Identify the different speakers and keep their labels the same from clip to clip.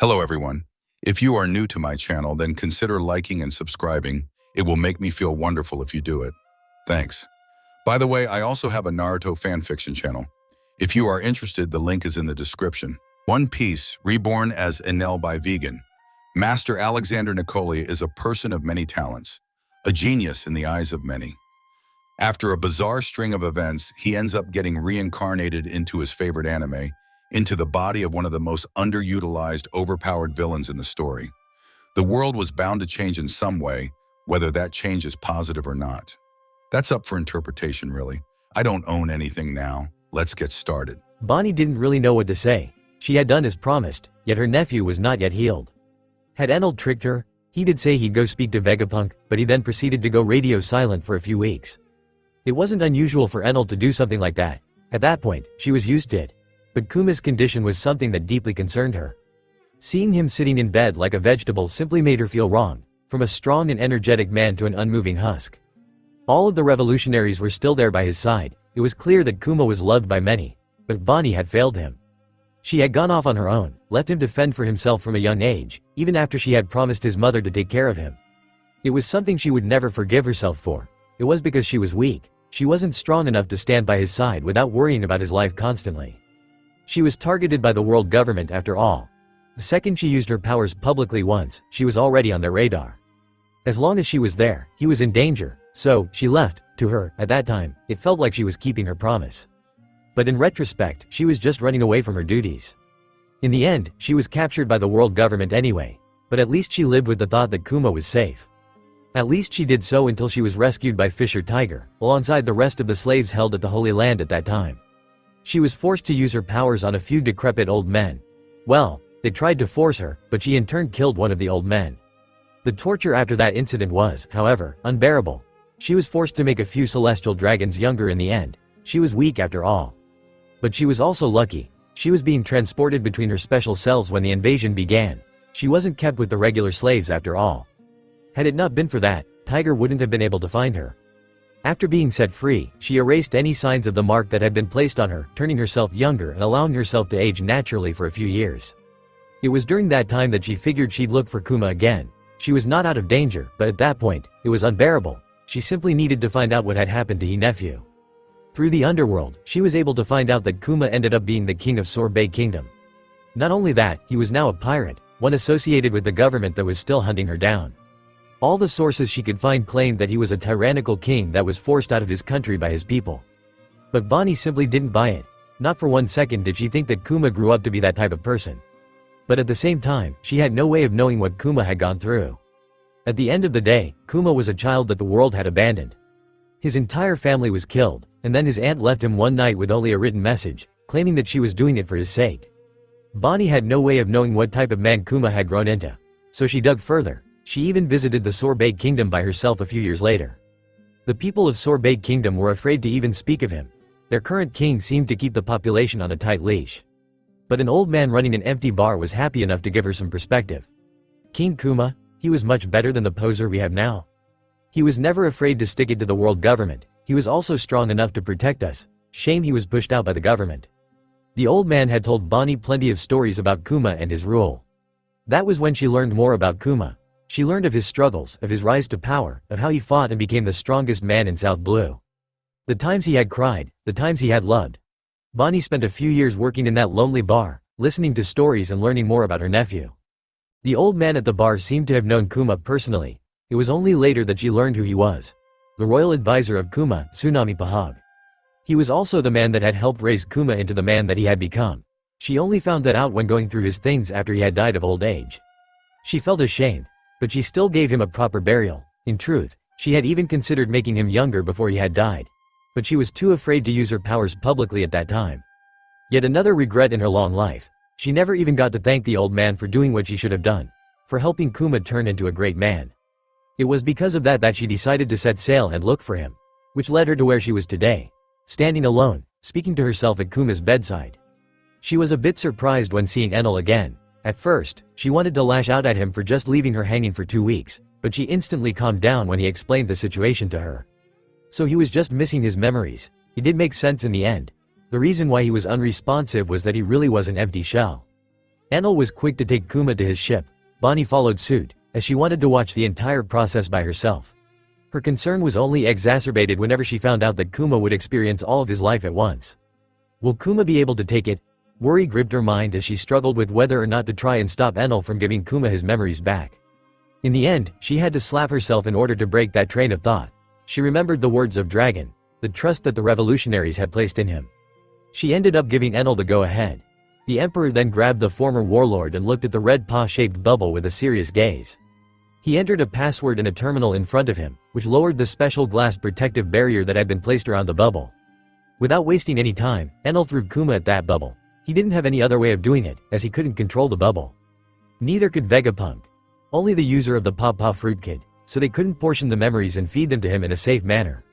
Speaker 1: Hello everyone. If you are new to my channel, then consider liking and subscribing. It will make me feel wonderful if you do it. Thanks. By the way, I also have a Naruto fanfiction channel. If you are interested, the link is in the description. One Piece, reborn as Enel by Vegan. Master Alexander Nicoli is a person of many talents, a genius in the eyes of many. After a bizarre string of events, he ends up getting reincarnated into his favorite anime, into the body of one of the most underutilized, overpowered villains in the story. The world was bound to change in some way, whether that change is positive or not. That's up for interpretation, really. I don't own anything now. Let's get started.
Speaker 2: Bonnie didn't really know what to say. She had done as promised, yet her nephew was not yet healed. Had enal tricked her? He did say he'd go speak to Vegapunk, but he then proceeded to go radio silent for a few weeks. It wasn't unusual for enal to do something like that. At that point, she was used to it. But Kuma's condition was something that deeply concerned her. Seeing him sitting in bed like a vegetable simply made her feel wrong, from a strong and energetic man to an unmoving husk. All of the revolutionaries were still there by his side. It was clear that Kuma was loved by many, but Bonnie had failed him. She had gone off on her own, left him to fend for himself from a young age, even after she had promised his mother to take care of him. It was something she would never forgive herself for. It was because she was weak. She wasn't strong enough to stand by his side without worrying about his life constantly. She was targeted by the world government after all. The second she used her powers publicly once, she was already on their radar. As long as she was there, he was in danger, so she left. To her, at that time, it felt like she was keeping her promise. But in retrospect, she was just running away from her duties. In the end, she was captured by the world government anyway, but at least she lived with the thought that Kuma was safe. At least she did so until she was rescued by Fisher Tiger, alongside the rest of the slaves held at the Holy Land at that time. She was forced to use her powers on a few decrepit old men. Well, they tried to force her, but she in turn killed one of the old men. The torture after that incident was, however, unbearable. She was forced to make a few celestial dragons younger in the end. She was weak after all. But she was also lucky. She was being transported between her special cells when the invasion began. She wasn't kept with the regular slaves after all. Had it not been for that, Tiger wouldn't have been able to find her. After being set free, she erased any signs of the mark that had been placed on her, turning herself younger and allowing herself to age naturally for a few years. It was during that time that she figured she'd look for Kuma again. She was not out of danger, but at that point, it was unbearable. She simply needed to find out what had happened to her nephew. Through the underworld, she was able to find out that Kuma ended up being the king of Sorbet Kingdom. Not only that, he was now a pirate, one associated with the government that was still hunting her down. All the sources she could find claimed that he was a tyrannical king that was forced out of his country by his people. But Bonnie simply didn't buy it. Not for 1 second did she think that Kuma grew up to be that type of person. But at the same time, she had no way of knowing what Kuma had gone through. At the end of the day, Kuma was a child that the world had abandoned. His entire family was killed, and then his aunt left him one night with only a written message, claiming that she was doing it for his sake. Bonnie had no way of knowing what type of man Kuma had grown into. So she dug further. She even visited the Sorbet Kingdom by herself a few years later. The people of Sorbet Kingdom were afraid to even speak of him. Their current king seemed to keep the population on a tight leash. But an old man running an empty bar was happy enough to give her some perspective. King Kuma, he was much better than the poser we have now. He was never afraid to stick it to the world government. He was also strong enough to protect us. Shame he was pushed out by the government. The old man had told Bonnie plenty of stories about Kuma and his rule. That was when she learned more about Kuma. She learned of his struggles, of his rise to power, of how he fought and became the strongest man in South Blue. The times he had cried, the times he had loved. Bonnie spent a few years working in that lonely bar, listening to stories and learning more about her nephew. The old man at the bar seemed to have known Kuma personally. It was only later that she learned who he was. The royal advisor of Kuma, Tsunami Pahag. He was also the man that had helped raise Kuma into the man that he had become. She only found that out when going through his things after he had died of old age. She felt ashamed. But she still gave him a proper burial. In truth, she had even considered making him younger before he had died. But she was too afraid to use her powers publicly at that time. Yet another regret in her long life. She never even got to thank the old man for doing what she should have done. For helping Kuma turn into a great man. It was because of that that she decided to set sail and look for him. Which led her to where she was today. Standing alone, speaking to herself at Kuma's bedside. She was a bit surprised when seeing enal again. At first, she wanted to lash out at him for just leaving her hanging for 2 weeks, but she instantly calmed down when he explained the situation to her. So he was just missing his memories. It did make sense in the end. The reason why he was unresponsive was that he really was an empty shell. Enel was quick to take Kuma to his ship. Bonnie followed suit, as she wanted to watch the entire process by herself. Her concern was only exacerbated whenever she found out that Kuma would experience all of his life at once. Will Kuma be able to take it? Worry gripped her mind as she struggled with whether or not to try and stop Enel from giving Kuma his memories back. In the end, she had to slap herself in order to break that train of thought. She remembered the words of Dragon, the trust that the revolutionaries had placed in him. She ended up giving Enel the go-ahead. The Emperor then grabbed the former warlord and looked at the red paw-shaped bubble with a serious gaze. He entered a password in a terminal in front of him, which lowered the special glass protective barrier that had been placed around the bubble. Without wasting any time, Enel threw Kuma at that bubble. He didn't have any other way of doing it, as he couldn't control the bubble. Neither could Vegapunk. Only the user of the Paw fruit could, so they couldn't portion the memories and feed them to him in a safe manner.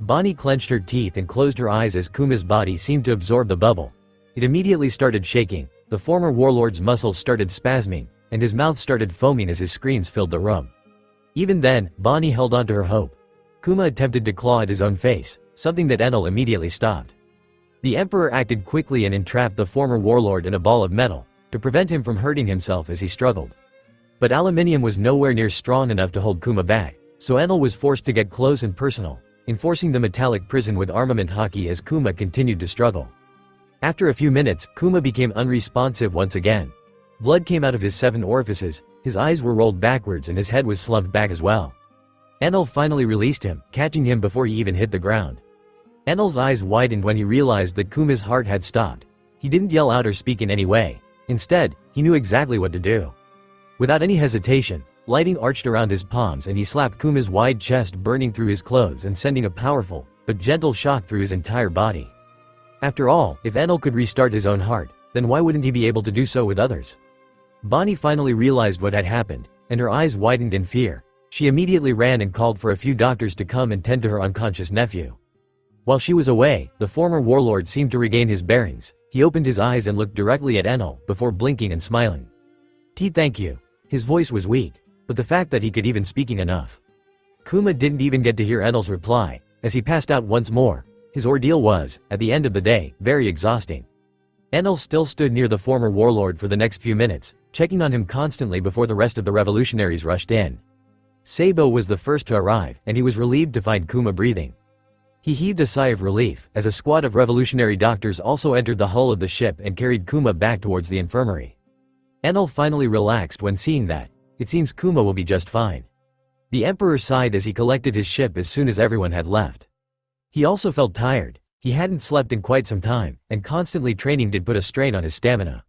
Speaker 2: Bonnie clenched her teeth and closed her eyes as Kuma's body seemed to absorb the bubble. It immediately started shaking, the former warlord's muscles started spasming, and his mouth started foaming as his screams filled the room. Even then, Bonnie held on to her hope. Kuma attempted to claw at his own face, something that Enel immediately stopped. The Emperor acted quickly and entrapped the former warlord in a ball of metal, to prevent him from hurting himself as he struggled. But aluminium was nowhere near strong enough to hold Kuma back, so Enel was forced to get close and personal, enforcing the metallic prison with armament hockey as Kuma continued to struggle. After a few minutes, Kuma became unresponsive once again. Blood came out of his 7 orifices, his eyes were rolled backwards and his head was slumped back as well. Enel finally released him, catching him before he even hit the ground. Enel's eyes widened when he realized that Kuma's heart had stopped. He didn't yell out or speak in any way. Instead, he knew exactly what to do. Without any hesitation, lighting arched around his palms and he slapped Kuma's wide chest, burning through his clothes and sending a powerful, but gentle shock through his entire body. After all, if Enel could restart his own heart, then why wouldn't he be able to do so with others? Bonnie finally realized what had happened, and her eyes widened in fear. She immediately ran and called for a few doctors to come and tend to her unconscious nephew. While she was away, the former warlord seemed to regain his bearings. He opened his eyes and looked directly at Enel, before blinking and smiling. Thank you." His voice was weak, but the fact that he could even speaking enough. Kuma didn't even get to hear Enel's reply, as he passed out once more. His ordeal was, at the end of the day, very exhausting. Enel still stood near the former warlord for the next few minutes, checking on him constantly before the rest of the revolutionaries rushed in. Sabo was the first to arrive, and he was relieved to find Kuma breathing. He heaved a sigh of relief, as a squad of revolutionary doctors also entered the hull of the ship and carried Kuma back towards the infirmary. Enel finally relaxed when seeing that. It seems Kuma will be just fine. The Emperor sighed as he collected his ship as soon as everyone had left. He also felt tired. He hadn't slept in quite some time, and constantly training did put a strain on his stamina.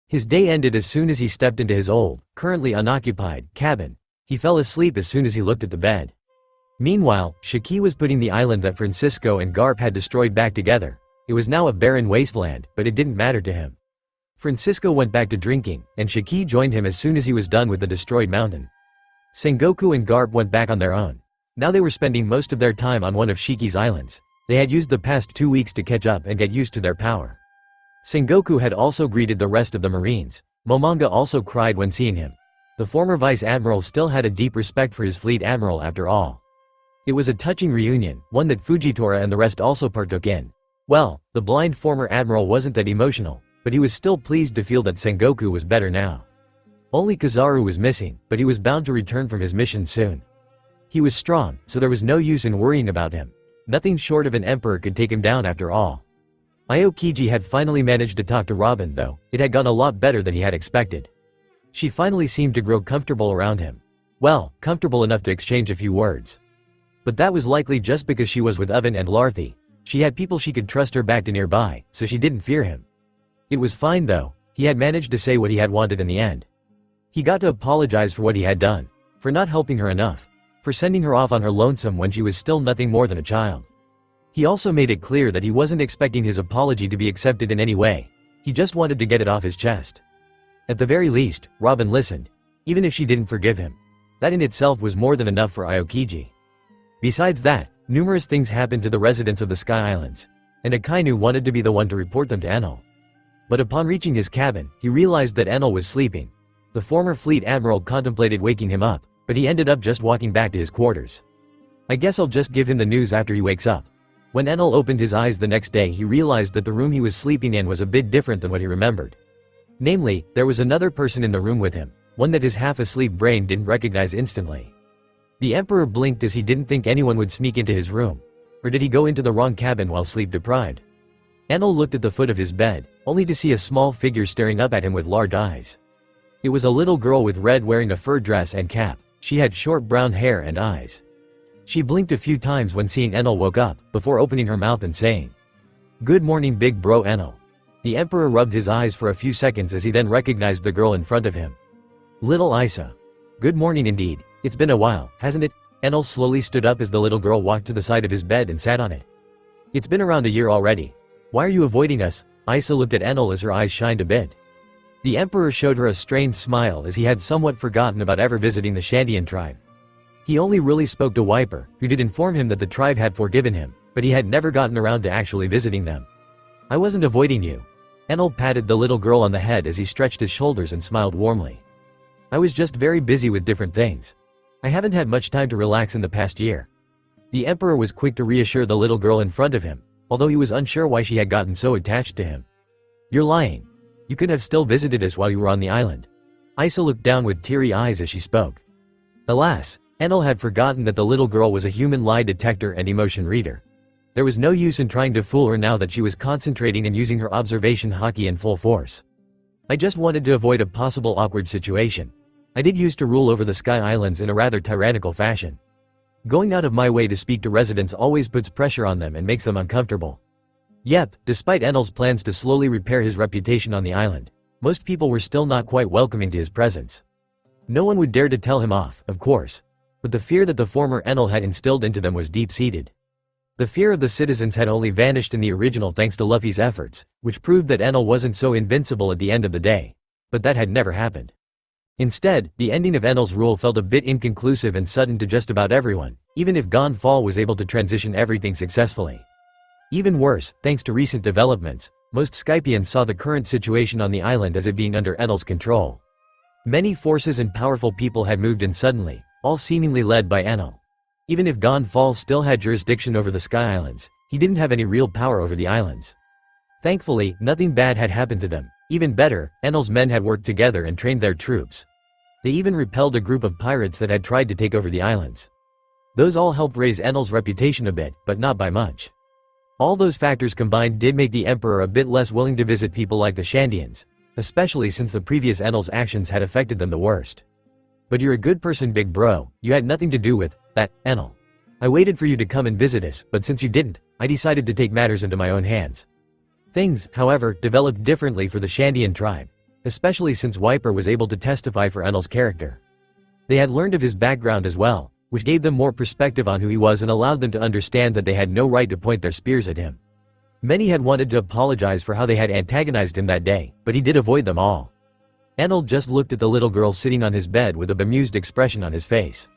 Speaker 2: His day ended as soon as he stepped into his old, currently unoccupied, cabin. He fell asleep as soon as he looked at the bed. Meanwhile, Shiki was putting the island that Francisco and Garp had destroyed back together. It was now a barren wasteland, but it didn't matter to him. Francisco went back to drinking, and Shiki joined him as soon as he was done with the destroyed mountain. Sengoku and Garp went back on their own. Now they were spending most of their time on one of Shiki's islands. They had used the past 2 weeks to catch up and get used to their power. Sengoku had also greeted the rest of the Marines. Momonga also cried when seeing him. The former vice admiral still had a deep respect for his fleet admiral after all. It was a touching reunion, one that Fujitora and the rest also partook in. Well, the blind former admiral wasn't that emotional, but he was still pleased to feel that Sengoku was better now. Only Kizaru was missing, but he was bound to return from his mission soon. He was strong, so there was no use in worrying about him. Nothing short of an emperor could take him down after all. Aokiji had finally managed to talk to Robin, though. It had gone a lot better than he had expected. She finally seemed to grow comfortable around him. Well, comfortable enough to exchange a few words. But that was likely just because she was with Oven and Larthy. She had people she could trust her back to nearby, so she didn't fear him. It was fine though. He had managed to say what he had wanted in the end. He got to apologize for what he had done, for not helping her enough, for sending her off on her lonesome when she was still nothing more than a child. He also made it clear that he wasn't expecting his apology to be accepted in any way. He just wanted to get it off his chest. At the very least, Robin listened, even if she didn't forgive him. That in itself was more than enough for Aokiji. Besides that, numerous things happened to the residents of the Sky Islands, and Akainu wanted to be the one to report them to Enel. But upon reaching his cabin, he realized that Enel was sleeping. The former fleet admiral contemplated waking him up, but he ended up just walking back to his quarters. I guess I'll just give him the news after he wakes up. When Enel opened his eyes the next day, he realized that the room he was sleeping in was a bit different than what he remembered. Namely, there was another person in the room with him, one that his half-asleep brain didn't recognize instantly. The Emperor blinked as he didn't think anyone would sneak into his room. Or did he go into the wrong cabin while sleep-deprived? Enal looked at the foot of his bed, only to see a small figure staring up at him with large eyes. It was a little girl with red wearing a fur dress and cap. She had short brown hair and eyes. She blinked a few times when seeing Enal woke up, before opening her mouth and saying, "Good morning big bro Enal." The Emperor rubbed his eyes for a few seconds as he then recognized the girl in front of him. Little Isa. Good morning indeed. It's been a while, hasn't it? Enal slowly stood up as the little girl walked to the side of his bed and sat on it. It's been around a year already. Why are you avoiding us? Isa looked at Enal as her eyes shined a bit. The Emperor showed her a strange smile as he had somewhat forgotten about ever visiting the Shandian tribe. He only really spoke to Wiper, who did inform him that the tribe had forgiven him, but he had never gotten around to actually visiting them. I wasn't avoiding you. Enal patted the little girl on the head as he stretched his shoulders and smiled warmly. I was just very busy with different things. I haven't had much time to relax in the past year. The Emperor was quick to reassure the little girl in front of him, although he was unsure why she had gotten so attached to him. You're lying. You could have still visited us while you were on the island. Isa looked down with teary eyes as she spoke. Alas, Enal had forgotten that the little girl was a human lie detector and emotion reader. There was no use in trying to fool her now that she was concentrating and using her observation haki in full force. I just wanted to avoid a possible awkward situation. I did used to rule over the Sky Islands in a rather tyrannical fashion. Going out of my way to speak to residents always puts pressure on them and makes them uncomfortable. Yep, despite Enal's plans to slowly repair his reputation on the island, most people were still not quite welcoming to his presence. No one would dare to tell him off, of course. But the fear that the former Enal had instilled into them was deep-seated. The fear of the citizens had only vanished in the original thanks to Luffy's efforts, which proved that Enal wasn't so invincible at the end of the day. But that had never happened. Instead, the ending of Enal's rule felt a bit inconclusive and sudden to just about everyone, even if Gonfall was able to transition everything successfully. Even worse, thanks to recent developments, most Skypians saw the current situation on the island as it being under Enal's control. Many forces and powerful people had moved in suddenly, all seemingly led by Enal. Even if Gonfall still had jurisdiction over the Sky Islands, he didn't have any real power over the islands. Thankfully, nothing bad had happened to them. Even better, Enal's men had worked together and trained their troops. They even repelled a group of pirates that had tried to take over the islands. Those all helped raise Enal's reputation a bit, but not by much. All those factors combined did make the Emperor a bit less willing to visit people like the Shandians, especially since the previous Enal's actions had affected them the worst. But you're a good person big bro, you had nothing to do with that, Enal. I waited for you to come and visit us, but since you didn't, I decided to take matters into my own hands. Things, however, developed differently for the Shandian tribe, especially since Wiper was able to testify for Enal's character. They had learned of his background as well, which gave them more perspective on who he was and allowed them to understand that they had no right to point their spears at him. Many had wanted to apologize for how they had antagonized him that day, but he did avoid them all. Enal just looked at the little girl sitting on his bed with a bemused expression on his face.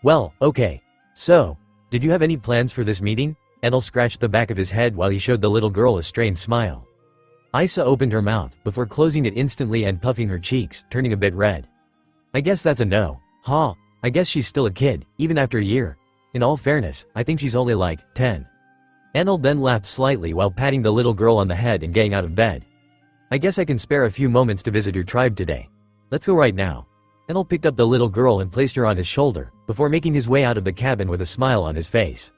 Speaker 2: Well, okay. So, did you have any plans for this meeting? Enal scratched the back of his head while he showed the little girl a strained smile. Isa opened her mouth, before closing it instantly and puffing her cheeks, turning a bit red. I guess that's a no. Huh, I guess she's still a kid, even after a year. In all fairness, I think she's only like 10. Enal then laughed slightly while patting the little girl on the head and getting out of bed. I guess I can spare a few moments to visit your tribe today. Let's go right now. Enal picked up the little girl and placed her on his shoulder, before making his way out of the cabin with a smile on his face.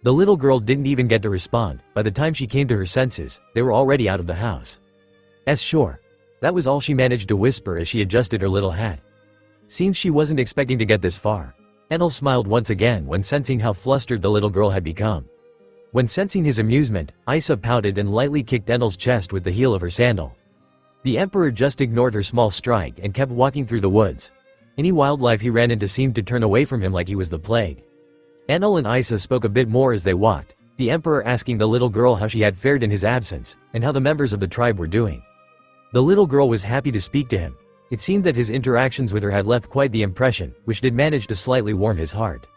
Speaker 2: The little girl didn't even get to respond. By the time she came to her senses, they were already out of the house. Sure. That was all she managed to whisper as she adjusted her little hat. Seems she wasn't expecting to get this far. Enal smiled once again when sensing how flustered the little girl had become. When sensing his amusement, Isa pouted and lightly kicked Enal's chest with the heel of her sandal. The Emperor just ignored her small strike and kept walking through the woods. Any wildlife he ran into seemed to turn away from him like he was the plague. Enal and Isa spoke a bit more as they walked, the Emperor asking the little girl how she had fared in his absence, and how the members of the tribe were doing. The little girl was happy to speak to him. It seemed that his interactions with her had left quite the impression, which did manage to slightly warm his heart.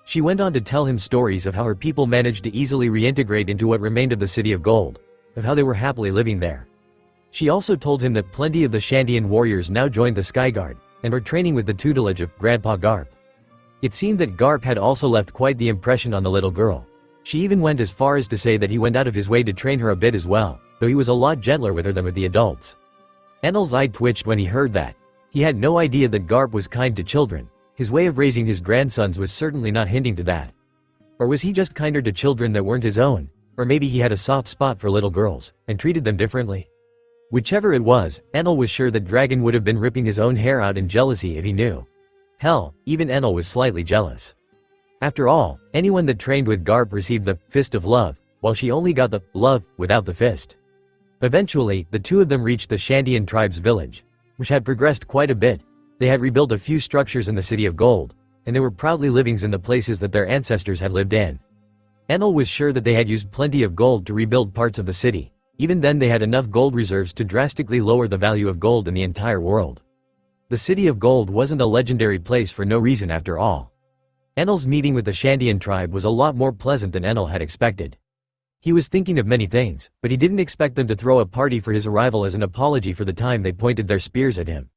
Speaker 2: She went on to tell him stories of how her people managed to easily reintegrate into what remained of the City of Gold, of how they were happily living there. She also told him that plenty of the Shandian warriors now joined the Skyguard, and were training with the tutelage of Grandpa Garp. It seemed that Garp had also left quite the impression on the little girl. She even went as far as to say that he went out of his way to train her a bit as well, though he was a lot gentler with her than with the adults. Enel's eye twitched when he heard that. He had no idea that Garp was kind to children. His way of raising his grandsons was certainly not hinting to that. Or was he just kinder to children that weren't his own? Or maybe he had a soft spot for little girls, and treated them differently? Whichever it was, Enel was sure that Dragon would have been ripping his own hair out in jealousy if he knew. Hell, even Enel was slightly jealous. After all, anyone that trained with Garp received the fist of love, while she only got the love without the fist. Eventually, the two of them reached the Shandian tribe's village, which had progressed quite a bit. They had rebuilt a few structures in the City of Gold, and they were proudly living in the places that their ancestors had lived in. Enel was sure that they had used plenty of gold to rebuild parts of the city. Even then they had enough gold reserves to drastically lower the value of gold in the entire world. The City of Gold wasn't a legendary place for no reason after all. Enel's meeting with the Shandian tribe was a lot more pleasant than Enel had expected. He was thinking of many things, but he didn't expect them to throw a party for his arrival as an apology for the time they pointed their spears at him.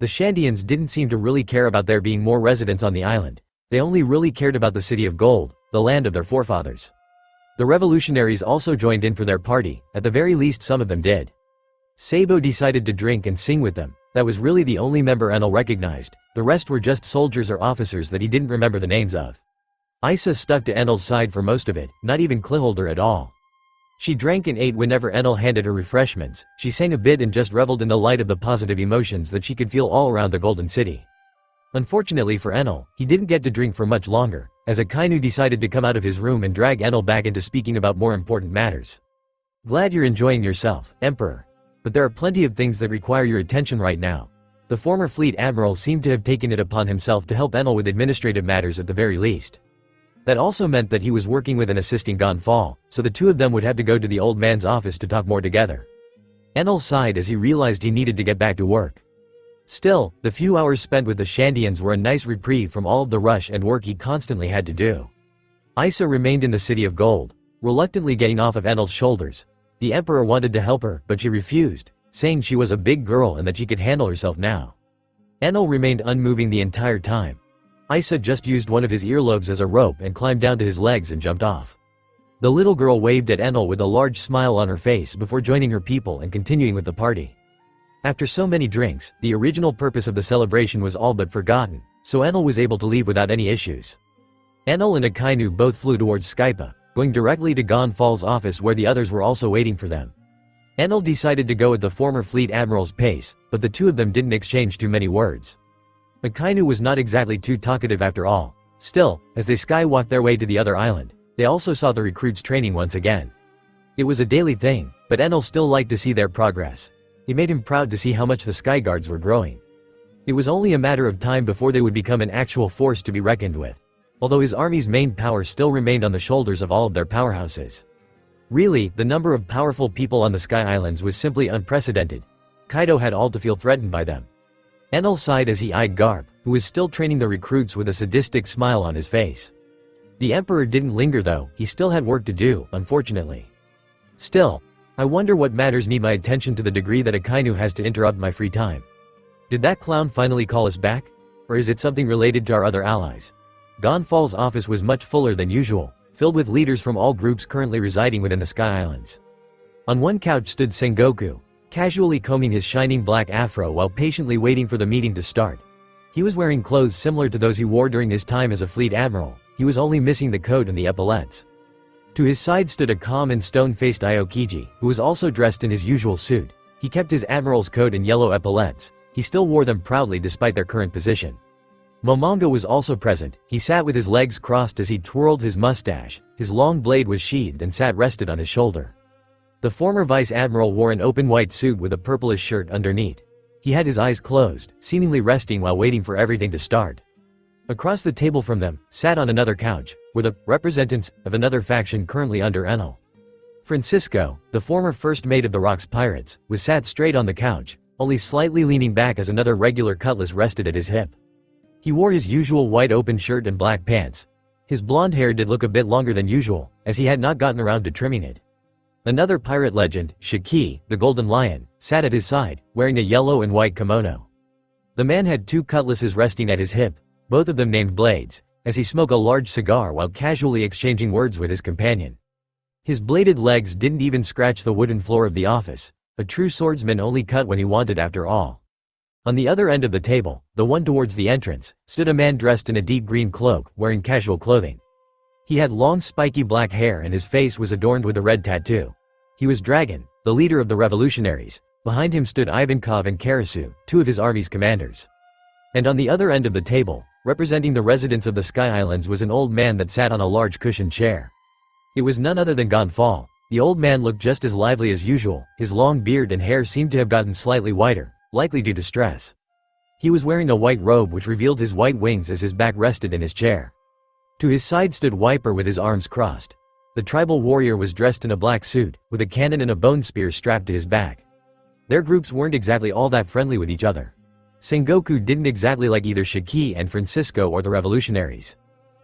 Speaker 2: The Shandians didn't seem to really care about there being more residents on the island. They only really cared about the City of Gold, the land of their forefathers. The revolutionaries also joined in for their party, at the very least some of them did. Sabo decided to drink and sing with them. That was really the only member Enel recognized. The rest were just soldiers or officers that he didn't remember the names of. Isa stuck to Enel's side for most of it, not even Cliholder at all. She drank and ate whenever Enel handed her refreshments. She sang a bit and just reveled in the light of the positive emotions that she could feel all around the Golden City. Unfortunately for Enel, he didn't get to drink for much longer, as Akainu decided to come out of his room and drag Enel back into speaking about more important matters. Glad you're enjoying yourself, Emperor. But there are plenty of things that require your attention right now. The former fleet admiral seemed to have taken it upon himself to help Enel with administrative matters at the very least. That also meant that he was working with an assisting Gonfall, so the two of them would have to go to the old man's office to talk more together. Enel sighed as he realized he needed to get back to work. Still, the few hours spent with the Shandians were a nice reprieve from all of the rush and work he constantly had to do. Isa remained in the City of Gold, reluctantly getting off of Enel's shoulders. The Emperor wanted to help her, but she refused, saying she was a big girl and that she could handle herself now. Enel remained unmoving the entire time. Isa just used one of his earlobes as a rope and climbed down to his legs and jumped off. The little girl waved at Enel with a large smile on her face before joining her people and continuing with the party. After so many drinks, the original purpose of the celebration was all but forgotten, so Enel was able to leave without any issues. Enel and Akainu both flew towards Skypa, going directly to Gonfall's office where the others were also waiting for them. Enel decided to go at the former fleet admiral's pace, but the two of them didn't exchange too many words. Akainu was not exactly too talkative after all. Still, as they skywalked their way to the other island, they also saw the recruits training once again. It was a daily thing, but Enel still liked to see their progress. It made him proud to see how much the Sky Guards were growing. It was only a matter of time before they would become an actual force to be reckoned with, although his army's main power still remained on the shoulders of all of their powerhouses. Really, the number of powerful people on the Sky Islands was simply unprecedented. Kaido had all to feel threatened by them. Enel sighed as he eyed Garp, who was still training the recruits with a sadistic smile on his face. The Emperor didn't linger though, he still had work to do, unfortunately. Still, I wonder what matters need my attention to the degree that Akainu has to interrupt my free time. Did that clown finally call us back? Or is it something related to our other allies? Gonfall's office was much fuller than usual, filled with leaders from all groups currently residing within the Sky Islands. On one couch stood Sengoku, casually combing his shining black afro while patiently waiting for the meeting to start. He was wearing clothes similar to those he wore during his time as a fleet admiral. He was only missing the coat and the epaulets. To his side stood a calm and stone-faced Aokiji, who was also dressed in his usual suit. He kept his admiral's coat and yellow epaulets. He still wore them proudly despite their current position. Momonga was also present. He sat with his legs crossed as he twirled his mustache. His long blade was sheathed and sat rested on his shoulder. The former vice admiral wore an open white suit with a purplish shirt underneath. He had his eyes closed, seemingly resting while waiting for everything to start. Across the table from them, sat on another couch, were the representatives of another faction currently under Enel. Francisco, the former first mate of the Rocks Pirates, was sat straight on the couch, only slightly leaning back as another regular cutlass rested at his hip. He wore his usual white open shirt and black pants. His blonde hair did look a bit longer than usual, as he had not gotten around to trimming it. Another pirate legend, Shiki, the Golden Lion, sat at his side, wearing a yellow and white kimono. The man had two cutlasses resting at his hip, both of them named blades, as he smoked a large cigar while casually exchanging words with his companion. His bladed legs didn't even scratch the wooden floor of the office. A true swordsman only cut when he wanted after all. On the other end of the table, the one towards the entrance, stood a man dressed in a deep green cloak, wearing casual clothing. He had long spiky black hair and his face was adorned with a red tattoo. He was Dragon, the leader of the revolutionaries. Behind him stood Ivankov and Karasu, two of his army's commanders. And on the other end of the table, representing the residents of the Sky Islands, was an old man that sat on a large cushioned chair. It was none other than Gonfal. The old man looked just as lively as usual, his long beard and hair seemed to have gotten slightly whiter, likely due to stress. He was wearing a white robe which revealed his white wings as his back rested in his chair. To his side stood Wiper with his arms crossed. The tribal warrior was dressed in a black suit, with a cannon and a bone spear strapped to his back. Their groups weren't exactly all that friendly with each other. Sengoku didn't exactly like either Shiki and Francisco or the revolutionaries.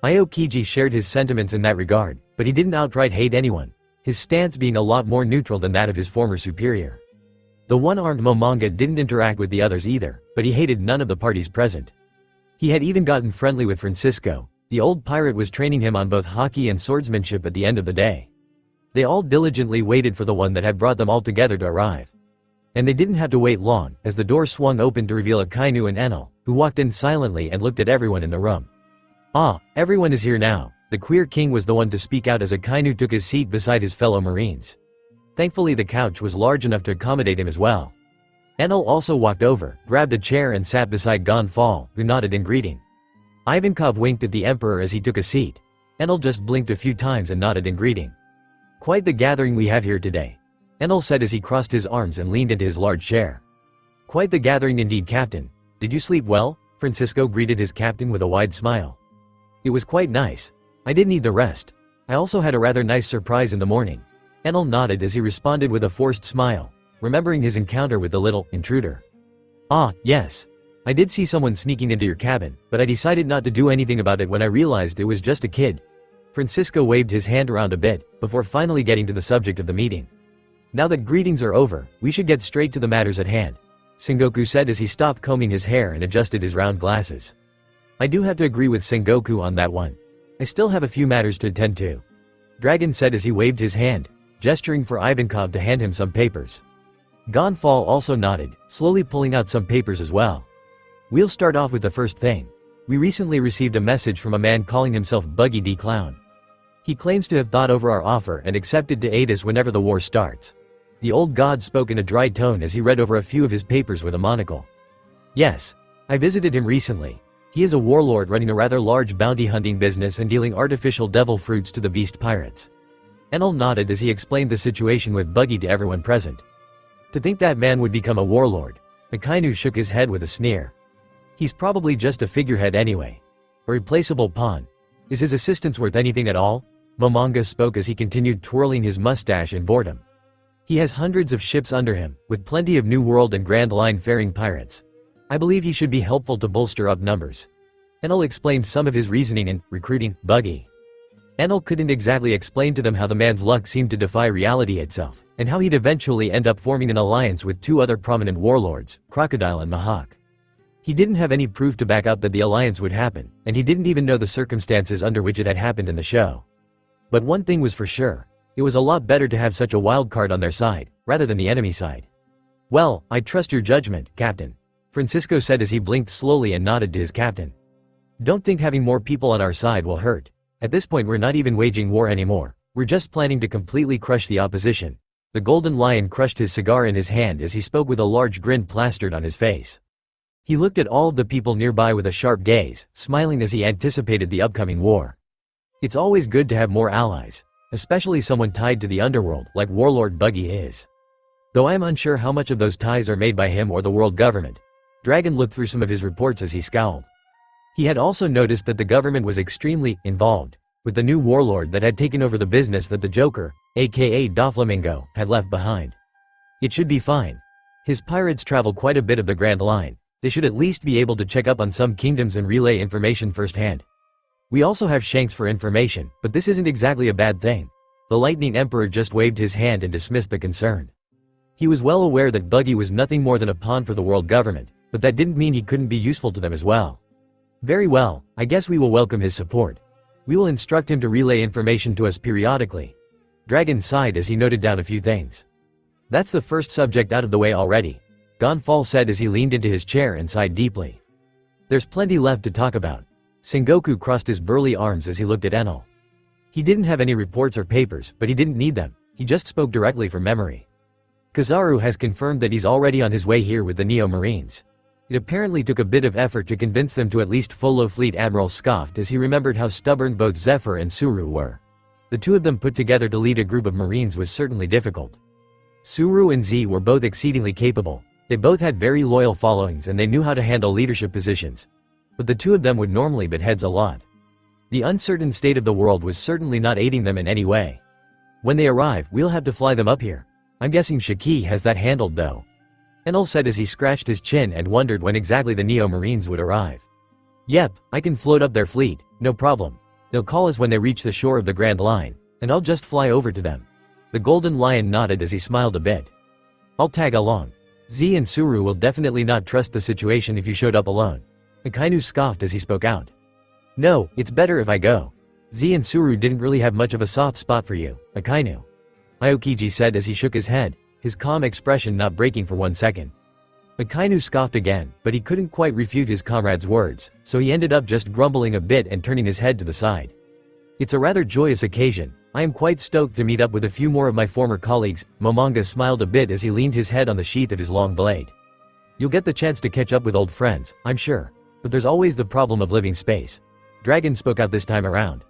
Speaker 2: Aokiji shared his sentiments in that regard, but he didn't outright hate anyone, his stance being a lot more neutral than that of his former superior. The one-armed Momonga didn't interact with the others either, but he hated none of the parties present. He had even gotten friendly with Francisco. The old pirate was training him on both hockey and swordsmanship at the end of the day. They all diligently waited for the one that had brought them all together to arrive. And they didn't have to wait long, as the door swung open to reveal Akainu and Enal, who walked in silently and looked at everyone in the room. "Ah, everyone is here now." The queer king was the one to speak out as Akainu took his seat beside his fellow marines. Thankfully the couch was large enough to accommodate him as well. Enal also walked over, grabbed a chair and sat beside Gonfal, who nodded in greeting. Ivankov winked at the emperor as he took a seat. Enal just blinked a few times and nodded in greeting. "Quite the gathering we have here today," Enal said as he crossed his arms and leaned into his large chair. "Quite the gathering indeed, Captain. Did you sleep well?" Francisco greeted his captain with a wide smile. "It was quite nice. I did need the rest. I also had a rather nice surprise in the morning." Enal nodded as he responded with a forced smile, remembering his encounter with the little intruder. "Ah, yes. I did see someone sneaking into your cabin, but I decided not to do anything about it when I realized it was just a kid." Francisco waved his hand around a bit, before finally getting to the subject of the meeting. "Now that greetings are over, we should get straight to the matters at hand," Sengoku said as he stopped combing his hair and adjusted his round glasses. "I do have to agree with Sengoku on that one. I still have a few matters to attend to," Dragon said as he waved his hand, gesturing for Ivankov to hand him some papers. Gonfal also nodded, slowly pulling out some papers as well. "We'll start off with the first thing. We recently received a message from a man calling himself Buggy D. Clown. He claims to have thought over our offer and accepted to aid us whenever the war starts." The old god spoke in a dry tone as he read over a few of his papers with a monocle. "Yes. I visited him recently. He is a warlord running a rather large bounty hunting business and dealing artificial devil fruits to the beast pirates." Enal nodded as he explained the situation with Buggy to everyone present. "To think that man would become a warlord." Akainu shook his head with a sneer. "He's probably just a figurehead anyway. A replaceable pawn. Is his assistance worth anything at all?" Momonga spoke as he continued twirling his mustache in boredom. "He has hundreds of ships under him, with plenty of New World and Grand Line faring pirates. I believe he should be helpful to bolster up numbers." Enal explained some of his reasoning in recruiting Buggy. Enal couldn't exactly explain to them how the man's luck seemed to defy reality itself, and how he'd eventually end up forming an alliance with two other prominent warlords, Crocodile and Mahawk. He didn't have any proof to back up that the alliance would happen, and he didn't even know the circumstances under which it had happened in the show. But one thing was for sure. It was a lot better to have such a wild card on their side, rather than the enemy side. "Well, I trust your judgment, Captain," Francisco said as he blinked slowly and nodded to his captain. "Don't think having more people on our side will hurt. At this point we're not even waging war anymore, we're just planning to completely crush the opposition." The Golden Lion crushed his cigar in his hand as he spoke with a large grin plastered on his face. He looked at all of the people nearby with a sharp gaze, smiling as he anticipated the upcoming war. It's always good to have more allies, especially someone tied to the underworld like Warlord Buggy is. Though I am unsure how much of those ties are made by him or the world government. Dragon looked through some of his reports as he scowled. He had also noticed that the government was extremely involved with the new warlord that had taken over the business that the Joker, aka Doflamingo, had left behind. It should be fine. His pirates travel quite a bit of the Grand Line. They should at least be able to check up on some kingdoms and relay information firsthand. We also have Shanks for information, but this isn't exactly a bad thing. The Lightning Emperor just waved his hand and dismissed the concern. He was well aware that Buggy was nothing more than a pawn for the world government, but that didn't mean he couldn't be useful to them as well. "Very well, I guess we will welcome his support. We will instruct him to relay information to us periodically." Dragon sighed as he noted down a few things. That's the first subject out of the way already, Gonfal said as he leaned into his chair and sighed deeply. There's plenty left to talk about. Sengoku crossed his burly arms as he looked at Enel. He didn't have any reports or papers, but he didn't need them, he just spoke directly from memory. Kizaru has confirmed that he's already on his way here with the Neo Marines. It apparently took a bit of effort to convince them to at least follow. Fleet Admiral scoffed as he remembered how stubborn both Zephyr and Suru were. The two of them put together to lead a group of Marines was certainly difficult. Suru and Z were both exceedingly capable. They both had very loyal followings and they knew how to handle leadership positions. But the two of them would normally butt heads a lot. The uncertain state of the world was certainly not aiding them in any way. When they arrive, we'll have to fly them up here. I'm guessing Shiki has that handled though. Enel said as he scratched his chin and wondered when exactly the Neo Marines would arrive. Yep, I can float up their fleet, no problem. They'll call us when they reach the shore of the Grand Line, and I'll just fly over to them. The Golden Lion nodded as he smiled a bit. I'll tag along. Z and Suru will definitely not trust the situation if you showed up alone. Akainu scoffed as he spoke out. No, it's better if I go. Z and Suru didn't really have much of a soft spot for you, Akainu. Aokiji said as he shook his head, his calm expression not breaking for 1 second. Akainu scoffed again, but he couldn't quite refute his comrade's words, so he ended up just grumbling a bit and turning his head to the side. It's a rather joyous occasion. I am quite stoked to meet up with a few more of my former colleagues. Momonga smiled a bit as he leaned his head on the sheath of his long blade. You'll get the chance to catch up with old friends, I'm sure. But there's always the problem of living space. Dragon spoke out this time around.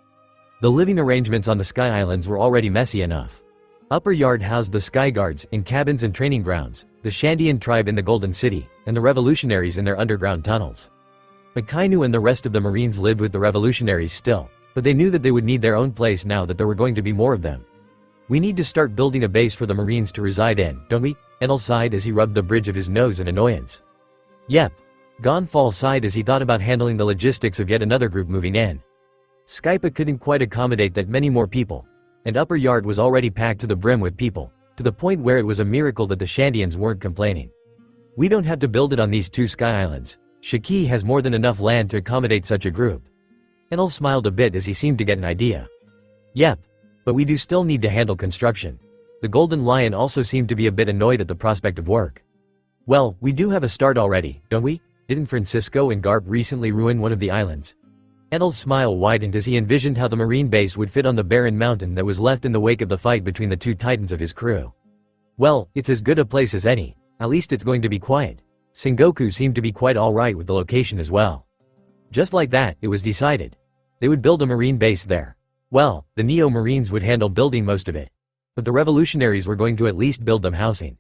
Speaker 2: The living arrangements on the Sky Islands were already messy enough. Upper Yard housed the Sky Guards in cabins and training grounds, the Shandian tribe in the Golden City, and the revolutionaries in their underground tunnels. Akainu and the rest of the Marines lived with the revolutionaries still, but they knew that they would need their own place now that there were going to be more of them. We need to start building a base for the Marines to reside in, don't we? Enel sighed as he rubbed the bridge of his nose in annoyance. Yep. Gonfal sighed as he thought about handling the logistics of yet another group moving in. Skypa couldn't quite accommodate that many more people, and Upper Yard was already packed to the brim with people, to the point where it was a miracle that the Shandians weren't complaining. We don't have to build it on these two Sky Islands. Shiki has more than enough land to accommodate such a group. Enel smiled a bit as he seemed to get an idea. Yep. But we do still need to handle construction. The Golden Lion also seemed to be a bit annoyed at the prospect of work. Well, we do have a start already, don't we? Didn't Francisco and Garp recently ruin one of the islands? Enel's smile widened as he envisioned how the marine base would fit on the barren mountain that was left in the wake of the fight between the two titans of his crew. Well, it's as good a place as any. At least it's going to be quiet. Sengoku seemed to be quite alright with the location as well. Just like that, it was decided. They would build a marine base there. Well, the Neo Marines would handle building most of it. But the revolutionaries were going to at least build them housing.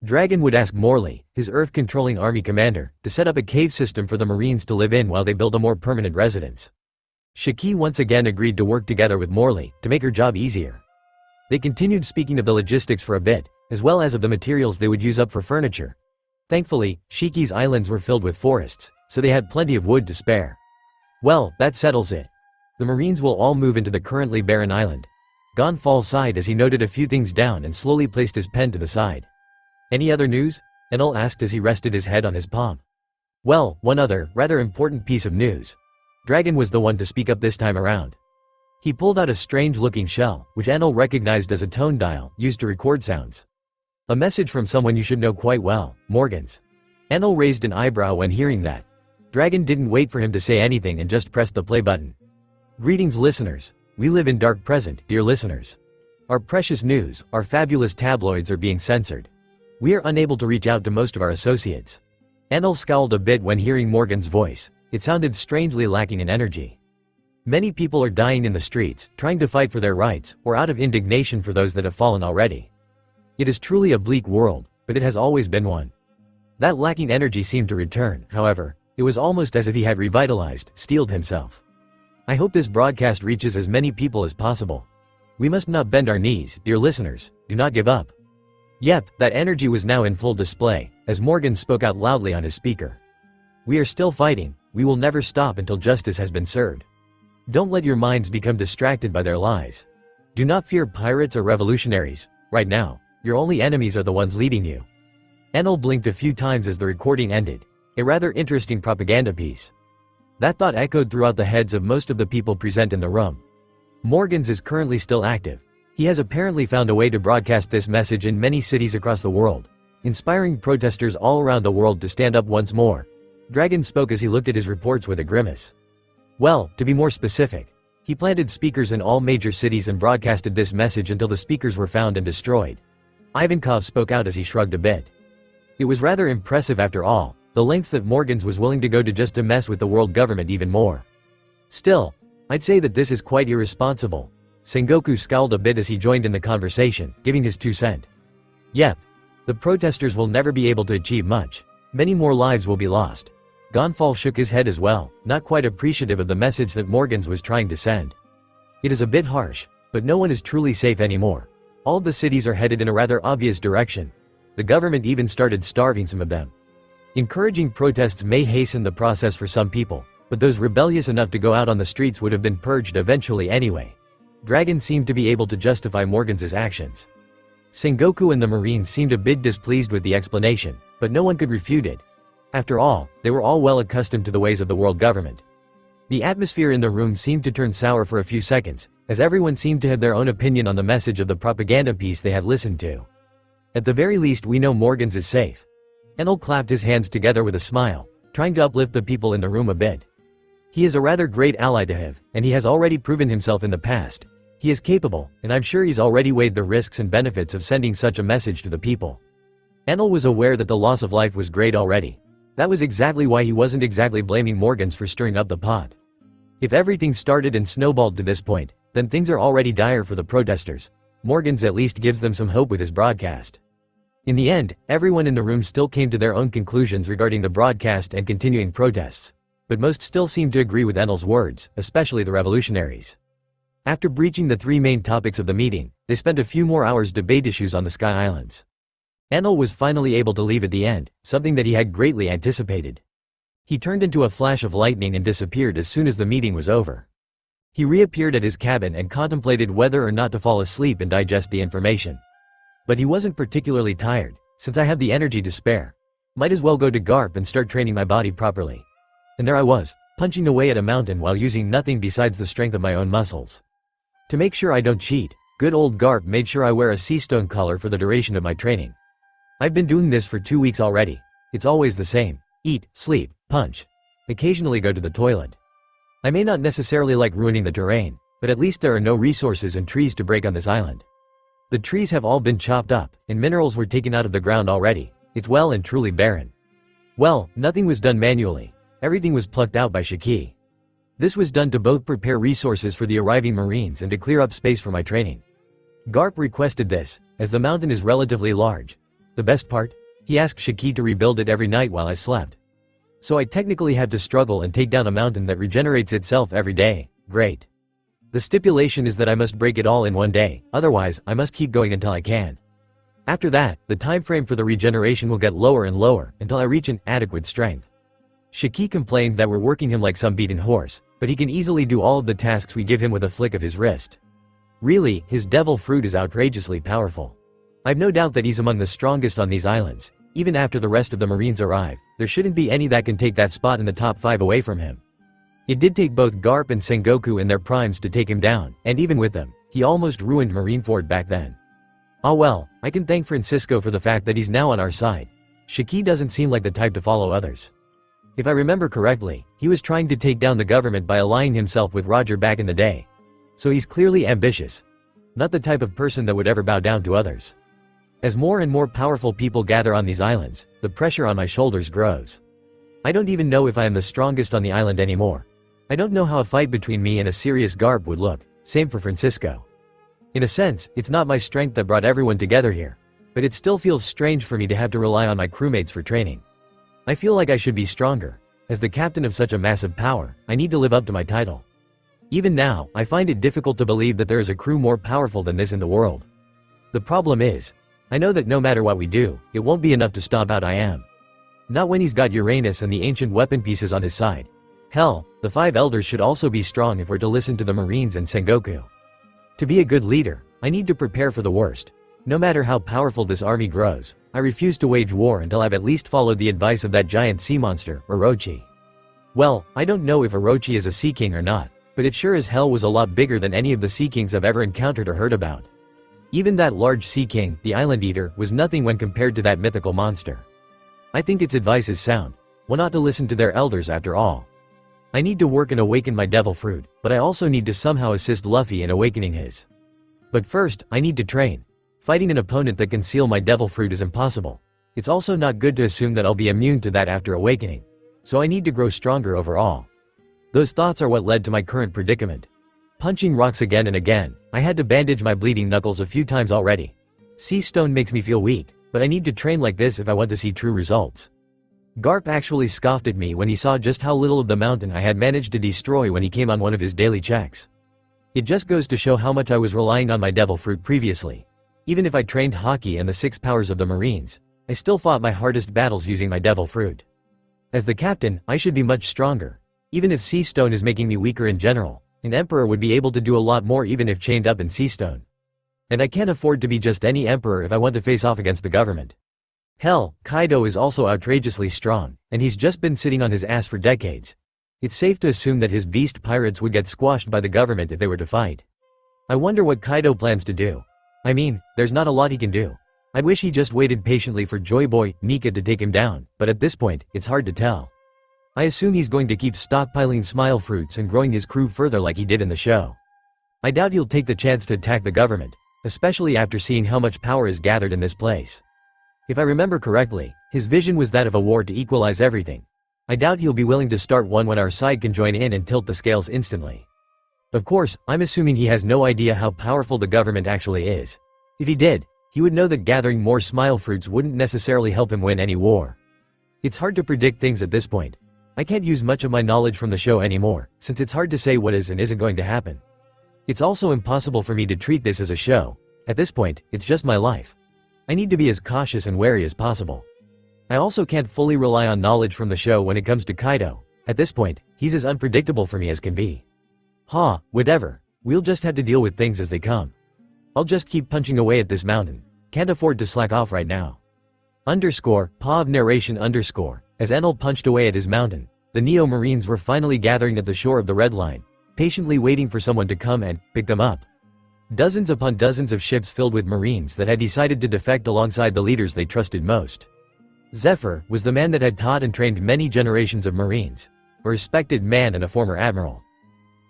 Speaker 2: Dragon would ask Morley, his Earth-controlling army commander, to set up a cave system for the Marines to live in while they build a more permanent residence. Shiki once again agreed to work together with Morley, to make her job easier. They continued speaking of the logistics for a bit, as well as of the materials they would use up for furniture. Thankfully, Shiki's islands were filled with forests, so they had plenty of wood to spare. Well, that settles it. The Marines will all move into the currently barren island. Gonfal sighed as he noted a few things down and slowly placed his pen to the side. Any other news? Enel asked as he rested his head on his palm. Well, one other, rather important piece of news. Dragon was the one to speak up this time around. He pulled out a strange-looking shell, which Enel recognized as a tone dial, used to record sounds. A message from someone you should know quite well, Morgans. Enel raised an eyebrow when hearing that. Dragon didn't wait for him to say anything and just pressed the play button. Greetings listeners. We live in dark present, dear listeners. Our precious news, our fabulous tabloids are being censored. We are unable to reach out to most of our associates. Enel scowled a bit when hearing Morgan's voice. It sounded strangely lacking in energy. Many people are dying in the streets, trying to fight for their rights, or out of indignation for those that have fallen already. It is truly a bleak world, but it has always been one. That lacking energy seemed to return, however. It was almost as if he had revitalized, steeled himself. I hope this broadcast reaches as many people as possible. We must not bend our knees, dear listeners, do not give up. Yep, that energy was now in full display, as Morgan spoke out loudly on his speaker. We are still fighting, we will never stop until justice has been served. Don't let your minds become distracted by their lies. Do not fear pirates or revolutionaries, right now, your only enemies are the ones leading you. Enel blinked a few times as the recording ended, a rather interesting propaganda piece. That thought echoed throughout the heads of most of the people present in the room. Morgan's is currently still active. He has apparently found a way to broadcast this message in many cities across the world, inspiring protesters all around the world to stand up once more. Dragon spoke as he looked at his reports with a grimace. Well, to be more specific, he planted speakers in all major cities and broadcasted this message until the speakers were found and destroyed. Ivankov spoke out as he shrugged a bit. It was rather impressive after all, the lengths that Morgans was willing to go to just to mess with the world government even more. Still, I'd say that this is quite irresponsible. Sengoku scowled a bit as he joined in the conversation, giving his 2 cents. Yep. The protesters will never be able to achieve much. Many more lives will be lost. Gonfal shook his head as well, not quite appreciative of the message that Morgans was trying to send. It is a bit harsh, but no one is truly safe anymore. All the cities are headed in a rather obvious direction. The government even started starving some of them. Encouraging protests may hasten the process for some people, but those rebellious enough to go out on the streets would have been purged eventually anyway. Dragon seemed to be able to justify Morgans' actions. Sengoku and the Marines seemed a bit displeased with the explanation, but no one could refute it. After all, they were all well accustomed to the ways of the world government. The atmosphere in the room seemed to turn sour for a few seconds, as everyone seemed to have their own opinion on the message of the propaganda piece they had listened to. At the very least, we know Morgans is safe. Enal clapped his hands together with a smile, trying to uplift the people in the room a bit. He is a rather great ally to have, and he has already proven himself in the past. He is capable, and I'm sure he's already weighed the risks and benefits of sending such a message to the people. Enal was aware that the loss of life was great already. That was exactly why he wasn't exactly blaming Morgans for stirring up the pot. If everything started and snowballed to this point, then things are already dire for the protesters. Morgans at least gives them some hope with his broadcast. In the end, everyone in the room still came to their own conclusions regarding the broadcast and continuing protests. But most still seemed to agree with Enal's words, especially the revolutionaries. After breaching the 3 main topics of the meeting, they spent a few more hours debate issues on the Sky Islands. Enal was finally able to leave at the end, something that he had greatly anticipated. He turned into a flash of lightning and disappeared as soon as the meeting was over. He reappeared at his cabin and contemplated whether or not to fall asleep and digest the information. But he wasn't particularly tired, since I have the energy to spare. Might as well go to Garp and start training my body properly. And there I was, punching away at a mountain while using nothing besides the strength of my own muscles. To make sure I don't cheat, good old Garp made sure I wear a sea stone collar for the duration of my training. I've been doing this for 2 weeks already. It's always the same. Eat, sleep, punch. Occasionally go to the toilet. I may not necessarily like ruining the terrain, but at least there are no resources and trees to break on this island. The trees have all been chopped up, and minerals were taken out of the ground already. It's well and truly barren. Well, nothing was done manually. Everything was plucked out by Shiki. This was done to both prepare resources for the arriving Marines and to clear up space for my training. Garp requested this, as the mountain is relatively large. The best part? He asked Shiki to rebuild it every night while I slept. So I technically had to struggle and take down a mountain that regenerates itself every day. Great. The stipulation is that I must break it all in one day, otherwise, I must keep going until I can. After that, the time frame for the regeneration will get lower and lower, until I reach an adequate strength. Shiki complained that we're working him like some beaten horse, but he can easily do all of the tasks we give him with a flick of his wrist. Really, his devil fruit is outrageously powerful. I've no doubt that he's among the strongest on these islands. Even after the rest of the Marines arrive, there shouldn't be any that can take that spot in the top 5 away from him. It did take both Garp and Sengoku in their primes to take him down, and even with them, he almost ruined Marineford back then. Ah well, I can thank Francisco for the fact that he's now on our side. Shiki doesn't seem like the type to follow others. If I remember correctly, he was trying to take down the government by allying himself with Roger back in the day. So he's clearly ambitious. Not the type of person that would ever bow down to others. As more and more powerful people gather on these islands, the pressure on my shoulders grows. I don't even know if I am the strongest on the island anymore. I don't know how a fight between me and a serious Garp would look, same for Francisco. In a sense, it's not my strength that brought everyone together here. But it still feels strange for me to have to rely on my crewmates for training. I feel like I should be stronger. As the captain of such a massive power, I need to live up to my title. Even now, I find it difficult to believe that there is a crew more powerful than this in the world. The problem is, I know that no matter what we do, it won't be enough to stomp out I am. Not when he's got Uranus and the ancient weapon pieces on his side. Hell, the 5 elders should also be strong if we're to listen to the Marines and Sengoku. To be a good leader, I need to prepare for the worst. No matter how powerful this army grows, I refuse to wage war until I've at least followed the advice of that giant sea monster, Orochi. Well, I don't know if Orochi is a sea king or not, but it sure as hell was a lot bigger than any of the sea kings I've ever encountered or heard about. Even that large sea king, the island eater, was nothing when compared to that mythical monster. I think its advice is sound. One ought to listen to their elders after all. I need to work and awaken my devil fruit, but I also need to somehow assist Luffy in awakening his. But first, I need to train. Fighting an opponent that can seal my devil fruit is impossible. It's also not good to assume that I'll be immune to that after awakening. So I need to grow stronger overall. Those thoughts are what led to my current predicament. Punching rocks again and again, I had to bandage my bleeding knuckles a few times already. Sea stone makes me feel weak, but I need to train like this if I want to see true results. Garp actually scoffed at me when he saw just how little of the mountain I had managed to destroy when he came on one of his daily checks. It just goes to show how much I was relying on my devil fruit previously. Even if I trained Haki and the 6 powers of the Marines, I still fought my hardest battles using my devil fruit. As the captain, I should be much stronger. Even if sea stone is making me weaker in general, an emperor would be able to do a lot more even if chained up in sea stone. And I can't afford to be just any emperor if I want to face off against the government. Hell, Kaido is also outrageously strong, and he's just been sitting on his ass for decades. It's safe to assume that his beast pirates would get squashed by the government if they were to fight. I wonder what Kaido plans to do. I mean, there's not a lot he can do. I wish he just waited patiently for Joy Boy, Nika to take him down, but at this point, it's hard to tell. I assume he's going to keep stockpiling smile fruits and growing his crew further like he did in the show. I doubt he'll take the chance to attack the government, especially after seeing how much power is gathered in this place. If I remember correctly, his vision was that of a war to equalize everything. I doubt he'll be willing to start one when our side can join in and tilt the scales instantly. Of course, I'm assuming he has no idea how powerful the government actually is. If he did, he would know that gathering more smile fruits wouldn't necessarily help him win any war. It's hard to predict things at this point. I can't use much of my knowledge from the show anymore, since it's hard to say what is and isn't going to happen. It's also impossible for me to treat this as a show. At this point, it's just my life. I need to be as cautious and wary as possible. I also can't fully rely on knowledge from the show when it comes to Kaido. At this point, he's as unpredictable for me as can be. Whatever. We'll just have to deal with things as they come. I'll just keep punching away at this mountain. Can't afford to slack off right now. Paw of narration _ As Enel punched away at his mountain, the Neo Marines were finally gathering at the shore of the Red Line, patiently waiting for someone to come and pick them up. Dozens upon dozens of ships filled with Marines that had decided to defect alongside the leaders they trusted most. Zephyr was the man that had taught and trained many generations of Marines, a respected man and a former admiral.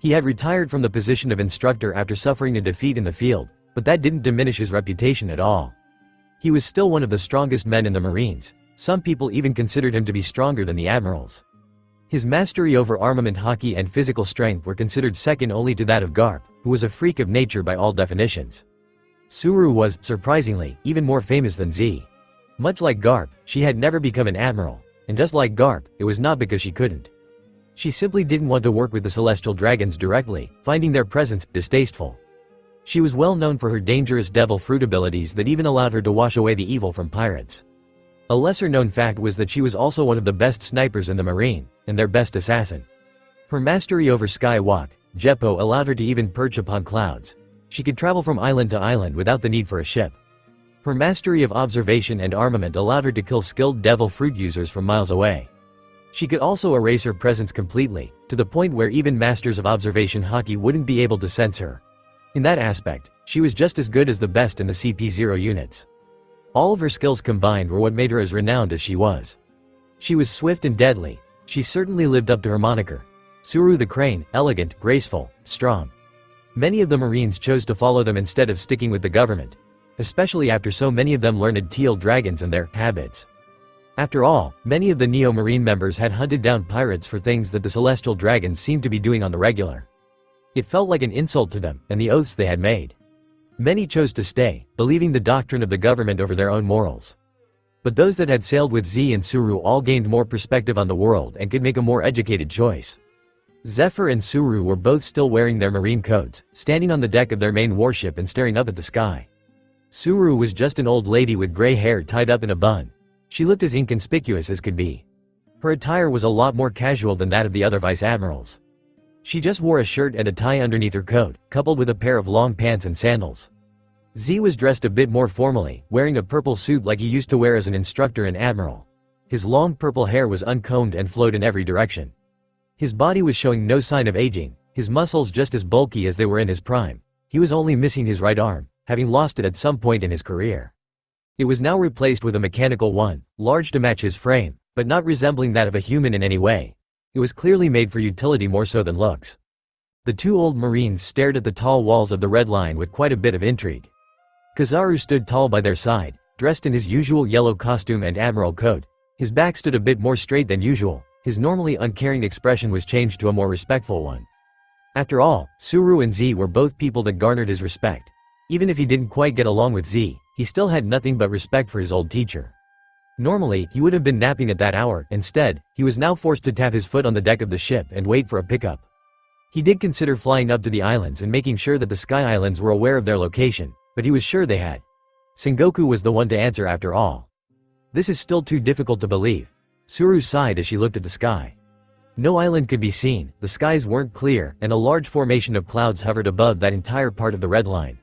Speaker 2: He had retired from the position of instructor after suffering a defeat in the field, but that didn't diminish his reputation at all. He was still one of the strongest men in the Marines. Some people even considered him to be stronger than the admirals. His mastery over armament Haki and physical strength were considered second only to that of Garp, who was a freak of nature by all definitions. Suru was, surprisingly, even more famous than Z. Much like Garp, she had never become an admiral, and just like Garp, it was not because she couldn't. She simply didn't want to work with the celestial dragons directly, finding their presence distasteful. She was well known for her dangerous devil fruit abilities that even allowed her to wash away the evil from pirates. A lesser-known fact was that she was also one of the best snipers in the Marine, and their best assassin. Her mastery over sky walk, Jeppo, allowed her to even perch upon clouds. She could travel from island to island without the need for a ship. Her mastery of observation and armament allowed her to kill skilled devil fruit users from miles away. She could also erase her presence completely, to the point where even masters of observation Haki wouldn't be able to sense her. In that aspect, she was just as good as the best in the CP0 units. All of her skills combined were what made her as renowned as she was. She was swift and deadly. She certainly lived up to her moniker. Suru the Crane, elegant, graceful, strong. Many of the Marines chose to follow them instead of sticking with the government, especially after so many of them learned teal dragons and their habits. After all, many of the Neo Marine members had hunted down pirates for things that the celestial dragons seemed to be doing on the regular. It felt like an insult to them and the oaths they had made. Many chose to stay, believing the doctrine of the government over their own morals. But those that had sailed with Z and Suru all gained more perspective on the world and could make a more educated choice. Zephyr and Suru were both still wearing their marine coats, standing on the deck of their main warship and staring up at the sky. Suru was just an old lady with gray hair tied up in a bun. She looked as inconspicuous as could be. Her attire was a lot more casual than that of the other vice admirals. She just wore a shirt and a tie underneath her coat, coupled with a pair of long pants and sandals. Z was dressed a bit more formally, wearing a purple suit like he used to wear as an instructor and admiral. His long purple hair was uncombed and flowed in every direction. His body was showing no sign of aging, his muscles just as bulky as they were in his prime. He was only missing his right arm, having lost it at some point in his career. It was now replaced with a mechanical one, large to match his frame, but not resembling that of a human in any way. It was clearly made for utility more so than looks. The two old Marines stared at the tall walls of the Red Line with quite a bit of intrigue. Kizaru stood tall by their side, dressed in his usual yellow costume and admiral coat. His back stood a bit more straight than usual. His normally uncaring expression was changed to a more respectful one. After all, Suru and Z were both people that garnered his respect. Even if he didn't quite get along with Z, he still had nothing but respect for his old teacher. Normally, he would have been napping at that hour. Instead, he was now forced to tap his foot on the deck of the ship and wait for a pickup. He did consider flying up to the islands and making sure that the Sky Islands were aware of their location, but he was sure they had. Sengoku was the one to answer after all. This is still too difficult to believe. Suru sighed as she looked at the sky. No island could be seen, the skies weren't clear, and a large formation of clouds hovered above that entire part of the Red Line.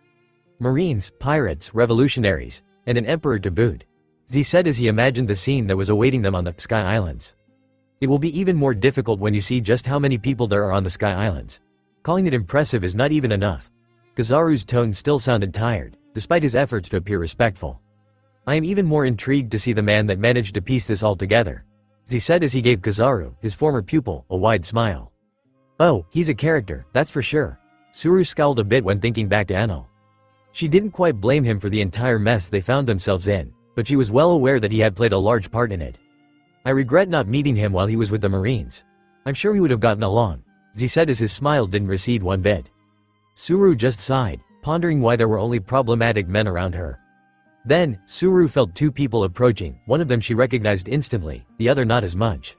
Speaker 2: Marines, pirates, revolutionaries, and an emperor to boot. Z said as he imagined the scene that was awaiting them on the Sky Islands. It will be even more difficult when you see just how many people there are on the Sky Islands. Calling it impressive is not even enough. Kizaru's tone still sounded tired, despite his efforts to appear respectful. I am even more intrigued to see the man that managed to piece this all together, Z said as he gave Kizaru, his former pupil, a wide smile. Oh, he's a character, that's for sure. Suru scowled a bit when thinking back to Enal. She didn't quite blame him for the entire mess they found themselves in, but she was well aware that he had played a large part in it. I regret not meeting him while he was with the Marines. I'm sure we would have gotten along, Z said as his smile didn't recede one bit. Suru just sighed, pondering why there were only problematic men around her. Then, Suru felt two people approaching, one of them she recognized instantly, the other not as much.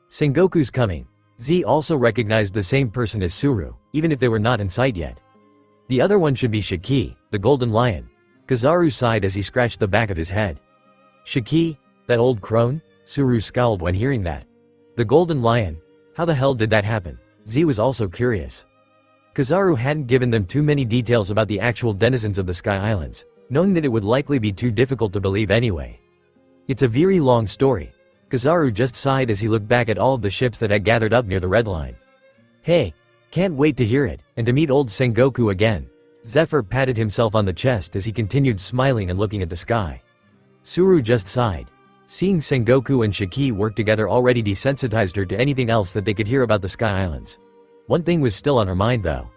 Speaker 2: Sengoku's coming. Z also recognized the same person as Suru, even if they were not in sight yet. The other one should be Shiki, the golden lion. Kizaru sighed as he scratched the back of his head. Shiki? That old crone? Suru scowled when hearing that. The golden lion? How the hell did that happen? Z was also curious. Kizaru hadn't given them too many details about the actual denizens of the Sky Islands, knowing that it would likely be too difficult to believe anyway. It's a very long story. Kizaru just sighed as he looked back at all of the ships that had gathered up near the Red Line. Hey, can't wait to hear it, and to meet old Sengoku again. Zephyr patted himself on the chest as he continued smiling and looking at the sky. Suru just sighed. Seeing Sengoku and Shiki work together already desensitized her to anything else that they could hear about the Sky Islands. One thing was still on her mind though.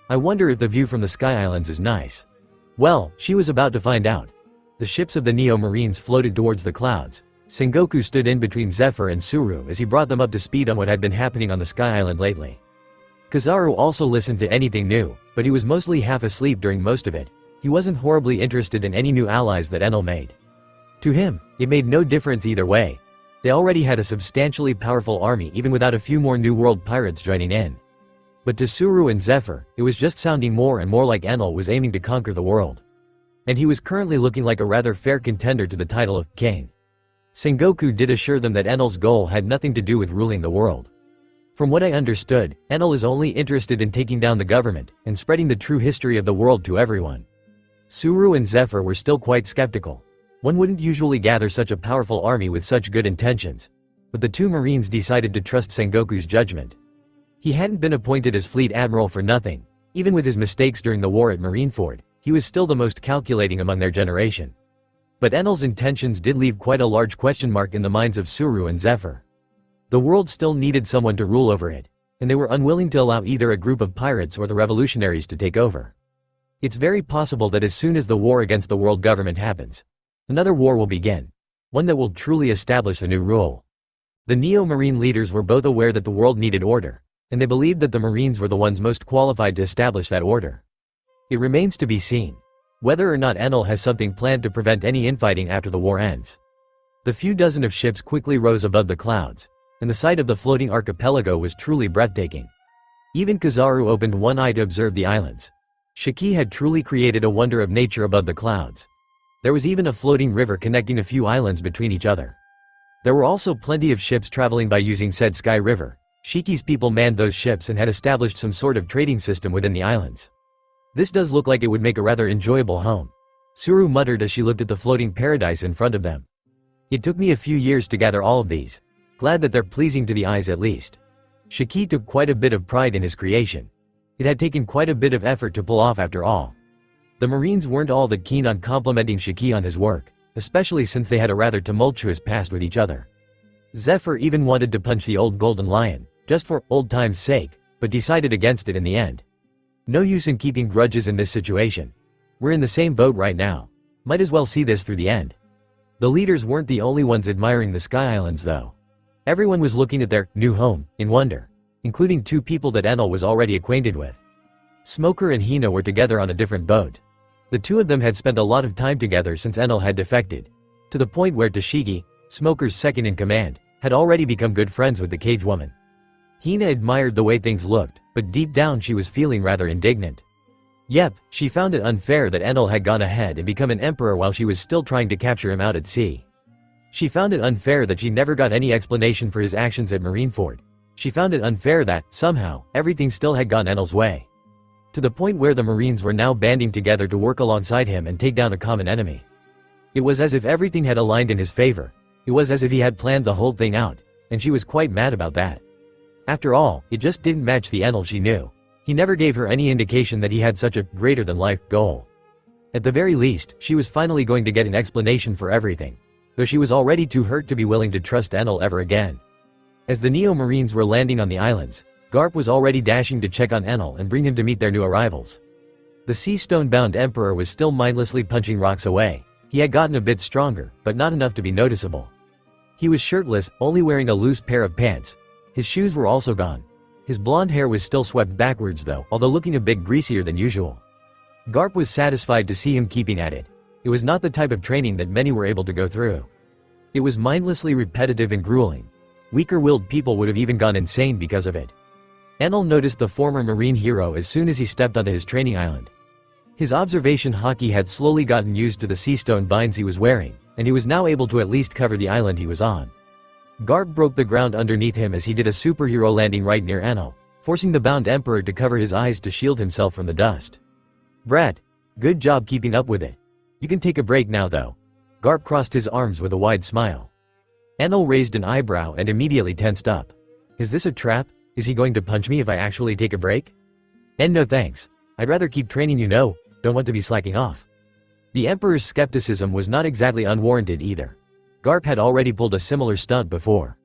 Speaker 2: I wonder if the view from the Sky Islands is nice. Well, she was about to find out. The ships of the Neo Marines floated towards the clouds. Sengoku stood in between Zephyr and Suru as he brought them up to speed on what had been happening on the Sky Island lately. Kizaru also listened to anything new, but he was mostly half asleep during most of it. He wasn't horribly interested in any new allies that Enel made. To him, it made no difference either way. They already had a substantially powerful army even without a few more New World pirates joining in. But to Suru and Zephyr, it was just sounding more and more like Enel was aiming to conquer the world. And he was currently looking like a rather fair contender to the title of king. Sengoku did assure them that Enel's goal had nothing to do with ruling the world. From what I understood, Enel is only interested in taking down the government and spreading the true history of the world to everyone. Suru and Zephyr were still quite skeptical. One wouldn't usually gather such a powerful army with such good intentions. But the two Marines decided to trust Sengoku's judgment. He hadn't been appointed as fleet admiral for nothing. Even with his mistakes during the war at Marineford, he was still the most calculating among their generation. But Enel's intentions did leave quite a large question mark in the minds of Suru and Zephyr. The world still needed someone to rule over it, and they were unwilling to allow either a group of pirates or the revolutionaries to take over. It's very possible that as soon as the war against the world government happens, another war will begin, one that will truly establish a new rule. The Neo-Marine leaders were both aware that the world needed order, and they believed that the Marines were the ones most qualified to establish that order. It remains to be seen whether or not Enel has something planned to prevent any infighting after the war ends. The few dozen of ships quickly rose above the clouds, and the sight of the floating archipelago was truly breathtaking. Even Kizaru opened one eye to observe the islands. Shiki had truly created a wonder of nature above the clouds. There was even a floating river connecting a few islands between each other. There were also plenty of ships traveling by using said Sky River. Shiki's people manned those ships and had established some sort of trading system within the islands. This does look like it would make a rather enjoyable home. Suru muttered as she looked at the floating paradise in front of them. It took me a few years to gather all of these. Glad that they're pleasing to the eyes at least. Shiki took quite a bit of pride in his creation. It had taken quite a bit of effort to pull off after all. The Marines weren't all that keen on complimenting Shiki on his work, especially since they had a rather tumultuous past with each other. Zephyr even wanted to punch the old golden lion, just for old time's sake, but decided against it in the end. No use in keeping grudges in this situation. We're in the same boat right now. Might as well see this through the end. The leaders weren't the only ones admiring the Sky Islands though. Everyone was looking at their new home in wonder, including two people that Enel was already acquainted with. Smoker and Hina were together on a different boat. The two of them had spent a lot of time together since Enel had defected, to the point where Toshigi, Smoker's second in command, had already become good friends with the cage woman. Hina admired the way things looked, but deep down she was feeling rather indignant. Yep, she found it unfair that Enel had gone ahead and become an emperor while she was still trying to capture him out at sea. She found it unfair that she never got any explanation for his actions at Marineford. She found it unfair that, somehow, everything still had gone Enel's way. To the point where the Marines were now banding together to work alongside him and take down a common enemy. It was as if everything had aligned in his favor. It was as if he had planned the whole thing out, and she was quite mad about that. After all, it just didn't match the Enel she knew. He never gave her any indication that he had such a greater-than-life goal. At the very least, she was finally going to get an explanation for everything, though she was already too hurt to be willing to trust Enel ever again. As the Neo-Marines were landing on the islands, Garp was already dashing to check on Enel and bring him to meet their new arrivals. The sea stone-bound Emperor was still mindlessly punching rocks away. He had gotten a bit stronger, but not enough to be noticeable. He was shirtless, only wearing a loose pair of pants. His shoes were also gone. His blonde hair was still swept backwards though, although looking a bit greasier than usual. Garp was satisfied to see him keeping at it. It was not the type of training that many were able to go through. It was mindlessly repetitive and grueling. Weaker-willed people would have even gone insane because of it. Enel noticed the former Marine hero as soon as he stepped onto his training island. His observation haki had slowly gotten used to the sea stone binds he was wearing, and he was now able to at least cover the island he was on. Garp broke the ground underneath him as he did a superhero landing right near Enel, forcing the bound Emperor to cover his eyes to shield himself from the dust. "Brat, good job keeping up with it. You can take a break now though." Garp crossed his arms with a wide smile. Enel raised an eyebrow and immediately tensed up. "Is this a trap? Is he going to punch me if I actually take a break?" "And no thanks. I'd rather keep training, you know, don't want to be slacking off." The Emperor's skepticism was not exactly unwarranted either. Garp had already pulled a similar stunt before.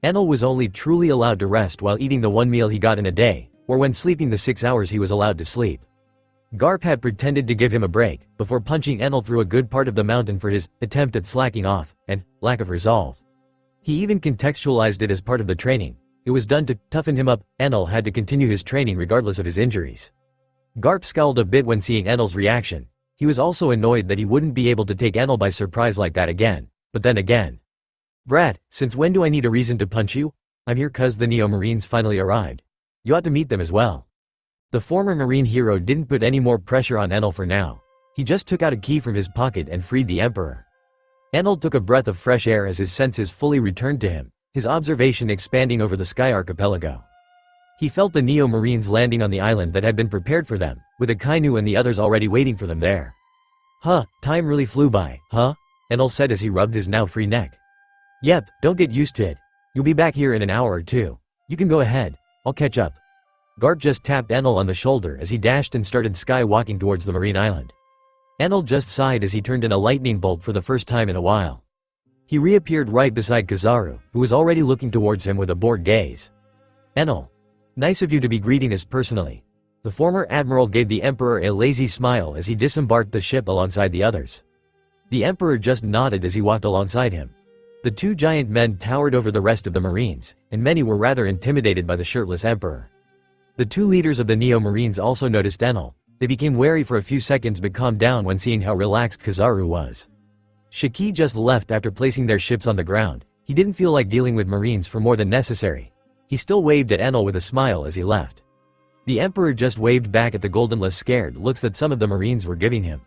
Speaker 2: Enel was only truly allowed to rest while eating the one meal he got in a day, or when sleeping the 6 hours he was allowed to sleep. Garp had pretended to give him a break, before punching Enel through a good part of the mountain for his attempt at slacking off, and lack of resolve. He even contextualized it as part of the training. It was done to toughen him up. Enel had to continue his training regardless of his injuries. Garp scowled a bit when seeing Enel's reaction. He was also annoyed that he wouldn't be able to take Enel by surprise like that again. But then again. "Brat, since when do I need a reason to punch you? I'm here 'cause the Neo-Marines finally arrived. You ought to meet them as well." The former Marine hero didn't put any more pressure on Enel for now. He just took out a key from his pocket and freed the Emperor. Enel took a breath of fresh air as his senses fully returned to him, his observation expanding over the Sky Archipelago. He felt the Neo-Marines landing on the island that had been prepared for them, with Akainu and the others already waiting for them there. "Huh, time really flew by, huh?" Enel said as he rubbed his now free neck. "Yep, don't get used to it. You'll be back here in an hour or two. You can go ahead, I'll catch up." Garp just tapped Enel on the shoulder as he dashed and started skywalking towards the marine island. Enel just sighed as he turned in a lightning bolt for the first time in a while. He reappeared right beside Kizaru, who was already looking towards him with a bored gaze. "Enel, nice of you to be greeting us personally." The former admiral gave the Emperor a lazy smile as he disembarked the ship alongside the others. The Emperor just nodded as he walked alongside him. The two giant men towered over the rest of the Marines, and many were rather intimidated by the shirtless Emperor. The two leaders of the Neo-Marines also noticed Enel. They became wary for a few seconds but calmed down when seeing how relaxed Kizaru was. Shiki just left after placing their ships on the ground. He didn't feel like dealing with Marines for more than necessary. He still waved at Enel with a smile as he left. The Emperor just waved back at the goldenless scared looks that some of the Marines were giving him.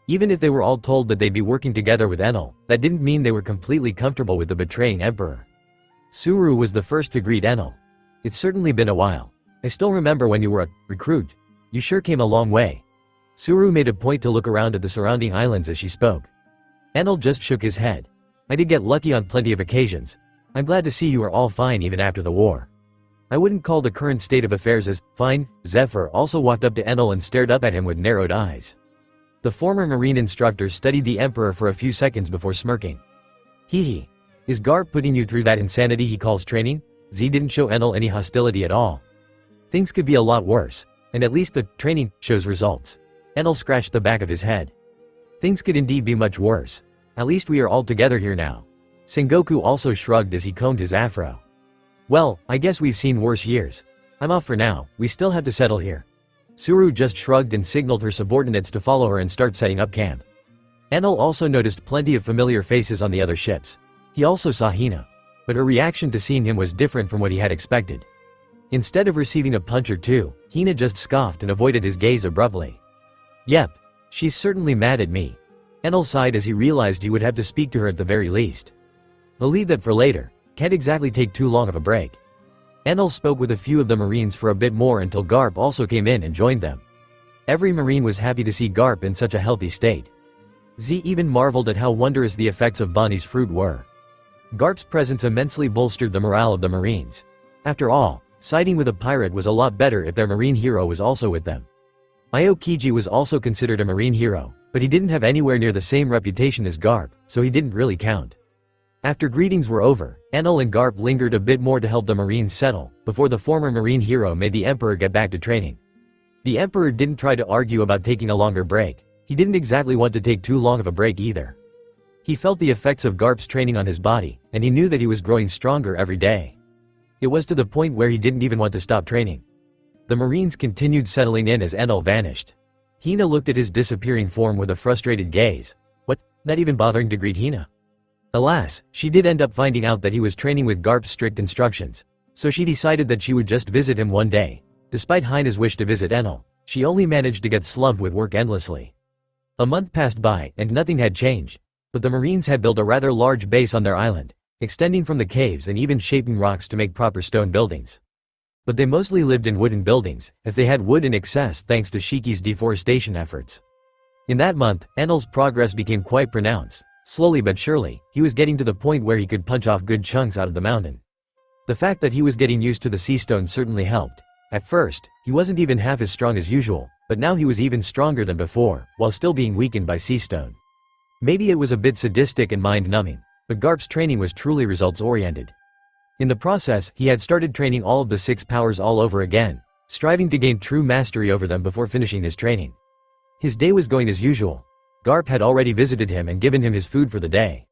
Speaker 2: Even if they were all told that they'd be working together with Enel, that didn't mean they were completely comfortable with the betraying Emperor. Suru was the first to greet Enel. "It's certainly been a while. I still remember when you were a recruit. You sure came a long way." Suru made a point to look around at the surrounding islands as she spoke. Enel just shook his head. "I did get lucky on plenty of occasions. I'm glad to see you are all fine even after the war." "I wouldn't call the current state of affairs as fine." Zephyr also walked up to Enel and stared up at him with narrowed eyes. The former Marine instructor studied the Emperor for a few seconds before smirking. Hee. Is Garp putting you through that insanity he calls training? Z didn't show Enel any hostility at all. Things could be a lot worse, and at least the training shows results. Enel scratched the back of his head. Things could indeed be much worse. At least we are all together here now. Sengoku also shrugged as he combed his afro. Well, I guess we've seen worse years. I'm off for now, we still have to settle here. Suru just shrugged and signaled her subordinates to follow her and start setting up camp. Enel also noticed plenty of familiar faces on the other ships. He also saw Hina. But her reaction to seeing him was different from what he had expected. Instead of receiving a punch or two, Hina just scoffed and avoided his gaze abruptly. Yep. She's certainly mad at me. Enel sighed as he realized he would have to speak to her at the very least. I'll leave that for later. Can't exactly take too long of a break. Enel spoke with a few of the Marines for a bit more until Garp also came in and joined them. Every Marine was happy to see Garp in such a healthy state. Z even marveled at how wondrous the effects of Bonnie's fruit were. Garp's presence immensely bolstered the morale of the Marines. After all, siding with a pirate was a lot better if their Marine hero was also with them. Aokiji was also considered a Marine hero, but he didn't have anywhere near the same reputation as Garp, so he didn't really count. After greetings were over, Enel and Garp lingered a bit more to help the Marines settle, before the former Marine hero made the Emperor get back to training. The Emperor didn't try to argue about taking a longer break. He didn't exactly want to take too long of a break either. He felt the effects of Garp's training on his body, and he knew that he was growing stronger every day. It was to the point where he didn't even want to stop training. The Marines continued settling in as Enel vanished. Hina looked at his disappearing form with a frustrated gaze. What? Not even bothering to greet Hina? Alas, she did end up finding out that he was training with Garp's strict instructions, so she decided that she would just visit him one day. Despite Hina's wish to visit Enel, she only managed to get slumped with work endlessly. A month passed by, and nothing had changed, but the Marines had built a rather large base on their island, extending from the caves and even shaping rocks to make proper stone buildings. But they mostly lived in wooden buildings, as they had wood in excess thanks to Shiki's deforestation efforts. In that month, Enel's progress became quite pronounced. Slowly but surely, he was getting to the point where he could punch off good chunks out of the mountain. The fact that he was getting used to the sea stone certainly helped. At first, he wasn't even half as strong as usual, but now he was even stronger than before, while still being weakened by sea stone. Maybe it was a bit sadistic and mind-numbing, but Garp's training was truly results-oriented. In the process, he had started training all of the 6 powers all over again, striving to gain true mastery over them before finishing his training. His day was going as usual. Garp had already visited him and given him his food for the day.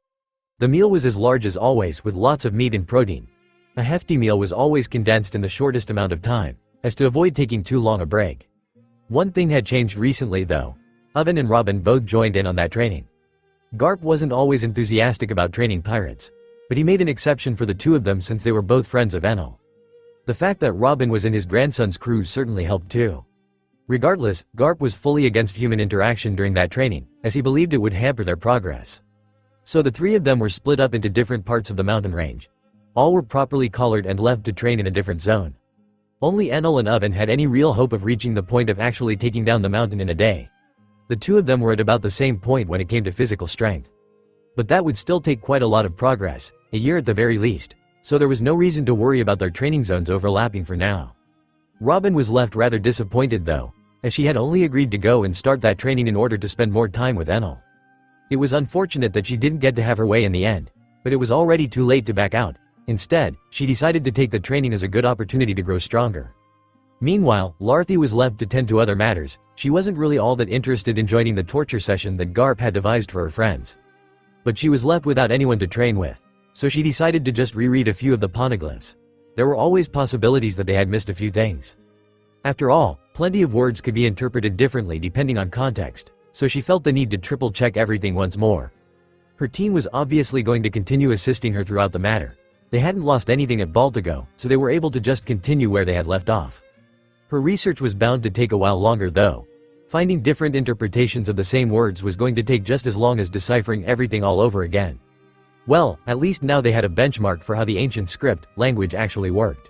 Speaker 2: The meal was as large as always with lots of meat and protein. A hefty meal was always condensed in the shortest amount of time, as to avoid taking too long a break. One thing had changed recently though. Oven and Robin both joined in on that training. Garp wasn't always enthusiastic about training pirates, but he made an exception for the two of them since they were both friends of Enel. The fact that Robin was in his grandson's crew certainly helped too. Regardless, Garp was fully against human interaction during that training, as he believed it would hamper their progress. So the three of them were split up into different parts of the mountain range. All were properly collared and left to train in a different zone. Only Enel and Oven had any real hope of reaching the point of actually taking down the mountain in a day. The two of them were at about the same point when it came to physical strength. But that would still take quite a lot of progress, a year at the very least, so there was no reason to worry about their training zones overlapping for now. Robin was left rather disappointed though, as she had only agreed to go and start that training in order to spend more time with Enel. It was unfortunate that she didn't get to have her way in the end, but it was already too late to back out. Instead, she decided to take the training as a good opportunity to grow stronger. Meanwhile, Larthy was left to tend to other matters. She wasn't really all that interested in joining the torture session that Garp had devised for her friends. But she was left without anyone to train with, so she decided to just reread a few of the poneglyphs. There were always possibilities that they had missed a few things. After all, plenty of words could be interpreted differently depending on context, so she felt the need to triple-check everything once more. Her team was obviously going to continue assisting her throughout the matter. They hadn't lost anything at Baltigo, so they were able to just continue where they had left off. Her research was bound to take a while longer though. Finding different interpretations of the same words was going to take just as long as deciphering everything all over again. Well, at least now they had a benchmark for how the ancient script language actually worked.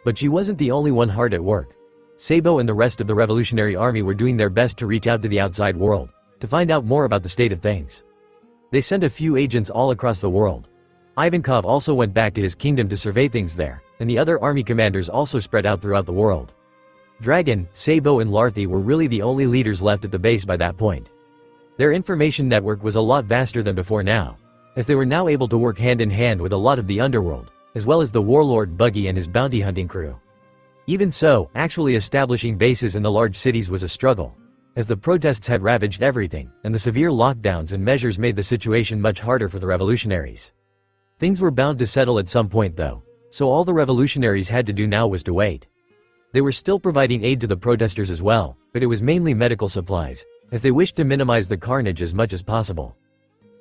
Speaker 2: But she wasn't the only one hard at work. Sabo and the rest of the Revolutionary Army were doing their best to reach out to the outside world, to find out more about the state of things. They sent a few agents all across the world. Ivankov also went back to his kingdom to survey things there, and the other army commanders also spread out throughout the world. Dragon, Sabo and Larthy were really the only leaders left at the base by that point. Their information network was a lot vaster than before now, as they were now able to work hand in hand with a lot of the underworld, as well as the warlord Buggy and his bounty hunting crew. Even so, actually establishing bases in the large cities was a struggle, as the protests had ravaged everything, and the severe lockdowns and measures made the situation much harder for the revolutionaries. Things were bound to settle at some point though, so all the revolutionaries had to do now was to wait. They were still providing aid to the protesters as well, but it was mainly medical supplies, as they wished to minimize the carnage as much as possible.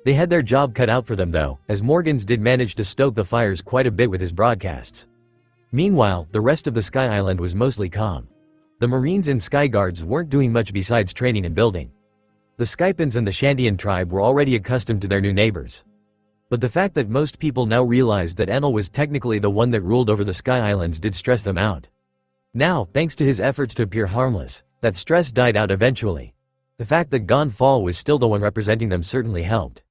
Speaker 2: They had their job cut out for them though, as Morgans did manage to stoke the fires quite a bit with his broadcasts. Meanwhile, the rest of the Sky Island was mostly calm. The Marines and Sky Guards weren't doing much besides training and building. The Skypans and the Shandian tribe were already accustomed to their new neighbors. But the fact that most people now realized that Enal was technically the one that ruled over the Sky Islands did stress them out. Now, thanks to his efforts to appear harmless, that stress died out eventually. The fact that Gon Fall was still the one representing them certainly helped.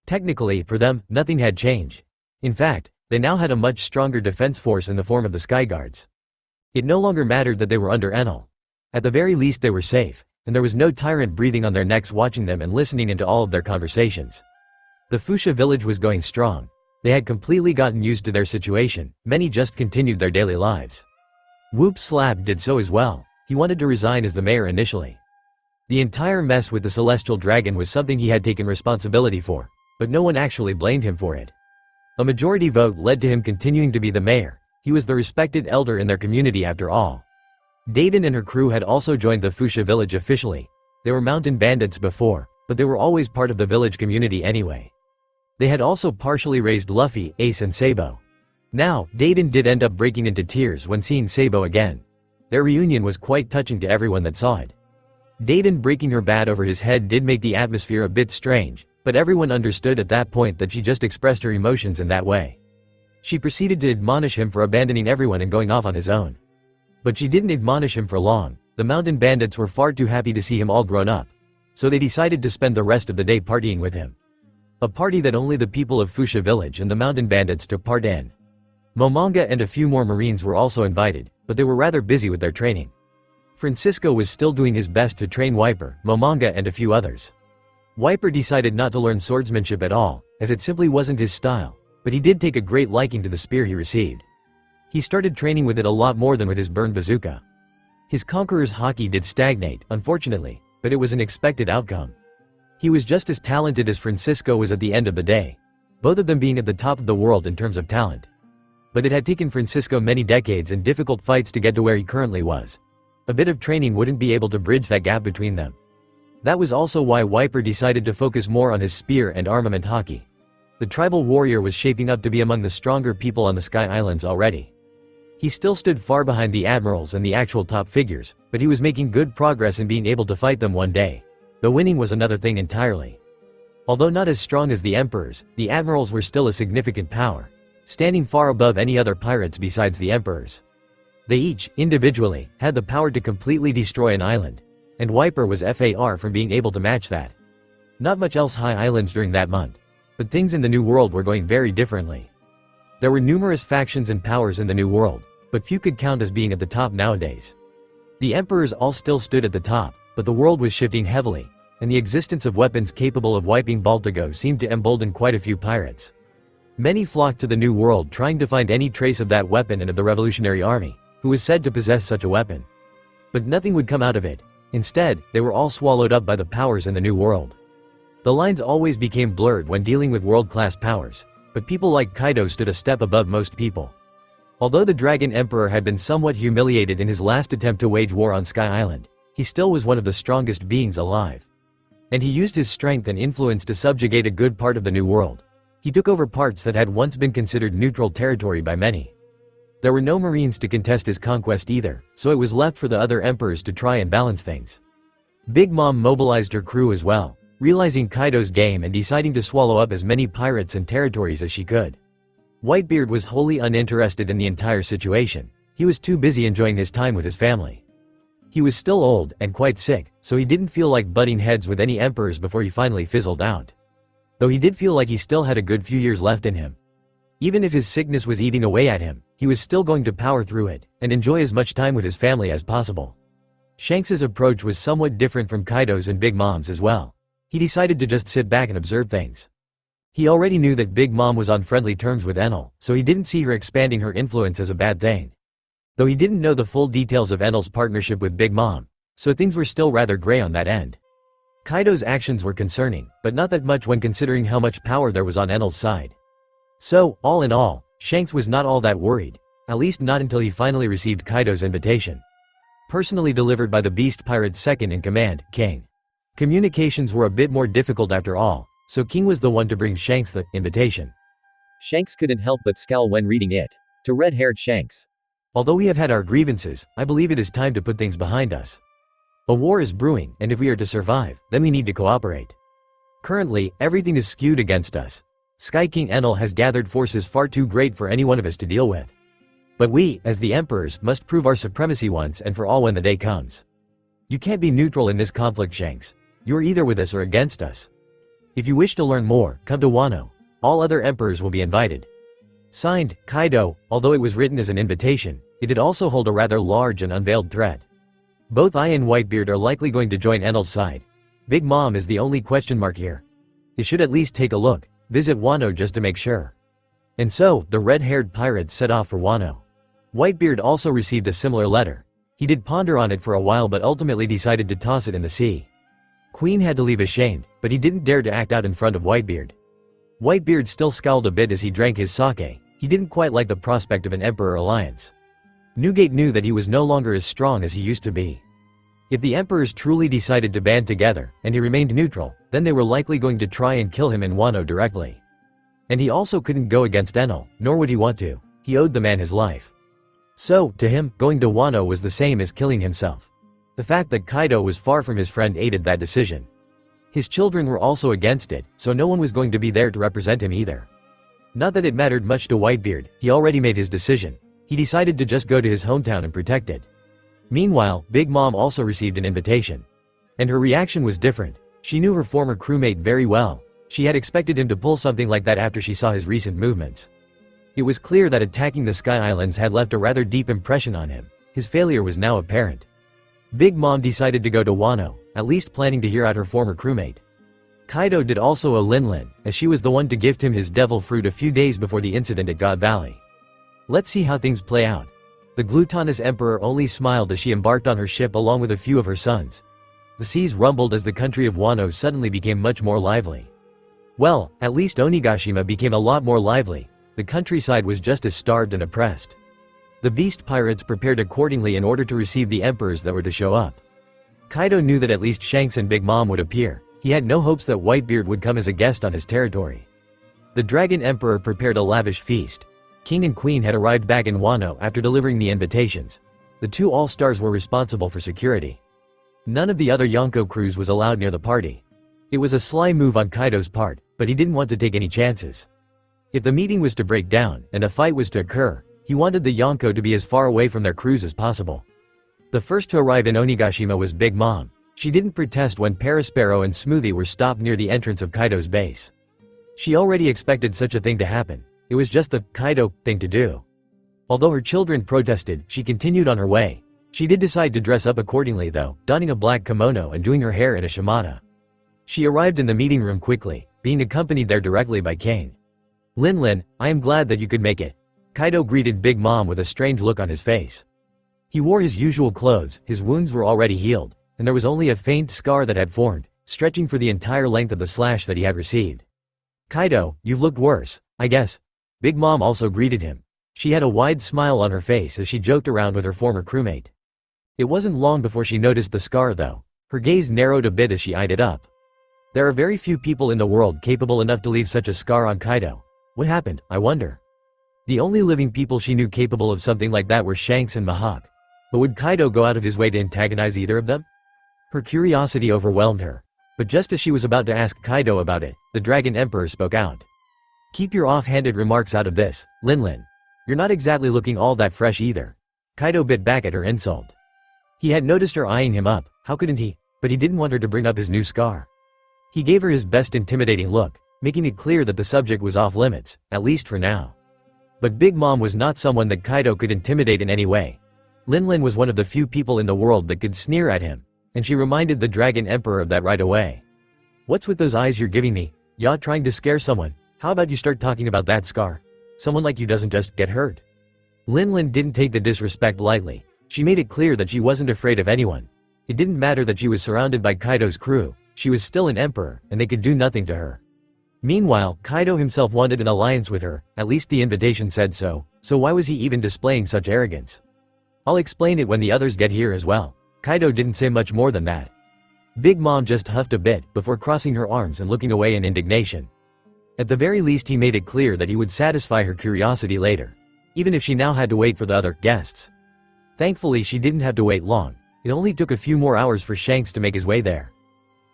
Speaker 2: Technically, for them, nothing had changed. In fact, they now had a much stronger defense force in the form of the Sky Guards. It no longer mattered that they were under Enal. At the very least they were safe, and there was no tyrant breathing on their necks watching them and listening into all of their conversations. The Fuchsia village was going strong. They had completely gotten used to their situation, many just continued their daily lives. Whoop Slab did so as well. He wanted to resign as the mayor initially. The entire mess with the Celestial Dragon was something he had taken responsibility for, but no one actually blamed him for it. A majority vote led to him continuing to be the mayor. He was the respected elder in their community after all. Dayton and her crew had also joined the Fuchsia village officially. They were mountain bandits before, but they were always part of the village community anyway. They had also partially raised Luffy, Ace and Sabo. Now, Dayton did end up breaking into tears when seeing Sabo again. Their reunion was quite touching to everyone that saw it. Dayton breaking her bat over his head did make the atmosphere a bit strange, but everyone understood at that point that she just expressed her emotions in that way. She proceeded to admonish him for abandoning everyone and going off on his own. But she didn't admonish him for long. The mountain bandits were far too happy to see him all grown up, so they decided to spend the rest of the day partying with him. A party that only the people of Fuchsia village and the mountain bandits took part in. Momonga and a few more Marines were also invited, but they were rather busy with their training. Francisco was still doing his best to train Wiper, Momonga and a few others. Wiper decided not to learn swordsmanship at all, as it simply wasn't his style, but he did take a great liking to the spear he received. He started training with it a lot more than with his burned bazooka. His conqueror's hockey did stagnate, unfortunately, but it was an expected outcome. He was just as talented as Francisco was at the end of the day, both of them being at the top of the world in terms of talent. But it had taken Francisco many decades and difficult fights to get to where he currently was. A bit of training wouldn't be able to bridge that gap between them. That was also why Wiper decided to focus more on his spear and armament hockey. The tribal warrior was shaping up to be among the stronger people on the Sky Islands already. He still stood far behind the admirals and the actual top figures, but he was making good progress in being able to fight them one day. The winning was another thing entirely. Although not as strong as the emperors, the admirals were still a significant power, standing far above any other pirates besides the emperors. They each, individually, had the power to completely destroy an island, and Wiper was far from being able to match that. Not much else high islands during that month, but things in the New World were going very differently. There were numerous factions and powers in the New World, but few could count as being at the top nowadays. The emperors all still stood at the top, but the world was shifting heavily, and the existence of weapons capable of wiping Baltigo seemed to embolden quite a few pirates. Many flocked to the New World trying to find any trace of that weapon and of the Revolutionary Army, who was said to possess such a weapon. But nothing would come out of it. Instead, they were all swallowed up by the powers in the New World. The lines always became blurred when dealing with world-class powers, but people like Kaido stood a step above most people. Although the Dragon Emperor had been somewhat humiliated in his last attempt to wage war on Sky Island, he still was one of the strongest beings alive. And he used his strength and influence to subjugate a good part of the New World. He took over parts that had once been considered neutral territory by many. There were no Marines to contest his conquest either, so it was left for the other emperors to try and balance things. Big Mom mobilized her crew as well, realizing Kaido's game and deciding to swallow up as many pirates and territories as she could. Whitebeard was wholly uninterested in the entire situation. He was too busy enjoying his time with his family. He was still old and quite sick, so he didn't feel like butting heads with any emperors before he finally fizzled out. Though he did feel like he still had a good few years left in him. Even if his sickness was eating away at him, he was still going to power through it, and enjoy as much time with his family as possible. Shanks's approach was somewhat different from Kaido's and Big Mom's as well. He decided to just sit back and observe things. He already knew that Big Mom was on friendly terms with Enel, so he didn't see her expanding her influence as a bad thing. Though he didn't know the full details of Enel's partnership with Big Mom, so things were still rather gray on that end. Kaido's actions were concerning, but not that much when considering how much power there was on Enel's side. So, all in all, Shanks was not all that worried, at least not until he finally received Kaido's invitation. Personally delivered by the Beast Pirate's second-in-command, King. Communications were a bit more difficult after all, so King was the one to bring Shanks the invitation. Shanks couldn't help but scowl when reading it. To red-haired Shanks. Although we have had our grievances, I believe it is time to put things behind us. A war is brewing, and if we are to survive, then we need to cooperate. Currently, everything is skewed against us. Sky King Enel has gathered forces far too great for any one of us to deal with. But we, as the emperors, must prove our supremacy once and for all when the day comes. You can't be neutral in this conflict, Shanks. You are either with us or against us. If you wish to learn more, come to Wano. All other emperors will be invited. Signed, Kaido. Although it was written as an invitation, it did also hold a rather large and unveiled threat. Both I and Whitebeard are likely going to join Enel's side. Big Mom is the only question mark here. You should at least take a look, visit Wano just to make sure. And so, the red-haired pirates set off for Wano. Whitebeard also received a similar letter. He did ponder on it for a while but ultimately decided to toss it in the sea. Queen had to leave ashamed, but he didn't dare to act out in front of Whitebeard. Whitebeard still scowled a bit as he drank his sake. He didn't quite like the prospect of an Emperor alliance. Newgate knew that he was no longer as strong as he used to be. If the Emperors truly decided to band together, and he remained neutral, then they were likely going to try and kill him in Wano directly. And he also couldn't go against Enel, nor would he want to. He owed the man his life. So, to him, going to Wano was the same as killing himself. The fact that Kaido was far from his friend aided that decision. His children were also against it, so no one was going to be there to represent him either. Not that it mattered much to Whitebeard, he already made his decision. He decided to just go to his hometown and protect it. Meanwhile, Big Mom also received an invitation. And her reaction was different. She knew her former crewmate very well. She had expected him to pull something like that after she saw his recent movements. It was clear that attacking the Sky Islands had left a rather deep impression on him. His failure was now apparent. Big Mom decided to go to Wano, at least planning to hear out her former crewmate. Kaido did also a Linlin, as she was the one to gift him his devil fruit a few days before the incident at God Valley. Let's see how things play out. The glutinous emperor only smiled as she embarked on her ship along with a few of her sons. The seas rumbled as the country of Wano suddenly became much more lively. Well, at least Onigashima became a lot more lively. The countryside was just as starved and oppressed. The beast pirates prepared accordingly in order to receive the emperors that were to show up. Kaido knew that at least Shanks and Big Mom would appear. He had no hopes that Whitebeard would come as a guest on his territory. The Dragon Emperor prepared a lavish feast. King and Queen had arrived back in Wano after delivering the invitations. The two All-Stars were responsible for security. None of the other Yonko crews was allowed near the party. It was a sly move on Kaido's part, but he didn't want to take any chances. If the meeting was to break down, and a fight was to occur, he wanted the Yonko to be as far away from their crews as possible. The first to arrive in Onigashima was Big Mom. She didn't protest when Parasparrow and Smoothie were stopped near the entrance of Kaido's base. She already expected such a thing to happen. It was just the Kaido thing to do. Although her children protested, she continued on her way. She did decide to dress up accordingly though, donning a black kimono and doing her hair in a shimada. She arrived in the meeting room quickly, being accompanied there directly by Kane. Linlin, I am glad that you could make it. Kaido greeted Big Mom with a strange look on his face. He wore his usual clothes, his wounds were already healed, and there was only a faint scar that had formed, stretching for the entire length of the slash that he had received. Kaido, you've looked worse, I guess. Big Mom also greeted him. She had a wide smile on her face as she joked around with her former crewmate. It wasn't long before she noticed the scar though. Her gaze narrowed a bit as she eyed it up. There are very few people in the world capable enough to leave such a scar on Kaido. What happened, I wonder? The only living people she knew capable of something like that were Shanks and Mihawk. But would Kaido go out of his way to antagonize either of them? Her curiosity overwhelmed her. But just as she was about to ask Kaido about it, the Dragon Emperor spoke out. Keep your off-handed remarks out of this, Linlin. You're not exactly looking all that fresh either. Kaido bit back at her insult. He had noticed her eyeing him up, how couldn't he? But he didn't want her to bring up his new scar. He gave her his best intimidating look, making it clear that the subject was off limits, at least for now. But Big Mom was not someone that Kaido could intimidate in any way. Linlin was one of the few people in the world that could sneer at him, and she reminded the Dragon Emperor of that right away. What's with those eyes you're giving me? You're trying to scare someone. How about you start talking about that scar? Someone like you doesn't just get hurt. Lin didn't take the disrespect lightly. She made it clear that she wasn't afraid of anyone. It didn't matter that she was surrounded by Kaido's crew, she was still an emperor, and they could do nothing to her. Meanwhile, Kaido himself wanted an alliance with her, at least the invitation said so why was he even displaying such arrogance? I'll explain it when the others get here as well. Kaido didn't say much more than that. Big Mom just huffed a bit before crossing her arms and looking away in indignation. At the very least he made it clear that he would satisfy her curiosity later, even if she now had to wait for the other guests. Thankfully she didn't have to wait long. It only took a few more hours for Shanks to make his way there.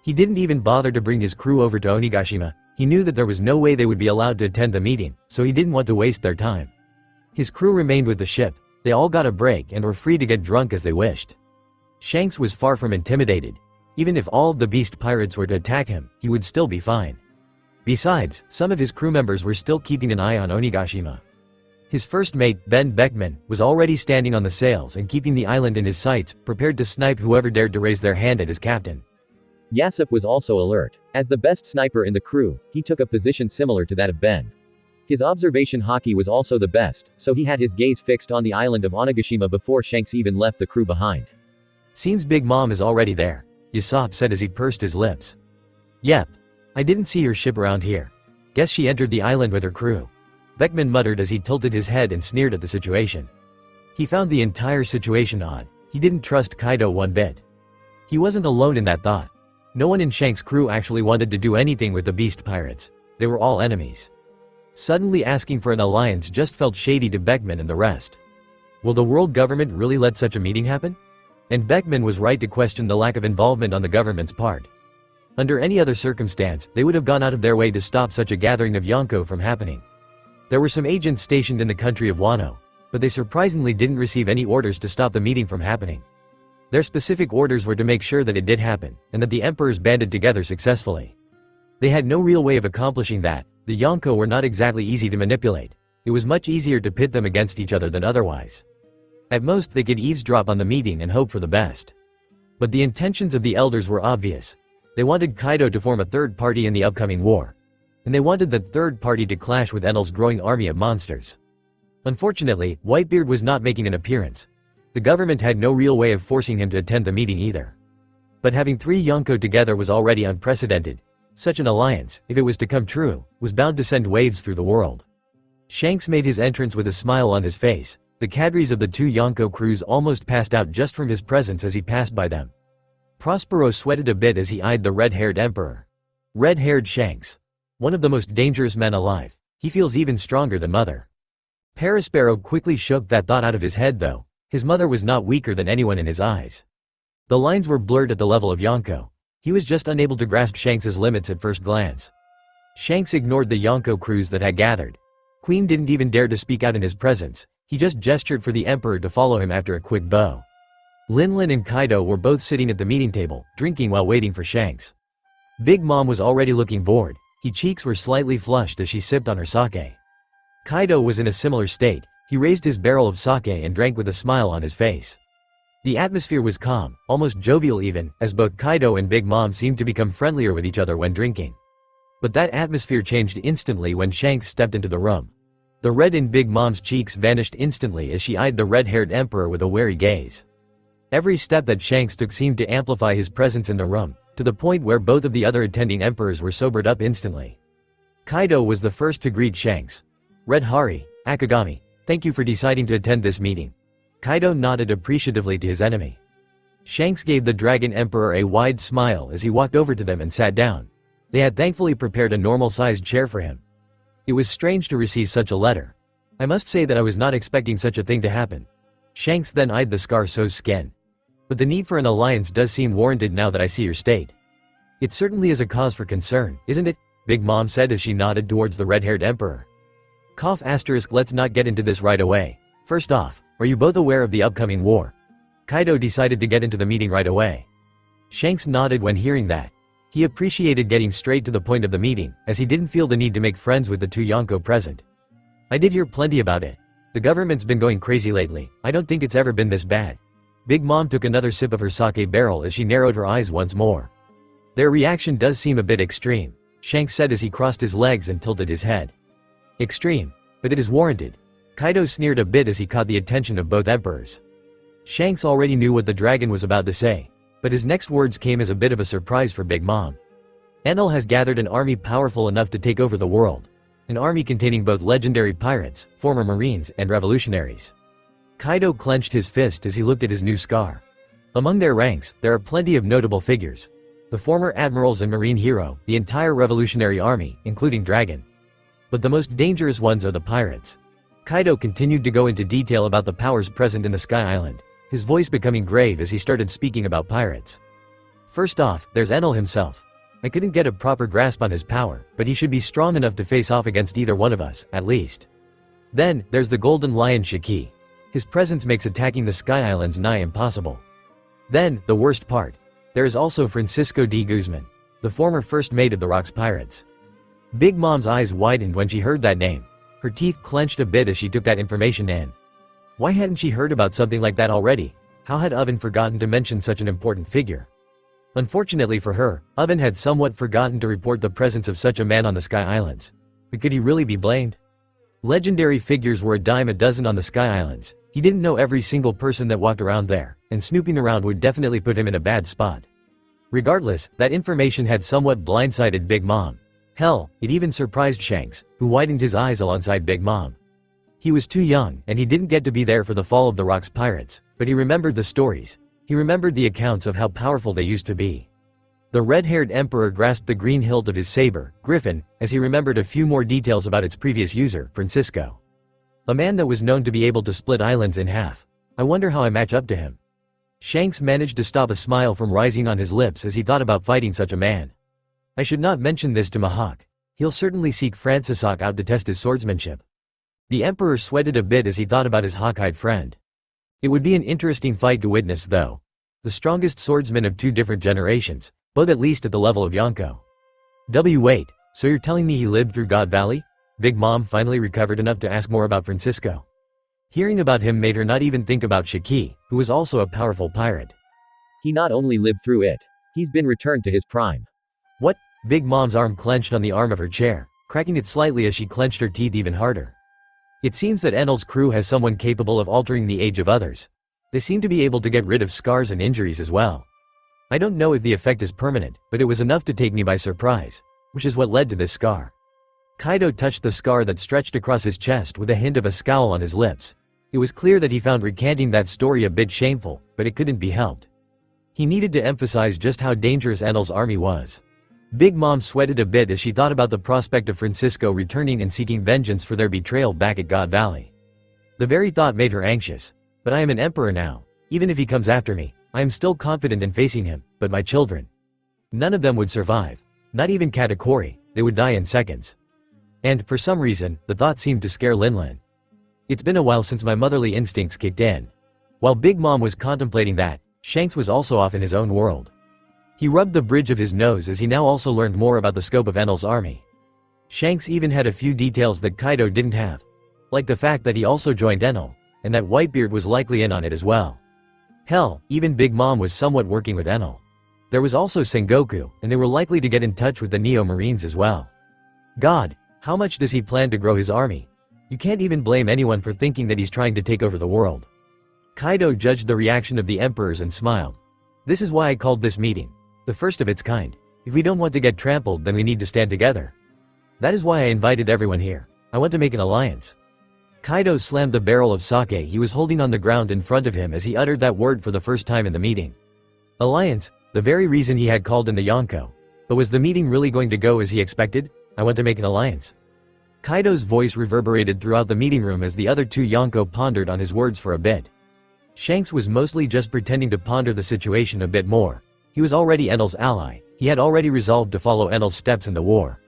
Speaker 2: He didn't even bother to bring his crew over to Onigashima. He knew that there was no way they would be allowed to attend the meeting, so he didn't want to waste their time. His crew remained with the ship. They all got a break and were free to get drunk as they wished. Shanks was far from intimidated. Even if all of the beast pirates were to attack him, he would still be fine. Besides, some of his crew members were still keeping an eye on Onigashima. His first mate, Ben Beckman, was already standing on the sails and keeping the island in his sights, prepared to snipe whoever dared to raise their hand at his captain. Yasop was also alert. As the best sniper in the crew, he took a position similar to that of Ben. His observation haki was also the best, so he had his gaze fixed on the island of Onigashima before Shanks even left the crew behind. Seems Big Mom is already there, Yasop said as he pursed his lips. Yep. I didn't see her ship around here. Guess she entered the island with her crew. Beckman muttered as he tilted his head and sneered at the situation. He found the entire situation odd. He didn't trust Kaido one bit. He wasn't alone in that thought. No one in Shanks' crew actually wanted to do anything with the beast pirates. They were all enemies. Suddenly asking for an alliance just felt shady to Beckman and the rest. Will the world government really let such a meeting happen? And Beckman was right to question the lack of involvement on the government's part. Under any other circumstance, they would have gone out of their way to stop such a gathering of Yonko from happening. There were some agents stationed in the country of Wano, but they surprisingly didn't receive any orders to stop the meeting from happening. Their specific orders were to make sure that it did happen, and that the emperors banded together successfully. They had no real way of accomplishing that. The Yonko were not exactly easy to manipulate. It was much easier to pit them against each other than otherwise. At most they could eavesdrop on the meeting and hope for the best. But the intentions of the elders were obvious. They wanted Kaido to form a third party in the upcoming war. And they wanted that third party to clash with Enal's growing army of monsters. Unfortunately, Whitebeard was not making an appearance. The government had no real way of forcing him to attend the meeting either. But having three Yonko together was already unprecedented. Such an alliance, if it was to come true, was bound to send waves through the world. Shanks made his entrance with a smile on his face. The cadres of the two Yonko crews almost passed out just from his presence as he passed by them. Prospero sweated a bit as he eyed the red-haired emperor. Red-haired Shanks. One of the most dangerous men alive. He feels even stronger than Mother. Prospero quickly shook that thought out of his head though. His mother was not weaker than anyone in his eyes. The lines were blurred at the level of Yonko. He was just unable to grasp Shanks' limits at first glance. Shanks ignored the Yonko crews that had gathered. Queen didn't even dare to speak out in his presence. He just gestured for the emperor to follow him after a quick bow. Lin and Kaido were both sitting at the meeting table, drinking while waiting for Shanks. Big Mom was already looking bored. Her cheeks were slightly flushed as she sipped on her sake. Kaido was in a similar state. He raised his barrel of sake and drank with a smile on his face. The atmosphere was calm, almost jovial even, as both Kaido and Big Mom seemed to become friendlier with each other when drinking. But that atmosphere changed instantly when Shanks stepped into the room. The red in Big Mom's cheeks vanished instantly as she eyed the red-haired emperor with a wary gaze. Every step that Shanks took seemed to amplify his presence in the room, to the point where both of the other attending emperors were sobered up instantly. Kaido was the first to greet Shanks. Red Hari, Akagami, thank you for deciding to attend this meeting. Kaido nodded appreciatively to his enemy. Shanks gave the Dragon Emperor a wide smile as he walked over to them and sat down. They had thankfully prepared a normal-sized chair for him. It was strange to receive such a letter. I must say that I was not expecting such a thing to happen. Shanks then eyed the scar-so's skin. But the need for an alliance does seem warranted now that I see your state. It certainly is a cause for concern, isn't it? Big Mom said as she nodded towards the red-haired emperor. Let's not get into this right away. First off, are you both aware of the upcoming war? Kaido decided to get into the meeting right away. Shanks nodded when hearing that. He appreciated getting straight to the point of the meeting, as he didn't feel the need to make friends with the two Yonko present. I did hear plenty about it. The government's been going crazy lately. I don't think it's ever been this bad. Big Mom took another sip of her sake barrel as she narrowed her eyes once more. Their reaction does seem a bit extreme, Shanks said as he crossed his legs and tilted his head. Extreme, but it is warranted. Kaido sneered a bit as he caught the attention of both emperors. Shanks already knew what the dragon was about to say, but his next words came as a bit of a surprise for Big Mom. Enel has gathered an army powerful enough to take over the world. An army containing both legendary pirates, former marines, and revolutionaries. Kaido clenched his fist as he looked at his new scar. Among their ranks, there are plenty of notable figures. The former admirals and marine hero, the entire revolutionary army, including Dragon. But the most dangerous ones are the pirates. Kaido continued to go into detail about the powers present in the Sky Island, his voice becoming grave as he started speaking about pirates. First off, there's Enel himself. I couldn't get a proper grasp on his power, but he should be strong enough to face off against either one of us, at least. Then, there's the Golden Lion Shiki. His presence makes attacking the Sky Islands nigh impossible. Then, the worst part. There is also Francisco D. Guzman, the former first mate of the Rocks Pirates. Big Mom's eyes widened when she heard that name. Her teeth clenched a bit as she took that information in. Why hadn't she heard about something like that already? How had Oven forgotten to mention such an important figure? Unfortunately for her, Oven had somewhat forgotten to report the presence of such a man on the Sky Islands. But could he really be blamed? Legendary figures were a dime a dozen on the Sky Islands. He didn't know every single person that walked around there, and snooping around would definitely put him in a bad spot. Regardless, that information had somewhat blindsided Big Mom. Hell, it even surprised Shanks, who widened his eyes alongside Big Mom. He was too young, and he didn't get to be there for the fall of the Rocks Pirates, but he remembered the stories. He remembered the accounts of how powerful they used to be. The red-haired emperor grasped the green hilt of his saber, Griffin, as he remembered a few more details about its previous user, Francisco. A man that was known to be able to split islands in half. I wonder how I match up to him. Shanks managed to stop a smile from rising on his lips as he thought about fighting such a man. I should not mention this to Mihawk. He'll certainly seek Francisok out to test his swordsmanship. The emperor sweated a bit as he thought about his hawk-eyed friend. It would be an interesting fight to witness though. The strongest swordsman of two different generations, both at least at the level of Yonko. Wait, so you're telling me he lived through God Valley? Big Mom finally recovered enough to ask more about Francisco. Hearing about him made her not even think about Shiki, who was also a powerful pirate. He not only lived through it, he's been returned to his prime. What? Big Mom's arm clenched on the arm of her chair, cracking it slightly as she clenched her teeth even harder. It seems that Enel's crew has someone capable of altering the age of others. They seem to be able to get rid of scars and injuries as well. I don't know if the effect is permanent, but it was enough to take me by surprise, which is what led to this scar. Kaido touched the scar that stretched across his chest with a hint of a scowl on his lips. It was clear that he found recanting that story a bit shameful, but it couldn't be helped. He needed to emphasize just how dangerous Enel's army was. Big Mom sweated a bit as she thought about the prospect of Francisco returning and seeking vengeance for their betrayal back at God Valley. The very thought made her anxious. But I am an emperor now. Even if he comes after me, I am still confident in facing him, but my children. None of them would survive. Not even Katakuri, they would die in seconds. And, for some reason, the thought seemed to scare Linlin. It's been a while since my motherly instincts kicked in. While Big Mom was contemplating that, Shanks was also off in his own world. He rubbed the bridge of his nose as he now also learned more about the scope of Enel's army. Shanks even had a few details that Kaido didn't have. Like the fact that he also joined Enel, and that Whitebeard was likely in on it as well. Hell, even Big Mom was somewhat working with Enel. There was also Sengoku, and they were likely to get in touch with the Neo Marines as well. God, how much does he plan to grow his army? You can't even blame anyone for thinking that he's trying to take over the world. Kaido judged the reaction of the emperors and smiled. This is why I called this meeting. The first of its kind. If we don't want to get trampled, then we need to stand together. That is why I invited everyone here. I want to make an alliance. Kaido slammed the barrel of sake he was holding on the ground in front of him as he uttered that word for the first time in the meeting. Alliance, the very reason he had called in the Yonko. But was the meeting really going to go as he expected? I want to make an alliance. Kaido's voice reverberated throughout the meeting room as the other two Yonko pondered on his words for a bit. Shanks was mostly just pretending to ponder the situation a bit more. He was already Enel's ally. He had already resolved to follow Enel's steps in the war.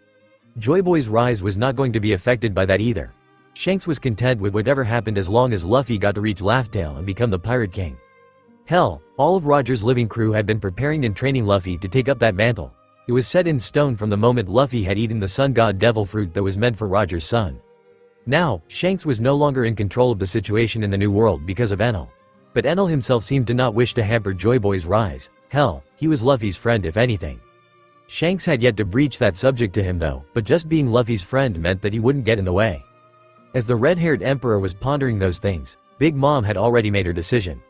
Speaker 2: Joy Boy's rise was not going to be affected by that either. Shanks was content with whatever happened as long as Luffy got to reach Laugh-Tale and become the Pirate King. Hell, all of Roger's living crew had been preparing and training Luffy to take up that mantle. It was set in stone from the moment Luffy had eaten the Sun God Devil fruit that was meant for Roger's son. Now, Shanks was no longer in control of the situation in the New World because of Enel. But Enel himself seemed to not wish to hamper Joy Boy's rise. Hell, he was Luffy's friend if anything. Shanks had yet to breach that subject to him though, but just being Luffy's friend meant that he wouldn't get in the way. As the red-haired emperor was pondering those things, Big Mom had already made her decision.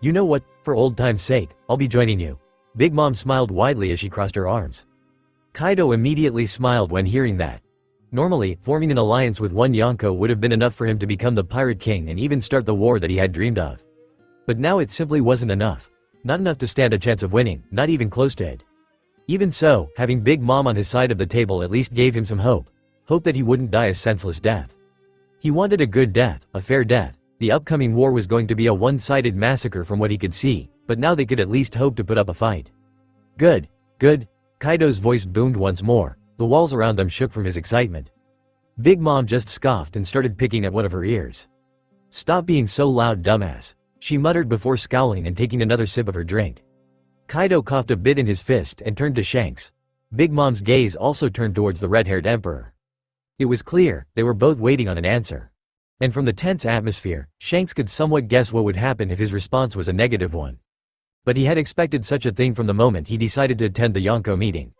Speaker 2: "You know what, for old time's sake, I'll be joining you." Big Mom smiled widely as she crossed her arms. Kaido immediately smiled when hearing that. Normally, forming an alliance with one Yonko would have been enough for him to become the Pirate King and even start the war that he had dreamed of. But now it simply wasn't enough. Not enough to stand a chance of winning, not even close to it. Even so, having Big Mom on his side of the table at least gave him some hope. Hope that he wouldn't die a senseless death. He wanted a good death, a fair death. The upcoming war was going to be a one-sided massacre from what he could see, but now they could at least hope to put up a fight. Good, good. Kaido's voice boomed once more. The walls around them shook from his excitement. Big Mom just scoffed and started picking at one of her ears. "Stop being so loud, dumbass," she muttered before scowling and taking another sip of her drink. Kaido coughed a bit in his fist and turned to Shanks. Big Mom's gaze also turned towards the red-haired emperor. It was clear, they were both waiting on an answer. And from the tense atmosphere, Shanks could somewhat guess what would happen if his response was a negative one. But he had expected such a thing from the moment he decided to attend the Yonko meeting.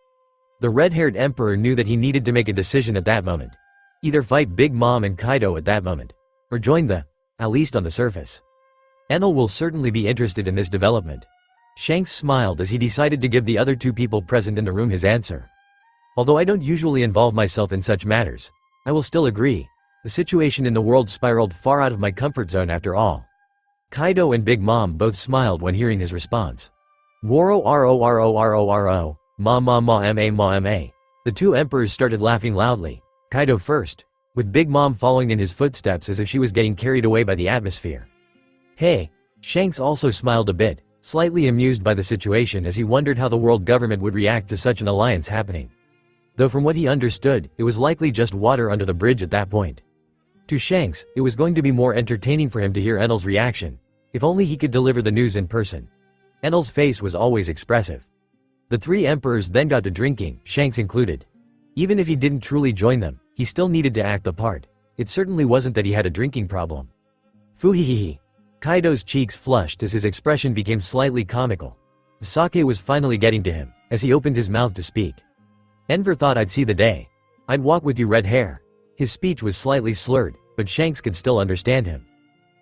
Speaker 2: The red-haired emperor knew that he needed to make a decision at that moment. Either fight Big Mom and Kaido at that moment, or join at least on the surface. Enel will certainly be interested in this development. Shanks smiled as he decided to give the other two people present in the room his answer. "Although I don't usually involve myself in such matters, I will still agree. The situation in the world spiraled far out of my comfort zone after all." Kaido and Big Mom both smiled when hearing his response. "Woro ro ro ro ro. Ma ma ma ma." The two emperors started laughing loudly, Kaido first, with Big Mom following in his footsteps as if she was getting carried away by the atmosphere. "Hey." Shanks also smiled a bit, slightly amused by the situation as he wondered how the world government would react to such an alliance happening. Though from what he understood, it was likely just water under the bridge at that point. To Shanks, it was going to be more entertaining for him to hear Enel's reaction. If only he could deliver the news in person. Enel's face was always expressive. The three emperors then got to drinking, Shanks included. Even if he didn't truly join them, he still needed to act the part. It certainly wasn't that he had a drinking problem. Fuhihihi. Kaido's cheeks flushed as his expression became slightly comical. The sake was finally getting to him, as he opened his mouth to speak. "Enver thought I'd see the day. I'd walk with you, red hair." His speech was slightly slurred, but Shanks could still understand him.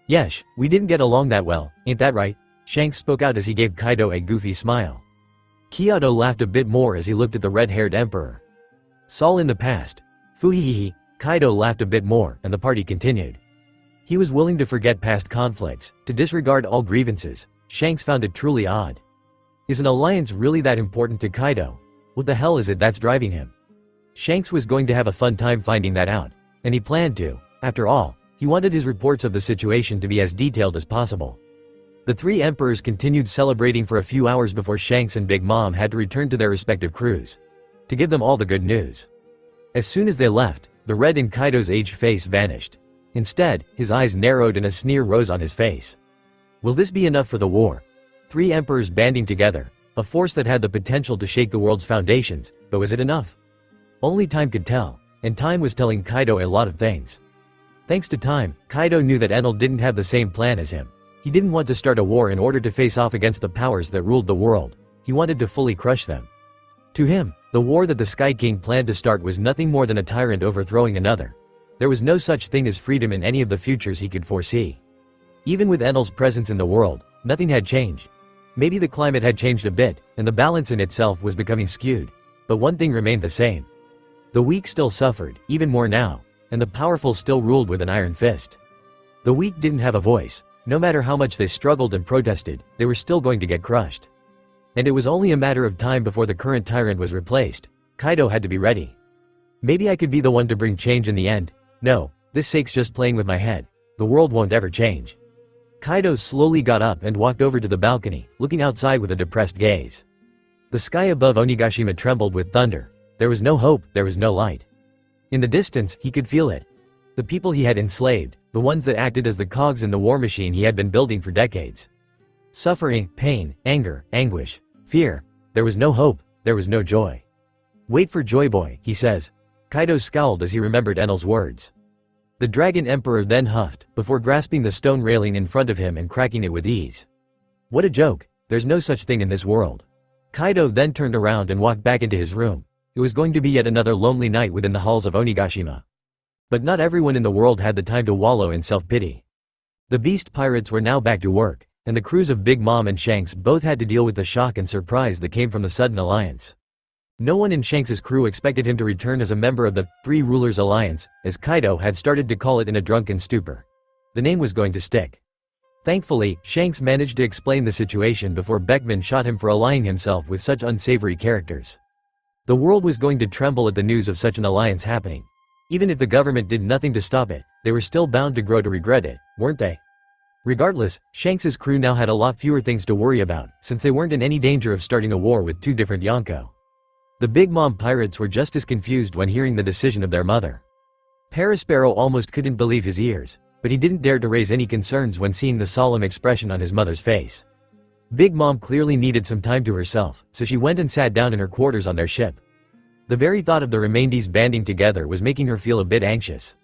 Speaker 2: "Yesh, we didn't get along that well, ain't that right?" Shanks spoke out as he gave Kaido a goofy smile. Kyoto laughed a bit more as he looked at the red-haired emperor. "All in the past." Fuhihihi. Kaido laughed a bit more, and the party continued. He was willing to forget past conflicts, to disregard all grievances. Shanks found it truly odd. Is an alliance really that important to Kaido? What the hell is it that's driving him? Shanks was going to have a fun time finding that out, and he planned to. After all, he wanted his reports of the situation to be as detailed as possible. The three emperors continued celebrating for a few hours before Shanks and Big Mom had to return to their respective crews to give them all the good news. As soon as they left, the red in Kaido's aged face vanished. Instead, his eyes narrowed and a sneer rose on his face. Will this be enough for the war? Three emperors banding together, a force that had the potential to shake the world's foundations, but was it enough? Only time could tell, and time was telling Kaido a lot of things. Thanks to time, Kaido knew that Enel didn't have the same plan as him. He didn't want to start a war in order to face off against the powers that ruled the world. He wanted to fully crush them. To him, the war that the Sky King planned to start was nothing more than a tyrant overthrowing another. There was no such thing as freedom in any of the futures he could foresee. Even with Enel's presence in the world, nothing had changed. Maybe the climate had changed a bit, and the balance in itself was becoming skewed. But one thing remained the same. The weak still suffered, even more now, and the powerful still ruled with an iron fist. The weak didn't have a voice. No matter how much they struggled and protested, they were still going to get crushed. And it was only a matter of time before the current tyrant was replaced. Kaido had to be ready. Maybe I could be the one to bring change in the end. No, this sake's just playing with my head. The world won't ever change. Kaido slowly got up and walked over to the balcony, looking outside with a depressed gaze. The sky above Onigashima trembled with thunder. There was no hope, there was no light. In the distance, he could feel it. The people he had enslaved, the ones that acted as the cogs in the war machine he had been building for decades. Suffering, pain, anger, anguish, fear. There was no hope, there was no joy. Wait for Joy Boy, he says. Kaido scowled as he remembered Enel's words. The Dragon Emperor then huffed, before grasping the stone railing in front of him and cracking it with ease. What a joke, there's no such thing in this world. Kaido then turned around and walked back into his room. It was going to be yet another lonely night within the halls of Onigashima. But not everyone in the world had the time to wallow in self-pity. The beast pirates were now back to work, and the crews of Big Mom and Shanks both had to deal with the shock and surprise that came from the sudden alliance. No one in Shanks's crew expected him to return as a member of the Three Rulers Alliance, as Kaido had started to call it in a drunken stupor. The name was going to stick. Thankfully, Shanks managed to explain the situation before Beckman shot him for allying himself with such unsavory characters. The world was going to tremble at the news of such an alliance happening. Even if the government did nothing to stop it, they were still bound to grow to regret it, weren't they? Regardless, Shanks's crew now had a lot fewer things to worry about, since they weren't in any danger of starting a war with two different Yonko. The Big Mom pirates were just as confused when hearing the decision of their mother. Parasparrow almost couldn't believe his ears, but he didn't dare to raise any concerns when seeing the solemn expression on his mother's face. Big Mom clearly needed some time to herself, so she went and sat down in her quarters on their ship. The very thought of the Remaindees banding together was making her feel a bit anxious.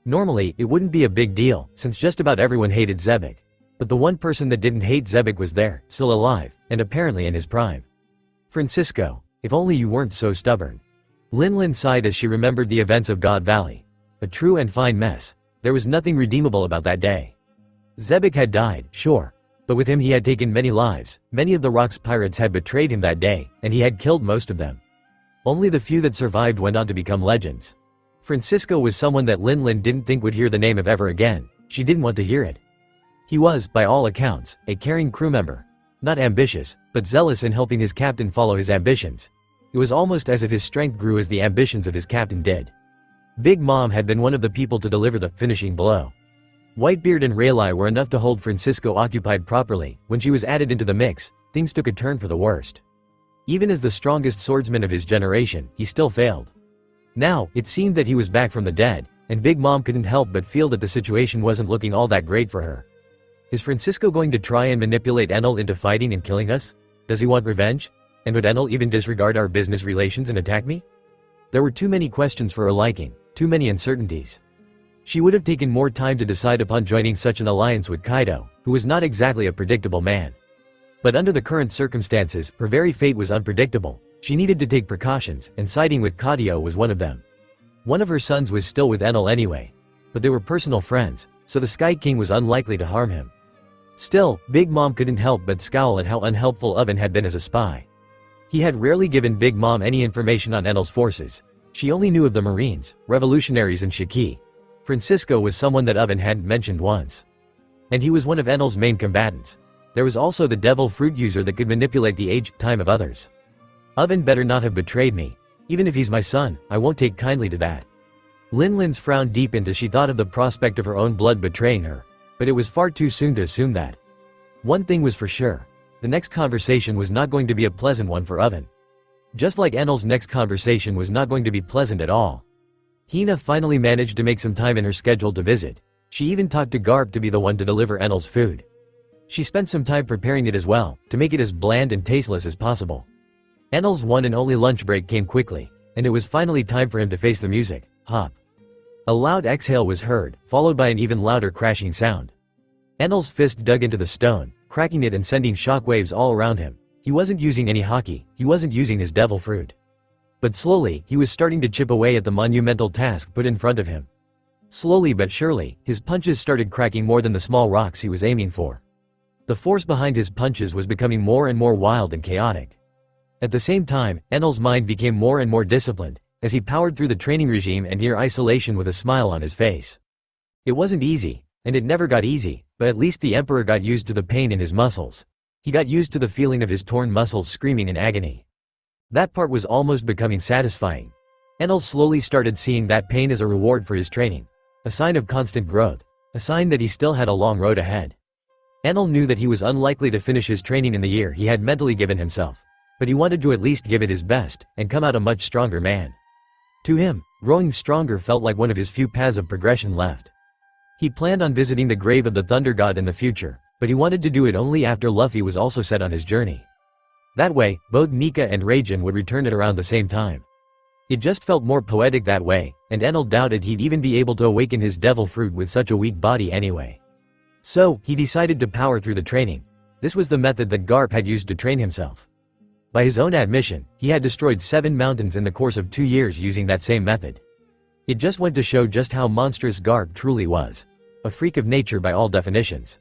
Speaker 2: Normally, it wouldn't be a big deal, since just about everyone hated Zebek. But the one person that didn't hate Zebek was there, still alive, and apparently in his prime. Francisco. If only you weren't so stubborn. Linlin sighed as she remembered the events of God Valley. A true and fine mess. There was nothing redeemable about that day. Zebek had died, sure. But with him he had taken many lives. Many of the Rock's pirates had betrayed him that day, and he had killed most of them. Only the few that survived went on to become legends. Francisco was someone that Linlin didn't think would hear the name of ever again. She didn't want to hear it. He was, by all accounts, a caring crew member. Not ambitious, but zealous in helping his captain follow his ambitions. It was almost as if his strength grew as the ambitions of his captain did. Big Mom had been one of the people to deliver the finishing blow. Whitebeard and Rayleigh were enough to hold Francisco occupied properly. When she was added into the mix, things took a turn for the worst. Even as the strongest swordsman of his generation, he still failed. Now, it seemed that he was back from the dead, and Big Mom couldn't help but feel that the situation wasn't looking all that great for her. Is Francisco going to try and manipulate Enel into fighting and killing us? Does he want revenge? And would Enel even disregard our business relations and attack me? There were too many questions for her liking, too many uncertainties. She would have taken more time to decide upon joining such an alliance with Kaido, who was not exactly a predictable man. But under the current circumstances, her very fate was unpredictable. She needed to take precautions, and siding with Kadio was one of them. One of her sons was still with Enel anyway. But they were personal friends, so the Sky King was unlikely to harm him. Still, Big Mom couldn't help but scowl at how unhelpful Oven had been as a spy. He had rarely given Big Mom any information on Enel's forces. She only knew of the Marines, revolutionaries and Shiki. Francisco was someone that Oven hadn't mentioned once. And he was one of Enel's main combatants. There was also the devil fruit user that could manipulate the age, time of others. Oven better not have betrayed me. Even if he's my son, I won't take kindly to that. Linlin's frown deepened as she thought of the prospect of her own blood betraying her. But it was far too soon to assume that. One thing was for sure. The next conversation was not going to be a pleasant one for Oven. Just like Enel's next conversation was not going to be pleasant at all. Hina finally managed to make some time in her schedule to visit. She even talked to Garp to be the one to deliver Enel's food. She spent some time preparing it as well, to make it as bland and tasteless as possible. Enel's one and only lunch break came quickly, and it was finally time for him to face the music. Hop. A loud exhale was heard, followed by an even louder crashing sound. Enel's fist dug into the stone, cracking it and sending shockwaves all around him. He wasn't using any haki, he wasn't using his devil fruit. But slowly, he was starting to chip away at the monumental task put in front of him. Slowly but surely, his punches started cracking more than the small rocks he was aiming for. The force behind his punches was becoming more and more wild and chaotic. At the same time, Enel's mind became more and more disciplined, as he powered through the training regime and near isolation with a smile on his face. It wasn't easy, and it never got easy, but at least the Emperor got used to the pain in his muscles. He got used to the feeling of his torn muscles screaming in agony. That part was almost becoming satisfying. Enel slowly started seeing that pain as a reward for his training. A sign of constant growth. A sign that he still had a long road ahead. Enel knew that he was unlikely to finish his training in the year he had mentally given himself. But he wanted to at least give it his best, and come out a much stronger man. To him, growing stronger felt like one of his few paths of progression left. He planned on visiting the grave of the Thunder God in the future, but he wanted to do it only after Luffy was also set on his journey. That way, both Nika and Raijin would return at around the same time. It just felt more poetic that way, and Enel doubted he'd even be able to awaken his devil fruit with such a weak body anyway. So, he decided to power through the training. This was the method that Garp had used to train himself. By his own admission, he had destroyed 7 mountains in the course of 2 years using that same method. It just went to show just how monstrous Garp truly was. A freak of nature by all definitions.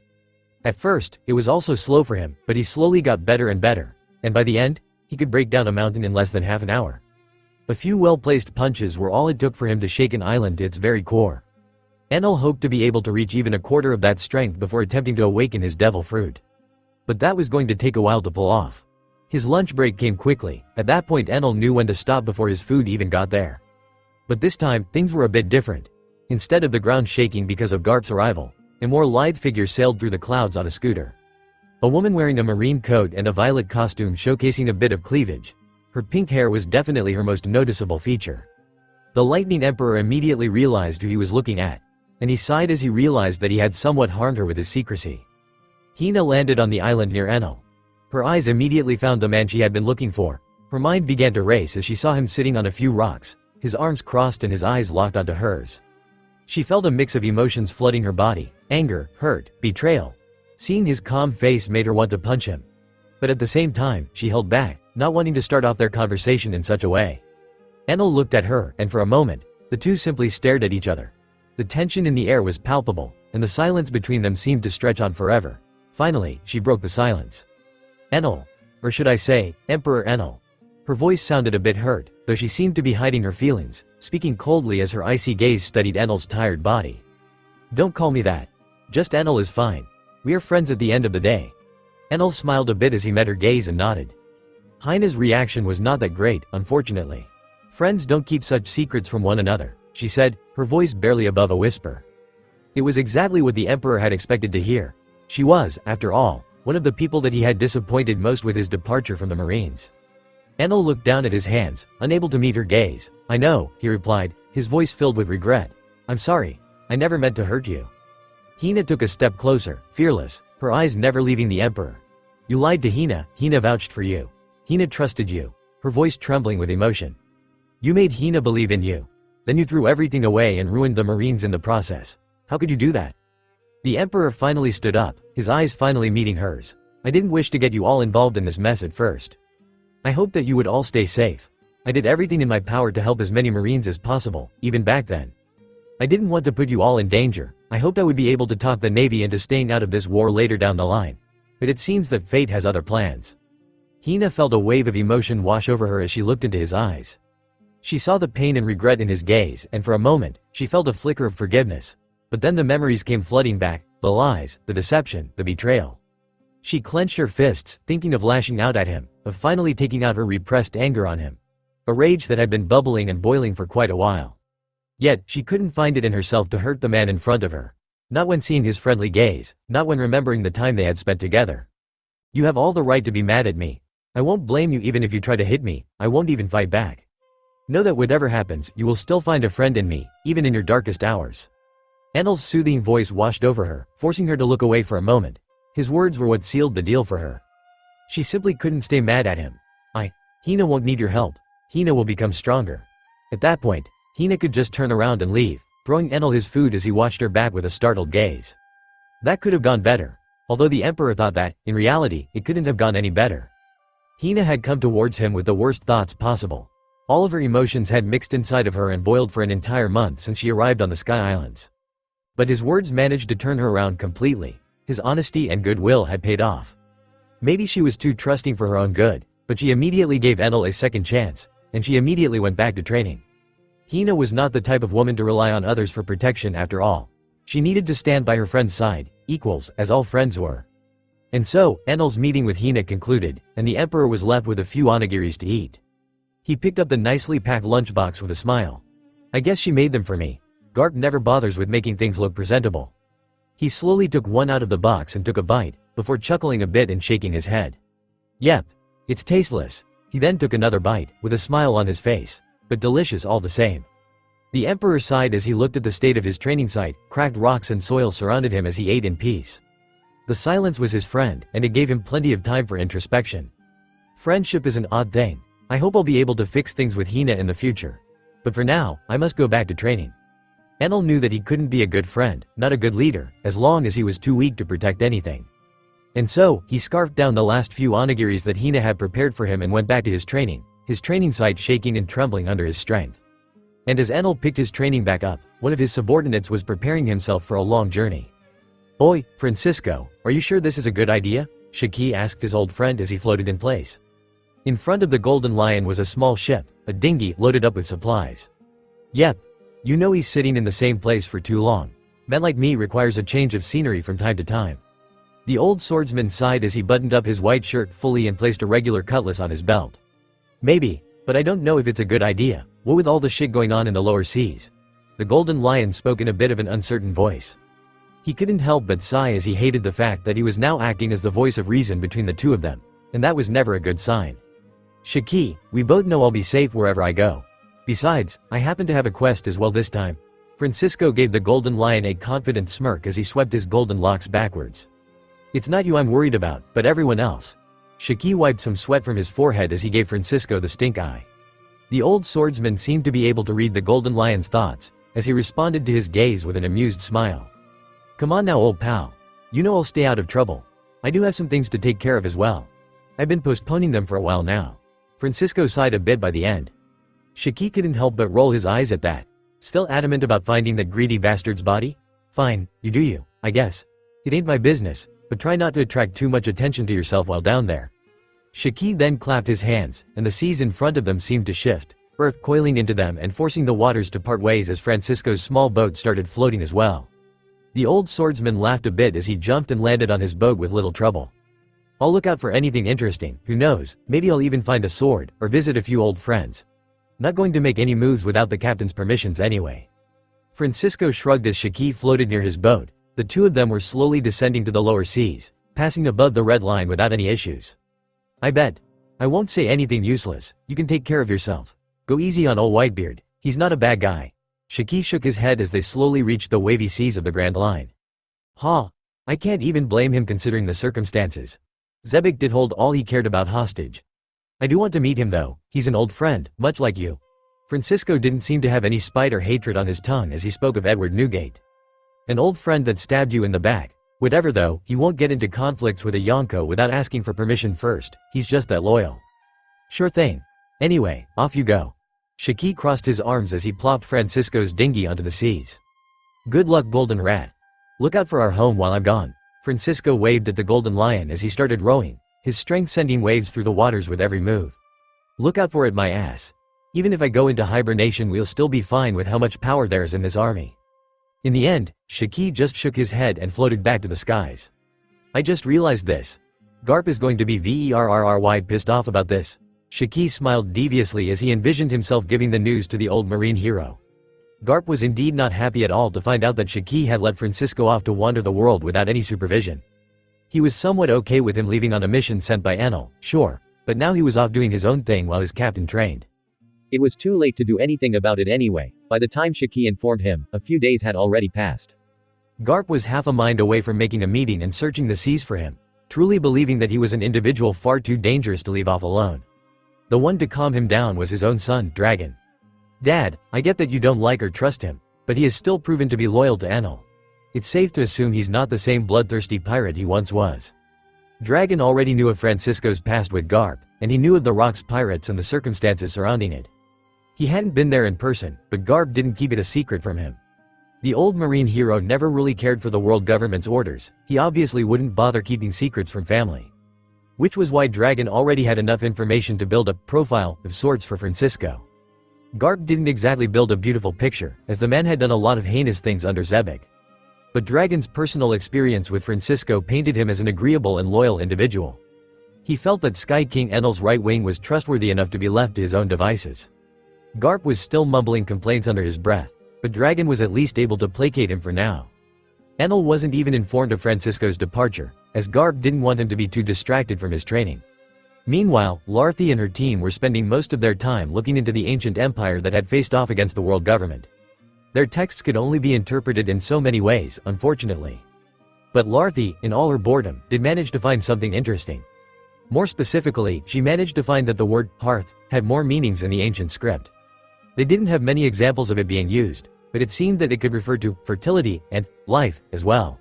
Speaker 2: At first, it was also slow for him, but he slowly got better and better, and by the end, he could break down a mountain in less than half an hour. A few well-placed punches were all it took for him to shake an island to its very core. Enel hoped to be able to reach even a quarter of that strength before attempting to awaken his devil fruit. But that was going to take a while to pull off. His lunch break came quickly. At that point Enel knew when to stop before his food even got there. But this time, things were a bit different. Instead of the ground shaking because of Garp's arrival, a more lithe figure sailed through the clouds on a scooter. A woman wearing a marine coat and a violet costume showcasing a bit of cleavage. Her pink hair was definitely her most noticeable feature. The Lightning Emperor immediately realized who he was looking at, and he sighed as he realized that he had somewhat harmed her with his secrecy. Hina landed on the island near Enel. Her eyes immediately found the man she had been looking for. Her mind began to race as she saw him sitting on a few rocks, his arms crossed and his eyes locked onto hers. She felt a mix of emotions flooding her body: anger, hurt, betrayal. Seeing his calm face made her want to punch him. But at the same time, she held back, not wanting to start off their conversation in such a way. Enel looked at her, and for a moment, the two simply stared at each other. The tension in the air was palpable, and the silence between them seemed to stretch on forever. Finally, she broke the silence. Enel. Or should I say, Emperor Enel. Her voice sounded a bit hurt, though she seemed to be hiding her feelings, speaking coldly as her icy gaze studied Enel's tired body. Don't call me that. Just Enel is fine. We are friends at the end of the day. Enel smiled a bit as he met her gaze and nodded. Hina's reaction was not that great, unfortunately. Friends don't keep such secrets from one another, she said, her voice barely above a whisper. It was exactly what the Emperor had expected to hear. She was, after all, one of the people that he had disappointed most with his departure from the Marines. Enel looked down at his hands, unable to meet her gaze. I know, he replied, his voice filled with regret. I'm sorry. I never meant to hurt you. Hina took a step closer, fearless, her eyes never leaving the Emperor. You lied to Hina. Hina vouched for you. Hina trusted you, her voice trembling with emotion. You made Hina believe in you. Then you threw everything away and ruined the Marines in the process. How could you do that? The Emperor finally stood up, his eyes finally meeting hers. I didn't wish to get you all involved in this mess at first. I hoped that you would all stay safe. I did everything in my power to help as many Marines as possible, even back then. I didn't want to put you all in danger. I hoped I would be able to talk the Navy into staying out of this war later down the line. But it seems that fate has other plans. Hina felt a wave of emotion wash over her as she looked into his eyes. She saw the pain and regret in his gaze, and for a moment, she felt a flicker of forgiveness. But then the memories came flooding back, the lies, the deception, the betrayal. She clenched her fists, thinking of lashing out at him, of finally taking out her repressed anger on him. A rage that had been bubbling and boiling for quite a while. Yet, she couldn't find it in herself to hurt the man in front of her. Not when seeing his friendly gaze, not when remembering the time they had spent together. You have all the right to be mad at me. I won't blame you even if you try to hit me, I won't even fight back. Know that whatever happens, you will still find a friend in me, even in your darkest hours. Enel's soothing voice washed over her, forcing her to look away for a moment. His words were what sealed the deal for her. She simply couldn't stay mad at him. Hina won't need your help. Hina will become stronger. At that point, Hina could just turn around and leave, throwing Enel his food as he watched her back with a startled gaze. That could have gone better. Although the Emperor thought that, in reality, it couldn't have gone any better. Hina had come towards him with the worst thoughts possible. All of her emotions had mixed inside of her and boiled for an entire month since she arrived on the Sky Islands. But his words managed to turn her around completely. His honesty and goodwill had paid off. Maybe she was too trusting for her own good, but she immediately gave Enel a second chance, and she immediately went back to training. Hina was not the type of woman to rely on others for protection after all. She needed to stand by her friend's side, equals, as all friends were. And so, Enel's meeting with Hina concluded, and the Emperor was left with a few onigiris to eat. He picked up the nicely packed lunchbox with a smile. I guess she made them for me. Garp never bothers with making things look presentable. He slowly took one out of the box and took a bite, before chuckling a bit and shaking his head. Yep. It's tasteless. He then took another bite, with a smile on his face, but delicious all the same. The Emperor sighed as he looked at the state of his training site. Cracked rocks and soil surrounded him as he ate in peace. The silence was his friend, and it gave him plenty of time for introspection. Friendship is an odd thing. I hope I'll be able to fix things with Hina in the future. But for now, I must go back to training. Enel knew that he couldn't be a good friend, not a good leader, as long as he was too weak to protect anything. And so, he scarfed down the last few onigiris that Hina had prepared for him and went back to his training site shaking and trembling under his strength. And as Enel picked his training back up, one of his subordinates was preparing himself for a long journey. "Oi, Francisco, are you sure this is a good idea?" Shiki asked his old friend as he floated in place. In front of the Golden Lion was a small ship, a dinghy loaded up with supplies. "Yep. You know he's sitting in the same place for too long. Men like me requires a change of scenery from time to time." The old swordsman sighed as he buttoned up his white shirt fully and placed a regular cutlass on his belt. "Maybe, but I don't know if it's a good idea. What with all the shit going on in the lower seas?" The Golden Lion spoke in a bit of an uncertain voice. He couldn't help but sigh as he hated the fact that he was now acting as the voice of reason between the two of them, and that was never a good sign. "Shiki, we both know I'll be safe wherever I go. Besides, I happen to have a quest as well this time." Francisco gave the Golden Lion a confident smirk as he swept his golden locks backwards. "It's not you I'm worried about, but everyone else." Shiki wiped some sweat from his forehead as he gave Francisco the stink eye. The old swordsman seemed to be able to read the Golden Lion's thoughts, as he responded to his gaze with an amused smile. "Come on now, old pal. You know I'll stay out of trouble. I do have some things to take care of as well. I've been postponing them for a while now." Francisco sighed a bit by the end. Shiki couldn't help but roll his eyes at that. Still adamant about finding that greedy bastard's body? "Fine, you do you, I guess. It ain't my business, but try not to attract too much attention to yourself while down there." Shiki then clapped his hands, and the seas in front of them seemed to shift, earth coiling into them and forcing the waters to part ways as Francisco's small boat started floating as well. The old swordsman laughed a bit as he jumped and landed on his boat with little trouble. "I'll look out for anything interesting, who knows, maybe I'll even find a sword, or visit a few old friends. Not going to make any moves without the captain's permissions anyway." Francisco shrugged as Shiki floated near his boat. The two of them were slowly descending to the lower seas, passing above the red line without any issues. "I bet. I won't say anything useless, you can take care of yourself. Go easy on old Whitebeard, he's not a bad guy." Shiki shook his head as they slowly reached the wavy seas of the Grand Line. "Ha! I can't even blame him considering the circumstances. Zebek did hold all he cared about hostage. I do want to meet him though, he's an old friend, much like you." Francisco didn't seem to have any spite or hatred on his tongue as he spoke of Edward Newgate. "An old friend that stabbed you in the back. Whatever though, he won't get into conflicts with a Yonko without asking for permission first, he's just that loyal." "Sure thing. Anyway, off you go." Shiki crossed his arms as he plopped Francisco's dinghy onto the seas. "Good luck, Golden Rat. Look out for our home while I'm gone." Francisco waved at the Golden Lion as he started rowing, his strength sending waves through the waters with every move. "Look out for it, my ass. Even if I go into hibernation, we'll still be fine with how much power there is in this army." In the end, Shiki just shook his head and floated back to the skies. "I just realized this. Garp is going to be very pissed off about this." Shiki smiled deviously as he envisioned himself giving the news to the old marine hero. Garp was indeed not happy at all to find out that Shiki had let Francisco off to wander the world without any supervision. He was somewhat okay with him leaving on a mission sent by Enal, sure, but now he was off doing his own thing while his captain trained. It was too late to do anything about it anyway. By the time Shiki informed him, a few days had already passed. Garp was half a mind away from making a meeting and searching the seas for him, truly believing that he was an individual far too dangerous to leave off alone. The one to calm him down was his own son, Dragon. "Dad, I get that you don't like or trust him, but he has still proven to be loyal to Enal. It's safe to assume he's not the same bloodthirsty pirate he once was." Dragon already knew of Francisco's past with Garp, and he knew of the Rock's pirates and the circumstances surrounding it. He hadn't been there in person, but Garp didn't keep it a secret from him. The old marine hero never really cared for the world government's orders, he obviously wouldn't bother keeping secrets from family. Which was why Dragon already had enough information to build a profile of sorts for Francisco. Garp didn't exactly build a beautiful picture, as the man had done a lot of heinous things under Zebek. But Dragon's personal experience with Francisco painted him as an agreeable and loyal individual. He felt that Sky King Enal's right wing was trustworthy enough to be left to his own devices. Garp was still mumbling complaints under his breath, but Dragon was at least able to placate him for now. Enal wasn't even informed of Francisco's departure, as Garp didn't want him to be too distracted from his training. Meanwhile, Larthy and her team were spending most of their time looking into the ancient empire that had faced off against the world government. Their texts could only be interpreted in so many ways, unfortunately. But Larthy, in all her boredom, did manage to find something interesting. More specifically, she managed to find that the word hearth had more meanings in the ancient script. They didn't have many examples of it being used, but it seemed that it could refer to fertility and life as well.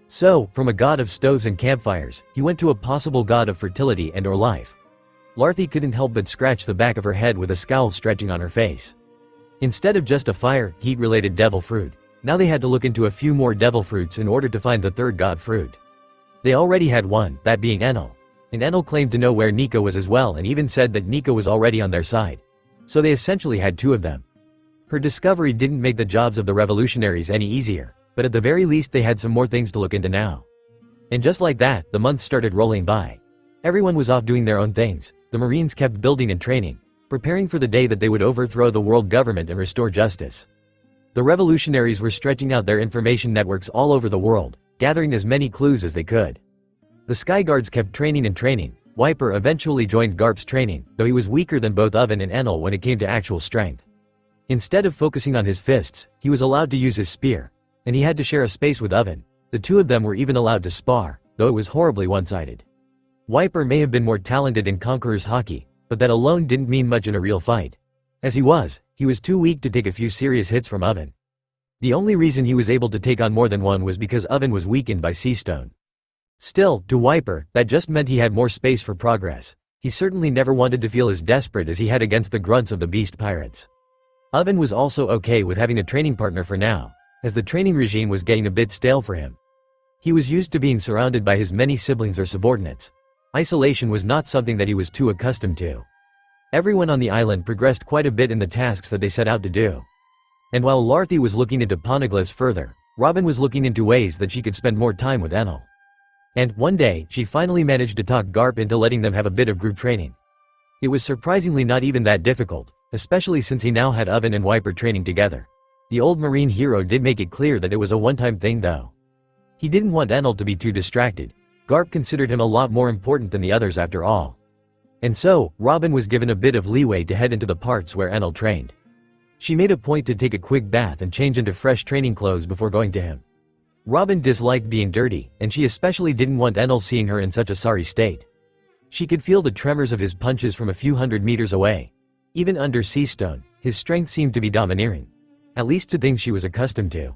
Speaker 2: So, from a god of stoves and campfires, he went to a possible god of fertility and or life. Luffy couldn't help but scratch the back of her head with a scowl stretching on her face. Instead of just a fire, heat-related devil fruit, now they had to look into a few more devil fruits in order to find the third god fruit. They already had one, that being Enal. And Enal claimed to know where Nico was as well and even said that Nico was already on their side. So they essentially had two of them. Her discovery didn't make the jobs of the revolutionaries any easier, but at the very least they had some more things to look into now. And just like that, the months started rolling by. Everyone was off doing their own things. The Marines kept building and training, preparing for the day that they would overthrow the world government and restore justice. The revolutionaries were stretching out their information networks all over the world, gathering as many clues as they could. The Sky Guards kept training and training. Wiper eventually joined Garp's training, though he was weaker than both Oven and Enal when it came to actual strength. Instead of focusing on his fists, he was allowed to use his spear, and he had to share a space with Oven. The two of them were even allowed to spar, though it was horribly one-sided. Wiper may have been more talented in Conqueror's hockey, but that alone didn't mean much in a real fight. As he was too weak to take a few serious hits from Oven. The only reason he was able to take on more than one was because Oven was weakened by Sea Stone. Still, to Wiper, that just meant he had more space for progress. He certainly never wanted to feel as desperate as he had against the grunts of the Beast Pirates. Oven was also okay with having a training partner for now, as the training regime was getting a bit stale for him. He was used to being surrounded by his many siblings or subordinates. Isolation was not something that he was too accustomed to. Everyone on the island progressed quite a bit in the tasks that they set out to do. And while Luffy was looking into poneglyphs further, Robin was looking into ways that she could spend more time with Enal. And, one day, she finally managed to talk Garp into letting them have a bit of group training. It was surprisingly not even that difficult, especially since he now had Oven and Wiper training together. The old marine hero did make it clear that it was a one-time thing though. He didn't want Enal to be too distracted. Garp considered him a lot more important than the others after all. And so, Robin was given a bit of leeway to head into the parts where Enal trained. She made a point to take a quick bath and change into fresh training clothes before going to him. Robin disliked being dirty, and she especially didn't want Enal seeing her in such a sorry state. She could feel the tremors of his punches from a few hundred meters away. Even under Sea Stone, his strength seemed to be domineering. At least to things she was accustomed to.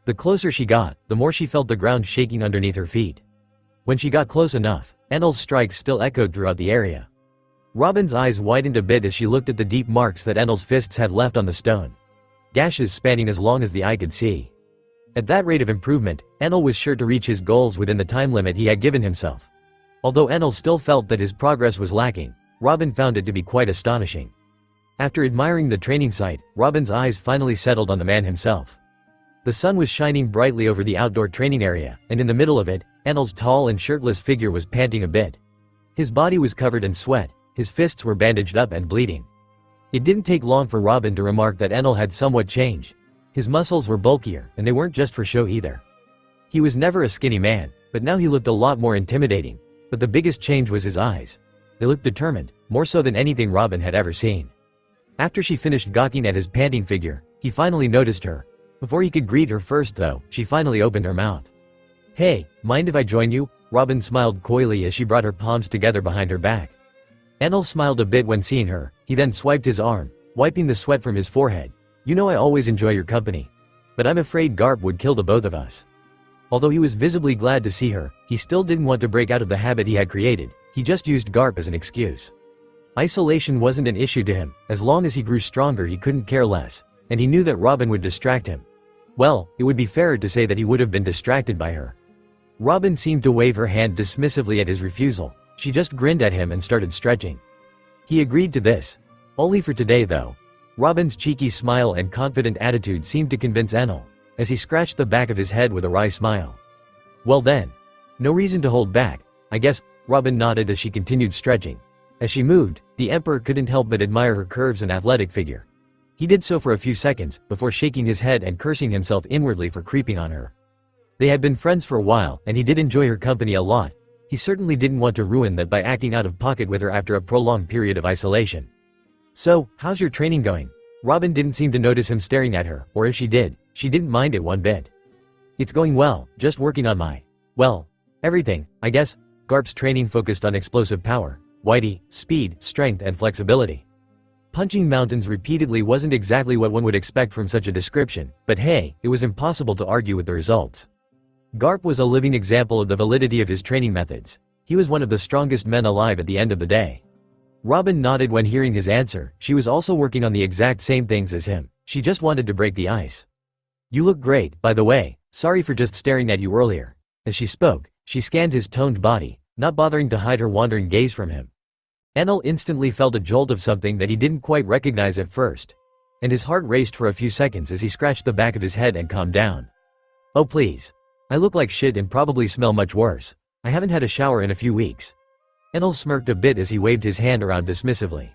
Speaker 2: The closer she got, the more she felt the ground shaking underneath her feet. When she got close enough, Enal's strikes still echoed throughout the area. Robin's eyes widened a bit as she looked at the deep marks that Enal's fists had left on the stone. Gashes spanning as long as the eye could see. At that rate of improvement, Enal was sure to reach his goals within the time limit he had given himself. Although Enal still felt that his progress was lacking, Robin found it to be quite astonishing. After admiring the training site, Robin's eyes finally settled on the man himself. The sun was shining brightly over the outdoor training area, and in the middle of it, Enal's tall and shirtless figure was panting a bit. His body was covered in sweat, his fists were bandaged up and bleeding. It didn't take long for Robin to remark that Enal had somewhat changed. His muscles were bulkier, and they weren't just for show either. He was never a skinny man, but now he looked a lot more intimidating. But the biggest change was his eyes. They looked determined, more so than anything Robin had ever seen. After she finished gawking at his panting figure, he finally noticed her. Before he could greet her first though, she finally opened her mouth. "Hey, mind if I join you?" Robin smiled coyly as she brought her palms together behind her back. Enal smiled a bit when seeing her, he then swiped his arm, wiping the sweat from his forehead. "You know I always enjoy your company. But I'm afraid Garp would kill the both of us." Although he was visibly glad to see her, he still didn't want to break out of the habit he had created. He just used Garp as an excuse. Isolation wasn't an issue to him. As long as he grew stronger he couldn't care less, and he knew that Robin would distract him. Well, it would be fairer to say that he would have been distracted by her. Robin seemed to wave her hand dismissively at his refusal. She just grinned at him and started stretching. He agreed to this. Only for today though. Robin's cheeky smile and confident attitude seemed to convince Enal, as he scratched the back of his head with a wry smile. "Well then. No reason to hold back, I guess," Robin nodded as she continued stretching. As she moved, the Emperor couldn't help but admire her curves and athletic figure. He did so for a few seconds, before shaking his head and cursing himself inwardly for creeping on her. They had been friends for a while, and he did enjoy her company a lot. He certainly didn't want to ruin that by acting out of pocket with her after a prolonged period of isolation. "So, how's your training going?" Robin didn't seem to notice him staring at her, or if she did, she didn't mind it one bit. "It's going well, just working on everything, I guess." Garp's training focused on explosive power, whitey, speed, strength and flexibility. Punching mountains repeatedly wasn't exactly what one would expect from such a description, but hey, it was impossible to argue with the results. Garp was a living example of the validity of his training methods. He was one of the strongest men alive at the end of the day. Robin nodded when hearing his answer. She was also working on the exact same things as him. She just wanted to break the ice. "You look great, by the way. Sorry for just staring at you earlier." As she spoke, she scanned his toned body, not bothering to hide her wandering gaze from him. Enel instantly felt a jolt of something that he didn't quite recognize at first, and his heart raced for a few seconds as he scratched the back of his head and calmed down. "Oh please. I look like shit and probably smell much worse. I haven't had a shower in a few weeks." Enel smirked a bit as he waved his hand around dismissively.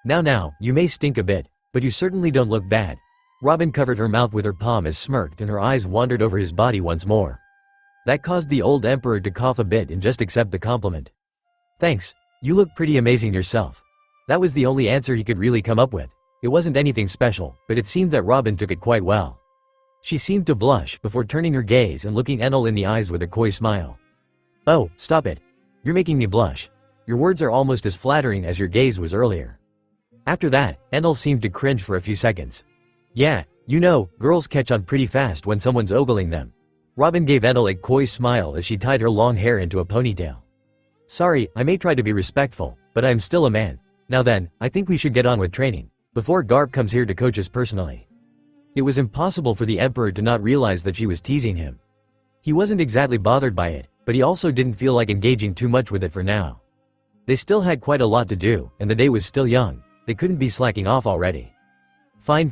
Speaker 2: Now, you may stink a bit, but you certainly don't look bad." Robin covered her mouth with her palm as smirked and her eyes wandered over his body once more. That caused the old emperor to cough a bit and just accept the compliment. "Thanks, you look pretty amazing yourself." That was the only answer he could really come up with. It wasn't anything special, but it seemed that Robin took it quite well. She seemed to blush before turning her gaze and looking Enel in the eyes with a coy smile. "Oh, stop it. You're making me blush. Your words are almost as flattering as your gaze was earlier." After that, Enel seemed to cringe for a few seconds. "Yeah, you know, girls catch on pretty fast when someone's ogling them." Robin gave Enel a coy smile as she tied her long hair into a ponytail. "Sorry, I may try to be respectful, but I am still a man. Now then, I think we should get on with training, before Garp comes here to coach us personally." It was impossible for the Emperor to not realize that she was teasing him. He wasn't exactly bothered by it, but he also didn't feel like engaging too much with it for now. They still had quite a lot to do, and the day was still young. They couldn't be slacking off already. Fine.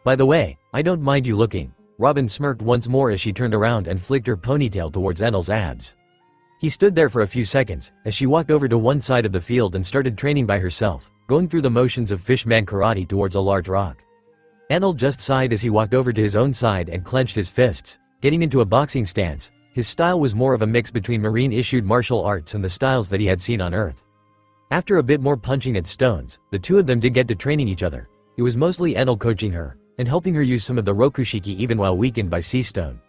Speaker 2: By the way, I don't mind you looking." Robin smirked once more as she turned around and flicked her ponytail towards Enel's abs. He stood there for a few seconds, as she walked over to one side of the field and started training by herself, going through the motions of fishman karate towards a large rock. Enel just sighed as he walked over to his own side and clenched his fists, getting into a boxing stance. His style was more of a mix between marine-issued martial arts and the styles that he had seen on Earth. After a bit more punching at stones, the two of them did get to training each other. It was mostly Enel coaching her, and helping her use some of the rokushiki even while weakened by sea stone.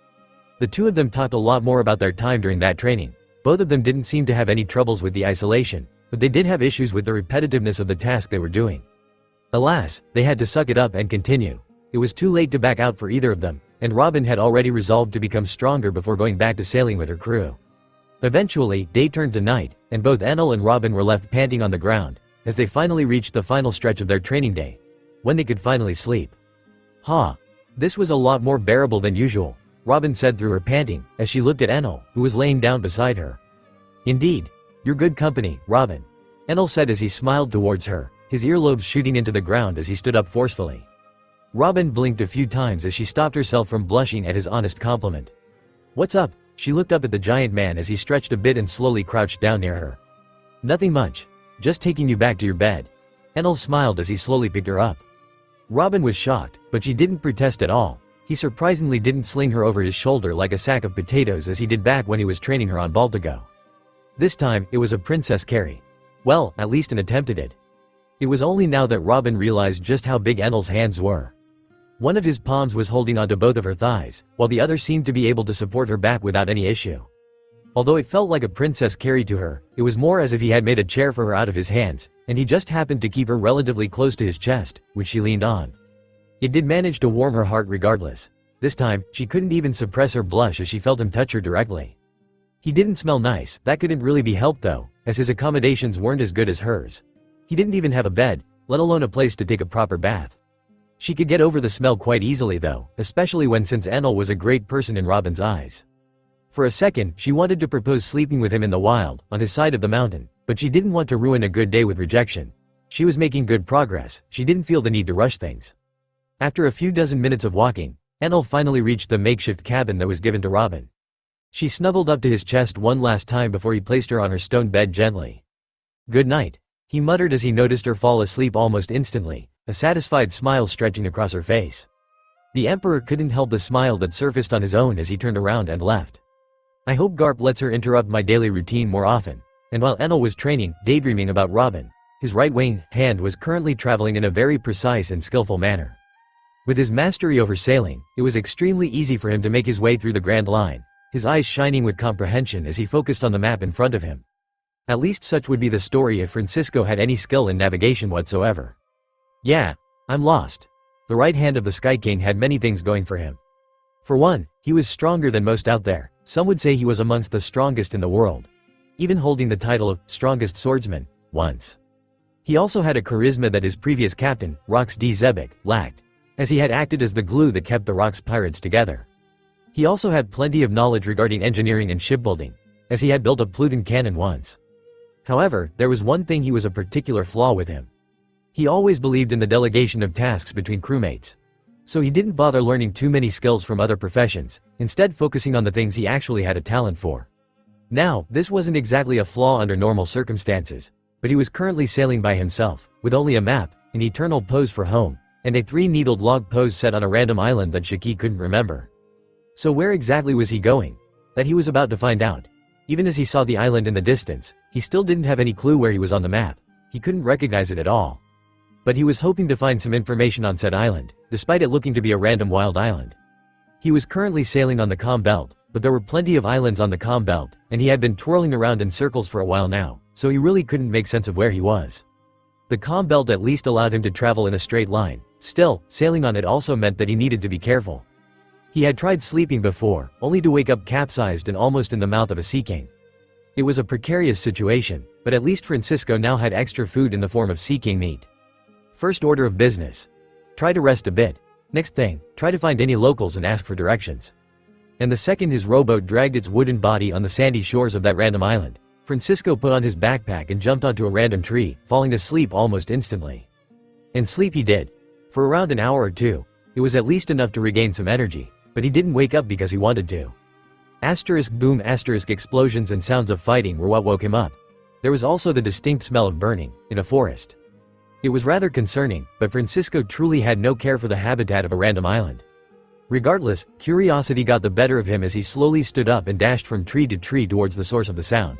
Speaker 2: The two of them talked a lot more about their time during that training. Both of them didn't seem to have any troubles with the isolation, but they did have issues with the repetitiveness of the task they were doing. Alas, they had to suck it up and continue. It was too late to back out for either of them, and Robin had already resolved to become stronger before going back to sailing with her crew. Eventually, day turned to night, and both Enel and Robin were left panting on the ground, as they finally reached the final stretch of their training day, when they could finally sleep. This was a lot more bearable than usual," Robin said through her panting, as she looked at Enel, who was laying down beside her. "Indeed. You're good company, Robin," Enel said as he smiled towards her, his earlobes shooting into the ground as he stood up forcefully. Robin blinked a few times as she stopped herself from blushing at his honest compliment. "What's up?" She looked up at the giant man as he stretched a bit and slowly crouched down near her. "Nothing much. Just taking you back to your bed." Enel smiled as he slowly picked her up. Robin was shocked, but she didn't protest at all. He surprisingly didn't sling her over his shoulder like a sack of potatoes as he did back when he was training her on Baltigo. This time, it was a princess carry. Well, at least an attempt at it. It was only now that Robin realized just how big Enel's hands were. One of his palms was holding onto both of her thighs, while the other seemed to be able to support her back without any issue. Although it felt like a princess carry to her, it was more as if he had made a chair for her out of his hands, and he just happened to keep her relatively close to his chest, which she leaned on. It did manage to warm her heart regardless. This time, she couldn't even suppress her blush as she felt him touch her directly. He didn't smell nice. That couldn't really be helped though, as his accommodations weren't as good as hers. He didn't even have a bed, let alone a place to take a proper bath. She could get over the smell quite easily though, especially since Enel was a great person in Robin's eyes. For a second, she wanted to propose sleeping with him in the wild, on his side of the mountain, but she didn't want to ruin a good day with rejection. She was making good progress. She didn't feel the need to rush things. After a few dozen minutes of walking, Enel finally reached the makeshift cabin that was given to Robin. She snuggled up to his chest one last time before he placed her on her stone bed gently. "Good night," he muttered as he noticed her fall asleep almost instantly, a satisfied smile stretching across her face. The Emperor couldn't help the smile that surfaced on his own as he turned around and left. I hope Garp lets her interrupt my daily routine more often. And while Enel was training, daydreaming about Robin, his right wing hand was currently traveling in a very precise and skillful manner. With his mastery over sailing, it was extremely easy for him to make his way through the Grand Line, his eyes shining with comprehension as he focused on the map in front of him. At least such would be the story if Francisco had any skill in navigation whatsoever. Yeah, I'm lost. The right hand of the Sky King had many things going for him. For one, he was stronger than most out there. Some would say he was amongst the strongest in the world, even holding the title of strongest swordsman once. He also had a charisma that his previous captain, Rox D. Zebek, lacked, as he had acted as the glue that kept the Rox pirates together. He also had plenty of knowledge regarding engineering and shipbuilding, as he had built a Pluton cannon once. However, there was one thing he was a particular flaw with him. He always believed in the delegation of tasks between crewmates. So he didn't bother learning too many skills from other professions, instead focusing on the things he actually had a talent for. Now, this wasn't exactly a flaw under normal circumstances, but he was currently sailing by himself, with only a map, an eternal pose for home, and a 3-needled log pose set on a random island that Shiki couldn't remember. So where exactly was he going? That he was about to find out. Even as he saw the island in the distance, he still didn't have any clue where he was on the map. He couldn't recognize it at all. But he was hoping to find some information on said island, despite it looking to be a random wild island. He was currently sailing on the calm belt, but there were plenty of islands on the calm belt, and he had been twirling around in circles for a while now, so he really couldn't make sense of where he was. The calm belt at least allowed him to travel in a straight line. Still, sailing on it also meant that he needed to be careful. He had tried sleeping before, only to wake up capsized and almost in the mouth of a sea king. It was a precarious situation, but at least Francisco now had extra food in the form of sea king meat. First order of business. Try to rest a bit. Next thing, try to find any locals and ask for directions. And the second his rowboat dragged its wooden body on the sandy shores of that random island, Francisco put on his backpack and jumped onto a random tree, falling asleep almost instantly. And sleep he did. For around an hour or two. It was at least enough to regain some energy, but he didn't wake up because he wanted to. Asterisk boom asterisk explosions and sounds of fighting were what woke him up. There was also the distinct smell of burning, in a forest. It was rather concerning, but Francisco truly had no care for the habitat of a random island. Regardless, curiosity got the better of him as he slowly stood up and dashed from tree to tree towards the source of the sound.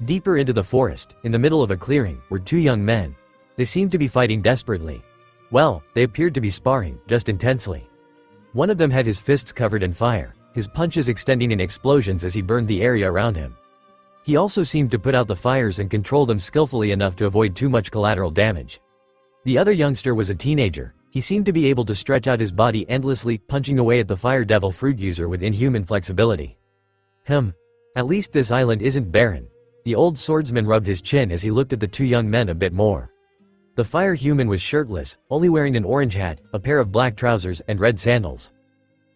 Speaker 2: Deeper into the forest, in the middle of a clearing, were two young men. They seemed to be fighting desperately. Well, they appeared to be sparring, just intensely. One of them had his fists covered in fire, his punches extending in explosions as he burned the area around him. He also seemed to put out the fires and control them skillfully enough to avoid too much collateral damage. The other youngster was a teenager. He seemed to be able to stretch out his body endlessly, punching away at the fire devil fruit user with inhuman flexibility. At least this island isn't barren. The old swordsman rubbed his chin as he looked at the two young men a bit more. The fire human was shirtless, only wearing an orange hat, a pair of black trousers, and red sandals.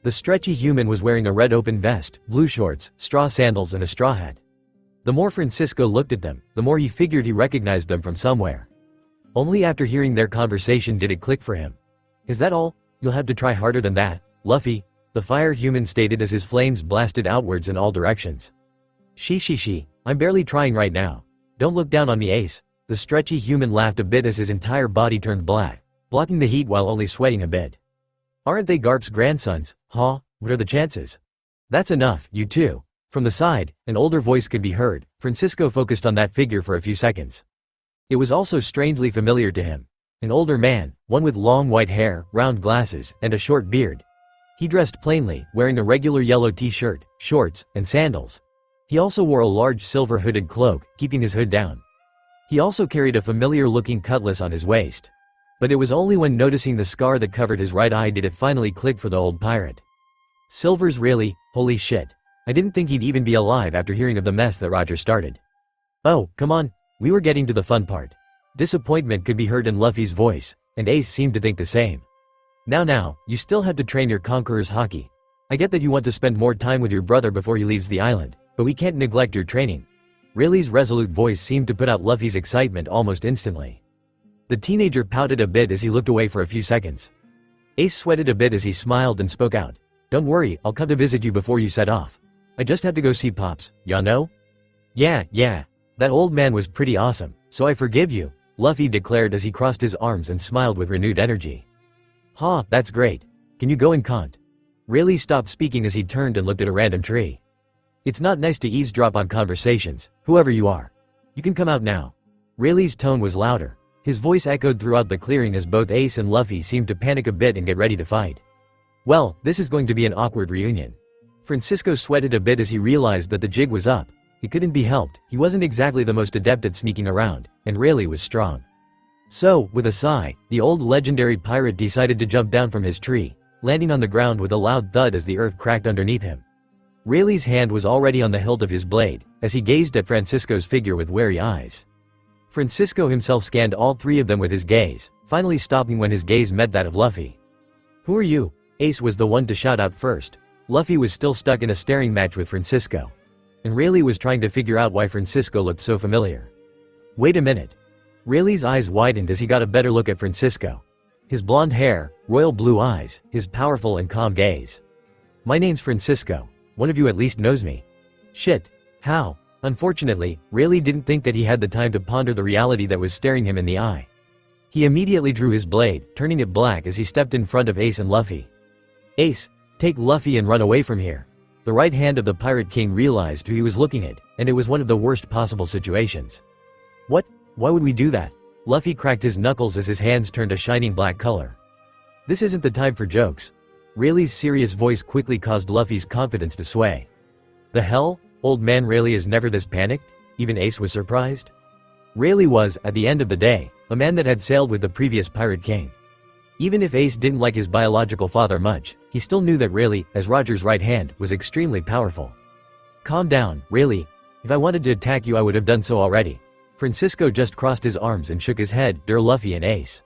Speaker 2: The stretchy human was wearing a red open vest, blue shorts, straw sandals, and a straw hat. The more Francisco looked at them, the more he figured he recognized them from somewhere. Only after hearing their conversation did it click for him. Is that all? You'll have to try harder than that, Luffy, the fire human stated as his flames blasted outwards in all directions. She, I'm barely trying right now. Don't look down on me, Ace. The stretchy human laughed a bit as his entire body turned black, blocking the heat while only sweating a bit. Aren't they Garp's grandsons, huh? What are the chances? That's enough, you two. From the side, an older voice could be heard. Francisco focused on that figure for a few seconds. It was also strangely familiar to him. An older man, one with long white hair, round glasses, and a short beard. He dressed plainly, wearing a regular yellow t-shirt, shorts, and sandals. He also wore a large silver hooded cloak, keeping his hood down. He also carried a familiar-looking cutlass on his waist. But it was only when noticing the scar that covered his right eye did it finally click for the old pirate. Silver's really, holy shit. I didn't think he'd even be alive after hearing of the mess that Roger started. Oh, come on, we were getting to the fun part. Disappointment could be heard in Luffy's voice, and Ace seemed to think the same. Now, you still have to train your conqueror's haki. I get that you want to spend more time with your brother before he leaves the island, but we can't neglect your training. Rayleigh's resolute voice seemed to put out Luffy's excitement almost instantly. The teenager pouted a bit as he looked away for a few seconds. Ace sweated a bit as he smiled and spoke out. Don't worry, I'll come to visit you before you set off. I just have to go see Pops, ya know? Yeah, that old man was pretty awesome, so I forgive you, Luffy declared as he crossed his arms and smiled with renewed energy. That's great. Can you go and can't? Rayleigh stopped speaking as he turned and looked at a random tree. It's not nice to eavesdrop on conversations, whoever you are. You can come out now. Rayleigh's tone was louder. His voice echoed throughout the clearing as both Ace and Luffy seemed to panic a bit and get ready to fight. Well, this is going to be an awkward reunion. Francisco sweated a bit as he realized that the jig was up. It couldn't be helped, he wasn't exactly the most adept at sneaking around, and Rayleigh was strong. So, with a sigh, the old legendary pirate decided to jump down from his tree, landing on the ground with a loud thud as the earth cracked underneath him. Rayleigh's hand was already on the hilt of his blade, as he gazed at Francisco's figure with wary eyes. Francisco himself scanned all three of them with his gaze, finally stopping when his gaze met that of Luffy. "Who are you?" Ace was the one to shout out first. Luffy was still stuck in a staring match with Francisco. And Rayleigh was trying to figure out why Francisco looked so familiar. Wait a minute. Rayleigh's eyes widened as he got a better look at Francisco. His blonde hair, royal blue eyes, his powerful and calm gaze. "My name's Francisco. One of you at least knows me." "Shit. How?" Unfortunately, Rayleigh didn't think that he had the time to ponder the reality that was staring him in the eye. He immediately drew his blade, turning it black as he stepped in front of Ace and Luffy. "Ace, take Luffy and run away from here." The right hand of the Pirate King realized who he was looking at, and it was one of the worst possible situations. "What? Why would we do that?" Luffy cracked his knuckles as his hands turned a shining black color. "This isn't the time for jokes." Rayleigh's serious voice quickly caused Luffy's confidence to sway. "The hell? Old man Rayleigh is never this panicked?" Even Ace was surprised. Rayleigh was, at the end of the day, a man that had sailed with the previous Pirate King. Even if Ace didn't like his biological father much, he still knew that Rayleigh, as Roger's right hand, was extremely powerful. "Calm down, Rayleigh. If I wanted to attack you I would have done so already." Francisco just crossed his arms and shook his head, Luffy and Ace.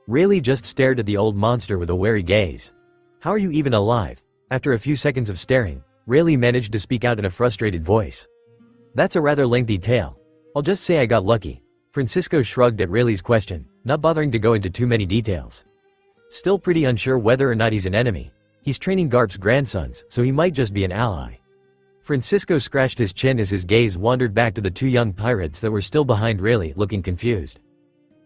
Speaker 2: Rayleigh just stared at the old monster with a wary gaze. "How are you even alive?" After a few seconds of staring, Rayleigh managed to speak out in a frustrated voice. "That's a rather lengthy tale. I'll just say I got lucky." Francisco shrugged at Rayleigh's question, not bothering to go into too many details. Still pretty unsure whether or not he's an enemy. He's training Garp's grandsons, so he might just be an ally. Francisco scratched his chin as his gaze wandered back to the two young pirates that were still behind Rayleigh, looking confused.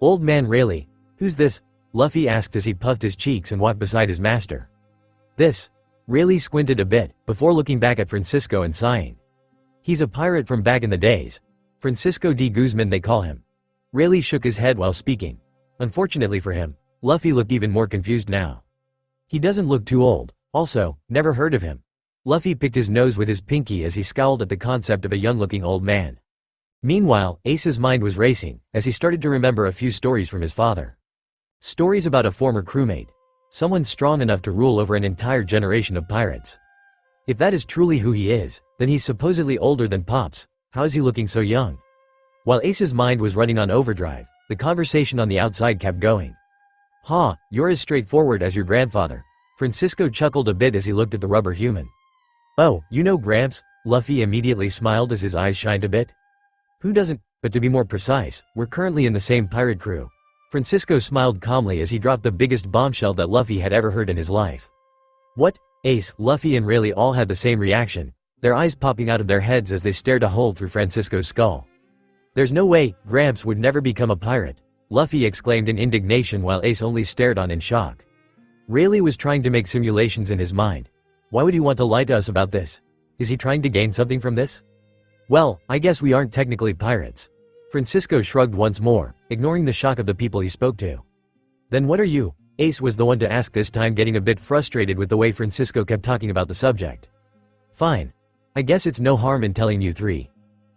Speaker 2: "Old man Rayleigh, who's this?" Luffy asked as he puffed his cheeks and walked beside his master. "This?" Rayleigh squinted a bit, before looking back at Francisco and sighing. "He's a pirate from back in the days. Francisco de Guzman they call him." Rayleigh shook his head while speaking. Unfortunately for him, Luffy looked even more confused now. "He doesn't look too old. Also, never heard of him." Luffy picked his nose with his pinky as he scowled at the concept of a young-looking old man. Meanwhile, Ace's mind was racing, as he started to remember a few stories from his father. Stories about a former crewmate. Someone strong enough to rule over an entire generation of pirates. If that is truly who he is, then he's supposedly older than Pops. How is he looking so young? While Ace's mind was running on overdrive, the conversation on the outside kept going. "Ha, you're as straightforward as your grandfather." Francisco chuckled a bit as he looked at the rubber human. "Oh, you know Gramps?" Luffy immediately smiled as his eyes shined a bit. "Who doesn't? But to be more precise, we're currently in the same pirate crew." Francisco smiled calmly as he dropped the biggest bombshell that Luffy had ever heard in his life. "What?" Ace, Luffy and Rayleigh all had the same reaction, their eyes popping out of their heads as they stared a hole through Francisco's skull. "There's no way, Gramps would never become a pirate," Luffy exclaimed in indignation while Ace only stared on in shock. Rayleigh was trying to make simulations in his mind. Why would he want to lie to us about this? Is he trying to gain something from this? "Well, I guess we aren't technically pirates." Francisco shrugged once more, ignoring the shock of the people he spoke to. "Then what are you?" Ace was the one to ask this time, getting a bit frustrated with the way Francisco kept talking about the subject. "Fine. I guess it's no harm in telling you three.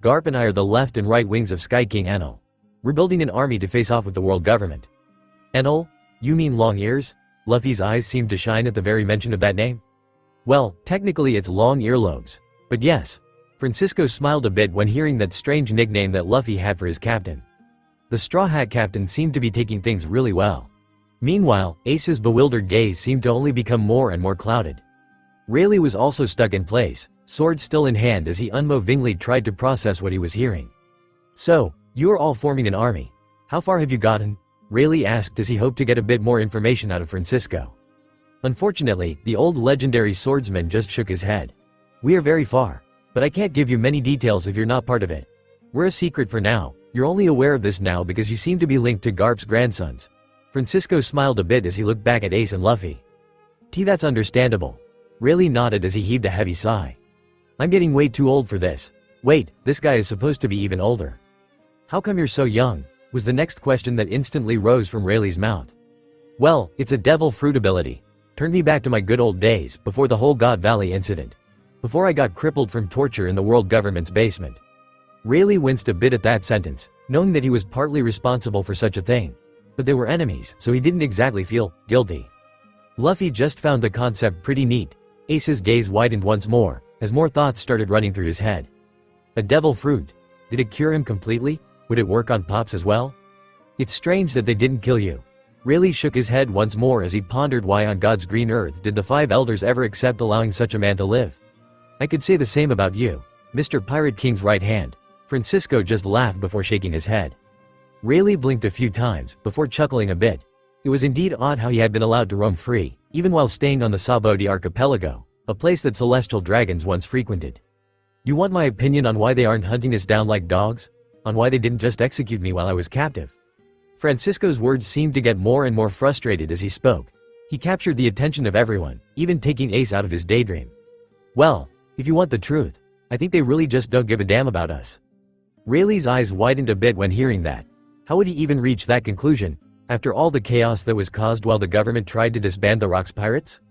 Speaker 2: Garp and I are the left and right wings of Sky King Enal. We're building an army to face off with the world government." "Enal? You mean long ears?" Luffy's eyes seemed to shine at the very mention of that name. "Well, technically it's long earlobes. But yes." Francisco smiled a bit when hearing that strange nickname that Luffy had for his captain. The Straw Hat Captain seemed to be taking things really well. Meanwhile, Ace's bewildered gaze seemed to only become more and more clouded. Rayleigh was also stuck in place, sword still in hand as he unmovingly tried to process what he was hearing. "So, you are all forming an army. How far have you gotten?" Rayleigh asked as he hoped to get a bit more information out of Francisco. Unfortunately, the old legendary swordsman just shook his head. "We are very far. But I can't give you many details if you're not part of it. We're a secret for now. You're only aware of this now because you seem to be linked to Garp's grandsons." Francisco smiled a bit as he looked back at Ace and Luffy. That's understandable." Rayleigh nodded as he heaved a heavy sigh. "I'm getting way too old for this. Wait, this guy is supposed to be even older. How come you're so young?" was the next question that instantly rose from Rayleigh's mouth. "Well, it's a devil fruit ability. Turned me back to my good old days, before the whole God Valley incident. Before I got crippled from torture in the world government's basement." Rayleigh winced a bit at that sentence, knowing that he was partly responsible for such a thing. But they were enemies, so he didn't exactly feel guilty. Luffy just found the concept pretty neat. Ace's gaze widened once more, as more thoughts started running through his head. A devil fruit. Did it cure him completely? Would it work on Pops as well? It's strange that they didn't kill you. Rayleigh shook his head once more as he pondered why on God's green earth did the 5 elders ever accept allowing such a man to live. I could say the same about you, Mr. Pirate King's right hand. Francisco just laughed before shaking his head. Rayleigh blinked a few times, before chuckling a bit. It was indeed odd how he had been allowed to roam free, even while staying on the Sabodi archipelago, a place that celestial dragons once frequented. You want my opinion on why they aren't hunting us down like dogs? On why they didn't just execute me while I was captive? Francisco's words seemed to get more and more frustrated as he spoke. He captured the attention of everyone, even taking Ace out of his daydream. Well, if you want the truth, I think they really just don't give a damn about us. Rayleigh's eyes widened a bit when hearing that. How would he even reach that conclusion, after all the chaos that was caused while the government tried to disband the Rocks Pirates?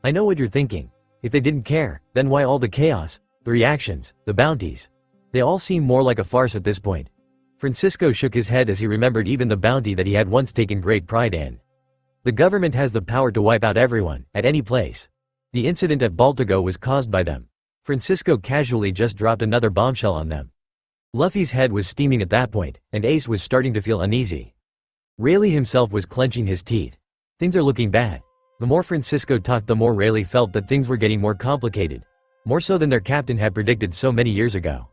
Speaker 2: I know what you're thinking. If they didn't care, then why all the chaos, the reactions, the bounties? They all seem more like a farce at this point. Francisco shook his head as he remembered even the bounty that he had once taken great pride in. The government has the power to wipe out everyone, at any place. The incident at Baltigo was caused by them. Francisco casually just dropped another bombshell on them. Luffy's head was steaming at that point, and Ace was starting to feel uneasy. Rayleigh himself was clenching his teeth. Things are looking bad. The more Francisco talked, the more Rayleigh felt that things were getting more complicated. More so than their captain had predicted so many years ago.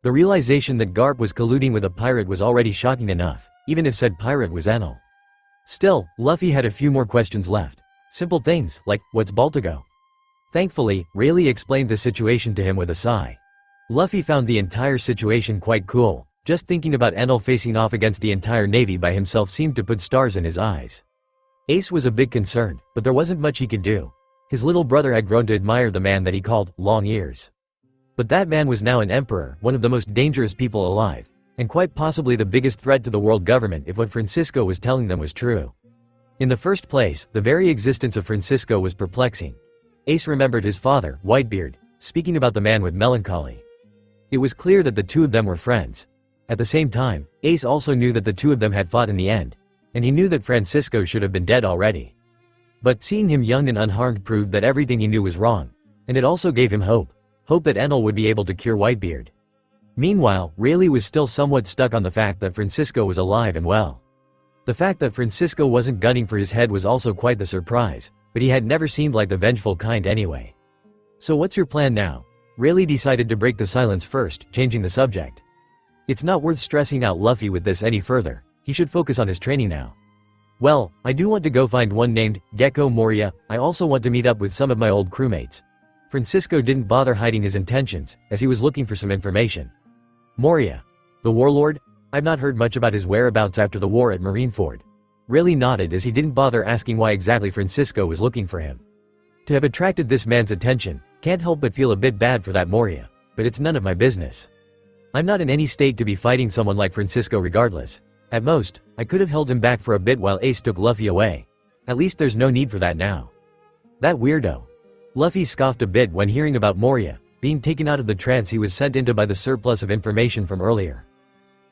Speaker 2: The realization that Garp was colluding with a pirate was already shocking enough, even if said pirate was Enal. Still, Luffy had a few more questions left. Simple things, like, what's Baltigo? Thankfully, Rayleigh explained the situation to him with a sigh. Luffy found the entire situation quite cool. Just thinking about Enal facing off against the entire navy by himself seemed to put stars in his eyes. Ace was a bit concerned, but there wasn't much he could do. His little brother had grown to admire the man that he called Long Ears. But that man was now an emperor, one of the most dangerous people alive, and quite possibly the biggest threat to the world government if what Francisco was telling them was true. In the first place, the very existence of Francisco was perplexing. Ace remembered his father, Whitebeard, speaking about the man with melancholy. It was clear that the two of them were friends. At the same time, Ace also knew that the two of them had fought in the end, and he knew that Francisco should have been dead already. But seeing him young and unharmed proved that everything he knew was wrong, and it also gave him hope that Enal would be able to cure Whitebeard. Meanwhile, Rayleigh was still somewhat stuck on the fact that Francisco was alive and well. The fact that Francisco wasn't gunning for his head was also quite the surprise, but he had never seemed like the vengeful kind anyway. So what's your plan now? Rayleigh decided to break the silence first, changing the subject. It's not worth stressing out Luffy with this any further. He should focus on his training now. Well, I do want to go find one named Gecko Moria. I also want to meet up with some of my old crewmates. Francisco didn't bother hiding his intentions, as he was looking for some information. Moria. The warlord? I've not heard much about his whereabouts after the war at Marineford. Rayleigh nodded as he didn't bother asking why exactly Francisco was looking for him. To have attracted this man's attention, can't help but feel a bit bad for that Moria, but it's none of my business. I'm not in any state to be fighting someone like Francisco regardless. At most, I could have held him back for a bit while Ace took Luffy away. At least there's no need for that now. That weirdo. Luffy scoffed a bit when hearing about Moria, being taken out of the trance he was sent into by the surplus of information from earlier.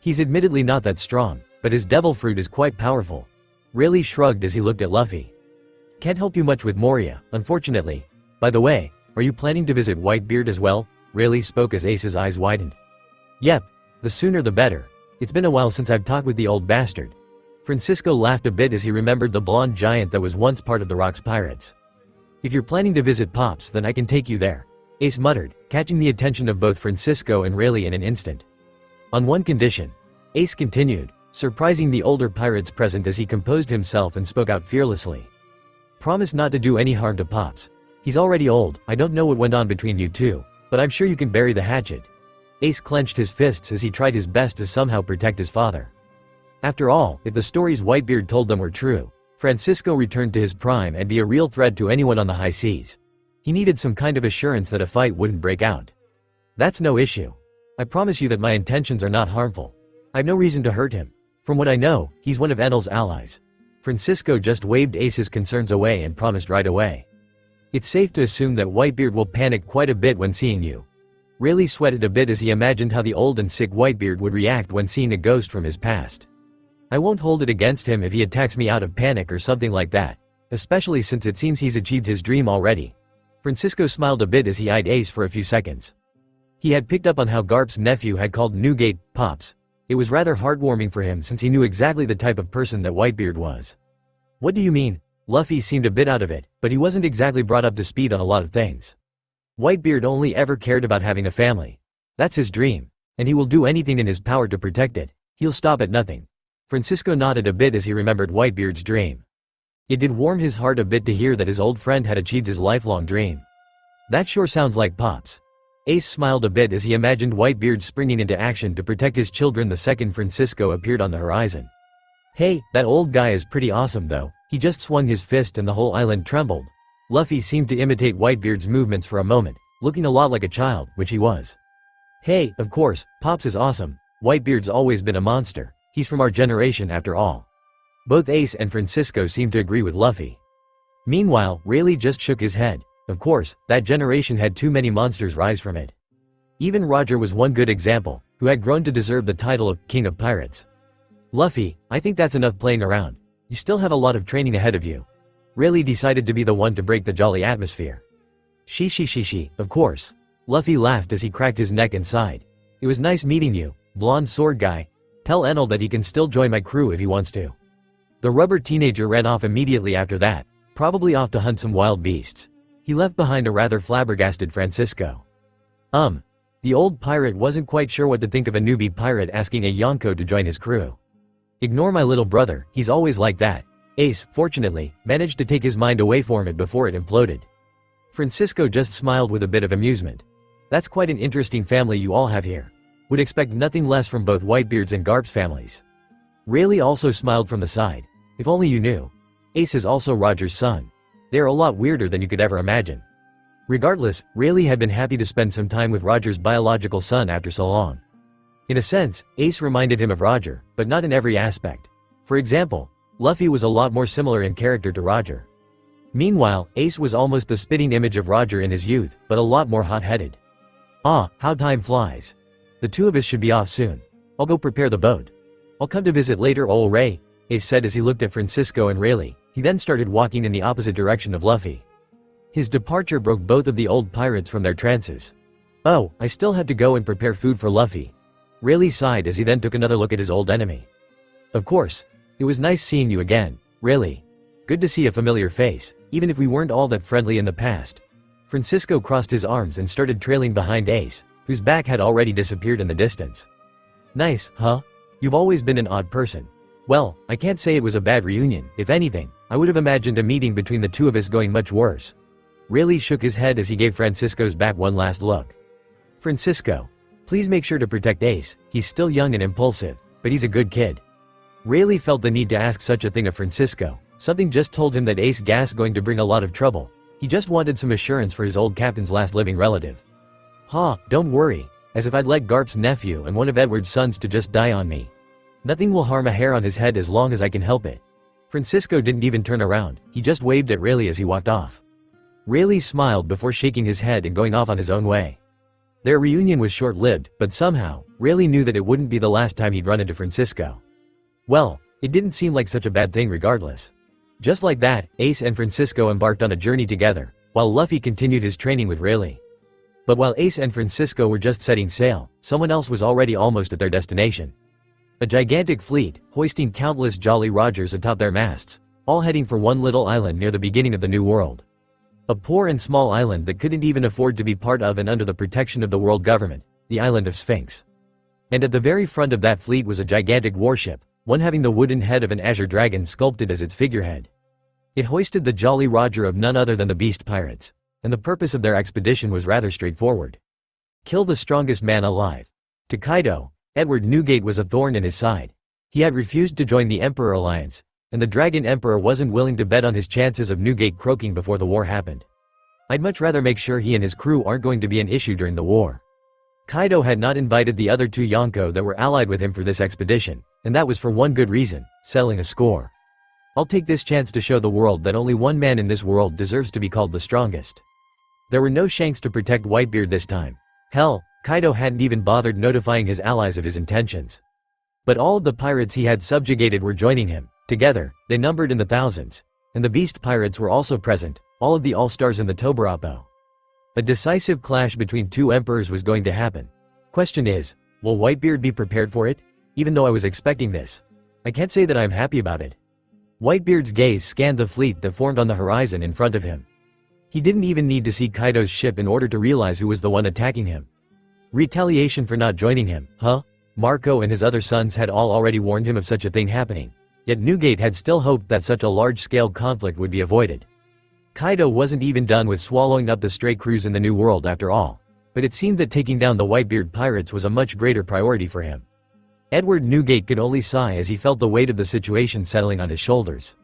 Speaker 2: He's admittedly not that strong, but his devil fruit is quite powerful. Rayleigh shrugged as he looked at Luffy. Can't help you much with Moria, unfortunately. By the way, are you planning to visit Whitebeard as well? Rayleigh spoke as Ace's eyes widened. Yep, the sooner the better. It's been a while since I've talked with the old bastard. Francisco laughed a bit as he remembered the blonde giant that was once part of the Rocks Pirates. If you're planning to visit Pops, then I can take you there, Ace muttered, catching the attention of both Francisco and Rayleigh in an instant. On one condition. Ace continued, surprising the older pirates present as he composed himself and spoke out fearlessly. Promise not to do any harm to Pops. He's already old. I don't know what went on between you two, but I'm sure you can bury the hatchet. Ace clenched his fists as he tried his best to somehow protect his father. After all, if the stories Whitebeard told them were true, Francisco returned to his prime and be a real threat to anyone on the high seas. He needed some kind of assurance that a fight wouldn't break out. That's no issue. I promise you that my intentions are not harmful. I've no reason to hurt him. From what I know, he's one of Enal's allies. Francisco just waved Ace's concerns away and promised right away. It's safe to assume that Whitebeard will panic quite a bit when seeing you. Rayleigh sweated a bit as he imagined how the old and sick Whitebeard would react when seeing a ghost from his past. I won't hold it against him if he attacks me out of panic or something like that. especially since it seems he's achieved his dream already. Francisco smiled a bit as he eyed Ace for a few seconds. He had picked up on how Garp's nephew had called Newgate Pops. It was rather heartwarming for him since he knew exactly the type of person that Whitebeard was. What do you mean? Luffy seemed a bit out of it, but he wasn't exactly brought up to speed on a lot of things. Whitebeard only ever cared about having a family. That's his dream, and he will do anything in his power to protect it. He'll stop at nothing. Francisco nodded a bit as he remembered Whitebeard's dream. It did warm his heart a bit to hear that his old friend had achieved his lifelong dream. That sure sounds like Pops. Ace smiled a bit as he imagined Whitebeard springing into action to protect his children the second Francisco appeared on the horizon. Hey, that old guy is pretty awesome though. He just swung his fist and the whole island trembled. Luffy seemed to imitate Whitebeard's movements for a moment, looking a lot like a child, which he was. Hey, of course, Pops is awesome. Whitebeard's always been a monster. He's from our generation after all. Both Ace and Francisco seemed to agree with Luffy. Meanwhile, Rayleigh just shook his head. Of course, that generation had too many monsters rise from it. Even Roger was one good example, who had grown to deserve the title of King of Pirates. Luffy, I think that's enough playing around. You still have a lot of training ahead of you. Rayleigh decided to be the one to break the jolly atmosphere. She, of course. Luffy laughed as he cracked his neck and sighed. It was nice meeting you, blonde sword guy. Tell Enal that he can still join my crew if he wants to. The rubber teenager ran off immediately after that, probably off to hunt some wild beasts. He left behind a rather flabbergasted Francisco. The old pirate wasn't quite sure what to think of a newbie pirate asking a Yonko to join his crew. Ignore my little brother, he's always like that. Ace, fortunately, managed to take his mind away from it before it imploded. Francisco just smiled with a bit of amusement. That's quite an interesting family you all have here. Would expect nothing less from both Whitebeard's and Garp's families. Rayleigh also smiled from the side. If only you knew. Ace is also Roger's son. They are a lot weirder than you could ever imagine. Regardless, Rayleigh had been happy to spend some time with Roger's biological son after so long. In a sense, Ace reminded him of Roger, but not in every aspect. For example, Luffy was a lot more similar in character to Roger. Meanwhile, Ace was almost the spitting image of Roger in his youth, but a lot more hot-headed. Ah, how time flies. The two of us should be off soon. I'll go prepare the boat. I'll come to visit later, ol' Ray, Ace said as he looked at Francisco and Rayleigh. He then started walking in the opposite direction of Luffy. His departure broke both of the old pirates from their trances. Oh, I still had to go and prepare food for Luffy. Rayleigh sighed as he then took another look at his old enemy. Of course. It was nice seeing you again, Rayleigh. Good to see a familiar face, even if we weren't all that friendly in the past. Francisco crossed his arms and started trailing behind Ace, whose back had already disappeared in the distance. Nice, huh? You've always been an odd person. Well, I can't say it was a bad reunion. If anything, I would have imagined a meeting between the two of us going much worse. Rayleigh shook his head as he gave Francisco's back one last look. Francisco, please make sure to protect Ace. He's still young and impulsive, but he's a good kid. Rayleigh felt the need to ask such a thing of Francisco. Something just told him that Ace Gas going to bring a lot of trouble. He just wanted some assurance for his old captain's last living relative. Don't worry. As if I'd let Garp's nephew and one of Edward's sons to just die on me. Nothing will harm a hair on his head as long as I can help it. Francisco didn't even turn around, he just waved at Rayleigh as he walked off. Rayleigh smiled before shaking his head and going off on his own way. Their reunion was short-lived, but somehow, Rayleigh knew that it wouldn't be the last time he'd run into Francisco. Well, it didn't seem like such a bad thing regardless. Just like that, Ace and Francisco embarked on a journey together, while Luffy continued his training with Rayleigh. But while Ace and Francisco were just setting sail, someone else was already almost at their destination. A gigantic fleet, hoisting countless Jolly Rogers atop their masts, all heading for one little island near the beginning of the New World. A poor and small island that couldn't even afford to be part of and under the protection of the world government, the island of Sphinx. And at the very front of that fleet was a gigantic warship, one having the wooden head of an azure dragon sculpted as its figurehead. It hoisted the Jolly Roger of none other than the Beast Pirates, and the purpose of their expedition was rather straightforward. Kill the strongest man alive. To Kaido, Edward Newgate was a thorn in his side. He had refused to join the Emperor Alliance, and the Dragon Emperor wasn't willing to bet on his chances of Newgate croaking before the war happened. I'd much rather make sure he and his crew aren't going to be an issue during the war. Kaido had not invited the other two Yonko that were allied with him for this expedition, and that was for one good reason, settling a score. I'll take this chance to show the world that only one man in this world deserves to be called the strongest. There were no Shanks to protect Whitebeard this time. Hell, Kaido hadn't even bothered notifying his allies of his intentions. But all of the pirates he had subjugated were joining him. Together, they numbered in the thousands. and the beast pirates were also present, all of the all-stars in the Tobarapo. A decisive clash between two emperors was going to happen. Question is, will Whitebeard be prepared for it? Even though I was expecting this, I can't say that I am happy about it. Whitebeard's gaze scanned the fleet that formed on the horizon in front of him. He didn't even need to see Kaido's ship in order to realize who was the one attacking him. Retaliation for not joining him, huh? Marco and his other sons had all already warned him of such a thing happening. Yet Newgate had still hoped that such a large-scale conflict would be avoided. Kaido wasn't even done with swallowing up the stray crews in the New World after all. But it seemed that taking down the Whitebeard pirates was a much greater priority for him. Edward Newgate could only sigh as he felt the weight of the situation settling on his shoulders.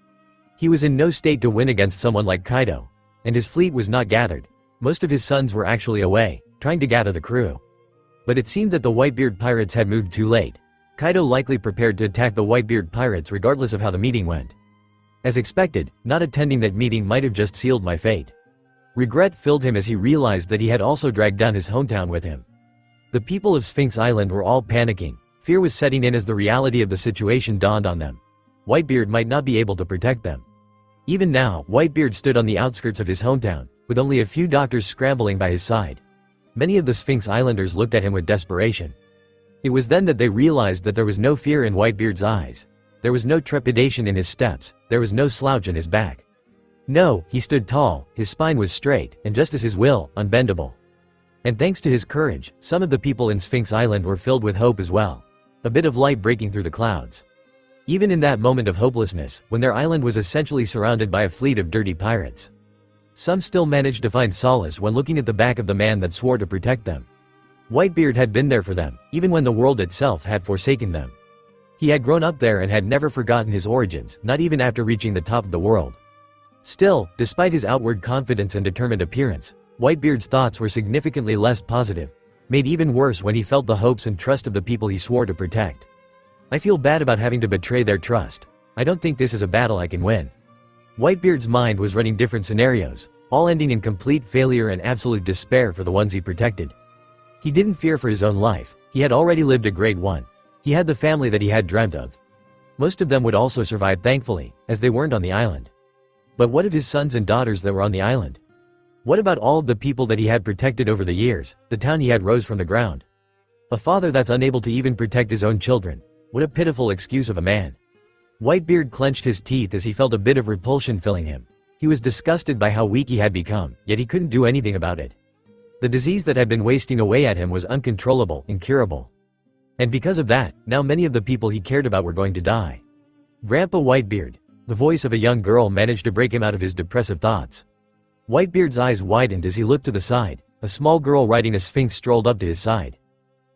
Speaker 2: He was in no state to win against someone like Kaido. And his fleet was not gathered. Most of his sons were actually away, trying to gather the crew. But it seemed that the Whitebeard pirates had moved too late. Kaido likely prepared to attack the Whitebeard pirates regardless of how the meeting went. As expected, not attending that meeting might have just sealed my fate. Regret filled him as he realized that he had also dragged down his hometown with him. The people of Sphinx Island were all panicking. Fear was setting in as the reality of the situation dawned on them. Whitebeard might not be able to protect them. Even now, Whitebeard stood on the outskirts of his hometown, with only a few doctors scrambling by his side. Many of the Sphinx Islanders looked at him with desperation. It was then that they realized that there was no fear in Whitebeard's eyes. There was no trepidation in his steps, there was no slouch in his back. No, he stood tall, his spine was straight, and just as his will, unbendable. And thanks to his courage, some of the people in Sphinx Island were filled with hope as well. A bit of light breaking through the clouds. Even in that moment of hopelessness, when their island was essentially surrounded by a fleet of dirty pirates. Some still managed to find solace when looking at the back of the man that swore to protect them. Whitebeard had been there for them, even when the world itself had forsaken them. He had grown up there and had never forgotten his origins, not even after reaching the top of the world. Still, despite his outward confidence and determined appearance, Whitebeard's thoughts were significantly less positive, made even worse when he felt the hopes and trust of the people he swore to protect. I feel bad about having to betray their trust. I don't think this is a battle I can win. Whitebeard's mind was running different scenarios, all ending in complete failure and absolute despair for the ones he protected. He didn't fear for his own life, he had already lived a great one. He had the family that he had dreamt of. Most of them would also survive thankfully, as they weren't on the island. But what of his sons and daughters that were on the island? What about all of the people that he had protected over the years, the town he had rose from the ground? A father that's unable to even protect his own children. What a pitiful excuse of a man. Whitebeard clenched his teeth as he felt a bit of repulsion filling him. He was disgusted by how weak he had become, yet he couldn't do anything about it. The disease that had been wasting away at him was uncontrollable, incurable. And because of that, now many of the people he cared about were going to die. Grandpa Whitebeard, the voice of a young girl managed to break him out of his depressive thoughts. Whitebeard's eyes widened as he looked to the side. A small girl riding a sphinx strolled up to his side.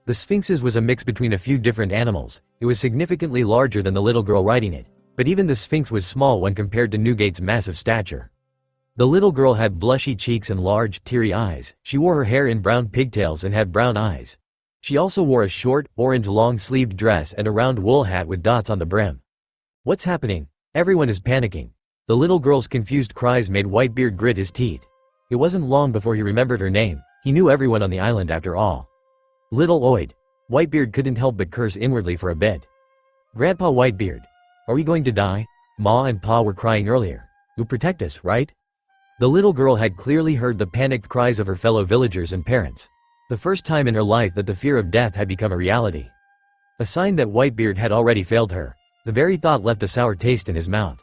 Speaker 2: The sphinx's was a mix between a few different animals. It was significantly larger than the little girl riding it, but even the sphinx was small when compared to Newgate's massive stature. The little girl had blushy cheeks and large, teary eyes. She wore her hair in brown pigtails and had brown eyes. She also wore a short, orange long-sleeved dress and a round wool hat with dots on the brim. What's happening? Everyone is panicking. The little girl's confused cries made Whitebeard grit his teeth. It wasn't long before he remembered her name. He knew everyone on the island after all. Little Oid. Whitebeard couldn't help but curse inwardly for a bit. Grandpa Whitebeard. Are we going to die? Ma and Pa were crying earlier. You'll protect us, right? The little girl had clearly heard the panicked cries of her fellow villagers and parents. The first time in her life that the fear of death had become a reality. A sign that Whitebeard had already failed her. The very thought left a sour taste in his mouth.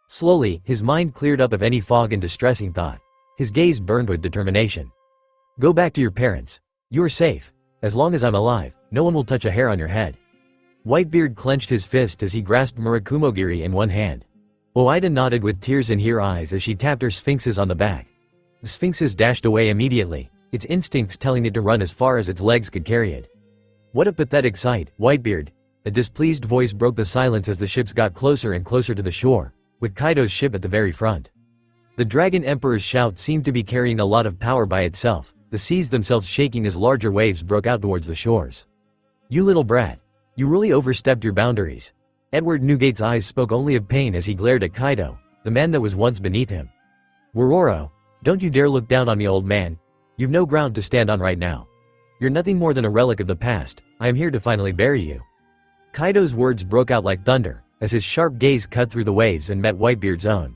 Speaker 2: Slowly, his mind cleared up of any fog and distressing thought. His gaze burned with determination. Go back to your parents. You are safe. As long as I'm alive, no one will touch a hair on your head. Whitebeard clenched his fist as he grasped Murakumogiri in one hand. Oida nodded with tears in her eyes as she tapped her sphinxes on the back. The sphinxes dashed away immediately, its instincts telling it to run as far as its legs could carry it. What a pathetic sight, Whitebeard. A displeased voice broke the silence as the ships got closer and closer to the shore, with Kaido's ship at the very front. The Dragon Emperor's shout seemed to be carrying a lot of power by itself, the seas themselves shaking as larger waves broke out towards the shores. You little brat. You really overstepped your boundaries. Edward Newgate's eyes spoke only of pain as he glared at Kaido, the man that was once beneath him. Wororo, don't you dare look down on me, old man. You've no ground to stand on right now. You're nothing more than a relic of the past. I am here to finally bury you. Kaido's words broke out like thunder, as his sharp gaze cut through the waves and met Whitebeard's own.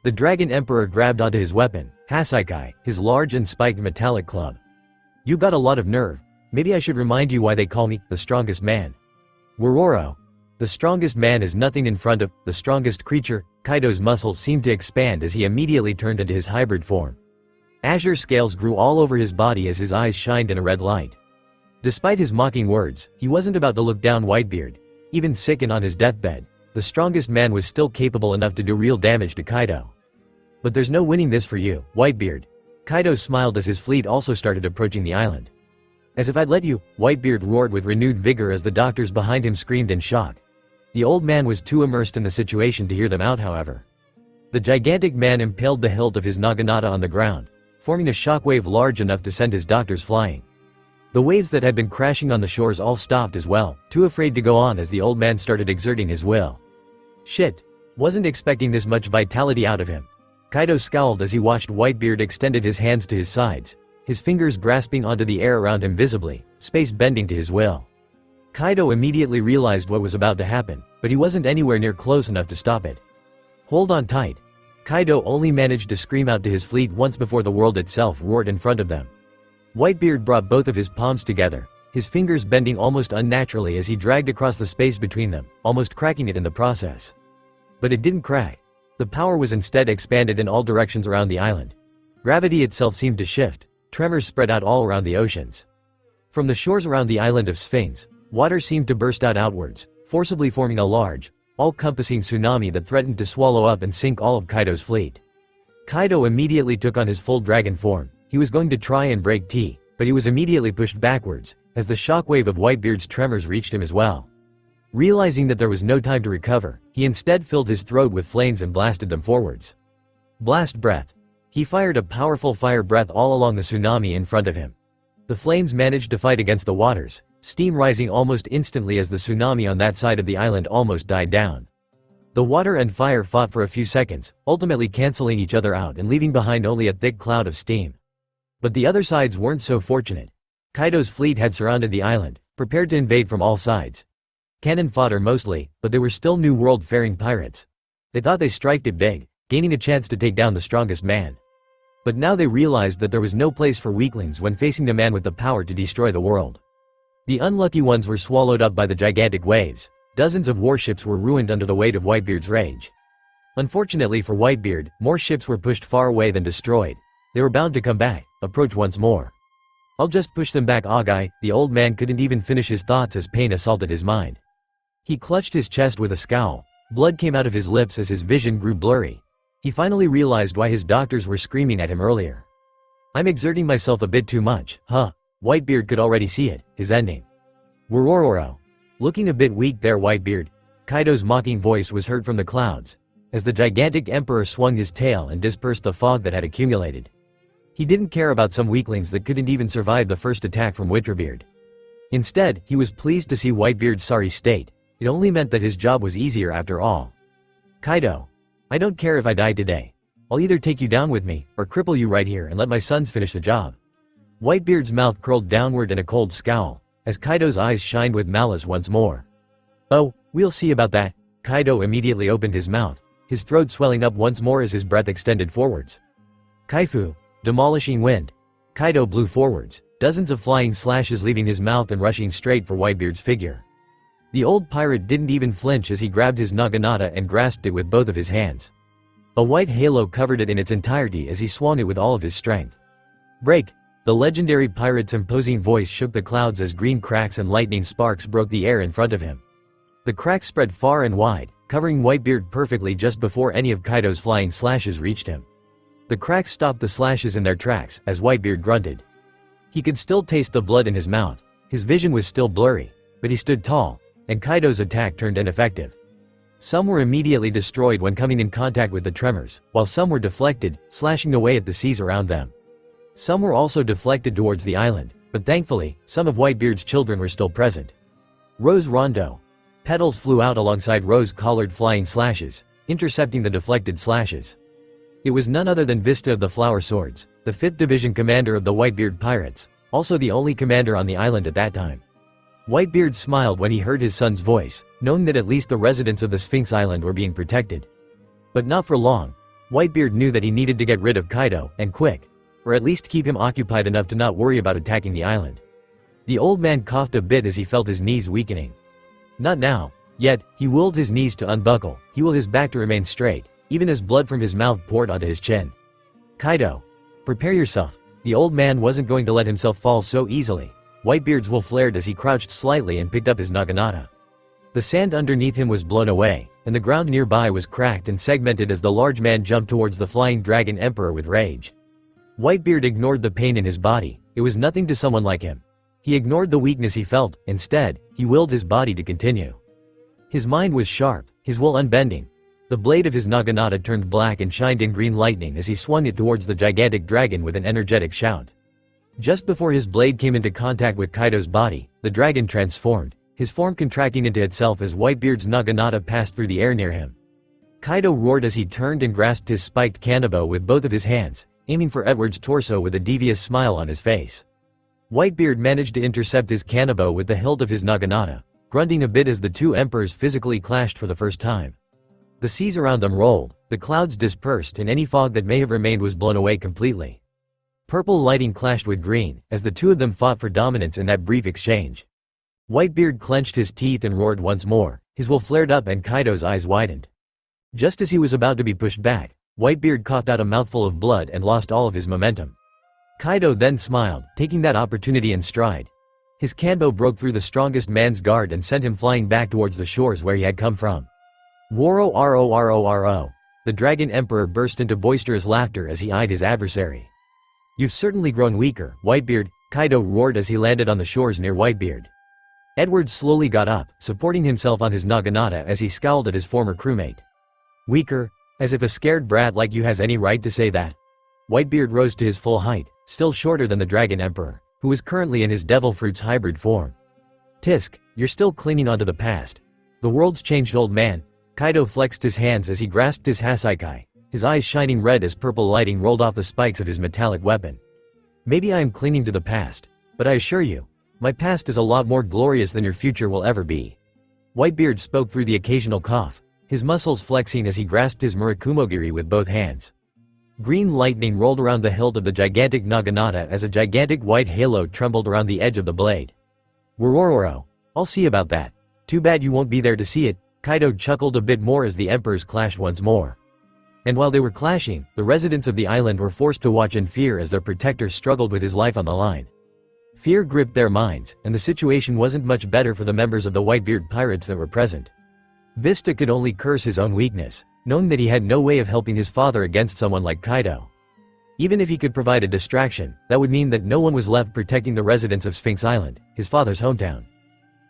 Speaker 2: The Dragon Emperor grabbed onto his weapon, Hasaikai, his large and spiked metallic club. "You got a lot of nerve. Maybe I should remind you why they call me the strongest man. Wororo. The strongest man is nothing in front of the strongest creature." Kaido's muscles seemed to expand as he immediately turned into his hybrid form. Azure scales grew all over his body as his eyes shined in a red light. Despite his mocking words, he wasn't about to look down Whitebeard. Even sick and on his deathbed, the strongest man was still capable enough to do real damage to Kaido. "But there's no winning this for you, Whitebeard." Kaido smiled as his fleet also started approaching the island. "As if I'd let you," Whitebeard roared with renewed vigor as the doctors behind him screamed in shock. The old man was too immersed in the situation to hear them out, however. The gigantic man impaled the hilt of his naginata on the ground, forming a shockwave large enough to send his doctors flying. The waves that had been crashing on the shores all stopped as well, too afraid to go on as the old man started exerting his will. "Shit. Wasn't expecting this much vitality out of him." Kaido scowled as he watched Whitebeard extended his hands to his sides, his fingers grasping onto the air around him visibly, space bending to his will. Kaido immediately realized what was about to happen, but he wasn't anywhere near close enough to stop it. "Hold on tight." Kaido only managed to scream out to his fleet once before the world itself roared in front of them. Whitebeard brought both of his palms together, his fingers bending almost unnaturally as he dragged across the space between them, almost cracking it in the process. But it didn't crack. The power was instead expanded in all directions around the island. Gravity itself seemed to shift, tremors spread out all around the oceans. From the shores around the island of Sphinx, water seemed to burst out outwards, forcibly forming a large, all-compassing tsunami that threatened to swallow up and sink all of Kaido's fleet. Kaido immediately took on his full dragon form. He was going to try and break T, but he was immediately pushed backwards, as the shockwave of Whitebeard's tremors reached him as well. Realizing that there was no time to recover, he instead filled his throat with flames and blasted them forwards. Blast breath. He fired a powerful fire breath all along the tsunami in front of him. The flames managed to fight against the waters, steam rising almost instantly as the tsunami on that side of the island almost died down. The water and fire fought for a few seconds, ultimately canceling each other out and leaving behind only a thick cloud of steam. But the other sides weren't so fortunate. Kaido's fleet had surrounded the island, prepared to invade from all sides. Cannon fodder mostly, but they were still New World-faring pirates. They thought they striked it big, gaining a chance to take down the strongest man. But now they realized that there was no place for weaklings when facing the man with the power to destroy the world. The unlucky ones were swallowed up by the gigantic waves. Dozens of warships were ruined under the weight of Whitebeard's rage. Unfortunately for Whitebeard, more ships were pushed far away than destroyed. They were bound to come back, approach once more. "I'll just push them back, Agai." The old man couldn't even finish his thoughts as pain assaulted his mind. He clutched his chest with a scowl. Blood came out of his lips as his vision grew blurry. He finally realized why his doctors were screaming at him earlier. "I'm exerting myself a bit too much, huh?" Whitebeard could already see it, his ending. "Worororo. Looking a bit weak there, Whitebeard." Kaido's mocking voice was heard from the clouds, as the gigantic emperor swung his tail and dispersed the fog that had accumulated. He didn't care about some weaklings that couldn't even survive the first attack from Winterbeard. Instead, he was pleased to see Whitebeard's sorry state. It only meant that his job was easier after all. "Kaido. I don't care if I die today. I'll either take you down with me, or cripple you right here and let my sons finish the job." Whitebeard's mouth curled downward in a cold scowl, as Kaido's eyes shined with malice once more. "Oh, we'll see about that." Kaido immediately opened his mouth, his throat swelling up once more as his breath extended forwards. Kaifu. Demolishing wind. Kaido blew forwards, dozens of flying slashes leaving his mouth and rushing straight for Whitebeard's figure. The old pirate didn't even flinch as he grabbed his naginata and grasped it with both of his hands. A white halo covered it in its entirety as he swung it with all of his strength. "Break!" The legendary pirate's imposing voice shook the clouds as green cracks and lightning sparks broke the air in front of him. The cracks spread far and wide, covering Whitebeard perfectly just before any of Kaido's flying slashes reached him. The cracks stopped the slashes in their tracks as Whitebeard grunted. He could still taste the blood in his mouth. His vision was still blurry, but he stood tall, and Kaido's attack turned ineffective. Some were immediately destroyed when coming in contact with the tremors, while some were deflected, slashing away at the seas around them. Some were also deflected towards the island, but thankfully, some of Whitebeard's children were still present. Rose Rondo. Petals flew out alongside rose-collared flying slashes, intercepting the deflected slashes. It was none other than Vista of the Flower Swords, the 5th Division commander of the Whitebeard Pirates, also the only commander on the island at that time. Whitebeard smiled when he heard his son's voice, knowing that at least the residents of the Sphinx Island were being protected. But not for long. Whitebeard knew that he needed to get rid of Kaido, and quick. Or at least keep him occupied enough to not worry about attacking the island. The old man coughed a bit as he felt his knees weakening. Not now. Yet, he willed his knees to unbuckle, he willed his back to remain straight, even as blood from his mouth poured onto his chin. Kaido. Prepare yourself. The old man wasn't going to let himself fall so easily. Whitebeard's will flared as he crouched slightly and picked up his naginata. The sand underneath him was blown away, and the ground nearby was cracked and segmented as the large man jumped towards the flying dragon emperor with rage. Whitebeard ignored the pain in his body, it was nothing to someone like him. He ignored the weakness he felt, instead, he willed his body to continue. His mind was sharp, his will unbending. The blade of his naginata turned black and shined in green lightning as he swung it towards the gigantic dragon with an energetic shout. Just before his blade came into contact with Kaido's body, the dragon transformed, his form contracting into itself as Whitebeard's naginata passed through the air near him. Kaido roared as he turned and grasped his spiked kanabo with both of his hands, aiming for Edward's torso with a devious smile on his face. Whitebeard managed to intercept his kanabo with the hilt of his naginata, grunting a bit as the two emperors physically clashed for the first time. The seas around them rolled, the clouds dispersed and any fog that may have remained was blown away completely. Purple lighting clashed with green, as the two of them fought for dominance in that brief exchange. Whitebeard clenched his teeth and roared once more, his will flared up and Kaido's eyes widened. Just as he was about to be pushed back, Whitebeard coughed out a mouthful of blood and lost all of his momentum. Kaido then smiled, taking that opportunity in stride. His kanbo broke through the strongest man's guard and sent him flying back towards the shores where he had come from. Woro ro ro ro. The dragon emperor burst into boisterous laughter as he eyed his adversary. You've certainly grown weaker, Whitebeard, Kaido roared as he landed on the shores near Whitebeard. Edward slowly got up, supporting himself on his naginata as he scowled at his former crewmate. Weaker? As if a scared brat like you has any right to say that. Whitebeard rose to his full height, still shorter than the dragon emperor, who was currently in his devil fruit's hybrid form. Tisk, you're still clinging onto the past. The world's changed, old man. Kaido flexed his hands as he grasped his hasaikai, his eyes shining red as purple lighting rolled off the spikes of his metallic weapon. Maybe I am clinging to the past, but I assure you, my past is a lot more glorious than your future will ever be. Whitebeard spoke through the occasional cough, his muscles flexing as he grasped his murakumogiri with both hands. Green lightning rolled around the hilt of the gigantic naginata as a gigantic white halo trembled around the edge of the blade. Worororo. I'll see about that. Too bad you won't be there to see it. Kaido chuckled a bit more as the emperors clashed once more. And while they were clashing, the residents of the island were forced to watch in fear as their protector struggled with his life on the line. Fear gripped their minds, and the situation wasn't much better for the members of the Whitebeard pirates that were present. Vista could only curse his own weakness, knowing that he had no way of helping his father against someone like Kaido. Even if he could provide a distraction, that would mean that no one was left protecting the residents of Sphinx Island, his father's hometown.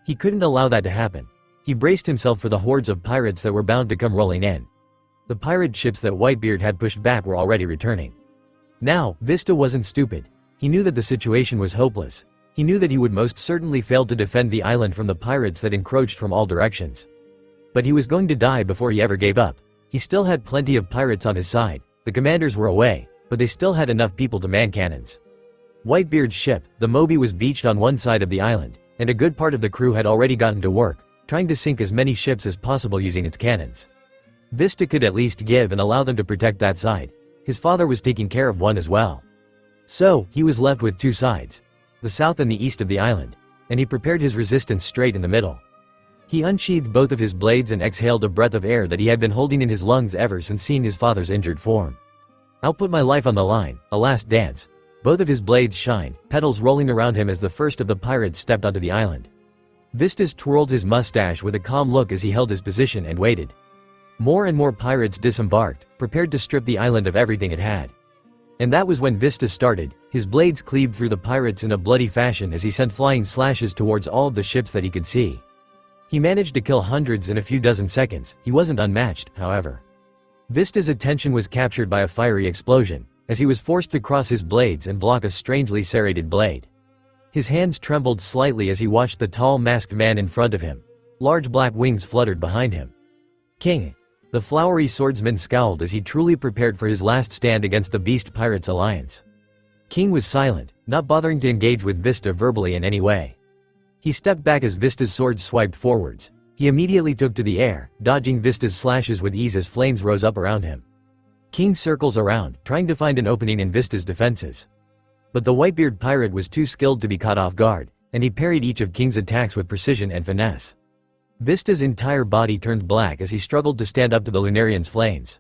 Speaker 2: He couldn't allow that to happen. He braced himself for the hordes of pirates that were bound to come rolling in. The pirate ships that Whitebeard had pushed back were already returning. Now, Vista wasn't stupid. He knew that the situation was hopeless. He knew that he would most certainly fail to defend the island from the pirates that encroached from all directions. But he was going to die before he ever gave up. He still had plenty of pirates on his side. The commanders were away, but they still had enough people to man cannons. Whitebeard's ship, the Moby, was beached on one side of the island, and a good part of the crew had already gotten to work, trying to sink as many ships as possible using its cannons. Vista could at least give and allow them to protect that side. His father was taking care of one as well. So, he was left with two sides. The south and the east of the island. And he prepared his resistance straight in the middle. He unsheathed both of his blades and exhaled a breath of air that he had been holding in his lungs ever since seeing his father's injured form. I'll put my life on the line, a last dance. Both of his blades shined, petals rolling around him as the first of the pirates stepped onto the island. Vistas twirled his mustache with a calm look as he held his position and waited. More and more pirates disembarked, prepared to strip the island of everything it had. And that was when Vista started. His blades cleaved through the pirates in a bloody fashion as he sent flying slashes towards all of the ships that he could see. He managed to kill hundreds in a few dozen seconds. He wasn't unmatched, however. Vista's attention was captured by a fiery explosion, as he was forced to cross his blades and block a strangely serrated blade. His hands trembled slightly as he watched the tall masked man in front of him. Large black wings fluttered behind him. King. The flowery swordsman scowled as he truly prepared for his last stand against the Beast Pirates Alliance. King was silent, not bothering to engage with Vista verbally in any way. He stepped back as Vista's sword swiped forwards. He immediately took to the air, dodging Vista's slashes with ease as flames rose up around him. King circles around, trying to find an opening in Vista's defenses. But the Whitebeard pirate was too skilled to be caught off guard, and he parried each of King's attacks with precision and finesse. Vista's entire body turned black as he struggled to stand up to the Lunarian's flames.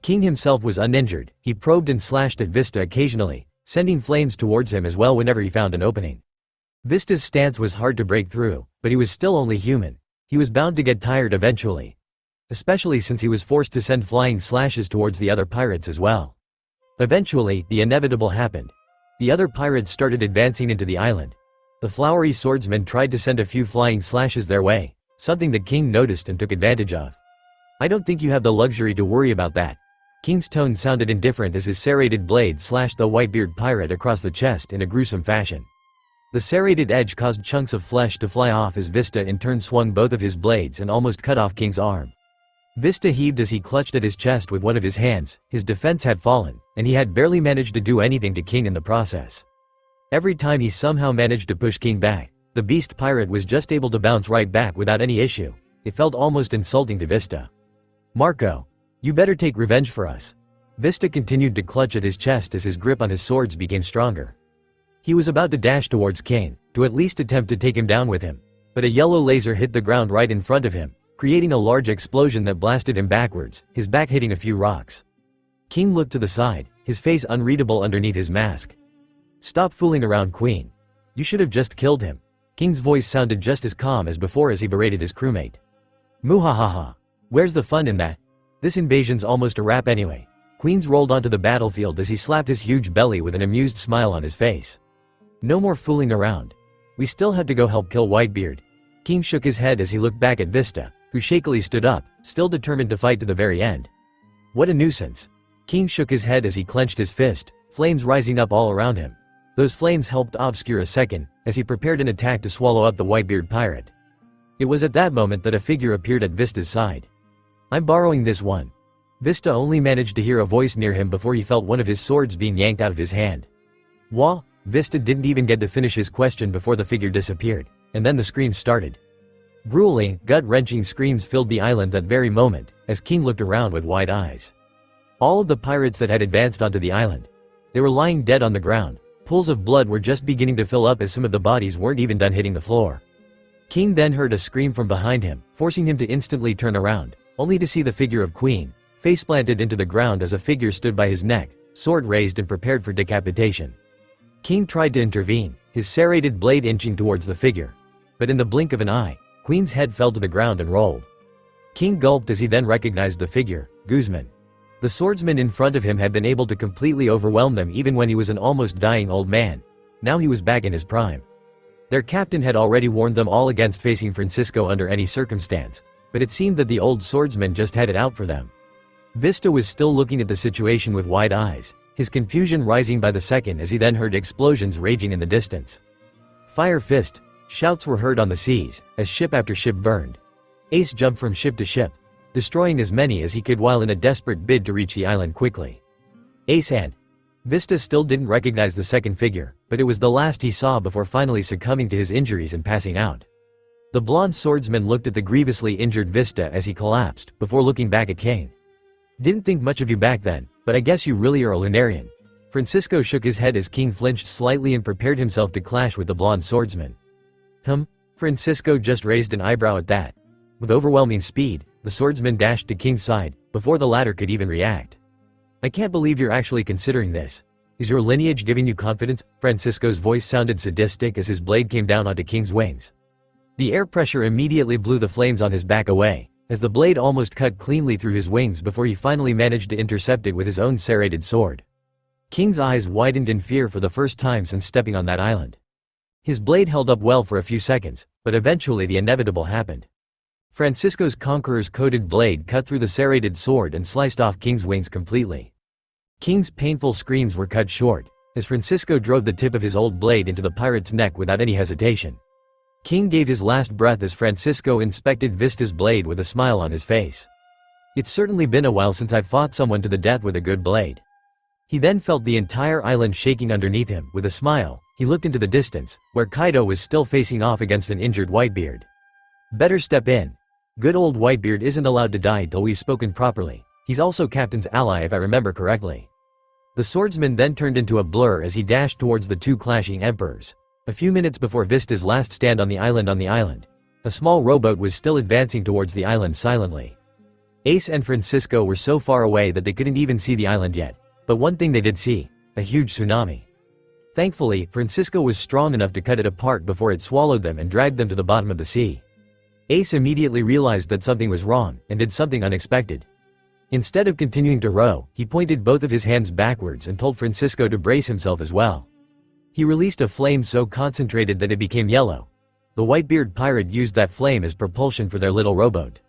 Speaker 2: King himself was uninjured. He probed and slashed at Vista occasionally, sending flames towards him as well whenever he found an opening. Vista's stance was hard to break through, but he was still only human. He was bound to get tired eventually. Especially since he was forced to send flying slashes towards the other pirates as well. Eventually, the inevitable happened. The other pirates started advancing into the island. The flowery swordsman tried to send a few flying slashes their way, something that King noticed and took advantage of. "I don't think you have the luxury to worry about that." King's tone sounded indifferent as his serrated blade slashed the Whitebeard pirate across the chest in a gruesome fashion. The serrated edge caused chunks of flesh to fly off as Vista in turn swung both of his blades and almost cut off King's arm. Vista heaved as he clutched at his chest with one of his hands. His defense had fallen, and he had barely managed to do anything to King in the process. Every time he somehow managed to push King back, the beast pirate was just able to bounce right back without any issue. It felt almost insulting to Vista. "Marco, you better take revenge for us." Vista continued to clutch at his chest as his grip on his swords became stronger. He was about to dash towards King, to at least attempt to take him down with him, but a yellow laser hit the ground right in front of him, creating a large explosion that blasted him backwards, his back hitting a few rocks. King looked to the side, his face unreadable underneath his mask. "Stop fooling around, Queen. You should have just killed him." King's voice sounded just as calm as before as he berated his crewmate. "Muhahaha. Where's the fun in that? This invasion's almost a wrap anyway." Queens rolled onto the battlefield as he slapped his huge belly with an amused smile on his face. "No more fooling around. We still have to go help kill Whitebeard." King shook his head as he looked back at Vista, who shakily stood up, still determined to fight to the very end. "What a nuisance." King shook his head as he clenched his fist, flames rising up all around him. Those flames helped obscure a second, as he prepared an attack to swallow up the Whitebeard pirate. It was at that moment that a figure appeared at Vista's side. "I'm borrowing this one." Vista only managed to hear a voice near him before he felt one of his swords being yanked out of his hand. "Wah?" Vista didn't even get to finish his question before the figure disappeared, and then the screams started. Grueling, gut-wrenching screams filled the island that very moment, as King looked around with wide eyes. All of the pirates that had advanced onto the island. They were lying dead on the ground. Pools of blood were just beginning to fill up as some of the bodies weren't even done hitting the floor. King then heard a scream from behind him, forcing him to instantly turn around, only to see the figure of Queen, face planted into the ground as a figure stood by his neck, sword raised and prepared for decapitation. King tried to intervene, his serrated blade inching towards the figure. But in the blink of an eye, Queen's head fell to the ground and rolled. King gulped as he then recognized the figure, Guzman. The swordsman in front of him had been able to completely overwhelm them even when he was an almost dying old man. Now he was back in his prime. Their captain had already warned them all against facing Francisco under any circumstance, but it seemed that the old swordsman just had it out for them. Vista was still looking at the situation with wide eyes, his confusion rising by the second as he then heard explosions raging in the distance. Fire fist! Shouts were heard on the seas, as ship after ship burned. Ace jumped from ship to ship, destroying as many as he could while in a desperate bid to reach the island quickly. Ace and Vista still didn't recognize the second figure, but it was the last he saw before finally succumbing to his injuries and passing out. The blonde swordsman looked at the grievously injured Vista as he collapsed, before looking back at King. "Didn't think much of you back then, but I guess you really are a Lunarian." Francisco shook his head as King flinched slightly and prepared himself to clash with the blonde swordsman. Francisco just raised an eyebrow at that. With overwhelming speed, the swordsman dashed to King's side, before the latter could even react. "I can't believe you're actually considering this. Is your lineage giving you confidence?" Francisco's voice sounded sadistic as his blade came down onto King's wings. The air pressure immediately blew the flames on his back away, as the blade almost cut cleanly through his wings before he finally managed to intercept it with his own serrated sword. King's eyes widened in fear for the first time since stepping on that island. His blade held up well for a few seconds, but eventually the inevitable happened. Francisco's conqueror's coated blade cut through the serrated sword and sliced off King's wings completely. King's painful screams were cut short, as Francisco drove the tip of his old blade into the pirate's neck without any hesitation. King gave his last breath as Francisco inspected Vista's blade with a smile on his face. "It's certainly been a while since I've fought someone to the death with a good blade." He then felt the entire island shaking underneath him. With a smile, he looked into the distance, where Kaido was still facing off against an injured Whitebeard. "Better step in. Good old Whitebeard isn't allowed to die till we've spoken properly," He's also Captain's ally if I remember correctly. The swordsman then turned into a blur as he dashed towards the two clashing emperors. A few minutes before Vista's last stand on the island, a small rowboat was still advancing towards the island silently. Ace and Francisco were so far away that they couldn't even see the island yet, but one thing they did see: a huge tsunami. Thankfully, Francisco was strong enough to cut it apart before it swallowed them and dragged them to the bottom of the sea. Ace immediately realized that something was wrong and did something unexpected. Instead of continuing to row, he pointed both of his hands backwards and told Francisco to brace himself as well. He released a flame so concentrated that it became yellow. The Whitebeard pirate used that flame as propulsion for their little rowboat.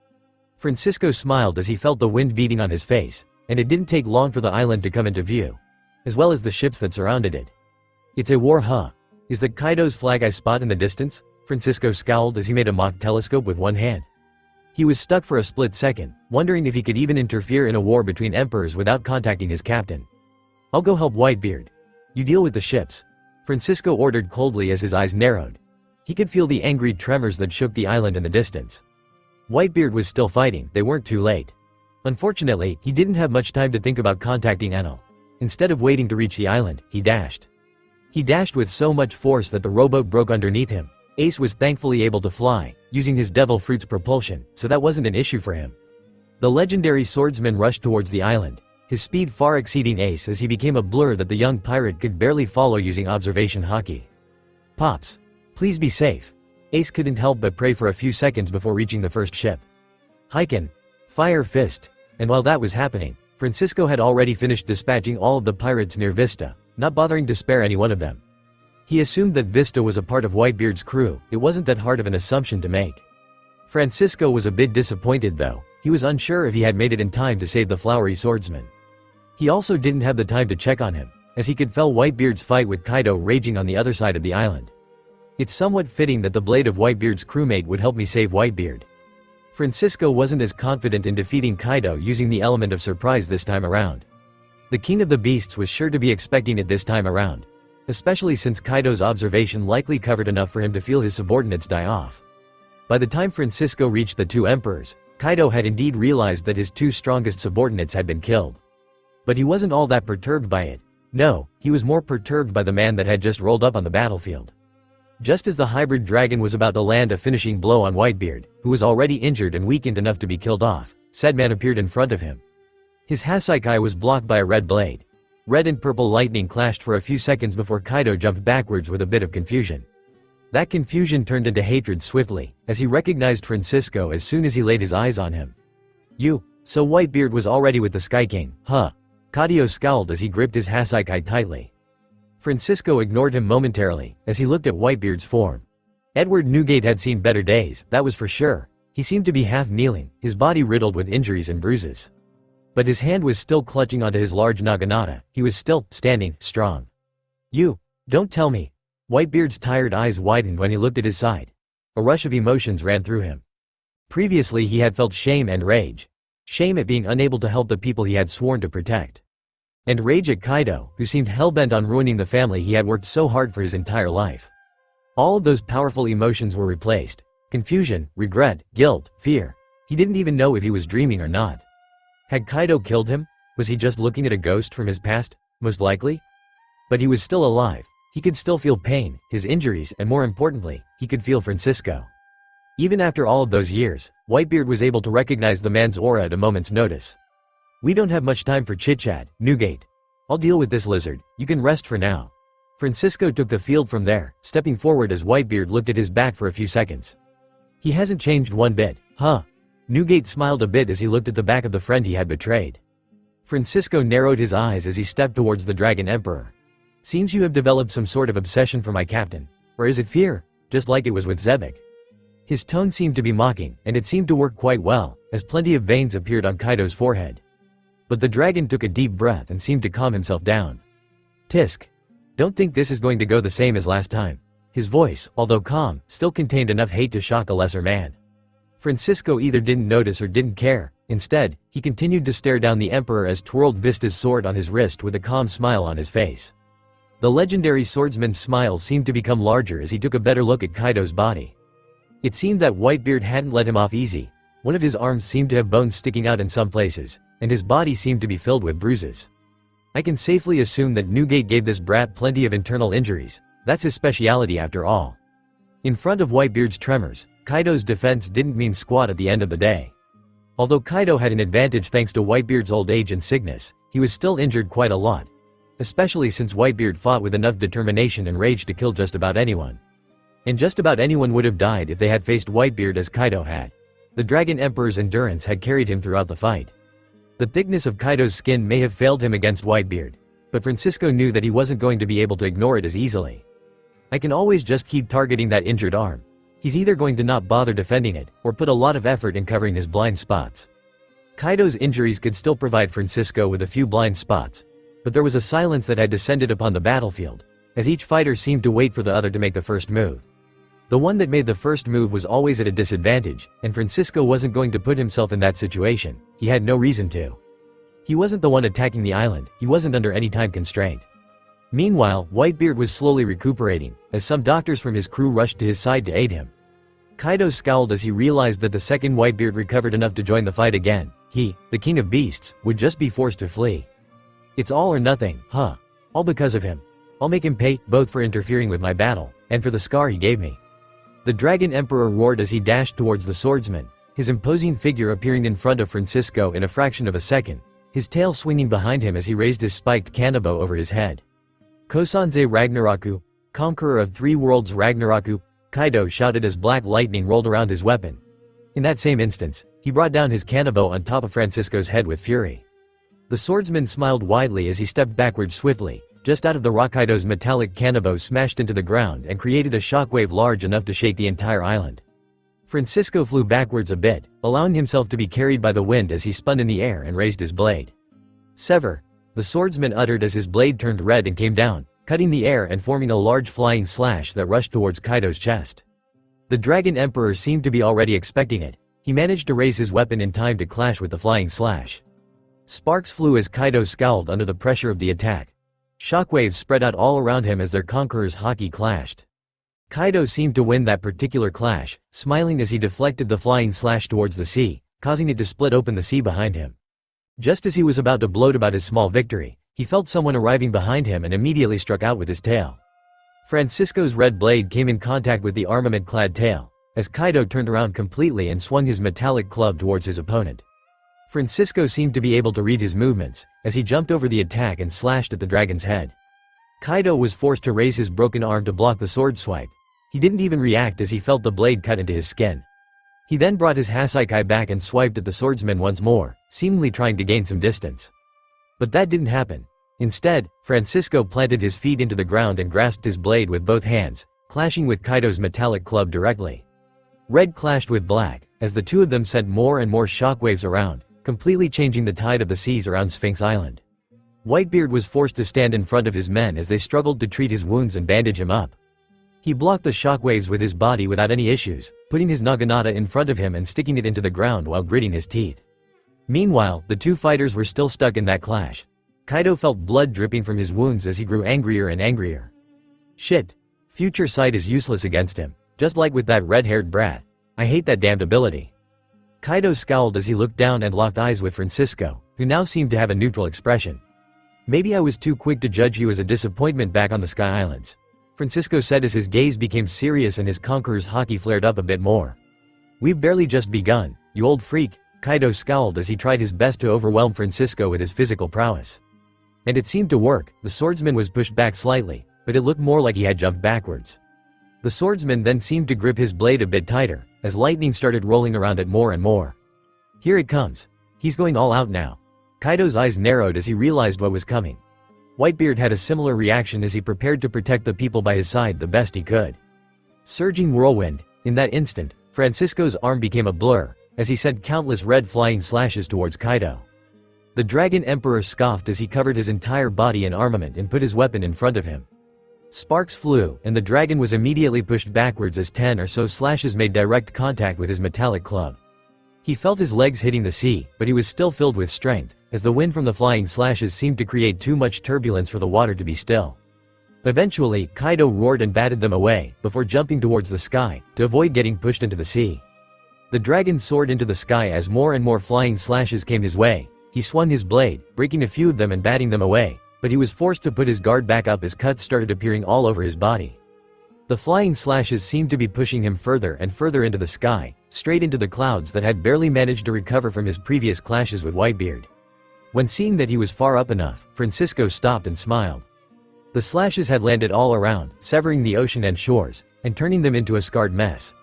Speaker 2: Francisco smiled as he felt the wind beating on his face, and it didn't take long for the island to come into view, as well as the ships that surrounded it. "It's a war, huh? Is that Kaido's flag I spot in the distance?" Francisco scowled as he made a mock telescope with one hand. He was stuck for a split second, wondering if he could even interfere in a war between emperors without contacting his captain. "I'll go help Whitebeard. You deal with the ships," Francisco ordered coldly as his eyes narrowed. He could feel the angry tremors that shook the island in the distance. Whitebeard was still fighting, they weren't too late. Unfortunately, he didn't have much time to think about contacting Enal. Instead of waiting to reach the island, he dashed. He dashed with so much force that the rowboat broke underneath him. Ace was thankfully able to fly, using his devil fruit's propulsion, so that wasn't an issue for him. The legendary swordsman rushed towards the island, his speed far exceeding Ace as he became a blur that the young pirate could barely follow using observation haki. "Pops, please be safe." Ace couldn't help but pray for a few seconds before reaching the first ship. Heiken, Fire Fist, and while that was happening, Francisco had already finished dispatching all of the pirates near Vista, not bothering to spare any one of them. He assumed that Vista was a part of Whitebeard's crew. It wasn't that hard of an assumption to make. Francisco was a bit disappointed though. He was unsure if he had made it in time to save the flowery swordsman. He also didn't have the time to check on him, as he could feel Whitebeard's fight with Kaido raging on the other side of the island. "It's somewhat fitting that the blade of Whitebeard's crewmate would help me save Whitebeard." Francisco wasn't as confident in defeating Kaido using the element of surprise this time around. The king of the beasts was sure to be expecting it this time around, especially since Kaido's observation likely covered enough for him to feel his subordinates die off. By the time Francisco reached the two emperors, Kaido had indeed realized that his two strongest subordinates had been killed. But he wasn't all that perturbed by it. No, he was more perturbed by the man that had just rolled up on the battlefield. Just as the hybrid dragon was about to land a finishing blow on Whitebeard, who was already injured and weakened enough to be killed off, said man appeared in front of him. His Hasaikai was blocked by a red blade. Red and purple lightning clashed for a few seconds before Kaido jumped backwards with a bit of confusion. That confusion turned into hatred swiftly, as he recognized Francisco as soon as he laid his eyes on him. So Whitebeard was already with the Sky King, huh? Kaido scowled as he gripped his Hasaikai tightly. Francisco ignored him momentarily, as he looked at Whitebeard's form. Edward Newgate had seen better days, that was for sure. He seemed to be half kneeling, his body riddled with injuries and bruises. But his hand was still clutching onto his large naginata. He was still standing strong. "You don't tell me." Whitebeard's tired eyes widened when he looked at his side. A rush of emotions ran through him. Previously he had felt shame and rage. Shame at being unable to help the people he had sworn to protect. And rage at Kaido, who seemed hell-bent on ruining the family he had worked so hard for his entire life. All of those powerful emotions were replaced. Confusion, regret, guilt, fear. He didn't even know if he was dreaming or not. Had Kaido killed him? Was he just looking at a ghost from his past? Most likely. But he was still alive. He could still feel pain, his injuries, and more importantly, he could feel Francisco. Even after all of those years, Whitebeard was able to recognize the man's aura at a moment's notice. "We don't have much time for chit-chat, Newgate. I'll deal with this lizard, you can rest for now." Francisco took the field from there, stepping forward as Whitebeard looked at his back for a few seconds. "He hasn't changed one bit, huh?" Newgate smiled a bit as he looked at the back of the friend he had betrayed. Francisco narrowed his eyes as he stepped towards the Dragon Emperor. "Seems you have developed some sort of obsession for my captain. Or is it fear? Just like it was with Zebek." His tone seemed to be mocking, and it seemed to work quite well, as plenty of veins appeared on Kaido's forehead. But the dragon took a deep breath and seemed to calm himself down. "Tisk. Don't think this is going to go the same as last time." His voice, although calm, still contained enough hate to shock a lesser man. Francisco either didn't notice or didn't care. Instead, he continued to stare down the Emperor as twirled Vista's sword on his wrist with a calm smile on his face. The legendary swordsman's smile seemed to become larger as he took a better look at Kaido's body. It seemed that Whitebeard hadn't let him off easy. One of his arms seemed to have bones sticking out in some places, and his body seemed to be filled with bruises. I can safely assume that Newgate gave this brat plenty of internal injuries. That's his speciality after all. In front of Whitebeard's tremors, Kaido's defense didn't mean squat at the end of the day. Although Kaido had an advantage thanks to Whitebeard's old age and sickness, he was still injured quite a lot. Especially since Whitebeard fought with enough determination and rage to kill just about anyone. And just about anyone would have died if they had faced Whitebeard as Kaido had. The Dragon Emperor's endurance had carried him throughout the fight. The thickness of Kaido's skin may have failed him against Whitebeard, but Francisco knew that he wasn't going to be able to ignore it as easily. I can always just keep targeting that injured arm. He's either going to not bother defending it, or put a lot of effort in covering his blind spots. Kaido's injuries could still provide Francisco with a few blind spots, but there was a silence that had descended upon the battlefield, as each fighter seemed to wait for the other to make the first move. The one that made the first move was always at a disadvantage, and Francisco wasn't going to put himself in that situation. He had no reason to. He wasn't the one attacking the island, he wasn't under any time constraint. Meanwhile, Whitebeard was slowly recuperating, as some doctors from his crew rushed to his side to aid him. Kaido scowled as he realized that the second Whitebeard recovered enough to join the fight again, he, the king of beasts, would just be forced to flee. It's all or nothing, huh? All because of him. I'll make him pay, both for interfering with my battle, and for the scar he gave me. The Dragon Emperor roared as he dashed towards the swordsman, his imposing figure appearing in front of Francisco in a fraction of a second, his tail swinging behind him as he raised his spiked kanabo over his head. Kosanze Ragnaraku, conqueror of three worlds Ragnaraku, Kaido shouted as black lightning rolled around his weapon. In that same instance, he brought down his kanabo on top of Francisco's head with fury. The swordsman smiled widely as he stepped backward swiftly, just out of the rock. Kaido's metallic kanabo smashed into the ground and created a shockwave large enough to shake the entire island. Francisco flew backwards a bit, allowing himself to be carried by the wind as he spun in the air and raised his blade. Sever! The swordsman uttered as his blade turned red and came down, cutting the air and forming a large flying slash that rushed towards Kaido's chest. The Dragon Emperor seemed to be already expecting it. He managed to raise his weapon in time to clash with the flying slash. Sparks flew as Kaido scowled under the pressure of the attack. Shockwaves spread out all around him as their conqueror's haki clashed. Kaido seemed to win that particular clash, smiling as he deflected the flying slash towards the sea, causing it to split open the sea behind him. Just as he was about to gloat about his small victory, he felt someone arriving behind him and immediately struck out with his tail. Francisco's red blade came in contact with the armament-clad tail, as Kaido turned around completely and swung his metallic club towards his opponent. Francisco seemed to be able to read his movements, as he jumped over the attack and slashed at the dragon's head. Kaido was forced to raise his broken arm to block the sword swipe. He didn't even react as he felt the blade cut into his skin. He then brought his Hasaikai back and swiped at the swordsman once more, seemingly trying to gain some distance. But that didn't happen. Instead, Francisco planted his feet into the ground and grasped his blade with both hands, clashing with Kaido's metallic club directly. Red clashed with black, as the two of them sent more and more shockwaves around, completely changing the tide of the seas around Sphinx Island. Whitebeard was forced to stand in front of his men as they struggled to treat his wounds and bandage him up. He blocked the shockwaves with his body without any issues, putting his naginata in front of him and sticking it into the ground while gritting his teeth. Meanwhile, the two fighters were still stuck in that clash. Kaido felt blood dripping from his wounds as he grew angrier and angrier. Shit. Future sight is useless against him, just like with that red-haired brat. I hate that damned ability. Kaido scowled as he looked down and locked eyes with Francisco, who now seemed to have a neutral expression. Maybe I was too quick to judge you as a disappointment back on the Sky Islands, Francisco said as his gaze became serious and his conqueror's haki flared up a bit more. We've barely just begun, you old freak, Kaido scowled as he tried his best to overwhelm Francisco with his physical prowess. And it seemed to work. The swordsman was pushed back slightly, but it looked more like he had jumped backwards. The swordsman then seemed to grip his blade a bit tighter, as lightning started rolling around it more and more. Here it comes. He's going all out now. Kaido's eyes narrowed as he realized what was coming. Whitebeard had a similar reaction as he prepared to protect the people by his side the best he could. Surging whirlwind. In that instant, Francisco's arm became a blur, as he sent countless red flying slashes towards Kaido. The Dragon Emperor scoffed as he covered his entire body in armament and put his weapon in front of him. Sparks flew, and the dragon was immediately pushed backwards as 10 or so slashes made direct contact with his metallic club. He felt his legs hitting the sea, but he was still filled with strength, as the wind from the flying slashes seemed to create too much turbulence for the water to be still. Eventually, Kaido roared and batted them away, before jumping towards the sky, to avoid getting pushed into the sea. The dragon soared into the sky as more and more flying slashes came his way, He swung his blade, breaking a few of them and batting them away, but he was forced to put his guard back up as cuts started appearing all over his body. The flying slashes seemed to be pushing him further and further into the sky, straight into the clouds that had barely managed to recover from his previous clashes with Whitebeard. When seeing that he was far up enough, Francisco stopped and smiled. The slashes had landed all around, severing the ocean and shores, and turning them into a scarred mess.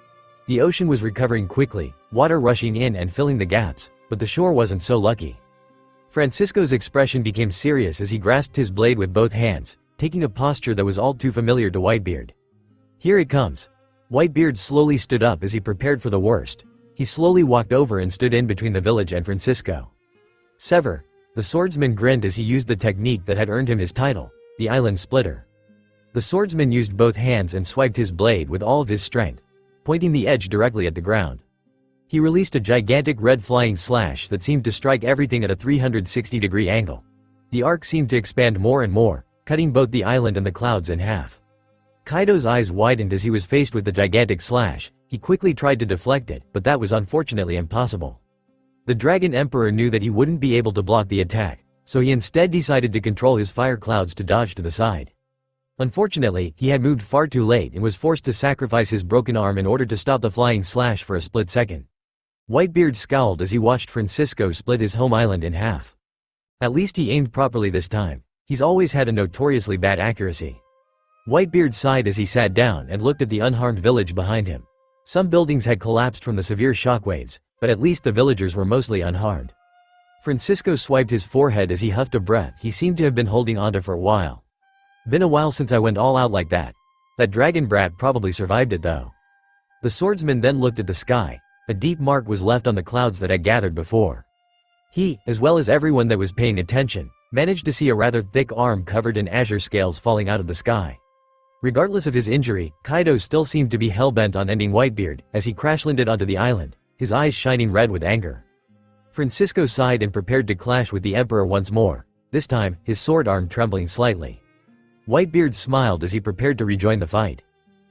Speaker 2: The ocean was recovering quickly, water rushing in and filling the gaps, but the shore wasn't so lucky. Francisco's expression became serious as he grasped his blade with both hands, taking a posture that was all too familiar to Whitebeard. Here it comes. Whitebeard slowly stood up as he prepared for the worst. He slowly walked over and stood in between the village and Francisco. Sever. The swordsman grinned as he used the technique that had earned him his title, the Island Splitter. The swordsman used both hands and swiped his blade with all of his strength, pointing the edge directly at the ground. He released a gigantic red flying slash that seemed to strike everything at a 360-degree angle. The arc seemed to expand more and more, cutting both the island and the clouds in half. Kaido's eyes widened as he was faced with the gigantic slash. He quickly tried to deflect it, but that was unfortunately impossible. The Dragon Emperor knew that he wouldn't be able to block the attack, so he instead decided to control his fire clouds to dodge to the side. Unfortunately, he had moved far too late and was forced to sacrifice his broken arm in order to stop the flying slash for a split second. Whitebeard scowled as he watched Francisco split his home island in half. At least he aimed properly this time. He's always had a notoriously bad accuracy. Whitebeard sighed as he sat down and looked at the unharmed village behind him. Some buildings had collapsed from the severe shockwaves, but at least the villagers were mostly unharmed. Francisco swiped his forehead as he huffed a breath he seemed to have been holding onto for a while. Been a while since I went all out like that. That dragon brat probably survived it though. The swordsman then looked at the sky. A deep mark was left on the clouds that had gathered before. He, as well as everyone that was paying attention, managed to see a rather thick arm covered in azure scales falling out of the sky. Regardless of his injury, Kaido still seemed to be hell-bent on ending Whitebeard as he crash-landed onto the island, his eyes shining red with anger. Francisco sighed and prepared to clash with the Emperor once more, this time, his sword arm trembling slightly. Whitebeard smiled as he prepared to rejoin the fight.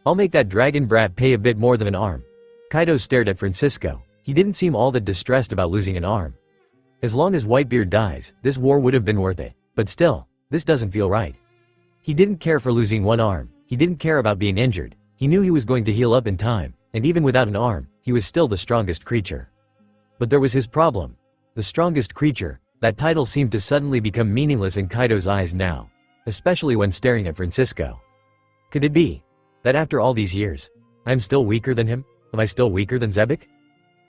Speaker 2: I'll make that dragon brat pay a bit more than an arm. Kaido stared at Francisco. He didn't seem all that distressed about losing an arm. As long as Whitebeard dies, this war would have been worth it, but still, this doesn't feel right. He didn't care for losing one arm. He didn't care about being injured. He knew he was going to heal up in time, and even without an arm, he was still the strongest creature. But there was his problem. The strongest creature, that title seemed to suddenly become meaningless in Kaido's eyes now, especially when staring at Francisco. Could it be that after all these years, I'm still weaker than him? Am I still weaker than Zebek?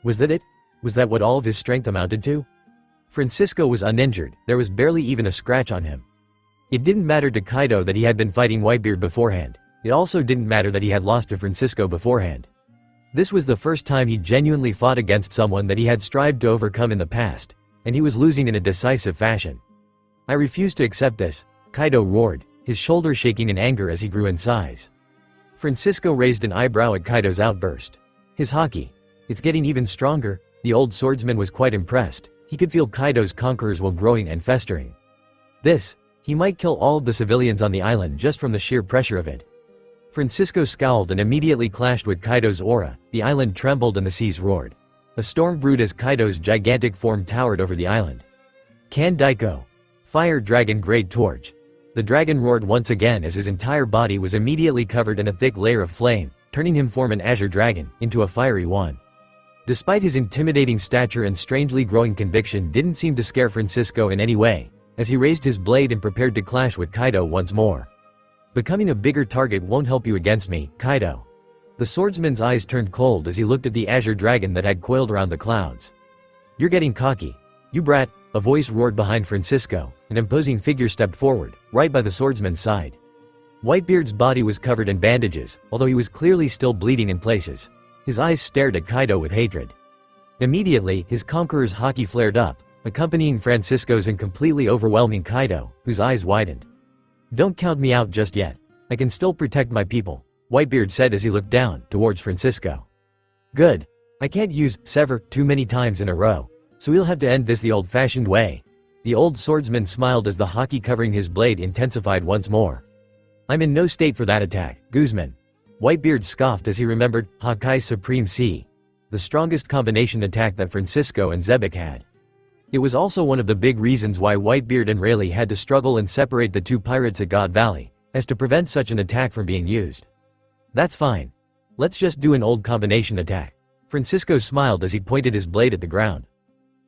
Speaker 2: Was that it? Was that what all of his strength amounted to? Francisco was uninjured. There was barely even a scratch on him. It didn't matter to Kaido that he had been fighting Whitebeard beforehand. It also didn't matter that he had lost to Francisco beforehand. This was the first time he genuinely fought against someone that he had strived to overcome in the past, and he was losing in a decisive fashion. I refuse to accept this, Kaido roared, his shoulders shaking in anger as he grew in size. Francisco raised an eyebrow at Kaido's outburst. His haki. It's getting even stronger. The old swordsman was quite impressed. He could feel Kaido's conquerors while growing and festering. He might kill all of the civilians on the island just from the sheer pressure of it. Francisco scowled and immediately clashed with Kaido's aura. The island trembled and the seas roared. A storm brewed as Kaido's gigantic form towered over the island. Kan Daiko. Fire Dragon Great Torch. The dragon roared once again as his entire body was immediately covered in a thick layer of flame, turning him from an azure dragon into a fiery one. Despite his intimidating stature and strangely growing conviction didn't seem to scare Francisco in any way, as he raised his blade and prepared to clash with Kaido once more. Becoming a bigger target won't help you against me, Kaido. The swordsman's eyes turned cold as he looked at the azure dragon that had coiled around the clouds. You're getting cocky. You brat, a voice roared behind Francisco. An imposing figure stepped forward, right by the swordsman's side. Whitebeard's body was covered in bandages, although he was clearly still bleeding in places. His eyes stared at Kaido with hatred. Immediately, his conqueror's haki flared up, accompanying Francisco's and completely overwhelming Kaido, whose eyes widened. Don't count me out just yet. I can still protect my people, Whitebeard said as he looked down, towards Francisco. Good. I can't use sever too many times in a row, so we'll have to end this the old-fashioned way. The old swordsman smiled as the haki covering his blade intensified once more. I'm in no state for that attack, Guzman. Whitebeard scoffed as he remembered Hakai Supreme C, the strongest combination attack that Francisco and Zebek had. It was also one of the big reasons why Whitebeard and Rayleigh had to struggle and separate the two pirates at God Valley, as to prevent such an attack from being used. That's fine. Let's just do an old combination attack. Francisco smiled as he pointed his blade at the ground.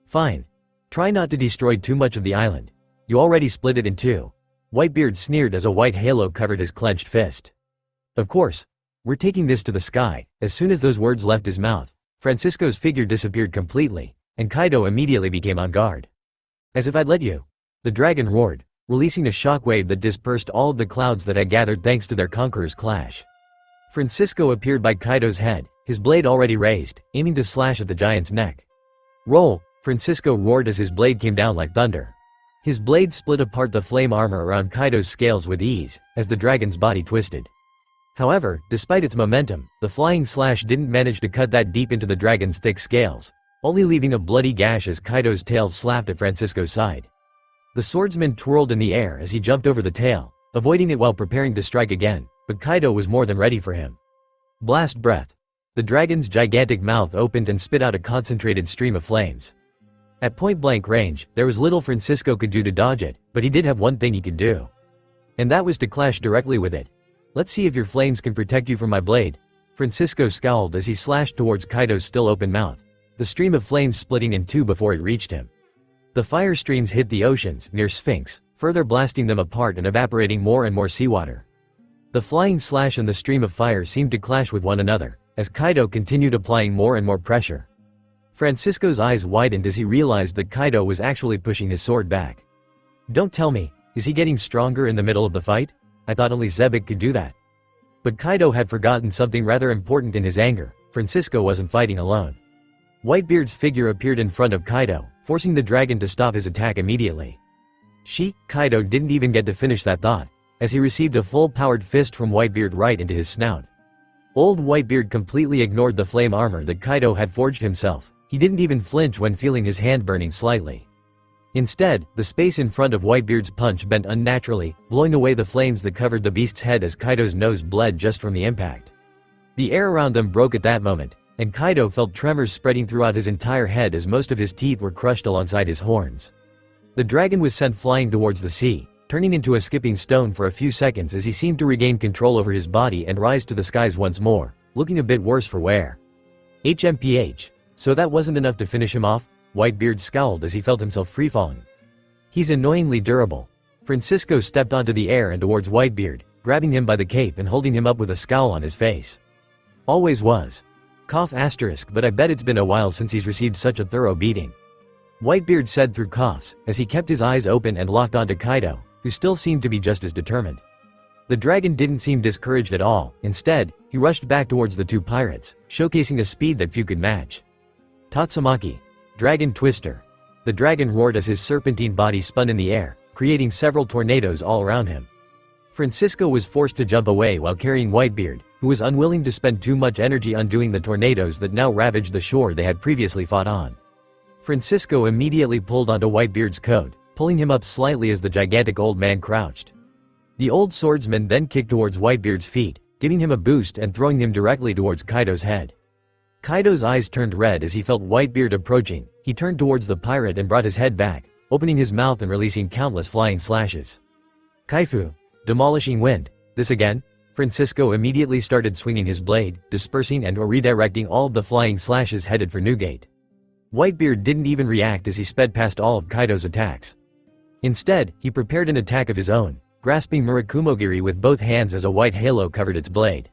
Speaker 2: Fine. Try not to destroy too much of the island. You already split it in two. Whitebeard sneered as a white halo covered his clenched fist. Of course. We're taking this to the sky. As soon as those words left his mouth, Francisco's figure disappeared completely, and Kaido immediately became on guard. As if I'd let you. The dragon roared, releasing a shockwave that dispersed all of the clouds that had gathered thanks to their conqueror's clash. Francisco appeared by Kaido's head, his blade already raised, aiming to slash at the giant's neck. Roll! Francisco roared as his blade came down like thunder. His blade split apart the flame armor around Kaido's scales with ease, as the dragon's body twisted. However, despite its momentum, the flying slash didn't manage to cut that deep into the dragon's thick scales, only leaving a bloody gash as Kaido's tail slapped at Francisco's side. The swordsman twirled in the air as he jumped over the tail, avoiding it while preparing to strike again, but Kaido was more than ready for him. Blast breath. The dragon's gigantic mouth opened and spit out a concentrated stream of flames. At point-blank range, there was little Francisco could do to dodge it, but he did have one thing he could do. And that was to clash directly with it. Let's see if your flames can protect you from my blade. Francisco scowled as he slashed towards Kaido's still open mouth, the stream of flames splitting in two before it reached him. The fire streams hit the oceans near Sphinx, further blasting them apart and evaporating more and more seawater. The flying slash and the stream of fire seemed to clash with one another, as Kaido continued applying more and more pressure. Francisco's eyes widened as he realized that Kaido was actually pushing his sword back. Don't tell me, is he getting stronger in the middle of the fight? I thought only Zebek could do that. But Kaido had forgotten something rather important in his anger. Francisco wasn't fighting alone. Whitebeard's figure appeared in front of Kaido, forcing the dragon to stop his attack immediately. Kaido didn't even get to finish that thought, as he received a full-powered fist from Whitebeard right into his snout. Old Whitebeard completely ignored the flame armor that Kaido had forged himself. He didn't even flinch when feeling his hand burning slightly. Instead, the space in front of Whitebeard's punch bent unnaturally, blowing away the flames that covered the beast's head as Kaido's nose bled just from the impact. The air around them broke at that moment, and Kaido felt tremors spreading throughout his entire head as most of his teeth were crushed alongside his horns. The dragon was sent flying towards the sea, turning into a skipping stone for a few seconds as he seemed to regain control over his body and rise to the skies once more, looking a bit worse for wear. HMPH. So that wasn't enough to finish him off? Whitebeard scowled as he felt himself free-falling. He's annoyingly durable. Francisco stepped onto the air and towards Whitebeard, grabbing him by the cape and holding him up with a scowl on his face. Always was. Cough asterisk, but I bet it's been a while since he's received such a thorough beating. Whitebeard said through coughs, as he kept his eyes open and locked onto Kaido, who still seemed to be just as determined. The dragon didn't seem discouraged at all. Instead, he rushed back towards the two pirates, showcasing a speed that few could match. Tatsumaki. Dragon Twister. The dragon roared as his serpentine body spun in the air, creating several tornadoes all around him. Francisco was forced to jump away while carrying Whitebeard, who was unwilling to spend too much energy undoing the tornadoes that now ravaged the shore they had previously fought on. Francisco immediately pulled onto Whitebeard's coat, pulling him up slightly as the gigantic old man crouched. The old swordsman then kicked towards Whitebeard's feet, giving him a boost and throwing him directly towards Kaido's head. Kaido's eyes turned red as he felt Whitebeard approaching. He turned towards the pirate and brought his head back, opening his mouth and releasing countless flying slashes. Kaifu. Demolishing wind. This again? Francisco immediately started swinging his blade, dispersing and or redirecting all of the flying slashes headed for Newgate. Whitebeard didn't even react as he sped past all of Kaido's attacks. Instead, he prepared an attack of his own, grasping Murakumogiri with both hands as a white halo covered its blade.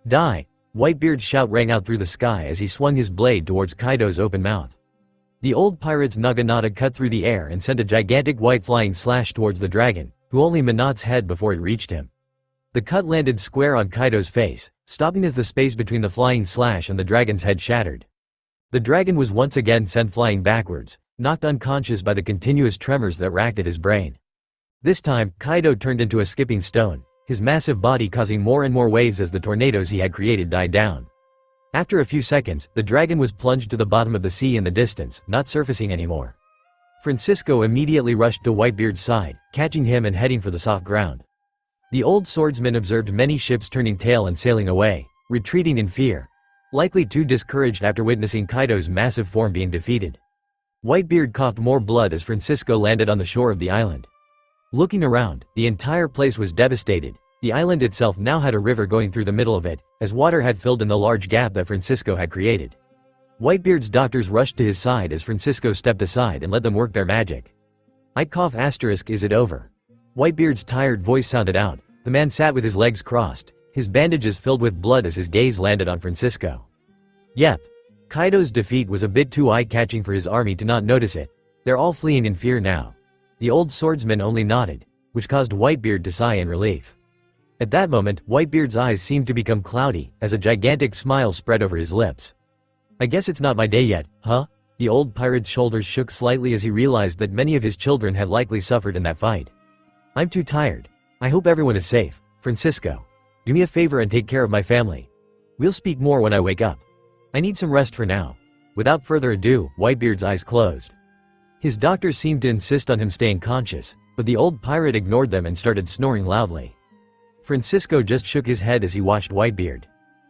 Speaker 2: Die! Whitebeard's shout rang out through the sky as he swung his blade towards Kaido's open mouth. The old pirate's naginata cut through the air and sent a gigantic white flying slash towards the dragon, who only Minot's head before it reached him. The cut landed square on Kaido's face, stopping as the space between the flying slash and the dragon's head shattered. The dragon was once again sent flying backwards, knocked unconscious by the continuous tremors that racked at his brain. This time, Kaido turned into a skipping stone, his massive body causing more and more waves as the tornadoes he had created died down. After a few seconds, the dragon was plunged to the bottom of the sea in the distance, not surfacing anymore. Francisco immediately rushed to Whitebeard's side, catching him and heading for the soft ground. The old swordsman observed many ships turning tail and sailing away, retreating in fear, likely too discouraged after witnessing Kaido's massive form being defeated. Whitebeard coughed more blood as Francisco landed on the shore of the island. Looking around, the entire place was devastated. The island itself now had a river going through the middle of it, as water had filled in the large gap that Francisco had created. Whitebeard's doctors rushed to his side as Francisco stepped aside and let them work their magic. I cough asterisk, is it over? Whitebeard's tired voice sounded out. The man sat with his legs crossed, his bandages filled with blood as his gaze landed on Francisco. Yep. Kaido's defeat was a bit too eye-catching for his army to not notice it. They're all fleeing in fear now. The old swordsman only nodded, which caused Whitebeard to sigh in relief. At that moment, Whitebeard's eyes seemed to become cloudy, as a gigantic smile spread over his lips. I guess it's not my day yet, huh? The old pirate's shoulders shook slightly as he realized that many of his children had likely suffered in that fight. I'm too tired. I hope everyone is safe. Francisco, do me a favor and take care of my family. We'll speak more when I wake up. I need some rest for now. Without further ado, Whitebeard's eyes closed. His doctors seemed to insist on him staying conscious, but the old pirate ignored them and started snoring loudly. Francisco just shook his head as he watched Whitebeard.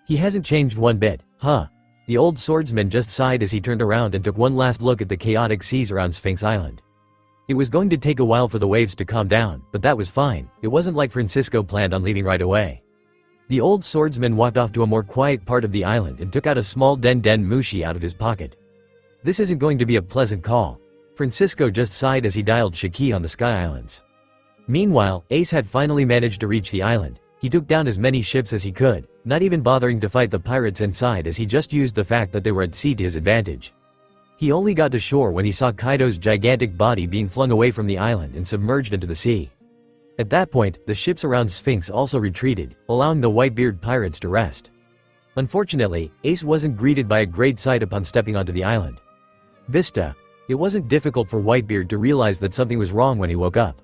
Speaker 2: He hasn't changed one bit, huh? The old swordsman just sighed as he turned around and took one last look at the chaotic seas around Sphinx Island. It was going to take a while for the waves to calm down, but that was fine. It wasn't like Francisco planned on leaving right away. The old swordsman walked off to a more quiet part of the island and took out a small den mushi out of his pocket. This isn't going to be a pleasant call. Francisco just sighed as he dialed Shiki on the Sky Islands. Meanwhile, Ace had finally managed to reach the island. He took down as many ships as he could, not even bothering to fight the pirates inside as he just used the fact that they were at sea to his advantage. He only got to shore when he saw Kaido's gigantic body being flung away from the island and submerged into the sea. At that point, the ships around Sphinx also retreated, allowing the Whitebeard pirates to rest. Unfortunately, Ace wasn't greeted by a great sight upon stepping onto the island. Vista. It wasn't difficult for Whitebeard to realize that something was wrong when he woke up.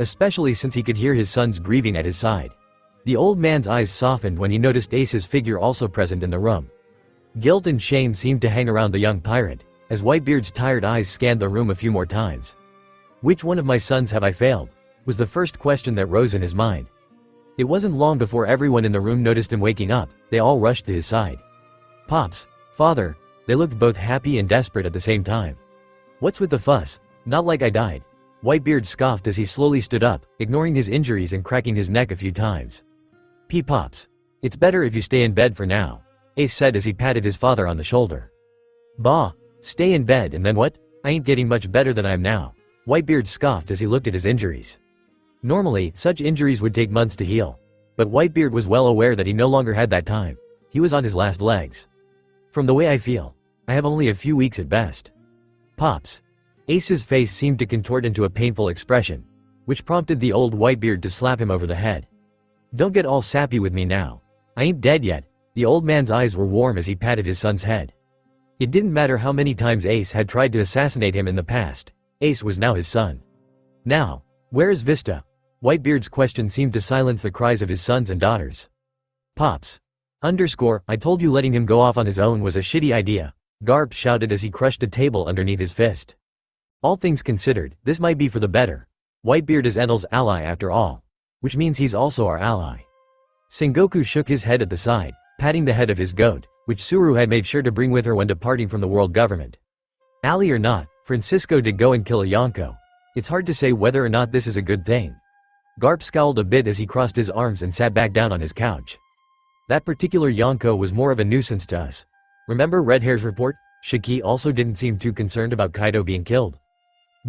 Speaker 2: Especially since he could hear his sons grieving at his side. The old man's eyes softened when he noticed Ace's figure also present in the room. Guilt and shame seemed to hang around the young pirate, as Whitebeard's tired eyes scanned the room a few more times. Which one of my sons have I failed? Was the first question that rose in his mind. It wasn't long before everyone in the room noticed him waking up. They all rushed to his side. Pops, father, they looked both happy and desperate at the same time. What's with the fuss? Not like I died. Whitebeard scoffed as he slowly stood up, ignoring his injuries and cracking his neck a few times. Pops. It's better if you stay in bed for now, Ace said as he patted his father on the shoulder. Bah, stay in bed and then what? I ain't getting much better than I am now. Whitebeard scoffed as he looked at his injuries. Normally, such injuries would take months to heal. But Whitebeard was well aware that he no longer had that time. He was on his last legs. From the way I feel, I have only a few weeks at best. Pops. Ace's face seemed to contort into a painful expression, which prompted the old Whitebeard to slap him over the head. Don't get all sappy with me now. I ain't dead yet. The old man's eyes were warm as he patted his son's head. It didn't matter how many times Ace had tried to assassinate him in the past. Ace was now his son. Now, where is Vista? Whitebeard's question seemed to silence the cries of his sons and daughters. Pops. I told you letting him go off on his own was a shitty idea, Garp shouted as he crushed a table underneath his fist. All things considered, this might be for the better. Whitebeard is Enal's ally after all. Which means he's also our ally. Sengoku shook his head at the side, patting the head of his goat, which Suru had made sure to bring with her when departing from the world government. Ally or not, Francisco did go and kill a Yonko. It's hard to say whether or not this is a good thing. Garp scowled a bit as he crossed his arms and sat back down on his couch. That particular Yonko was more of a nuisance to us. Remember Red Hair's report? Shiki also didn't seem too concerned about Kaido being killed.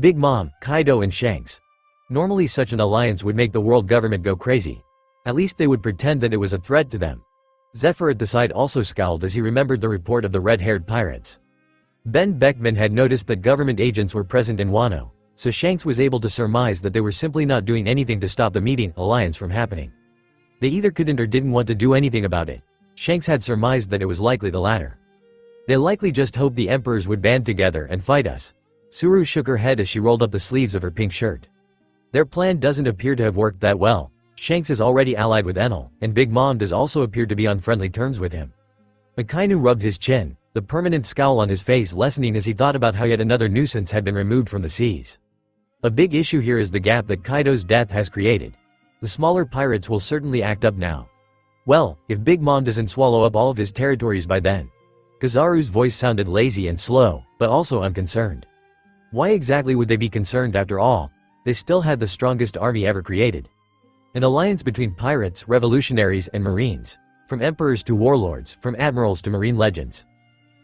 Speaker 2: Big Mom, Kaido and Shanks. Normally such an alliance would make the world government go crazy. At least they would pretend that it was a threat to them. Zephyr at the side also scowled as he remembered the report of the red-haired pirates. Ben Beckman had noticed that government agents were present in Wano, so Shanks was able to surmise that they were simply not doing anything to stop the meeting alliance from happening. They either couldn't or didn't want to do anything about it. Shanks had surmised that it was likely the latter. They likely just hoped the emperors would band together and fight us. Suru shook her head as she rolled up the sleeves of her pink shirt. Their plan doesn't appear to have worked that well. Shanks is already allied with Enal, and Big Mom does also appear to be on friendly terms with him. Akainu rubbed his chin, the permanent scowl on his face lessening as he thought about how yet another nuisance had been removed from the seas. A big issue here is the gap that Kaido's death has created. The smaller pirates will certainly act up now. Well, if Big Mom doesn't swallow up all of his territories by then. Kizaru's voice sounded lazy and slow, but also unconcerned. Why exactly would they be concerned after all? They still had the strongest army ever created. An alliance between pirates, revolutionaries, and marines. From emperors to warlords, from admirals to marine legends.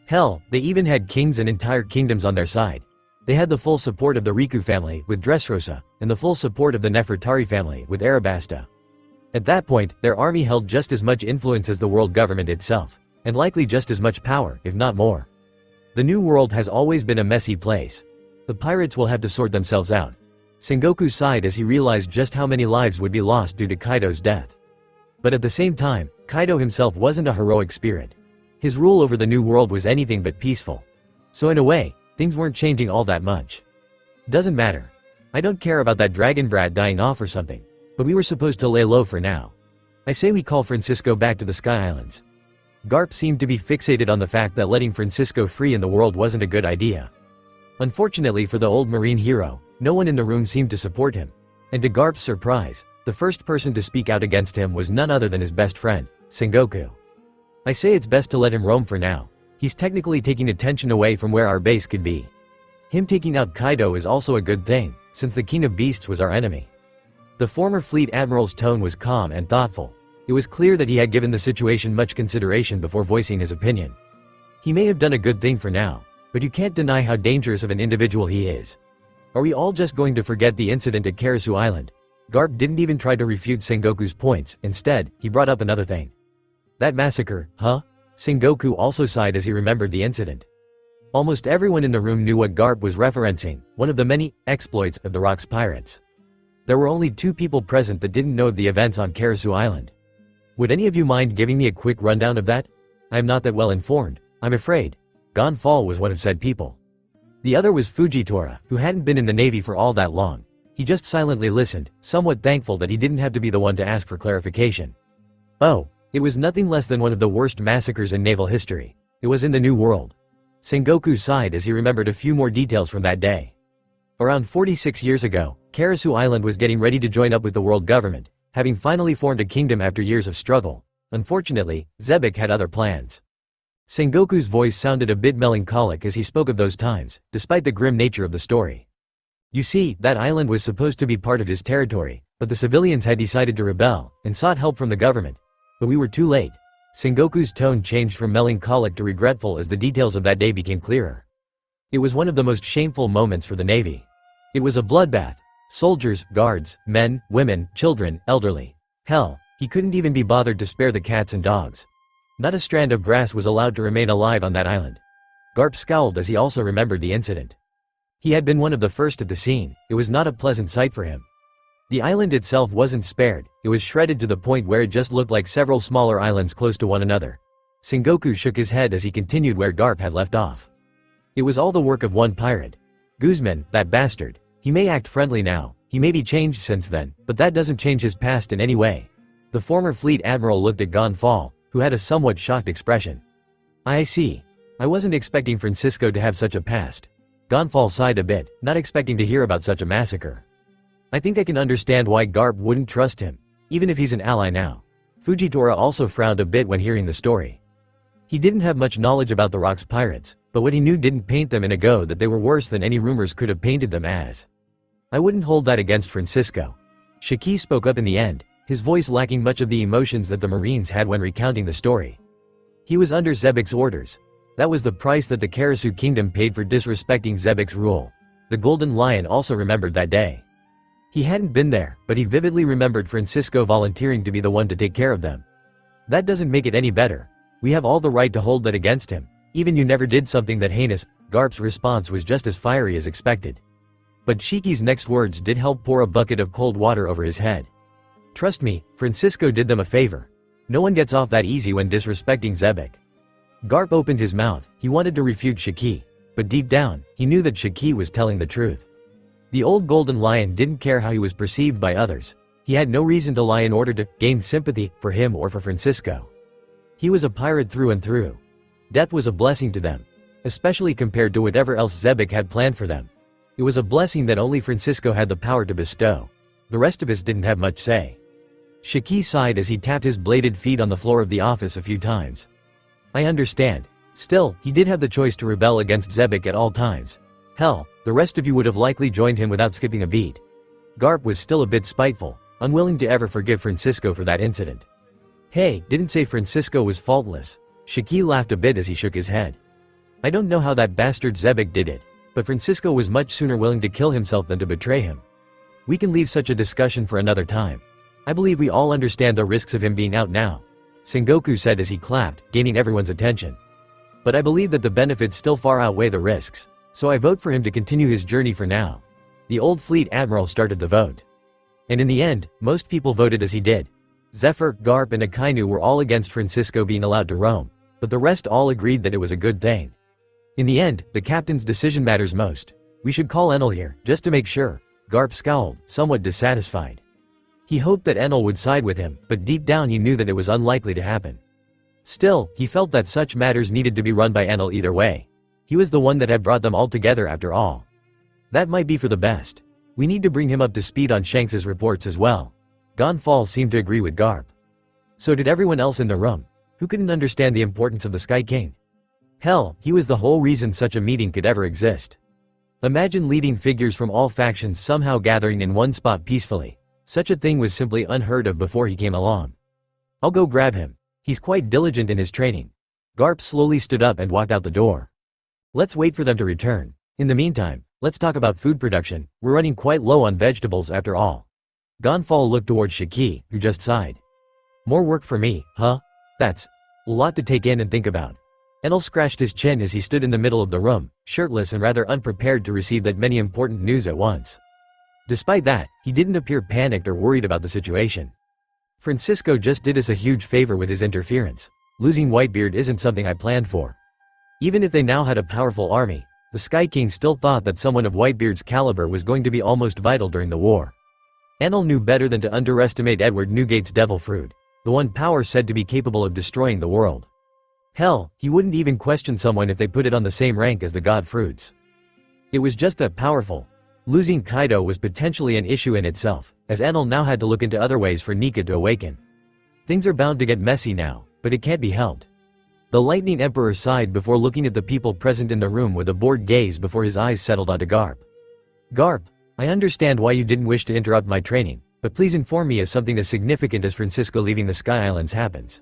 Speaker 2: Hell, they even had kings and entire kingdoms on their side. They had the full support of the Riku family, with Dressrosa, and the full support of the Nefertari family, with Arabasta. At that point, their army held just as much influence as the world government itself, and likely just as much power, if not more. The New World has always been a messy place. The pirates will have to sort themselves out. Sengoku sighed as he realized just how many lives would be lost due to Kaido's death. But at the same time, Kaido himself wasn't a heroic spirit. His rule over the New World was anything but peaceful. So in a way, things weren't changing all that much. Doesn't matter. I don't care about that dragon brat dying off or something, but we were supposed to lay low for now. I say we call Francisco back to the Sky Islands. Garp seemed to be fixated on the fact that letting Francisco free in the world wasn't a good idea. Unfortunately for the old marine hero, no one in the room seemed to support him. And to Garp's surprise, the first person to speak out against him was none other than his best friend, Sengoku. I say it's best to let him roam for now. He's technically taking attention away from where our base could be. Him taking out Kaido is also a good thing, since the King of Beasts was our enemy. The former fleet admiral's tone was calm and thoughtful. It was clear that he had given the situation much consideration before voicing his opinion. He may have done a good thing for now, but you can't deny how dangerous of an individual he is. Are we all just going to forget the incident at Karasu Island? Garp didn't even try to refute Sengoku's points, instead, he brought up another thing. That massacre, huh? Sengoku also sighed as he remembered the incident. Almost everyone in the room knew what Garp was referencing, one of the many exploits of the Rock's pirates. There were only 2 people present that didn't know of the events on Karasu Island. Would any of you mind giving me a quick rundown of that? I am not that well informed, I'm afraid. Gonfall was one of said people. The other was Fujitora, who hadn't been in the Navy for all that long. He just silently listened, somewhat thankful that he didn't have to be the one to ask for clarification. Oh, it was nothing less than one of the worst massacres in naval history. It was in the New World. Sengoku sighed as he remembered a few more details from that day. Around 46 years ago, Karasu Island was getting ready to join up with the world government, having finally formed a kingdom after years of struggle. Unfortunately, Zebek had other plans. Sengoku's voice sounded a bit melancholic as he spoke of those times, despite the grim nature of the story. You see, that island was supposed to be part of his territory, but the civilians had decided to rebel, and sought help from the government. But we were too late. Sengoku's tone changed from melancholic to regretful as the details of that day became clearer. It was one of the most shameful moments for the Navy. It was a bloodbath. Soldiers, guards, men, women, children, elderly. Hell, he couldn't even be bothered to spare the cats and dogs. Not a strand of grass was allowed to remain alive on that island. Garp scowled as he also remembered the incident. He had been one of the first at the scene. It was not a pleasant sight for him. The island itself wasn't spared, it was shredded to the point where it just looked like several smaller islands close to one another. Sengoku shook his head as he continued where Garp had left off. It was all the work of one pirate. Guzman, that bastard. He may act friendly now, he may be changed since then, but that doesn't change his past in any way. The former fleet admiral looked at Gonfall, who had a somewhat shocked expression. I see. I wasn't expecting Francisco to have such a past. Gonfall sighed a bit, not expecting to hear about such a massacre. I think I can understand why Garp wouldn't trust him, even if he's an ally now. Fujitora also frowned a bit when hearing the story. He didn't have much knowledge about the Rock's pirates, but what he knew didn't paint them in a go that they were worse than any rumors could have painted them as. I wouldn't hold that against Francisco. Shiki spoke up in the end, his voice lacking much of the emotions that the Marines had when recounting the story. He was under Zebek's orders. That was the price that the Karasu kingdom paid for disrespecting Zebek's rule. The Golden Lion also remembered that day. He hadn't been there, but he vividly remembered Francisco volunteering to be the one to take care of them. That doesn't make it any better. We have all the right to hold that against him. Even you never did something that heinous. Garp's response was just as fiery as expected. But Shiki's next words did help pour a bucket of cold water over his head. Trust me, Francisco did them a favor. No one gets off that easy when disrespecting Zebek. Garp opened his mouth, he wanted to refute Shiki, but deep down, he knew that Shiki was telling the truth. The old Golden Lion didn't care how he was perceived by others. He had no reason to lie in order to gain sympathy for him or for Francisco. He was a pirate through and through. Death was a blessing to them, especially compared to whatever else Zebek had planned for them. It was a blessing that only Francisco had the power to bestow. The rest of us didn't have much say. Shiki sighed as he tapped his bladed feet on the floor of the office a few times. I understand. Still, he did have the choice to rebel against Zebek at all times. Hell, the rest of you would have likely joined him without skipping a beat. Garp was still a bit spiteful, unwilling to ever forgive Francisco for that incident. Hey, didn't say Francisco was faultless. Shiki laughed a bit as he shook his head. I don't know how that bastard Zebek did it, but Francisco was much sooner willing to kill himself than to betray him. We can leave such a discussion for another time. I believe we all understand the risks of him being out now, Sengoku said as he clapped, gaining everyone's attention. But I believe that the benefits still far outweigh the risks, so I vote for him to continue his journey for now. The old fleet admiral started the vote. And in the end, most people voted as he did. Zephyr, Garp and Akainu were all against Francisco being allowed to roam, but the rest all agreed that it was a good thing. In the end, the captain's decision matters most. We should call Enal here, just to make sure. Garp scowled, somewhat dissatisfied. He hoped that Enal would side with him, but deep down he knew that it was unlikely to happen. Still, he felt that such matters needed to be run by Enal either way. He was the one that had brought them all together after all. That might be for the best. We need to bring him up to speed on Shanks's reports as well. Gonfall seemed to agree with Garp. So did everyone else in the room, who couldn't understand the importance of the Sky King. Hell, he was the whole reason such a meeting could ever exist. Imagine leading figures from all factions somehow gathering in one spot peacefully. Such a thing was simply unheard of before he came along. I'll go grab him. He's quite diligent in his training. Garp slowly stood up and walked out the door. Let's wait for them to return. In the meantime, let's talk about food production. We're running quite low on vegetables after all. Gonfall looked towards Shiki, who just sighed. More work for me, huh? That's a lot to take in and think about. Enal scratched his chin as he stood in the middle of the room, shirtless and rather unprepared to receive that many important news at once. Despite that, he didn't appear panicked or worried about the situation. Francisco just did us a huge favor with his interference. Losing Whitebeard isn't something I planned for. Even if they now had a powerful army, the Sky King still thought that someone of Whitebeard's caliber was going to be almost vital during the war. Enal knew better than to underestimate Edward Newgate's devil fruit, the one power said to be capable of destroying the world. Hell, he wouldn't even question someone if they put it on the same rank as the god fruits. It was just that powerful. Losing Kaido was potentially an issue in itself, as Enal now had to look into other ways for Nika to awaken. Things are bound to get messy now, but it can't be helped. The Lightning Emperor sighed before looking at the people present in the room with a bored gaze before his eyes settled onto Garp. Garp, I understand why you didn't wish to interrupt my training, but please inform me if something as significant as Francisco leaving the Sky Islands happens.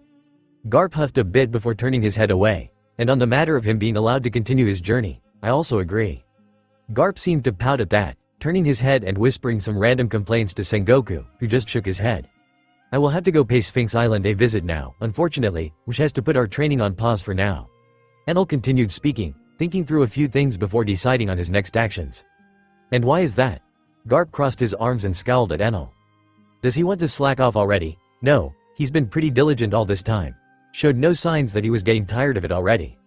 Speaker 2: Garp huffed a bit before turning his head away, and on the matter of him being allowed to continue his journey, I also agree. Garp seemed to pout at that, turning his head and whispering some random complaints to Sengoku, who just shook his head. I will have to go pay Sphinx Island a visit now, unfortunately, which has to put our training on pause for now. Enal continued speaking, thinking through a few things before deciding on his next actions. And why is that? Garp crossed his arms and scowled at Enal. Does he want to slack off already? No, he's been pretty diligent all this time. Showed no signs that he was getting tired of it already.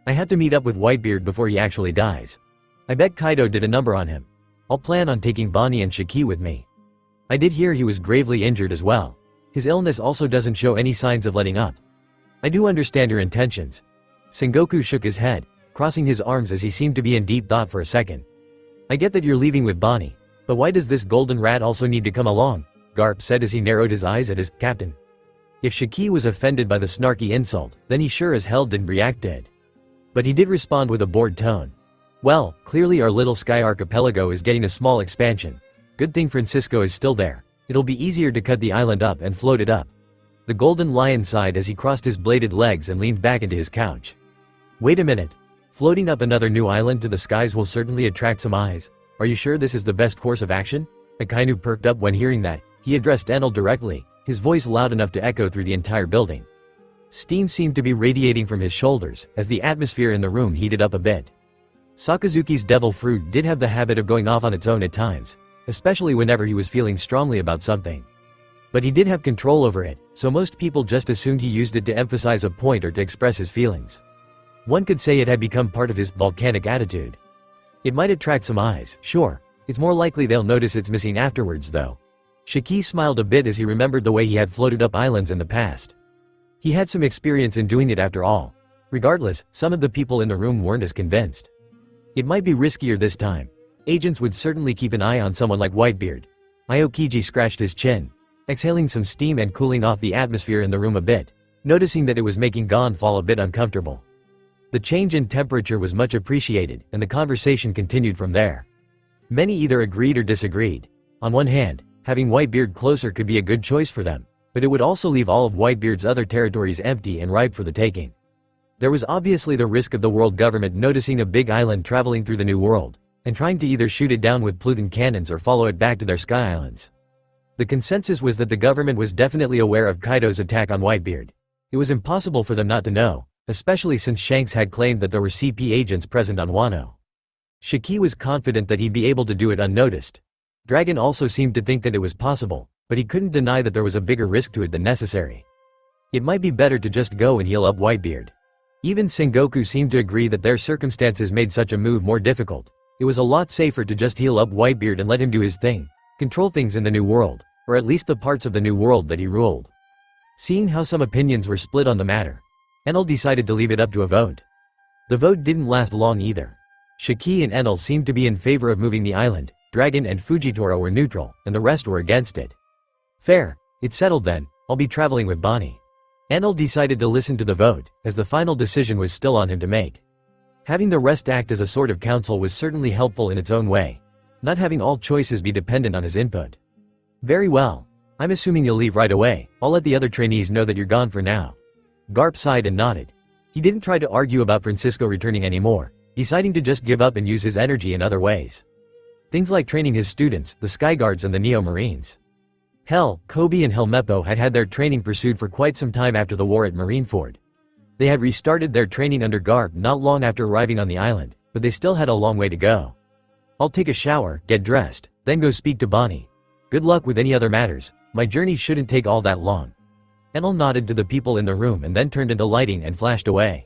Speaker 2: I have to meet up with Whitebeard before he actually dies. I bet Kaido did a number on him. I'll plan on taking Bonnie and Shiki with me. I did hear he was gravely injured as well. His illness also doesn't show any signs of letting up. I do understand your intentions. Sengoku shook his head, crossing his arms as he seemed to be in deep thought for a second. I get that you're leaving with Bonnie, but why does this golden rat also need to come along? Garp said as he narrowed his eyes at his captain. If Shiki was offended by the snarky insult, then he sure as hell didn't react to it. But he did respond with a bored tone. Well, clearly our little sky archipelago is getting a small expansion. Good thing Francisco is still there. It'll be easier to cut the island up and float it up. The golden lion sighed as he crossed his bladed legs and leaned back into his couch. Wait a minute. Floating up another new island to the skies will certainly attract some eyes. Are you sure this is the best course of action? Akainu perked up when hearing that. He addressed Enal directly, his voice loud enough to echo through the entire building. Steam seemed to be radiating from his shoulders as the atmosphere in the room heated up a bit. Sakazuki's devil fruit did have the habit of going off on its own at times, especially whenever he was feeling strongly about something. But he did have control over it, so most people just assumed he used it to emphasize a point or to express his feelings. One could say it had become part of his volcanic attitude. It might attract some eyes, sure. It's more likely they'll notice it's missing afterwards though. Shiki smiled a bit as he remembered the way he had floated up islands in the past. He had some experience in doing it after all. Regardless, some of the people in the room weren't as convinced. It might be riskier this time. Agents would certainly keep an eye on someone like Whitebeard. Aokiji scratched his chin, exhaling some steam and cooling off the atmosphere in the room a bit, noticing that it was making Gon fall a bit uncomfortable. The change in temperature was much appreciated, and the conversation continued from there. Many either agreed or disagreed. On one hand, having Whitebeard closer could be a good choice for them, but it would also leave all of Whitebeard's other territories empty and ripe for the taking. There was obviously the risk of the world government noticing a big island traveling through the New World, and trying to either shoot it down with Pluton cannons or follow it back to their sky islands. The consensus was that the government was definitely aware of Kaido's attack on Whitebeard. It was impossible for them not to know, especially since Shanks had claimed that there were CP agents present on Wano. Shiki was confident that he'd be able to do it unnoticed. Dragon also seemed to think that it was possible, but he couldn't deny that there was a bigger risk to it than necessary. It might be better to just go and heal up Whitebeard. Even Sengoku seemed to agree that their circumstances made such a move more difficult. It was a lot safer to just heal up Whitebeard and let him do his thing, control things in the New World, or at least the parts of the New World that he ruled. Seeing how some opinions were split on the matter, Enel decided to leave it up to a vote. The vote didn't last long either. Shiki and Enel seemed to be in favor of moving the island, Dragon and Fujitora were neutral, and the rest were against it. Fair, it's settled then, I'll be traveling with Bonnie. Enel decided to listen to the vote, as the final decision was still on him to make. Having the rest act as a sort of council was certainly helpful in its own way, not having all choices be dependent on his input. Very well. I'm assuming you'll leave right away. I'll let the other trainees know that you're gone for now. Garp sighed and nodded. He didn't try to argue about Francisco returning anymore, deciding to just give up and use his energy in other ways. Things like training his students, the Skyguards and the Neo Marines. Hell, Kobe and Helmeppo had had their training pursued for quite some time after the war at Marineford. They had restarted their training under Garp not long after arriving on the island, but they still had a long way to go. I'll take a shower, get dressed, then go speak to Bonnie. Good luck with any other matters, my journey shouldn't take all that long. Enel nodded to the people in the room and then turned into lighting and flashed away.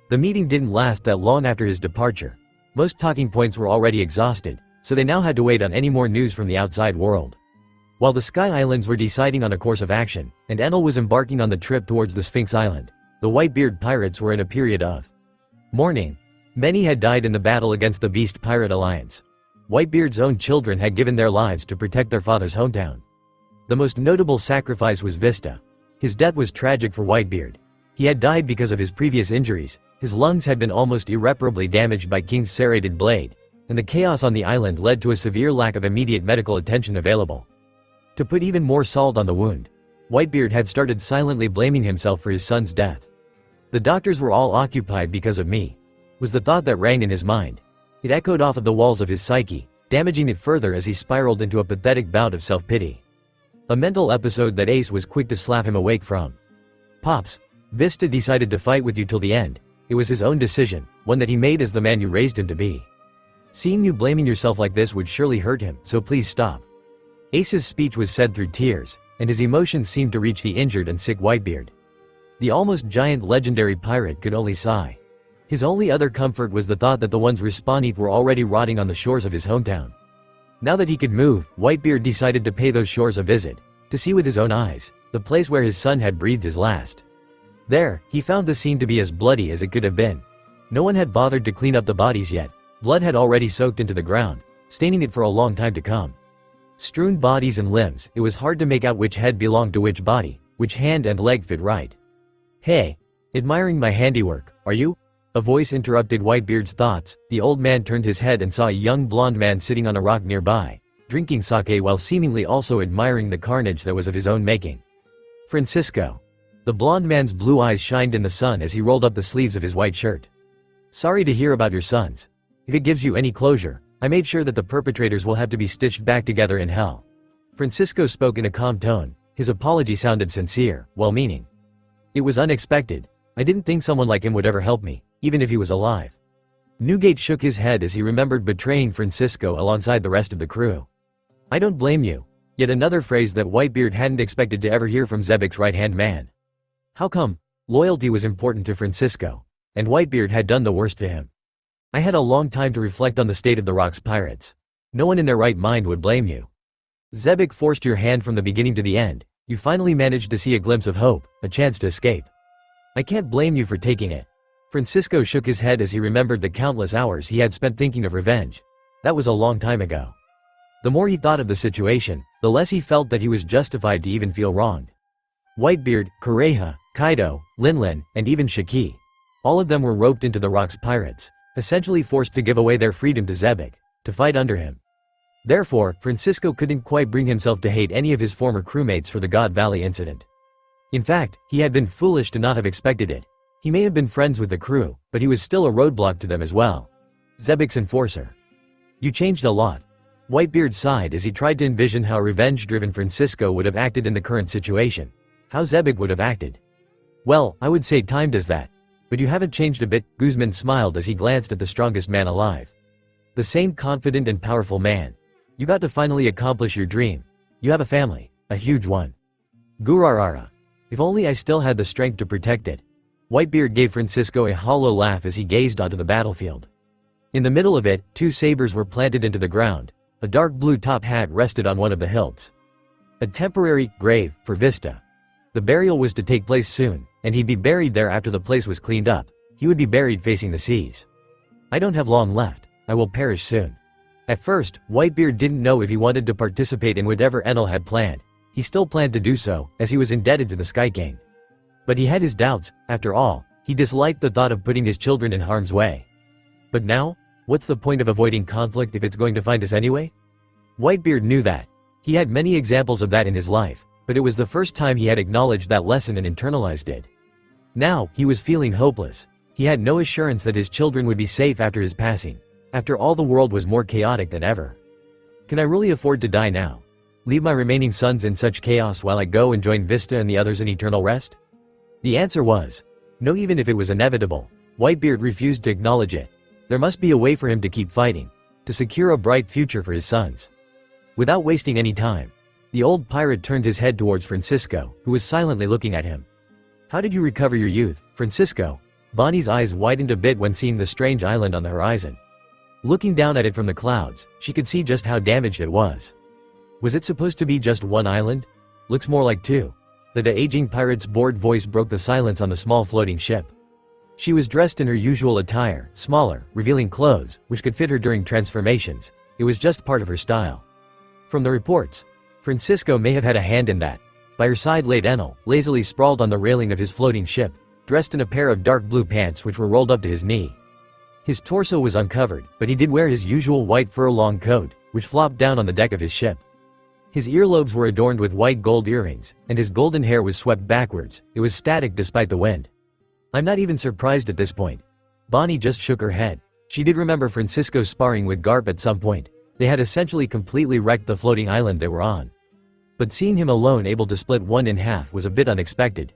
Speaker 2: The meeting didn't last that long after his departure. Most talking points were already exhausted, so they now had to wait on any more news from the outside world. While the Sky Islands were deciding on a course of action, and Enel was embarking on the trip towards the Sphinx Island, the Whitebeard pirates were in a period of mourning. Many had died in the battle against the Beast Pirate Alliance. Whitebeard's own children had given their lives to protect their father's hometown. The most notable sacrifice was Vista. His death was tragic for Whitebeard. He had died because of his previous injuries, his lungs had been almost irreparably damaged by King's serrated blade, and the chaos on the island led to a severe lack of immediate medical attention available. To put even more salt on the wound, Whitebeard had started silently blaming himself for his son's death. The doctors were all occupied because of me, was the thought that rang in his mind. It echoed off of the walls of his psyche, damaging it further as he spiraled into a pathetic bout of self-pity. A mental episode that Ace was quick to slap him awake from. Pops, Vista decided to fight with you till the end. It was his own decision, one that he made as the man you raised him to be. Seeing you blaming yourself like this would surely hurt him, so please stop. Ace's speech was said through tears, and his emotions seemed to reach the injured and sick Whitebeard. The almost giant legendary pirate could only sigh. His only other comfort was the thought that the ones responding were already rotting on the shores of his hometown. Now that he could move, Whitebeard decided to pay those shores a visit, to see with his own eyes, the place where his son had breathed his last. There, he found the scene to be as bloody as it could have been. No one had bothered to clean up the bodies yet. Blood had already soaked into the ground, staining it for a long time to come. Strewn bodies and limbs, it was hard to make out which head belonged to which body, which hand and leg fit right. Hey, admiring my handiwork, are you? A voice interrupted Whitebeard's thoughts. The old man turned his head and saw a young blonde man sitting on a rock nearby, drinking sake while seemingly also admiring the carnage that was of his own making. Francisco. The blonde man's blue eyes shined in the sun as he rolled up the sleeves of his white shirt. Sorry to hear about your sons. If it gives you any closure, I made sure that the perpetrators will have to be stitched back together in hell. Francisco spoke in a calm tone. His apology sounded sincere, well-meaning. It was unexpected. I didn't think someone like him would ever help me, even if he was alive. Newgate shook his head as he remembered betraying Francisco alongside the rest of the crew. I don't blame you. Yet another phrase that Whitebeard hadn't expected to ever hear from Zebek's right-hand man. How come? Loyalty was important to Francisco, and Whitebeard had done the worst to him. I had a long time to reflect on the state of the Rock's pirates. No one in their right mind would blame you. Zebek forced your hand from the beginning to the end. You finally managed to see a glimpse of hope, a chance to escape. I can't blame you for taking it. Francisco shook his head as he remembered the countless hours he had spent thinking of revenge. That was a long time ago. The more he thought of the situation, the less he felt that he was justified to even feel wronged. Whitebeard, Kureha, Kaido, Linlin, and even Shiki. All of them were roped into the Rock's pirates, essentially forced to give away their freedom to Zebek, to fight under him. Therefore, Francisco couldn't quite bring himself to hate any of his former crewmates for the God Valley incident. In fact, he had been foolish to not have expected it. He may have been friends with the crew, but he was still a roadblock to them as well. Zebek's enforcer. You changed a lot. Whitebeard sighed as he tried to envision how revenge-driven Francisco would have acted in the current situation. How Zebek would have acted. Well, I would say time does that. But you haven't changed a bit. Guzman smiled as he glanced at the strongest man alive. The same confident and powerful man. You got to finally accomplish your dream. You have a family, a huge one. Gurarara. If only I still had the strength to protect it. Whitebeard gave Francisco a hollow laugh as he gazed onto the battlefield. In the middle of it, 2 sabers were planted into the ground. A dark blue top hat rested on one of the hilts. A temporary grave for Vista. The burial was to take place soon, and he'd be buried there after the place was cleaned up. He would be buried facing the seas. I don't have long left. I will perish soon. At first, Whitebeard didn't know if he wanted to participate in whatever Enal had planned. He still planned to do so, as he was indebted to the Sky King. But he had his doubts. After all, he disliked the thought of putting his children in harm's way. But now? What's the point of avoiding conflict if it's going to find us anyway? Whitebeard knew that. He had many examples of that in his life, but it was the first time he had acknowledged that lesson and internalized it. Now, he was feeling hopeless. He had no assurance that his children would be safe after his passing. After all, the world was more chaotic than ever. Can I really afford to die now? Leave my remaining sons in such chaos while I go and join Vista and the others in eternal rest? The answer was no. Even if it was inevitable, Whitebeard refused to acknowledge it. There must be a way for him to keep fighting, to secure a bright future for his sons. Without wasting any time, the old pirate turned his head towards Francisco, who was silently looking at him. How did you recover your youth, Francisco? Bonnie's eyes widened a bit when seeing the strange island on the horizon. Looking down at it from the clouds, she could see just how damaged it was. Was it supposed to be just one island? Looks more like 2. The aging pirate's bored voice broke the silence on the small floating ship. She was dressed in her usual attire, smaller, revealing clothes, which could fit her during transformations. It was just part of her style. From the reports, Francisco may have had a hand in that. By her side laid Enal, lazily sprawled on the railing of his floating ship, dressed in a pair of dark blue pants which were rolled up to his knee. His torso was uncovered, but he did wear his usual white fur-long coat, which flopped down on the deck of his ship. His earlobes were adorned with white gold earrings, and his golden hair was swept backwards. It was static despite the wind. I'm not even surprised at this point. Bonnie just shook her head. She did remember Francisco sparring with Garp at some point. They had essentially completely wrecked the floating island they were on. But seeing him alone able to split one in half was a bit unexpected.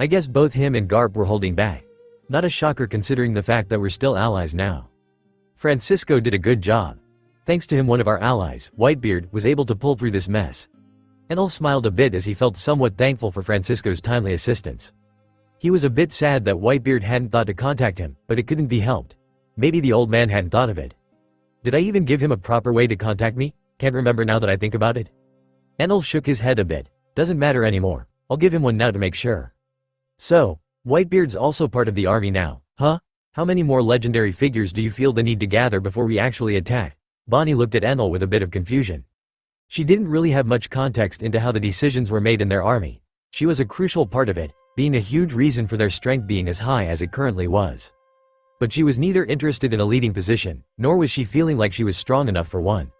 Speaker 2: I guess both him and Garp were holding back. Not a shocker considering the fact that we're still allies now. Francisco did a good job. Thanks to him, one of our allies, Whitebeard, was able to pull through this mess. Enal smiled a bit as he felt somewhat thankful for Francisco's timely assistance. He was a bit sad that Whitebeard hadn't thought to contact him, but it couldn't be helped. Maybe the old man hadn't thought of it. Did I even give him a proper way to contact me? Can't remember now that I think about it. Enal shook his head a bit. Doesn't matter anymore. I'll give him one now to make sure. So, Whitebeard's also part of the army now, huh? How many more legendary figures do you feel the need to gather before we actually attack? Bonnie looked at Enal with a bit of confusion. She didn't really have much context into how the decisions were made in their army. She was a crucial part of it, being a huge reason for their strength being as high as it currently was. But she was neither interested in a leading position, nor was she feeling like she was strong enough for one.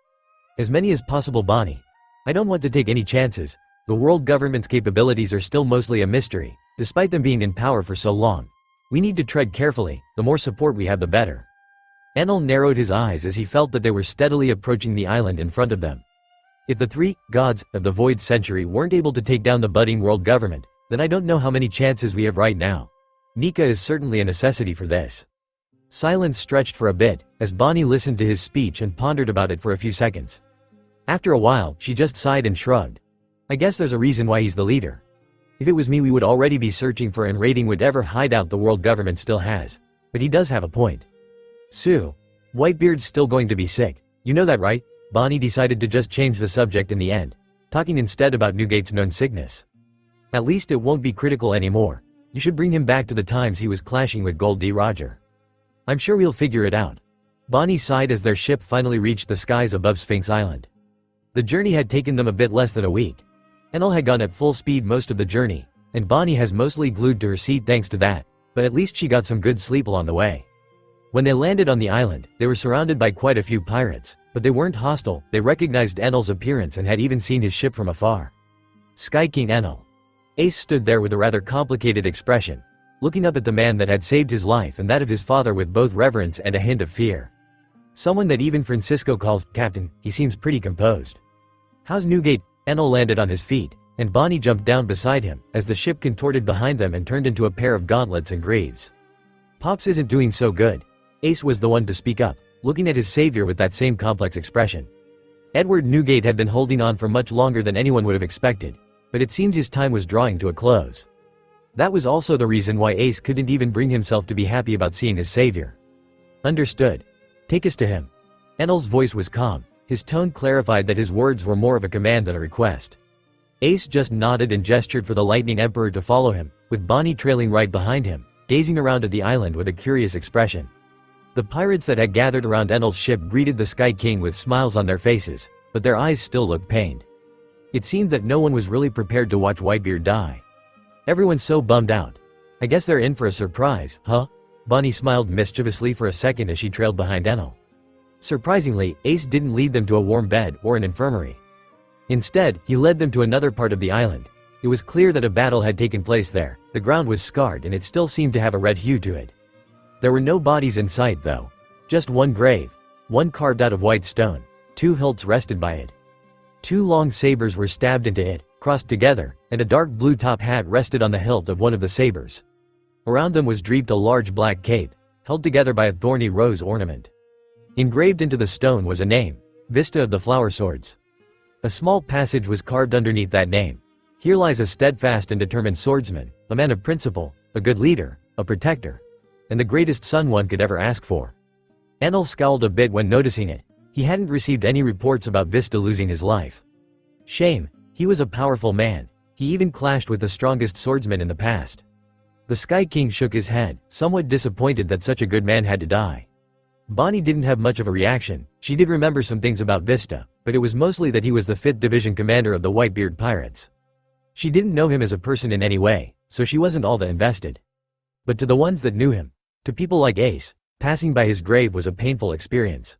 Speaker 2: As many as possible, Bonnie. I don't want to take any chances. The world government's capabilities are still mostly a mystery, despite them being in power for so long. We need to tread carefully. The more support we have, the better. Enal narrowed his eyes as he felt that they were steadily approaching the island in front of them. If the 3 gods of the Void Century weren't able to take down the budding world government, then I don't know how many chances we have right now. Nika is certainly a necessity for this. Silence stretched for a bit, as Bonnie listened to his speech and pondered about it for a few seconds. After a while, she just sighed and shrugged. I guess there's a reason why he's the leader. If it was me, we would already be searching for and raiding whatever hideout the world government still has. But he does have a point. Sue, Whitebeard's still going to be sick. You know that, right? Bonnie decided to just change the subject in the end, talking instead about Newgate's known sickness. At least it won't be critical anymore. You should bring him back to the times he was clashing with Gold D. Roger. I'm sure we'll figure it out. Bonnie sighed as their ship finally reached the skies above Sphinx Island. The journey had taken them a bit less than a week. Enal had gone at full speed most of the journey, and Bonnie has mostly glued to her seat thanks to that. But at least she got some good sleep along the way. When they landed on the island, they were surrounded by quite a few pirates, but they weren't hostile. They recognized Enal's appearance and had even seen his ship from afar. Sky King Enal. Ace stood there with a rather complicated expression, looking up at the man that had saved his life and that of his father with both reverence and a hint of fear. Someone that even Francisco calls Captain. He seems pretty composed. "How's Newgate?" Enal landed on his feet, and Bonnie jumped down beside him, as the ship contorted behind them and turned into a pair of gauntlets and greaves. "Pops isn't doing so good." Ace was the one to speak up, looking at his savior with that same complex expression. Edward Newgate had been holding on for much longer than anyone would have expected, but it seemed his time was drawing to a close. That was also the reason why Ace couldn't even bring himself to be happy about seeing his savior. "Understood. Take us to him." Enal's voice was calm, his tone clarified that his words were more of a command than a request. Ace just nodded and gestured for the Lightning Emperor to follow him, with Bonnie trailing right behind him, gazing around at the island with a curious expression. The pirates that had gathered around Enal's ship greeted the Sky King with smiles on their faces, but their eyes still looked pained. It seemed that no one was really prepared to watch Whitebeard die. Everyone's so bummed out. "I guess they're in for a surprise, huh?" Bonnie smiled mischievously for a second as she trailed behind Enal. Surprisingly, Ace didn't lead them to a warm bed or an infirmary. Instead, he led them to another part of the island. It was clear that a battle had taken place there. The ground was scarred and it still seemed to have a red hue to it. There were no bodies in sight though. Just one grave, one carved out of white stone. 2 hilts rested by it. 2 long sabers were stabbed into it, crossed together, and a dark blue top hat rested on the hilt of one of the sabers. Around them was draped a large black cape, held together by a thorny rose ornament. Engraved into the stone was a name, Vista of the Flower Swords. A small passage was carved underneath that name. "Here lies a steadfast and determined swordsman, a man of principle, a good leader, a protector, and the greatest son one could ever ask for." Enal scowled a bit when noticing it. He hadn't received any reports about Vista losing his life. Shame, he was a powerful man. He even clashed with the strongest swordsman in the past. The Sky King shook his head, somewhat disappointed that such a good man had to die. Bonnie didn't have much of a reaction. She did remember some things about Vista, but it was mostly that he was the 5th Division commander of the Whitebeard Pirates. She didn't know him as a person in any way, so she wasn't all that invested. But to the ones that knew him, to people like Ace, passing by his grave was a painful experience.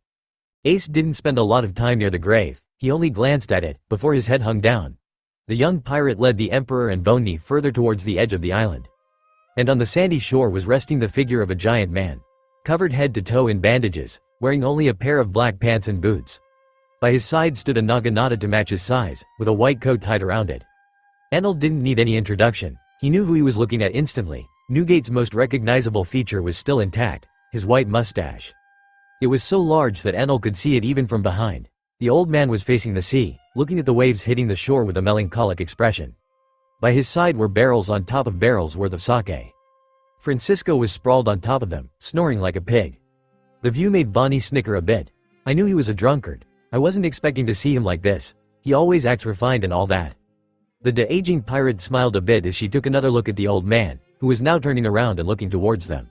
Speaker 2: Ace didn't spend a lot of time near the grave. He only glanced at it, before his head hung down. The young pirate led the Emperor and Bonnie further towards the edge of the island. And on the sandy shore was resting the figure of a giant man, covered head to toe in bandages, wearing only a pair of black pants and boots. By his side stood a naginata to match his size, with a white coat tied around it. Enal didn't need any introduction. He knew who he was looking at instantly. Newgate's most recognizable feature was still intact, his white mustache. It was so large that Enal could see it even from behind. The old man was facing the sea, looking at the waves hitting the shore with a melancholic expression. By his side were barrels on top of barrels worth of sake. Francisco was sprawled on top of them, snoring like a pig. The view made Bonnie snicker a bit. "I knew he was a drunkard. I wasn't expecting to see him like this. He always acts refined and all that." The de-aging pirate smiled a bit as she took another look at the old man, who was now turning around and looking towards them.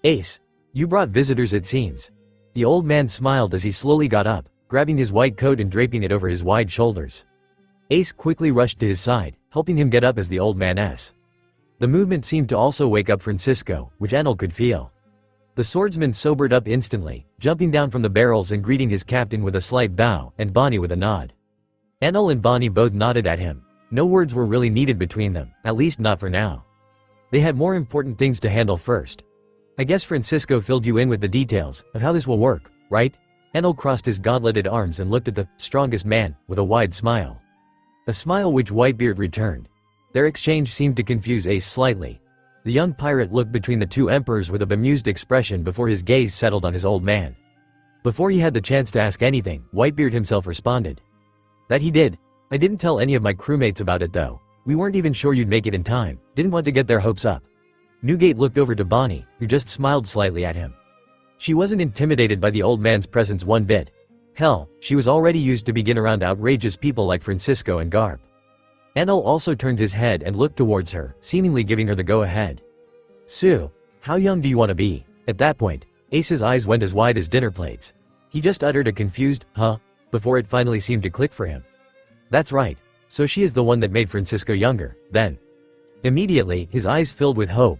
Speaker 2: "Ace, you brought visitors it seems." The old man smiled as he slowly got up, grabbing his white coat and draping it over his wide shoulders. Ace quickly rushed to his side, helping him get up as the old man. The movement seemed to also wake up Francisco, which Enal could feel. The swordsman sobered up instantly, jumping down from the barrels and greeting his captain with a slight bow, and Bonnie with a nod. Enal and Bonnie both nodded at him. No words were really needed between them, at least not for now. They had more important things to handle first. "I guess Francisco filled you in with the details of how this will work, right?" Enal crossed his gauntleted arms and looked at the strongest man with a wide smile. A smile which Whitebeard returned. Their exchange seemed to confuse Ace slightly. The young pirate looked between the 2 emperors with a bemused expression before his gaze settled on his old man. Before he had the chance to ask anything, Whitebeard himself responded. "That he did. I didn't tell any of my crewmates about it though. We weren't even sure you'd make it in time, didn't want to get their hopes up." Newgate looked over to Bonnie, who just smiled slightly at him. She wasn't intimidated by the old man's presence one bit. Hell, she was already used to being around outrageous people like Francisco and Garp. Enal also turned his head and looked towards her, seemingly giving her the go-ahead. "Sue, how young do you want to be?" At that point, Ace's eyes went as wide as dinner plates. He just uttered a confused, "huh?" before it finally seemed to click for him. That's right, so she is the one that made Francisco younger, then. Immediately, his eyes filled with hope.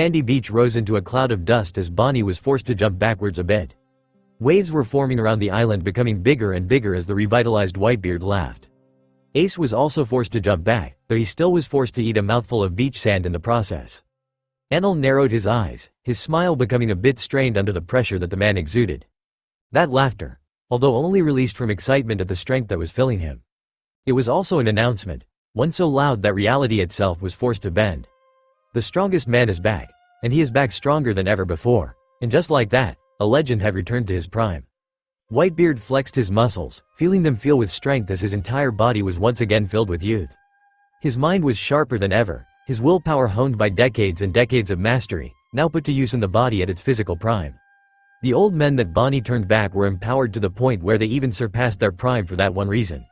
Speaker 2: sandy beach rose into a cloud of dust as Bonnie was forced to jump backwards a bit. Waves were forming around the island, becoming bigger and bigger as the revitalized Whitebeard laughed. Ace was also forced to jump back, though he still was forced to eat a mouthful of beach sand in the process. Enel narrowed his eyes, his smile becoming a bit strained under the pressure that the man exuded. That laughter, although only released from excitement at the strength that was filling him. It was also an announcement, one so loud that reality itself was forced to bend. The strongest man is back, and he is back stronger than ever before, and just like that, a legend had returned to his prime. Whitebeard flexed his muscles, feeling them fill with strength as his entire body was once again filled with youth. His mind was sharper than ever, his willpower honed by decades and decades of mastery, now put to use in the body at its physical prime. The old men that Bonnie turned back were empowered to the point where they even surpassed their prime for that one reason.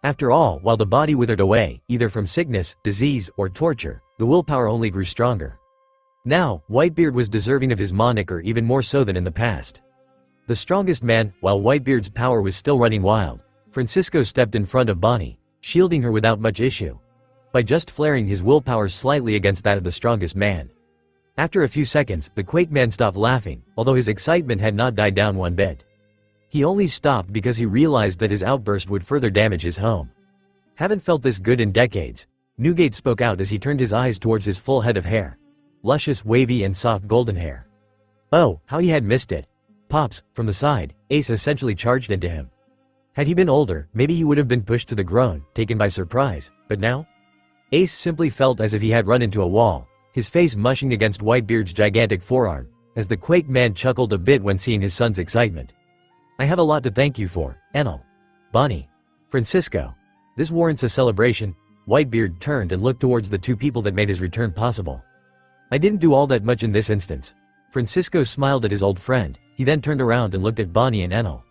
Speaker 2: After all, while the body withered away, either from sickness, disease, or torture, the willpower only grew stronger. Now, Whitebeard was deserving of his moniker even more so than in the past. The strongest man, while Whitebeard's power was still running wild, Francisco stepped in front of Bonnie, shielding her without much issue, by just flaring his willpower slightly against that of the strongest man. After a few seconds, the Quake Man stopped laughing, although his excitement had not died down one bit. He only stopped because he realized that his outburst would further damage his home. Haven't felt this good in decades, Newgate spoke out as he turned his eyes towards his full head of hair. Luscious, wavy and soft golden hair. Oh, how he had missed it. Pops, from the side, Ace essentially charged into him. Had he been older, maybe he would have been pushed to the ground, taken by surprise, but now? Ace simply felt as if he had run into a wall, his face mushing against Whitebeard's gigantic forearm, as the Quake Man chuckled a bit when seeing his son's excitement. I have a lot to thank you for, Enel. Bonnie. Francisco. This warrants a celebration. Whitebeard turned and looked towards the two people that made his return possible. I didn't do all that much in this instance. Francisco smiled at his old friend, he then turned around and looked at Bonnie and Enel.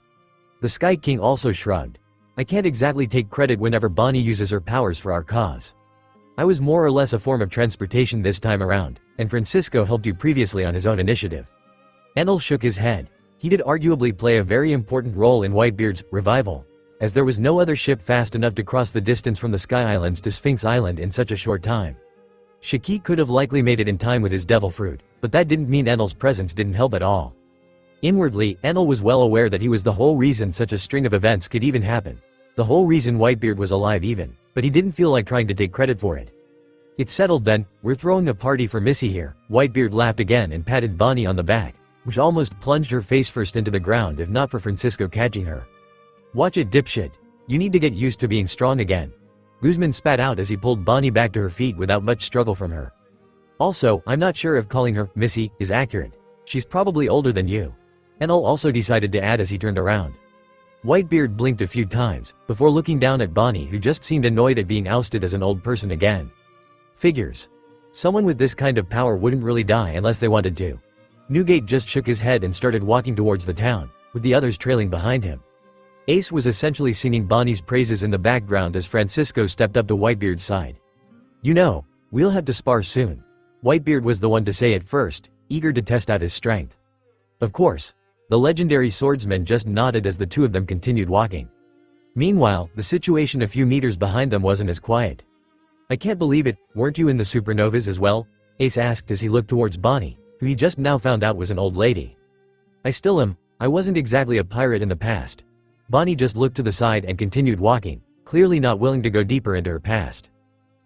Speaker 2: The Sky King also shrugged. I can't exactly take credit whenever Bonnie uses her powers for our cause. I was more or less a form of transportation this time around, and Francisco helped you previously on his own initiative. Enel shook his head. He did arguably play a very important role in Whitebeard's revival, as there was no other ship fast enough to cross the distance from the Sky Islands to Sphinx Island in such a short time. Shiki could have likely made it in time with his devil fruit, but that didn't mean Enel's presence didn't help at all. Inwardly, Enel was well aware that he was the whole reason such a string of events could even happen. The whole reason Whitebeard was alive even, but he didn't feel like trying to take credit for it. It's settled then, we're throwing a party for Missy here. Whitebeard laughed again and patted Bonnie on the back, which almost plunged her face first into the ground if not for Francisco catching her. Watch it, dipshit. You need to get used to being strong again. Guzman spat out as he pulled Bonnie back to her feet without much struggle from her. Also, I'm not sure if calling her Missy is accurate. She's probably older than you. Enel also decided to add as he turned around. Whitebeard blinked a few times, before looking down at Bonnie, who just seemed annoyed at being ousted as an old person again. Figures. Someone with this kind of power wouldn't really die unless they wanted to. Newgate just shook his head and started walking towards the town, with the others trailing behind him. Ace was essentially singing Bonnie's praises in the background as Francisco stepped up to Whitebeard's side. You know, we'll have to spar soon. Whitebeard was the one to say it first, eager to test out his strength. Of course. The legendary swordsman just nodded as the two of them continued walking. Meanwhile, the situation a few meters behind them wasn't as quiet. I can't believe it, weren't you in the supernovas as well? Ace asked as he looked towards Bonnie, who he just now found out was an old lady. I still am. I wasn't exactly a pirate in the past. Bonnie just looked to the side and continued walking, clearly not willing to go deeper into her past.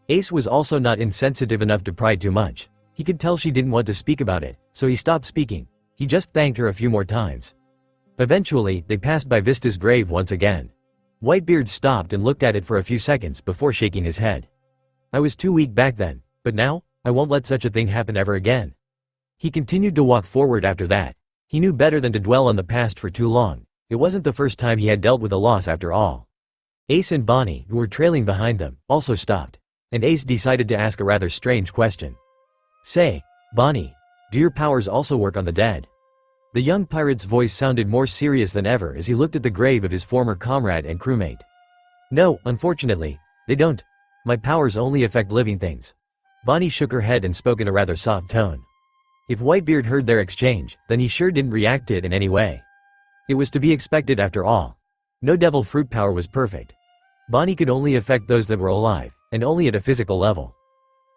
Speaker 2: Ace was also not insensitive enough to pry too much. He could tell she didn't want to speak about it, so he stopped speaking. He just thanked her a few more times. Eventually, they passed by Vista's grave once again. Whitebeard stopped and looked at it for a few seconds before shaking his head. I was too weak back then, but now, I won't let such a thing happen ever again. He continued to walk forward after that. He knew better than to dwell on the past for too long. It wasn't the first time he had dealt with a loss after all. Ace and Bonnie, who were trailing behind them, also stopped, and Ace decided to ask a rather strange question. Say, Bonnie, do your powers also work on the dead? The young pirate's voice sounded more serious than ever as he looked at the grave of his former comrade and crewmate. No, unfortunately, they don't. My powers only affect living things. Bonnie shook her head and spoke in a rather soft tone. If Whitebeard heard their exchange, then he sure didn't react to it in any way. It was to be expected after all. No devil fruit power was perfect. Bonnie could only affect those that were alive, and only at a physical level.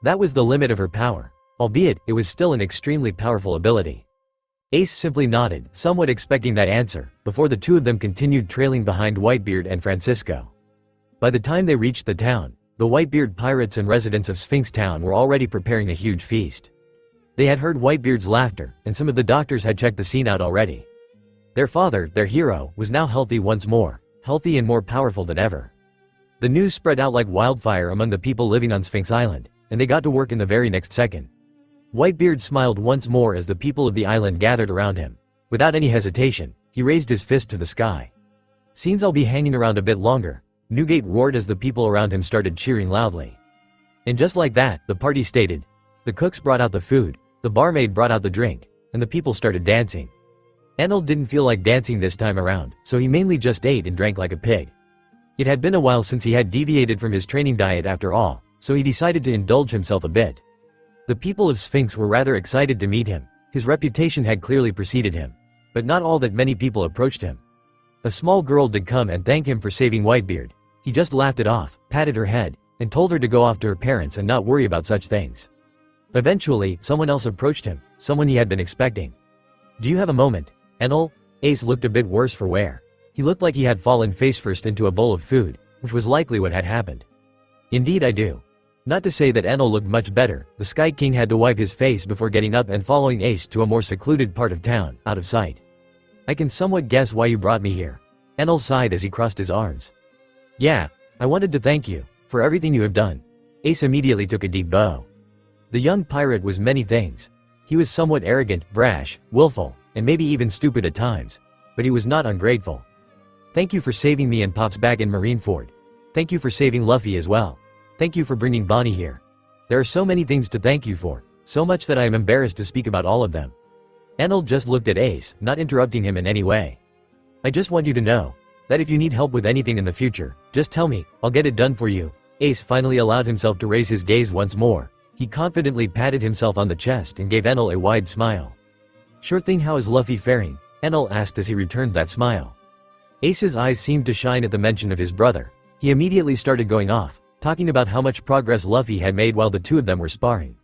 Speaker 2: That was the limit of her power. Albeit, it was still an extremely powerful ability. Ace simply nodded, somewhat expecting that answer, before the two of them continued trailing behind Whitebeard and Francisco. By the time they reached the town, the Whitebeard pirates and residents of Sphinx Town were already preparing a huge feast. They had heard Whitebeard's laughter, and some of the doctors had checked the scene out already. Their father, their hero, was now healthy once more, healthy and more powerful than ever. The news spread out like wildfire among the people living on Sphinx Island, and they got to work in the very next second. Whitebeard smiled once more as the people of the island gathered around him. Without any hesitation, he raised his fist to the sky. Seems I'll be hanging around a bit longer, Newgate roared as the people around him started cheering loudly. And just like that, the party stated. The cooks brought out the food, the barmaid brought out the drink, and the people started dancing. Enal didn't feel like dancing this time around, so he mainly just ate and drank like a pig. It had been a while since he had deviated from his training diet after all, so he decided to indulge himself a bit. The people of Sphinx were rather excited to meet him. His reputation had clearly preceded him. But not all that many people approached him. A small girl did come and thank him for saving Whitebeard. He just laughed it off, patted her head, and told her to go off to her parents and not worry about such things. Eventually, someone else approached him, someone he had been expecting. Do you have a moment, Enal? Ace looked a bit worse for wear. He looked like he had fallen face first into a bowl of food, which was likely what had happened. Indeed I do. Not to say that Enal looked much better, the Sky King had to wipe his face before getting up and following Ace to a more secluded part of town, out of sight. I can somewhat guess why you brought me here. Enal sighed as he crossed his arms. Yeah, I wanted to thank you, for everything you have done. Ace immediately took a deep bow. The young pirate was many things. He was somewhat arrogant, brash, willful, and maybe even stupid at times. But he was not ungrateful. Thank you for saving me and Pops back in Marineford. Thank you for saving Luffy as well. Thank you for bringing Bonnie here. There are so many things to thank you for, so much that I am embarrassed to speak about all of them. Enal just looked at Ace, not interrupting him in any way. I just want you to know that if you need help with anything in the future, just tell me, I'll get it done for you. Ace finally allowed himself to raise his gaze once more. He confidently patted himself on the chest and gave Enal a wide smile. Sure thing, how is Luffy faring? Enal asked as he returned that smile. Ace's eyes seemed to shine at the mention of his brother. He immediately started going off, talking about how much progress Luffy had made while the two of them were sparring.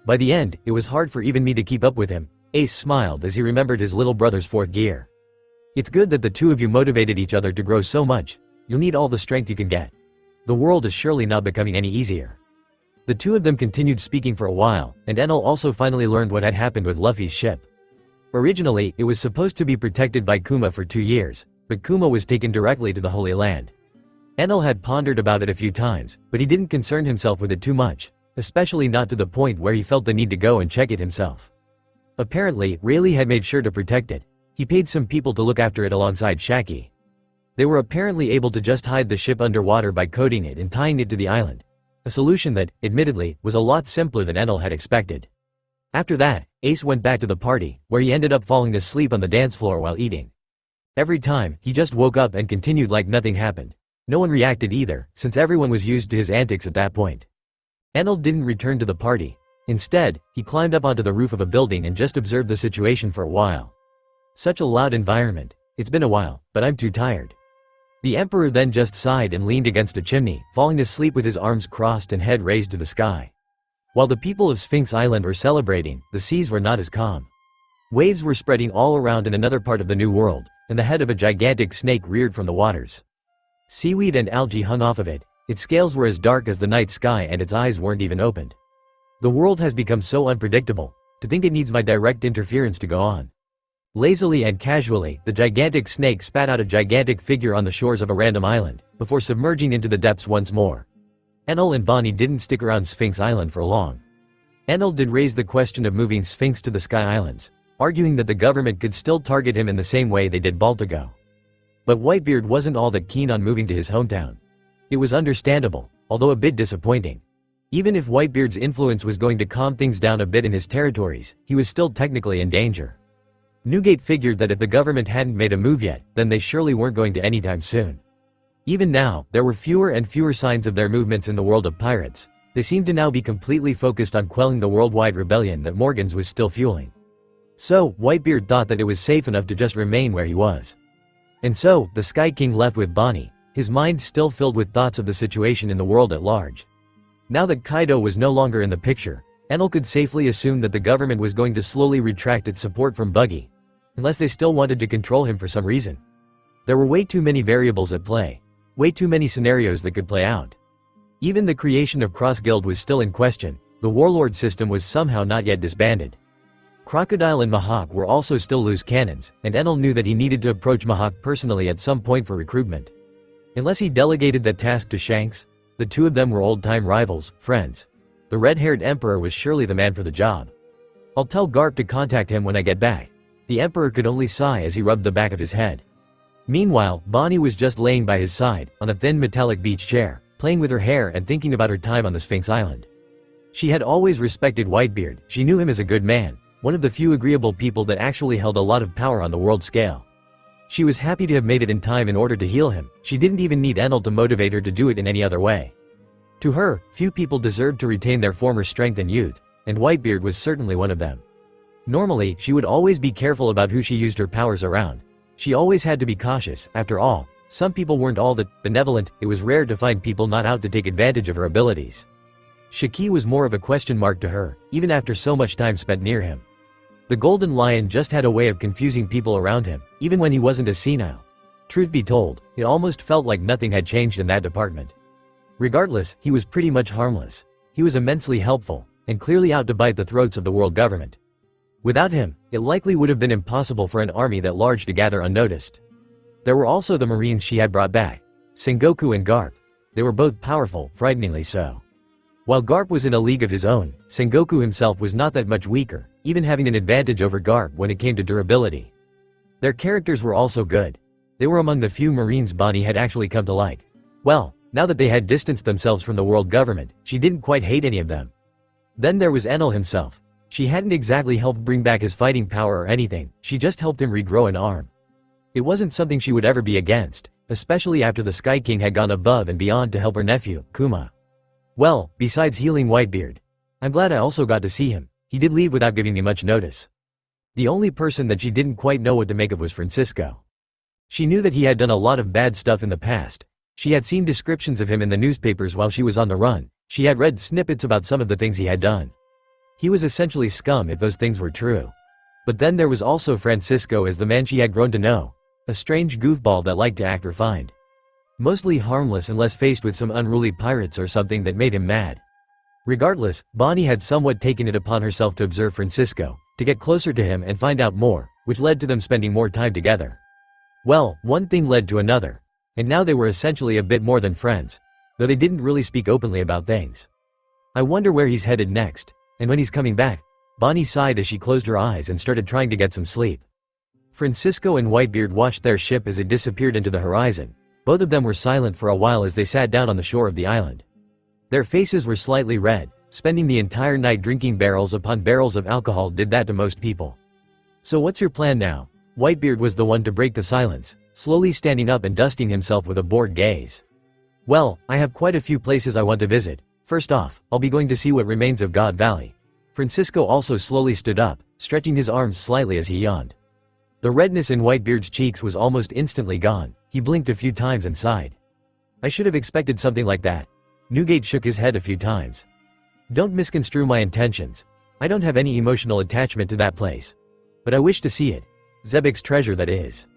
Speaker 2: By the end, it was hard for even me to keep up with him. Ace smiled as he remembered his little brother's fourth gear. It's good that the two of you motivated each other to grow so much. You'll need all the strength you can get. The world is surely not becoming any easier. The two of them continued speaking for a while, and Enal also finally learned what had happened with Luffy's ship. Originally, it was supposed to be protected by Kuma for 2 years, but Kuma was taken directly to the Holy Land. Enal had pondered about it a few times, but he didn't concern himself with it too much, especially not to the point where he felt the need to go and check it himself. Apparently, Rayleigh had made sure to protect it. He paid some people to look after it alongside Shaggy. They were apparently able to just hide the ship underwater by coating it and tying it to the island. A solution that, admittedly, was a lot simpler than Enal had expected. After that, Ace went back to the party, where he ended up falling asleep on the dance floor while eating. Every time, he just woke up and continued like nothing happened. No one reacted either, since everyone was used to his antics at that point. Enal didn't return to the party. Instead, he climbed up onto the roof of a building and just observed the situation for a while. Such a loud environment. It's been a while, but I'm too tired. The Emperor then just sighed and leaned against a chimney, falling asleep with his arms crossed and head raised to the sky. While the people of Sphinx Island were celebrating, the seas were not as calm. Waves were spreading all around in another part of the New World, and the head of a gigantic snake reared from the waters. Seaweed and algae hung off of it, its scales were as dark as the night sky and its eyes weren't even opened. The world has become so unpredictable, to think it needs my direct interference to go on. Lazily and casually, the gigantic snake spat out a gigantic figure on the shores of a random island, before submerging into the depths once more. Enal and Bonnie didn't stick around Sphinx Island for long. Enal did raise the question of moving Sphinx to the Sky Islands, arguing that the government could still target him in the same way they did Baltigo. But Whitebeard wasn't all that keen on moving to his hometown. It was understandable, although a bit disappointing. Even if Whitebeard's influence was going to calm things down a bit in his territories, he was still technically in danger. Newgate figured that if the government hadn't made a move yet, then they surely weren't going to anytime soon. Even now, there were fewer and fewer signs of their movements in the world of pirates. They seemed to now be completely focused on quelling the worldwide rebellion that Morgans was still fueling. So, Whitebeard thought that it was safe enough to just remain where he was. And so, the Sky King left with Bonnie, his mind still filled with thoughts of the situation in the world at large. Now that Kaido was no longer in the picture, Enel could safely assume that the government was going to slowly retract its support from Buggy, unless they still wanted to control him for some reason. There were way too many variables at play, way too many scenarios that could play out. Even the creation of Cross Guild was still in question, the warlord system was somehow not yet disbanded. Crocodile and Mihawk were also still loose cannons, and Enel knew that he needed to approach Mihawk personally at some point for recruitment. Unless he delegated that task to Shanks, the two of them were old-time rivals, friends. The red-haired emperor was surely the man for the job. I'll tell Garp to contact him when I get back. The emperor could only sigh as he rubbed the back of his head. Meanwhile, Bonnie was just laying by his side, on a thin metallic beach chair, playing with her hair and thinking about her time on the Sphinx Island. She had always respected Whitebeard, she knew him as a good man, one of the few agreeable people that actually held a lot of power on the world scale. She was happy to have made it in time in order to heal him, she didn't even need Enel to motivate her to do it in any other way. To her, few people deserved to retain their former strength and youth, and Whitebeard was certainly one of them. Normally, she would always be careful about who she used her powers around. She always had to be cautious, after all, some people weren't all that benevolent, it was rare to find people not out to take advantage of her abilities. Shiki was more of a question mark to her, even after so much time spent near him. The Golden Lion just had a way of confusing people around him, even when he wasn't as senile. Truth be told, it almost felt like nothing had changed in that department. Regardless, he was pretty much harmless. He was immensely helpful, and clearly out to bite the throats of the world government. Without him, it likely would have been impossible for an army that large to gather unnoticed. There were also the Marines she had brought back, Sengoku and Garp. They were both powerful, frighteningly so. While Garp was in a league of his own, Sengoku himself was not that much weaker, even having an advantage over Garp when it came to durability. Their characters were also good. They were among the few Marines Bonnie had actually come to like. Well, now that they had distanced themselves from the world government, she didn't quite hate any of them. Then there was Enel himself. She hadn't exactly helped bring back his fighting power or anything, she just helped him regrow an arm. It wasn't something she would ever be against, especially after the Sky King had gone above and beyond to help her nephew, Kuma. Well, besides healing Whitebeard, I'm glad I also got to see him. He did leave without giving me much notice. The only person that she didn't quite know what to make of was Francisco. She knew that he had done a lot of bad stuff in the past. She had seen descriptions of him in the newspapers while she was on the run. She had read snippets about some of the things he had done. He was essentially scum if those things were true. But then there was also Francisco as the man she had grown to know, a strange goofball that liked to act refined. Mostly harmless unless faced with some unruly pirates or something that made him mad. Regardless, Bonnie had somewhat taken it upon herself to observe Francisco, to get closer to him and find out more, which led to them spending more time together. Well, one thing led to another, and now they were essentially a bit more than friends, though they didn't really speak openly about things. I wonder where he's headed next, and when he's coming back. Bonnie sighed as she closed her eyes and started trying to get some sleep. Francisco and Whitebeard watched their ship as it disappeared into the horizon. Both of them were silent for a while as they sat down on the shore of the island. Their faces were slightly red, spending the entire night drinking barrels upon barrels of alcohol did that to most people. So what's your plan now? Whitebeard was the one to break the silence, slowly standing up and dusting himself with a bored gaze. Well, I have quite a few places I want to visit. First off, I'll be going to see what remains of God Valley. Francisco also slowly stood up, stretching his arms slightly as he yawned. The redness in Whitebeard's cheeks was almost instantly gone. He blinked a few times and sighed. I should have expected something like that. Newgate shook his head a few times. Don't misconstrue my intentions. I don't have any emotional attachment to that place. But I wish to see it. Zebek's treasure, that is.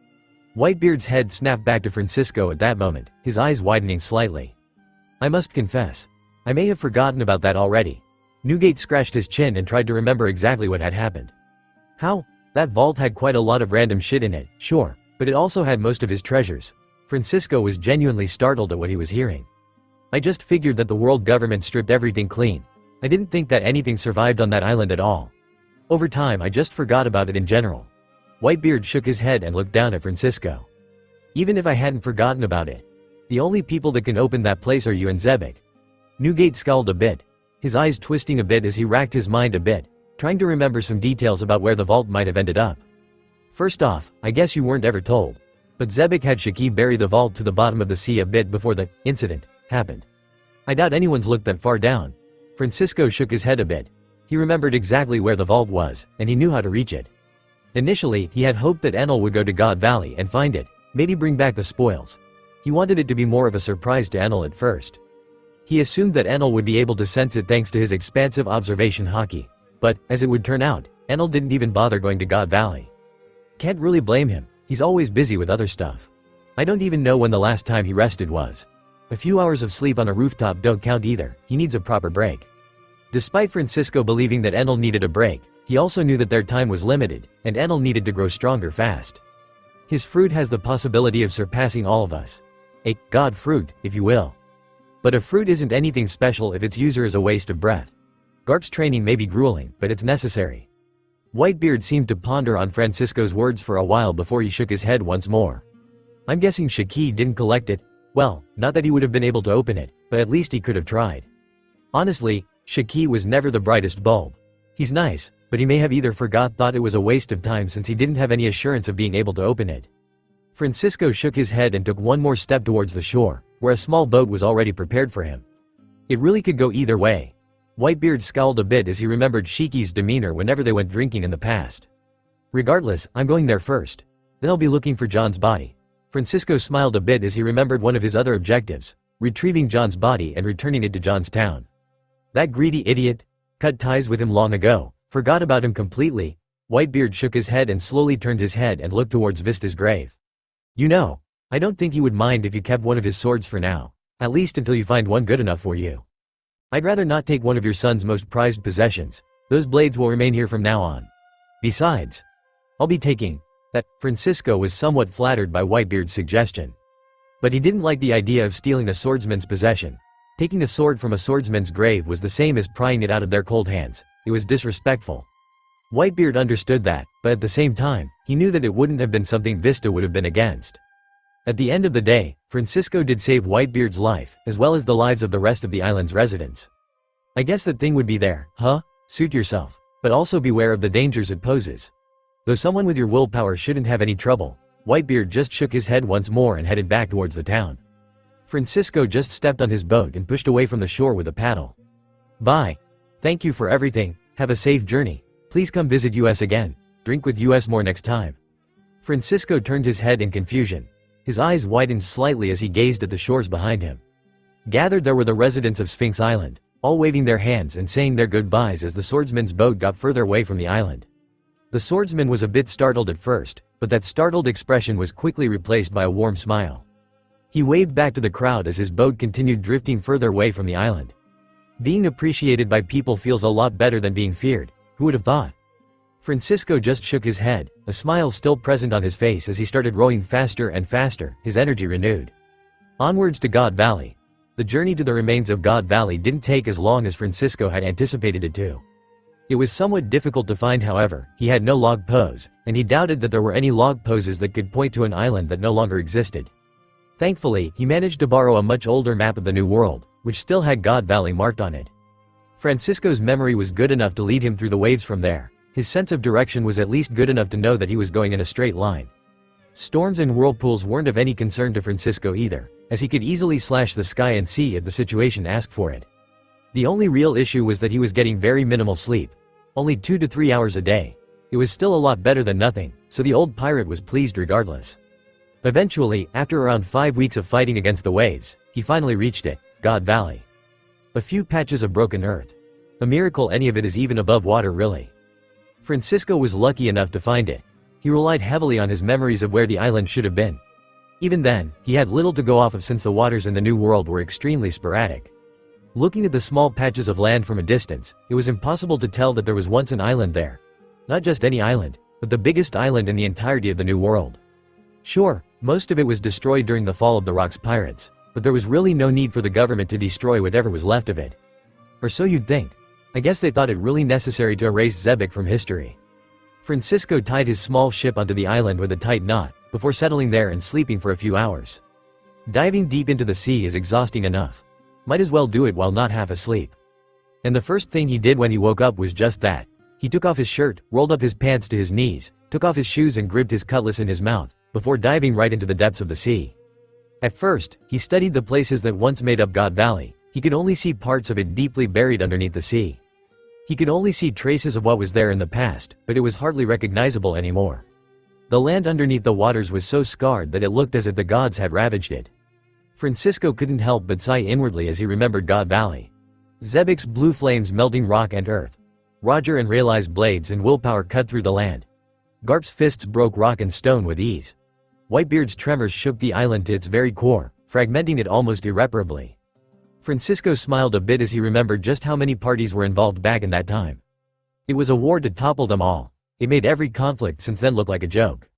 Speaker 2: Whitebeard's head snapped back to Francisco at that moment, his eyes widening slightly. I must confess. I may have forgotten about that already. Newgate scratched his chin and tried to remember exactly what had happened. How? That vault had quite a lot of random shit in it, sure, but it also had most of his treasures. Francisco was genuinely startled at what he was hearing. I just figured that the world government stripped everything clean. I didn't think that anything survived on that island at all. Over time I just forgot about it in general. Whitebeard shook his head and looked down at Francisco. Even if I hadn't forgotten about it, the only people that can open that place are you and Zebek. Newgate scowled a bit, his eyes twisting a bit as he racked his mind a bit, trying to remember some details about where the vault might have ended up. First off, I guess you weren't ever told, but Zebek had Shaki bury the vault to the bottom of the sea a bit before the incident happened. I doubt anyone's looked that far down. Francisco shook his head a bit. He remembered exactly where the vault was, and he knew how to reach it. Initially, he had hoped that Enal would go to God Valley and find it, maybe bring back the spoils. He wanted it to be more of a surprise to Enal at first. He assumed that Enal would be able to sense it thanks to his expansive observation haki. But, as it would turn out, Enal didn't even bother going to God Valley. Can't really blame him, he's always busy with other stuff. I don't even know when the last time he rested was. A few hours of sleep on a rooftop don't count either, he needs a proper break. Despite Francisco believing that Enal needed a break, he also knew that their time was limited, and Enal needed to grow stronger fast. His fruit has the possibility of surpassing all of us. A god fruit, if you will. But a fruit isn't anything special if its user is a waste of breath. Garp's training may be grueling, but it's necessary. Whitebeard seemed to ponder on Francisco's words for a while before he shook his head once more. I'm guessing Shaki didn't collect it. Well, not that he would have been able to open it, but at least he could have tried. Honestly, Shaki was never the brightest bulb. He's nice, but he may have either thought it was a waste of time since he didn't have any assurance of being able to open it. Francisco shook his head and took one more step towards the shore, where a small boat was already prepared for him. It really could go either way. Whitebeard scowled a bit as he remembered Shiki's demeanor whenever they went drinking in the past. Regardless, I'm going there first. Then I'll be looking for John's body. Francisco smiled a bit as he remembered one of his other objectives, retrieving John's body and returning it to John's town. That greedy idiot, cut ties with him long ago, forgot about him completely. Whitebeard shook his head and slowly turned his head and looked towards Vista's grave. You know, I don't think he would mind if you kept one of his swords for now, at least until you find one good enough for you. I'd rather not take one of your son's most prized possessions. Those blades will remain here from now on. Besides, I'll be taking that. Francisco was somewhat flattered by Whitebeard's suggestion. But he didn't like the idea of stealing a swordsman's possession. Taking a sword from a swordsman's grave was the same as prying it out of their cold hands. It was disrespectful. Whitebeard understood that, but at the same time, he knew that it wouldn't have been something Vista would have been against. At the end of the day, Francisco did save Whitebeard's life, as well as the lives of the rest of the island's residents. I guess that thing would be there, huh? Suit yourself. But also beware of the dangers it poses. Though someone with your willpower shouldn't have any trouble, Whitebeard just shook his head once more and headed back towards the town. Francisco just stepped on his boat and pushed away from the shore with a paddle. Bye. Thank you for everything, have a safe journey. Please come visit us again. Drink with us more next time. Francisco turned his head in confusion. His eyes widened slightly as he gazed at the shores behind him. Gathered there were the residents of Sphinx Island, all waving their hands and saying their goodbyes as the swordsman's boat got further away from the island. The swordsman was a bit startled at first, but that startled expression was quickly replaced by a warm smile. He waved back to the crowd as his boat continued drifting further away from the island. Being appreciated by people feels a lot better than being feared, who would have thought? Francisco just shook his head, a smile still present on his face as he started rowing faster and faster, his energy renewed. Onwards to God Valley. The journey to the remains of God Valley didn't take as long as Francisco had anticipated it to. It was somewhat difficult to find, however. He had no log pose, and he doubted that there were any log poses that could point to an island that no longer existed. Thankfully, he managed to borrow a much older map of the New World, which still had God Valley marked on it. Francisco's memory was good enough to lead him through the waves from there. His sense of direction was at least good enough to know that he was going in a straight line. Storms and whirlpools weren't of any concern to Francisco either, as he could easily slash the sky and sea if the situation asked for it. The only real issue was that he was getting very minimal sleep. Only 2 to 3 hours a day. It was still a lot better than nothing, so the old pirate was pleased regardless. Eventually, after around 5 weeks of fighting against the waves, he finally reached it, God Valley. A few patches of broken earth. A miracle any of it is even above water really. Francisco was lucky enough to find it. He relied heavily on his memories of where the island should have been. Even then, he had little to go off of since the waters in the New World were extremely sporadic. Looking at the small patches of land from a distance, it was impossible to tell that there was once an island there. Not just any island, but the biggest island in the entirety of the New World. Sure, most of it was destroyed during the fall of the Rock's pirates, but there was really no need for the government to destroy whatever was left of it. Or so you'd think. I guess they thought it really necessary to erase Xebec from history. Francisco tied his small ship onto the island with a tight knot, before settling there and sleeping for a few hours. Diving deep into the sea is exhausting enough. Might as well do it while not half asleep. And the first thing he did when he woke up was just that. He took off his shirt, rolled up his pants to his knees, took off his shoes and gripped his cutlass in his mouth, before diving right into the depths of the sea. At first, he studied the places that once made up God Valley. He could only see parts of it deeply buried underneath the sea. He could only see traces of what was there in the past, but it was hardly recognizable anymore. The land underneath the waters was so scarred that it looked as if the gods had ravaged it. Francisco couldn't help but sigh inwardly as he remembered God Valley. Xebec's blue flames melting rock and earth. Roger and Rayleigh's blades and willpower cut through the land. Garp's fists broke rock and stone with ease. Whitebeard's tremors shook the island to its very core, fragmenting it almost irreparably. Francisco smiled a bit as he remembered just how many parties were involved back in that time. It was a war to topple them all. It made every conflict since then look like a joke.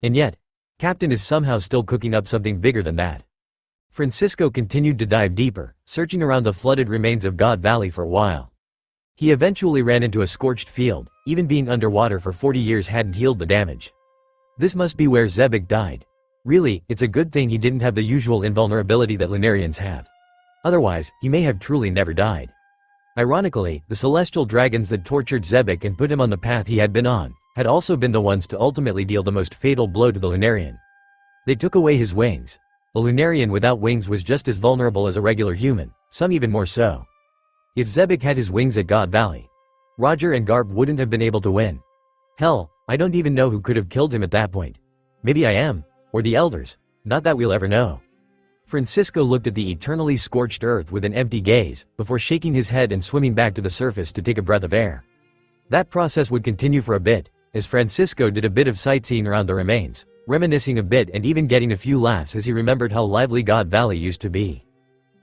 Speaker 2: And yet, Captain is somehow still cooking up something bigger than that. Francisco continued to dive deeper, searching around the flooded remains of God Valley for a while. He eventually ran into a scorched field. Even being underwater for 40 years hadn't healed the damage. This must be where Xebec died. Really, it's a good thing he didn't have the usual invulnerability that Lunarians have. Otherwise, he may have truly never died. Ironically, the celestial dragons that tortured Xebec and put him on the path he had been on, had also been the ones to ultimately deal the most fatal blow to the Lunarian. They took away his wings. A Lunarian without wings was just as vulnerable as a regular human, some even more so. If Xebec had his wings at God Valley, Roger and Garp wouldn't have been able to win. Hell, I don't even know who could have killed him at that point. Maybe I am, or the elders, not that we'll ever know. Francisco looked at the eternally scorched earth with an empty gaze, before shaking his head and swimming back to the surface to take a breath of air. That process would continue for a bit, as Francisco did a bit of sightseeing around the remains, reminiscing a bit and even getting a few laughs as he remembered how lively God Valley used to be.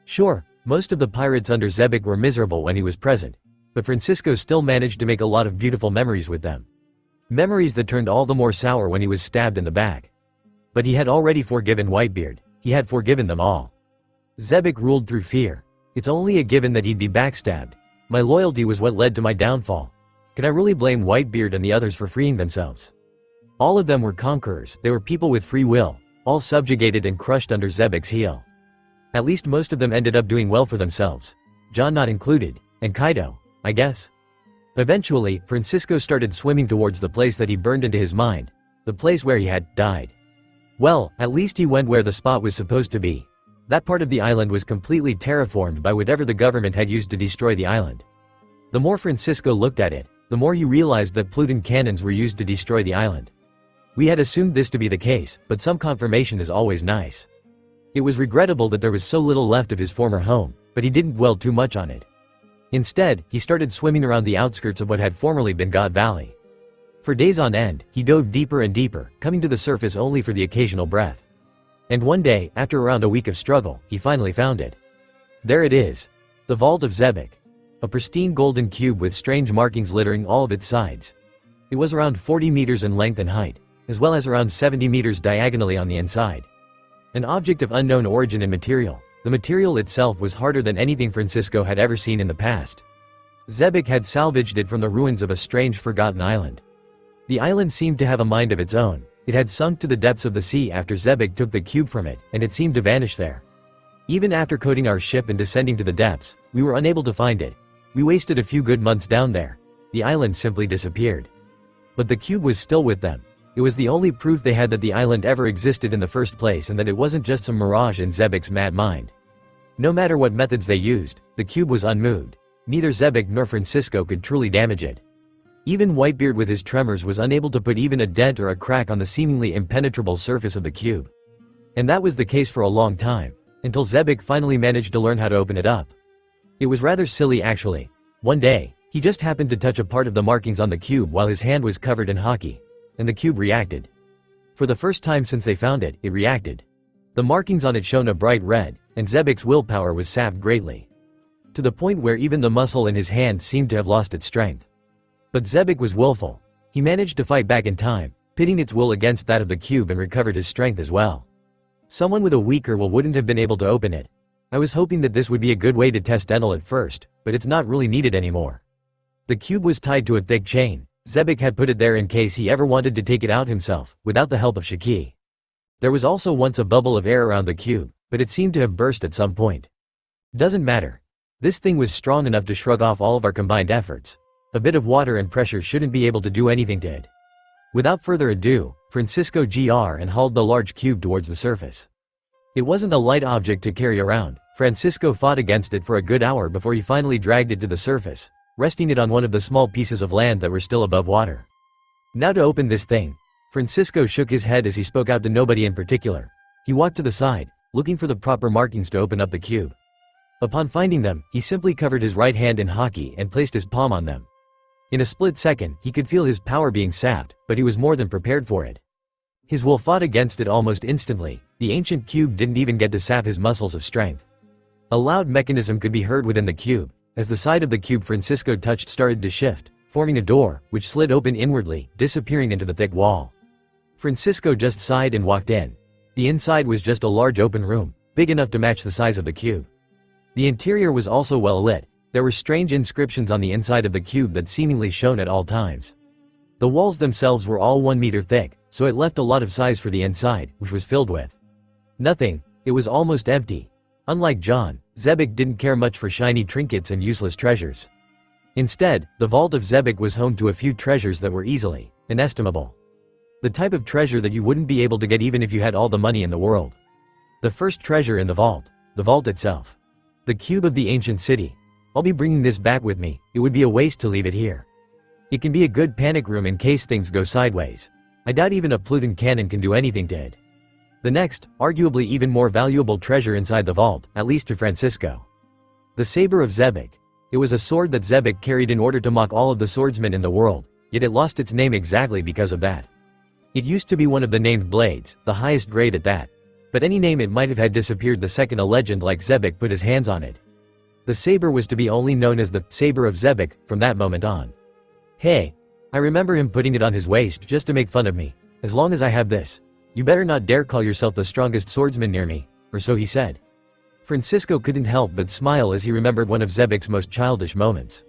Speaker 2: Sure, most of the pirates under Xebec were miserable when he was present, but Francisco still managed to make a lot of beautiful memories with them. Memories that turned all the more sour when he was stabbed in the back. But he had already forgiven Whitebeard. He had forgiven them all. Xebec ruled through fear. It's only a given that he'd be backstabbed. My loyalty was what led to my downfall. Could I really blame Whitebeard and the others for freeing themselves? All of them were conquerors. They were people with free will, all subjugated and crushed under Xebec's heel. At least most of them ended up doing well for themselves. John not included, and Kaido, I guess. Eventually, Francisco started swimming towards the place that he burned into his mind, the place where he had died. Well, at least he went where the spot was supposed to be. That part of the island was completely terraformed by whatever the government had used to destroy the island. The more Francisco looked at it, the more he realized that Pluton cannons were used to destroy the island. We had assumed this to be the case, but some confirmation is always nice. It was regrettable that there was so little left of his former home, but he didn't dwell too much on it. Instead, he started swimming around the outskirts of what had formerly been God Valley. For days on end, he dove deeper and deeper, coming to the surface only for the occasional breath. And one day, after around a week of struggle, he finally found it. There it is. The Vault of Xebec. A pristine golden cube with strange markings littering all of its sides. It was around 40 meters in length and height, as well as around 70 meters diagonally on the inside. An object of unknown origin and material, the material itself was harder than anything Francisco had ever seen in the past. Xebec had salvaged it from the ruins of a strange forgotten island. The island seemed to have a mind of its own. It had sunk to the depths of the sea after Xebec took the cube from it, and it seemed to vanish there. Even after coating our ship and descending to the depths, we were unable to find it. We wasted a few good months down there. The island simply disappeared. But the cube was still with them. It was the only proof they had that the island ever existed in the first place and that it wasn't just some mirage in Xebec's mad mind. No matter what methods they used, the cube was unmoved. Neither Xebec nor Francisco could truly damage it. Even Whitebeard with his tremors was unable to put even a dent or a crack on the seemingly impenetrable surface of the cube. And that was the case for a long time, until Xebec finally managed to learn how to open it up. It was rather silly actually. One day, he just happened to touch a part of the markings on the cube while his hand was covered in hockey. And the cube reacted. For the first time since they found it, it reacted. The markings on it shone a bright red, and Zebek's willpower was sapped greatly. To the point where even the muscle in his hand seemed to have lost its strength. But Zebek was willful. He managed to fight back in time, pitting its will against that of the cube and recovered his strength as well. Someone with a weaker will wouldn't have been able to open it. I was hoping that this would be a good way to test enal at first, but it's not really needed anymore. The cube was tied to a thick chain. Zebek had put it there in case he ever wanted to take it out himself, without the help of Shiki. There was also once a bubble of air around the cube, but it seemed to have burst at some point. Doesn't matter. This thing was strong enough to shrug off all of our combined efforts. A bit of water and pressure shouldn't be able to do anything to it. Without further ado, Francisco gr and hauled the large cube towards the surface. It wasn't a light object to carry around. Francisco fought against it for a good hour before he finally dragged it to the surface, resting it on one of the small pieces of land that were still above water. Now to open this thing. Francisco shook his head as he spoke out to nobody in particular. He walked to the side, looking for the proper markings to open up the cube. Upon finding them, he simply covered his right hand in hockey and placed his palm on them. In a split second, he could feel his power being sapped, but he was more than prepared for it. His will fought against it almost instantly. The ancient cube didn't even get to sap his muscles of strength. A loud mechanism could be heard within the cube. As the side of the cube Francisco touched started to shift, forming a door, which slid open inwardly, disappearing into the thick wall. Francisco just sighed and walked in. The inside was just a large open room, big enough to match the size of the cube. The interior was also well lit. There were strange inscriptions on the inside of the cube that seemingly shone at all times. The walls themselves were all 1 meter thick, so it left a lot of size for the inside, which was filled with nothing. It was almost empty. Unlike John, Zebek didn't care much for shiny trinkets and useless treasures. Instead, the vault of Zebek was home to a few treasures that were easily inestimable. The type of treasure that you wouldn't be able to get even if you had all the money in the world. The first treasure in the vault itself. The cube of the ancient city. I'll be bringing this back with me. It would be a waste to leave it here. It can be a good panic room in case things go sideways. I doubt even a Pluton cannon can do anything to it. The next, arguably even more valuable treasure inside the vault, at least to Francisco. The saber of Zebek. It was a sword that Zebek carried in order to mock all of the swordsmen in the world, yet it lost its name exactly because of that. It used to be one of the named blades, the highest grade at that. But any name it might have had disappeared the second a legend like Zebek put his hands on it. The saber was to be only known as the saber of Zebek from that moment on. Hey, I remember him putting it on his waist just to make fun of me. As long as I have this, you better not dare call yourself the strongest swordsman near me, or so he said. Francisco couldn't help but smile as he remembered one of Zebek's most childish moments.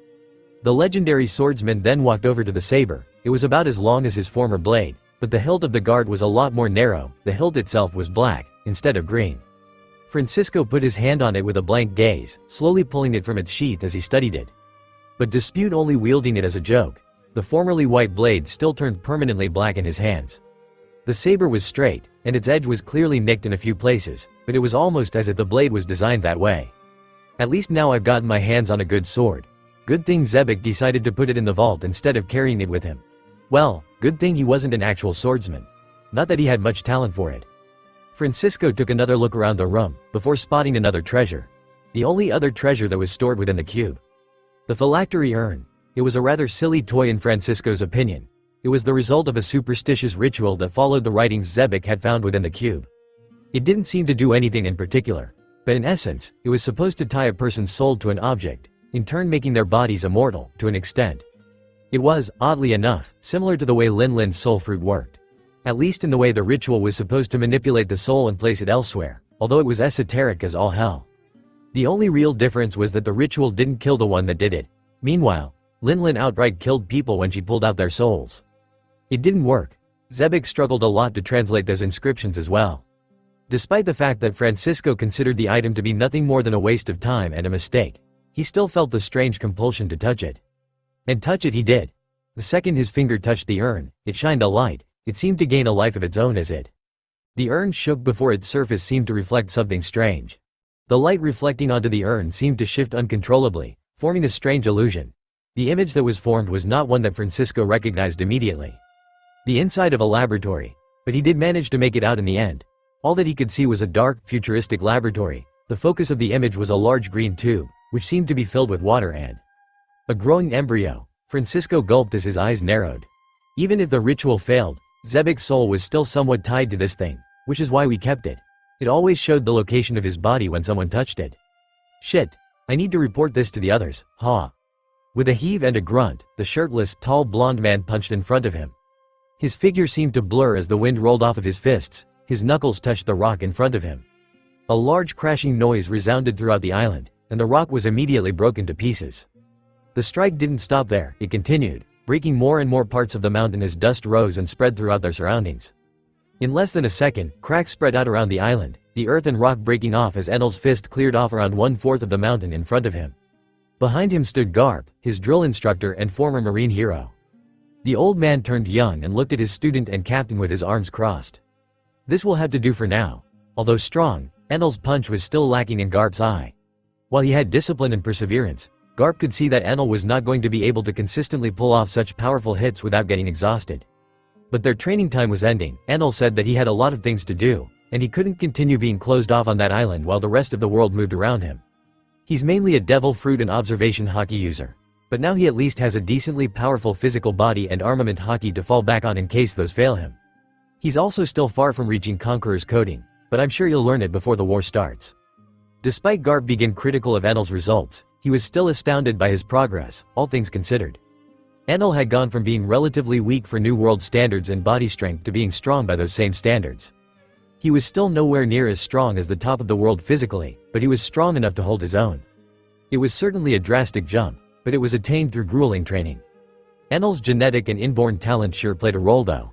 Speaker 2: The legendary swordsman then walked over to the saber. It was about as long as his former blade, but the hilt of the guard was a lot more narrow. The hilt itself was black, instead of green. Francisco put his hand on it with a blank gaze, slowly pulling it from its sheath as he studied it. But dispute only wielding it as a joke. The formerly white blade still turned permanently black in his hands. The saber was straight, and its edge was clearly nicked in a few places, but it was almost as if the blade was designed that way. At least now I've gotten my hands on a good sword. Good thing Zebek decided to put it in the vault instead of carrying it with him. Well, good thing he wasn't an actual swordsman. Not that he had much talent for it. Francisco took another look around the room, before spotting another treasure. The only other treasure that was stored within the cube. The phylactery urn. It was a rather silly toy in Francisco's opinion. It was the result of a superstitious ritual that followed the writings Zebek had found within the cube. It didn't seem to do anything in particular, but in essence, it was supposed to tie a person's soul to an object, in turn making their bodies immortal, to an extent. It was, oddly enough, similar to the way Lin Lin's soul fruit worked. At least in the way the ritual was supposed to manipulate the soul and place it elsewhere, although it was esoteric as all hell. The only real difference was that the ritual didn't kill the one that did it. Meanwhile, Lin Lin outright killed people when she pulled out their souls. It didn't work. Zebek struggled a lot to translate those inscriptions as well. Despite the fact that Francisco considered the item to be nothing more than a waste of time and a mistake, he still felt the strange compulsion to touch it. And touch it he did. The second his finger touched the urn, it shined a light. It seemed to gain a life of its own as it. The urn shook before its surface seemed to reflect something strange. The light reflecting onto the urn seemed to shift uncontrollably, forming a strange illusion. The image that was formed was not one that Francisco recognized immediately. The inside of a laboratory, but he did manage to make it out in the end. All that he could see was a dark, futuristic laboratory. The focus of the image was a large green tube, which seemed to be filled with water and A growing embryo. Francisco gulped as his eyes narrowed. Even if the ritual failed, Zebek's soul was still somewhat tied to this thing, which is why we kept it. It always showed the location of his body when someone touched it. Shit. I need to report this to the others, ha. With a heave and a grunt, the shirtless, tall blonde man punched in front of him. His figure seemed to blur as the wind rolled off of his fists, his knuckles touched the rock in front of him. A large crashing noise resounded throughout the island, and the rock was immediately broken to pieces. The strike didn't stop there, it continued, breaking more and more parts of the mountain as dust rose and spread throughout their surroundings. In less than a second, cracks spread out around the island, the earth and rock breaking off as Enel's fist cleared off around 1/4 of the mountain in front of him. Behind him stood Garp, his drill instructor and former marine hero. The old man turned young and looked at his student and captain with his arms crossed. This will have to do for now. Although strong, Enel's punch was still lacking in Garp's eye. While he had discipline and perseverance, Garp could see that Enel was not going to be able to consistently pull off such powerful hits without getting exhausted. But their training time was ending. Enel said that he had a lot of things to do, and he couldn't continue being closed off on that island while the rest of the world moved around him. He's mainly a devil fruit and observation haki user. But now he at least has a decently powerful physical body and armament haki to fall back on in case those fail him. He's also still far from reaching Conqueror's coding, but I'm sure you'll learn it before the war starts. Despite Garp being critical of Enel's results, he was still astounded by his progress, all things considered. Enel had gone from being relatively weak for New World standards in body strength to being strong by those same standards. He was still nowhere near as strong as the top of the world physically, but he was strong enough to hold his own. It was certainly a drastic jump, but it was attained through grueling training. Enel's genetic and inborn talent sure played a role though.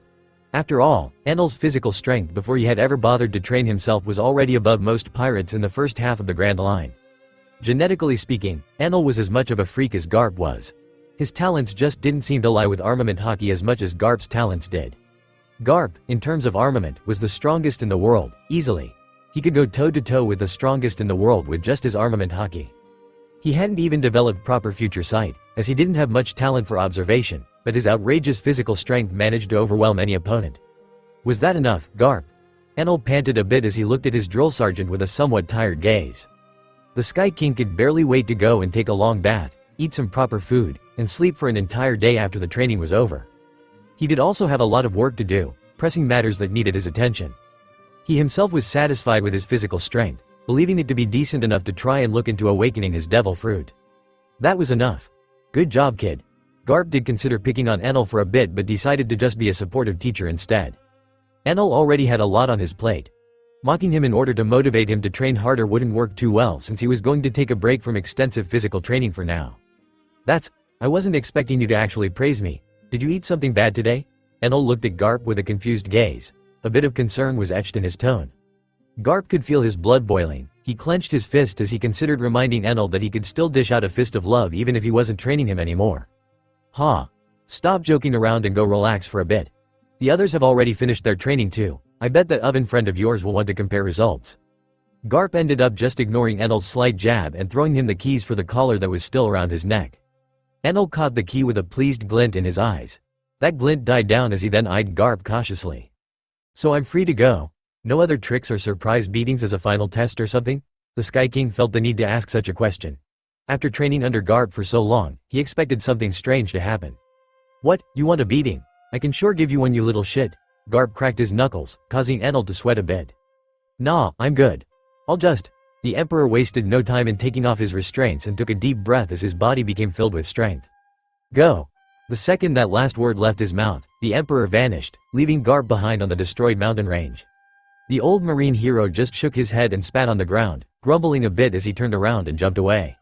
Speaker 2: After all, Enel's physical strength before he had ever bothered to train himself was already above most pirates in the first half of the Grand Line. Genetically speaking, Enel was as much of a freak as Garp was. His talents just didn't seem to lie with armament haki as much as Garp's talents did. Garp, in terms of armament, was the strongest in the world, easily. He could go toe-to-toe with the strongest in the world with just his armament haki. He hadn't even developed proper future sight, as he didn't have much talent for observation, but his outrageous physical strength managed to overwhelm any opponent. Was that enough, Garp? Enel panted a bit as he looked at his drill sergeant with a somewhat tired gaze. The Sky King could barely wait to go and take a long bath, eat some proper food, and sleep for an entire day after the training was over. He did also have a lot of work to do, pressing matters that needed his attention. He himself was satisfied with his physical strength, believing it to be decent enough to try and look into awakening his devil fruit. That was enough. Good job, kid. Garp did consider picking on Enel for a bit but decided to just be a supportive teacher instead. Enel already had a lot on his plate. Mocking him in order to motivate him to train harder wouldn't work too well since he was going to take a break from extensive physical training for now. I wasn't expecting you to actually praise me. Did you eat something bad today? Enel looked at Garp with a confused gaze. A bit of concern was etched in his tone. Garp could feel his blood boiling. He clenched his fist as he considered reminding Enel that he could still dish out a fist of love even if he wasn't training him anymore. Ha! Stop joking around and go relax for a bit. The others have already finished their training too. I bet that oven friend of yours will want to compare results. Garp ended up just ignoring Enel's slight jab and throwing him the keys for the collar that was still around his neck. Enel caught the key with a pleased glint in his eyes. That glint died down as he then eyed Garp cautiously. So I'm free to go? No other tricks or surprise beatings as a final test or something? The Sky King felt the need to ask such a question. After training under Garp for so long, he expected something strange to happen. What, you want a beating? I can sure give you one, you little shit. Garp cracked his knuckles, causing Enel to sweat a bit. Nah, I'm good. The Emperor wasted no time in taking off his restraints and took a deep breath as his body became filled with strength. Go. The second that last word left his mouth, the Emperor vanished, leaving Garp behind on the destroyed mountain range. The old marine hero just shook his head and spat on the ground, grumbling a bit as he turned around and jumped away.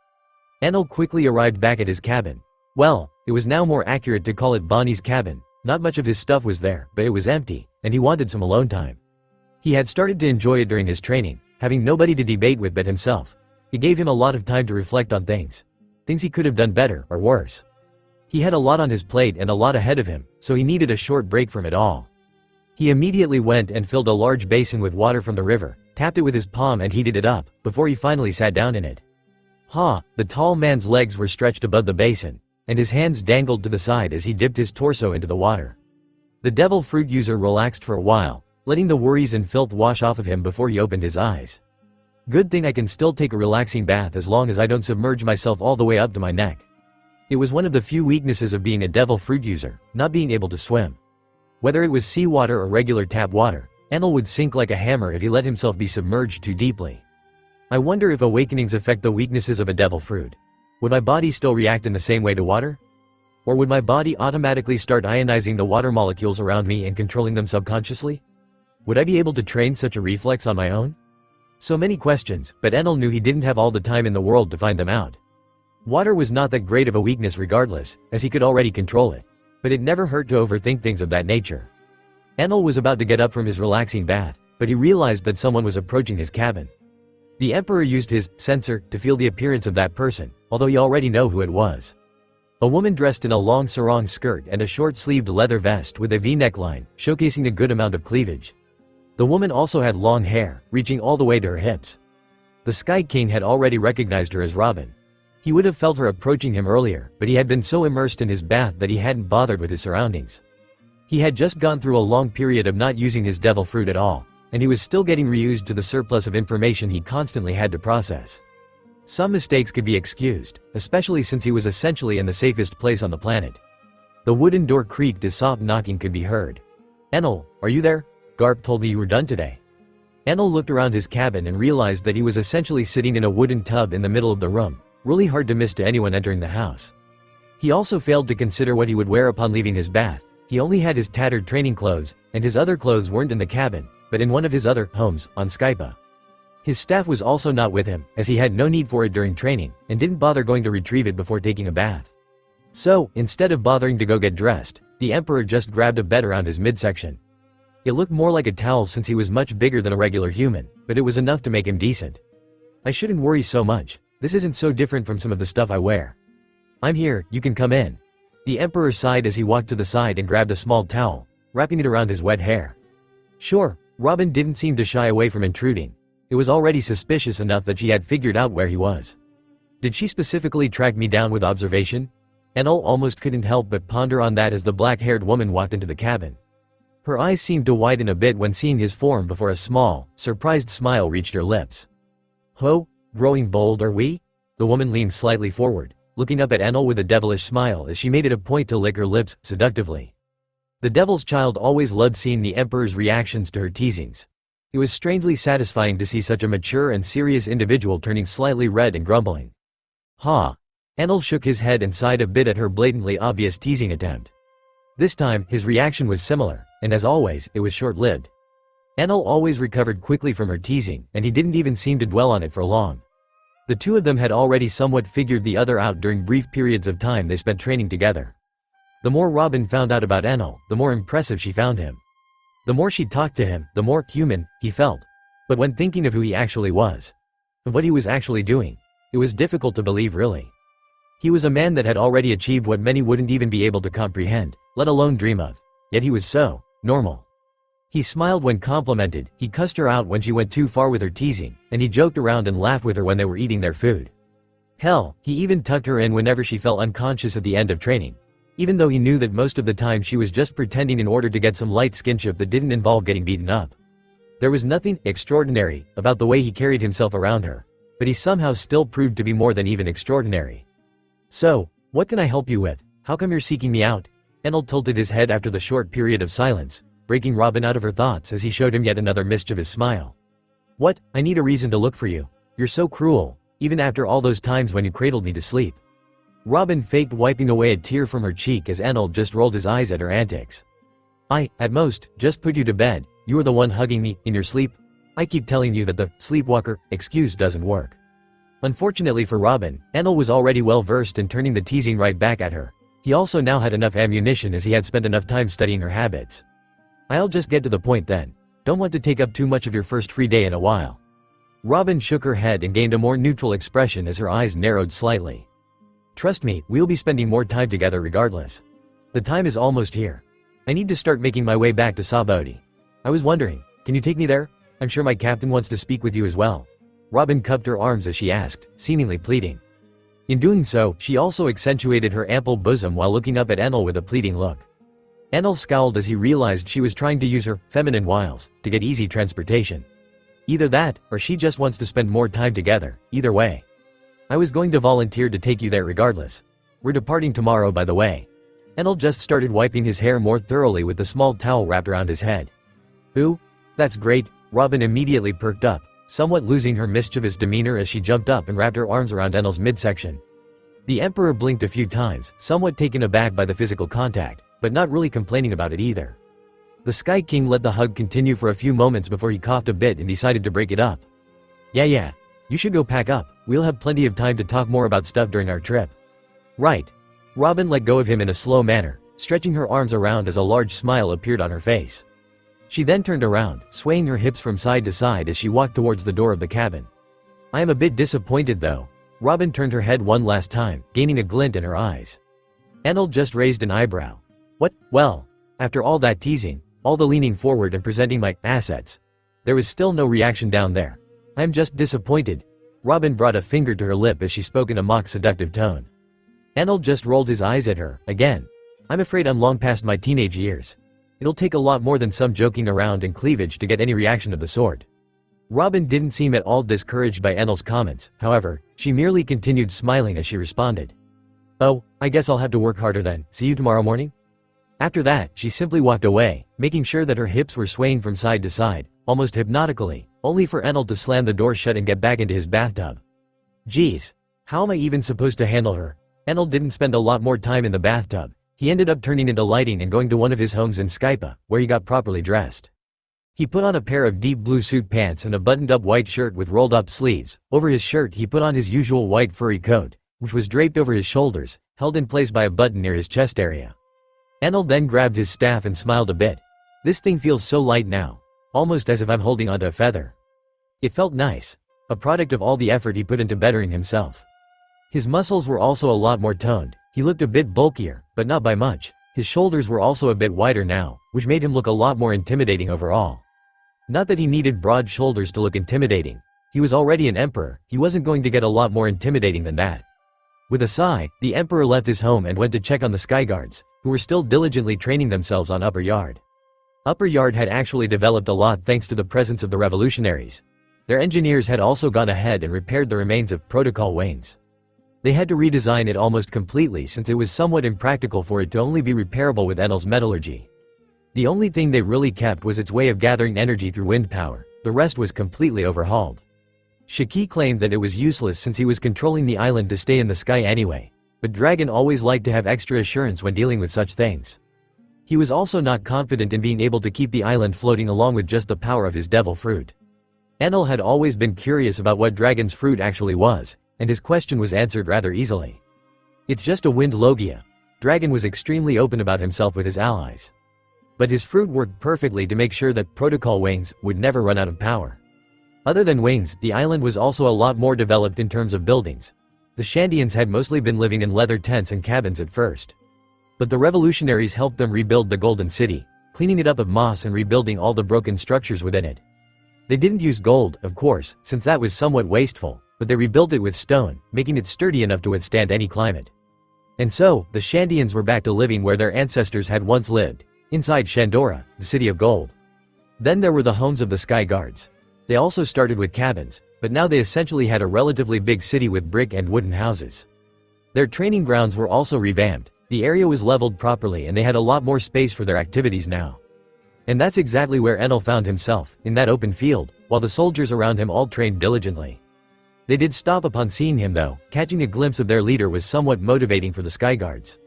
Speaker 2: Enel quickly arrived back at his cabin. Well, it was now more accurate to call it Bonnie's cabin. Not much of his stuff was there, but it was empty, and he wanted some alone time. He had started to enjoy it during his training, having nobody to debate with but himself. It gave him a lot of time to reflect on things he could have done better, or worse. He had a lot on his plate and a lot ahead of him, so he needed a short break from it all. He immediately went and filled a large basin with water from the river, tapped it with his palm and heated it up, before he finally sat down in it. The tall man's legs were stretched above the basin, and his hands dangled to the side as he dipped his torso into the water. The devil fruit user relaxed for a while, letting the worries and filth wash off of him before he opened his eyes. Good thing I can still take a relaxing bath as long as I don't submerge myself all the way up to my neck. It was one of the few weaknesses of being a devil fruit user, not being able to swim. Whether it was seawater or regular tap water, Enel would sink like a hammer if he let himself be submerged too deeply. I wonder if awakenings affect the weaknesses of a devil fruit. Would my body still react in the same way to water? Or would my body automatically start ionizing the water molecules around me and controlling them subconsciously? Would I be able to train such a reflex on my own? So many questions, but Enel knew he didn't have all the time in the world to find them out. Water was not that great of a weakness regardless, as he could already control it. But it never hurt to overthink things of that nature. Enel was about to get up from his relaxing bath, but he realized that someone was approaching his cabin. The Emperor used his sensor to feel the appearance of that person, although he already knew who it was. A woman dressed in a long sarong skirt and a short-sleeved leather vest with a V-neckline, showcasing a good amount of cleavage. The woman also had long hair, reaching all the way to her hips. The Sky King had already recognized her as Robin. He would have felt her approaching him earlier, but he had been so immersed in his bath that he hadn't bothered with his surroundings. He had just gone through a long period of not using his devil fruit at all, and he was still getting reused to the surplus of information he constantly had to process. Some mistakes could be excused, especially since he was essentially in the safest place on the planet. The wooden door creaked as soft knocking could be heard. "Enel, are you there? Garp told me you were done today." Enel looked around his cabin and realized that he was essentially sitting in a wooden tub in the middle of the room, really hard to miss to anyone entering the house. He also failed to consider what he would wear upon leaving his bath. He only had his tattered training clothes, and his other clothes weren't in the cabin, but in one of his other homes, on Skypa. His staff was also not with him, as he had no need for it during training, and didn't bother going to retrieve it before taking a bath. So, instead of bothering to go get dressed, the Emperor just grabbed a bed around his midsection. It looked more like a towel since he was much bigger than a regular human, but it was enough to make him decent. "I shouldn't worry so much. This isn't so different from some of the stuff I wear. I'm here, you can come in." The Emperor sighed as he walked to the side and grabbed a small towel, wrapping it around his wet hair. Sure, Robin didn't seem to shy away from intruding. It was already suspicious enough that she had figured out where he was. Did she specifically track me down with observation? Enel almost couldn't help but ponder on that as the black-haired woman walked into the cabin. Her eyes seemed to widen a bit when seeing his form before a small, surprised smile reached her lips. "Ho, growing bold are we?" The woman leaned slightly forward, looking up at Enel with a devilish smile as she made it a point to lick her lips seductively. The devil's child always loved seeing the Emperor's reactions to her teasings. It was strangely satisfying to see such a mature and serious individual turning slightly red and grumbling. "Ha!" Enel shook his head and sighed a bit at her blatantly obvious teasing attempt. This time, his reaction was similar, and as always, it was short-lived. Enel always recovered quickly from her teasing, and he didn't even seem to dwell on it for long. The two of them had already somewhat figured the other out during brief periods of time they spent training together. The more Robin found out about Enel, the more impressive she found him. The more she talked to him, the more human he felt. But when thinking of who he actually was, of what he was actually doing, it was difficult to believe really. He was a man that had already achieved what many wouldn't even be able to comprehend, let alone dream of. Yet he was so normal. He smiled when complimented, he cussed her out when she went too far with her teasing, and he joked around and laughed with her when they were eating their food. Hell, he even tucked her in whenever she felt unconscious at the end of training, even though he knew that most of the time she was just pretending in order to get some light skinship that didn't involve getting beaten up. There was nothing extraordinary about the way he carried himself around her, but he somehow still proved to be more than even extraordinary. "So, what can I help you with? How come you're seeking me out?" Enel tilted his head after the short period of silence, breaking Robin out of her thoughts as he showed him yet another mischievous smile. "What? I need a reason to look for you. You're so cruel, even after all those times when you cradled me to sleep." Robin faked wiping away a tear from her cheek as Enel just rolled his eyes at her antics. "I, at most, just put you to bed. You were the one hugging me in your sleep. I keep telling you that the sleepwalker excuse doesn't work." Unfortunately for Robin, Enel was already well versed in turning the teasing right back at her. He also now had enough ammunition as he had spent enough time studying her habits. "I'll just get to the point then. Don't want to take up too much of your first free day in a while." Robin shook her head and gained a more neutral expression as her eyes narrowed slightly. "Trust me, we'll be spending more time together regardless. The time is almost here. I need to start making my way back to Sabaody. I was wondering, can you take me there? I'm sure my captain wants to speak with you as well." Robin cupped her arms as she asked, seemingly pleading. In doing so, she also accentuated her ample bosom while looking up at Enel with a pleading look. Enel scowled as he realized she was trying to use her feminine wiles to get easy transportation. Either that, or she just wants to spend more time together, either way. "I was going to volunteer to take you there regardless. We're departing tomorrow, by the way. Enel just started wiping his hair more thoroughly with the small towel wrapped around his head. Ooh, that's great. Robin immediately perked up, somewhat losing her mischievous demeanor as she jumped up and wrapped her arms around Enel's midsection. The Emperor blinked a few times, somewhat taken aback by the physical contact, but not really complaining about it either. The Sky King let the hug continue for a few moments before he coughed a bit and decided to break it up. Yeah, you should go pack up, we'll have plenty of time to talk more about stuff during our trip. Right. Robin let go of him in a slow manner, stretching her arms around as a large smile appeared on her face. She then turned around, swaying her hips from side to side as she walked towards the door of the cabin. I am a bit disappointed though. Robin turned her head one last time, gaining a glint in her eyes. Enel just raised an eyebrow. What? Well, after all that teasing, all the leaning forward and presenting my assets, there was still no reaction down there. I am just disappointed. Robin brought a finger to her lip as she spoke in a mock seductive tone. Enel just rolled his eyes at her, again. I'm afraid I'm long past my teenage years. It'll take a lot more than some joking around and cleavage to get any reaction of the sort. Robin didn't seem at all discouraged by Enel's comments, however, she merely continued smiling as she responded. Oh, I guess I'll have to work harder then, see you tomorrow morning? After that, she simply walked away, making sure that her hips were swaying from side to side, almost hypnotically, only for Enel to slam the door shut and get back into his bathtub. Geez, how am I even supposed to handle her? Enel didn't spend a lot more time in the bathtub. He ended up turning into lighting and going to one of his homes in Skypa, where he got properly dressed. He put on a pair of deep blue suit pants and a buttoned-up white shirt with rolled-up sleeves. Over his shirt he put on his usual white furry coat, which was draped over his shoulders, held in place by a button near his chest area. Enel then grabbed his staff and smiled a bit. This thing feels so light now, almost as if I'm holding onto a feather. It felt nice, a product of all the effort he put into bettering himself. His muscles were also a lot more toned. He looked a bit bulkier, but not by much. His shoulders were also a bit wider now, which made him look a lot more intimidating overall. Not that he needed broad shoulders to look intimidating. He was already an emperor, he wasn't going to get a lot more intimidating than that. With a sigh, the emperor left his home and went to check on the sky guards, who were still diligently training themselves on Upper Yard. Upper Yard had actually developed a lot thanks to the presence of the revolutionaries. Their engineers had also gone ahead and repaired the remains of Protocol Waynes. They had to redesign it almost completely since it was somewhat impractical for it to only be repairable with Enel's metallurgy. The only thing they really kept was its way of gathering energy through wind power, the rest was completely overhauled. Shiki claimed that it was useless since he was controlling the island to stay in the sky anyway, but Dragon always liked to have extra assurance when dealing with such things. He was also not confident in being able to keep the island floating along with just the power of his devil fruit. Enel had always been curious about what Dragon's fruit actually was, and his question was answered rather easily. It's just a wind logia. Dragon was extremely open about himself with his allies. But his fruit worked perfectly to make sure that Protocol Waynes would never run out of power. Other than Waynes, the island was also a lot more developed in terms of buildings. The Shandians had mostly been living in leather tents and cabins at first. But the revolutionaries helped them rebuild the Golden City, cleaning it up of moss and rebuilding all the broken structures within it. They didn't use gold, of course, since that was somewhat wasteful, but they rebuilt it with stone, making it sturdy enough to withstand any climate. And so, the Shandians were back to living where their ancestors had once lived, inside Shandora, the City of Gold. Then there were the homes of the Sky Guards. They also started with cabins, but now they essentially had a relatively big city with brick and wooden houses. Their training grounds were also revamped, the area was leveled properly and they had a lot more space for their activities now. And that's exactly where Enel found himself, in that open field, while the soldiers around him all trained diligently. They did stop upon seeing him though, catching a glimpse of their leader was somewhat motivating for the Sky Guards.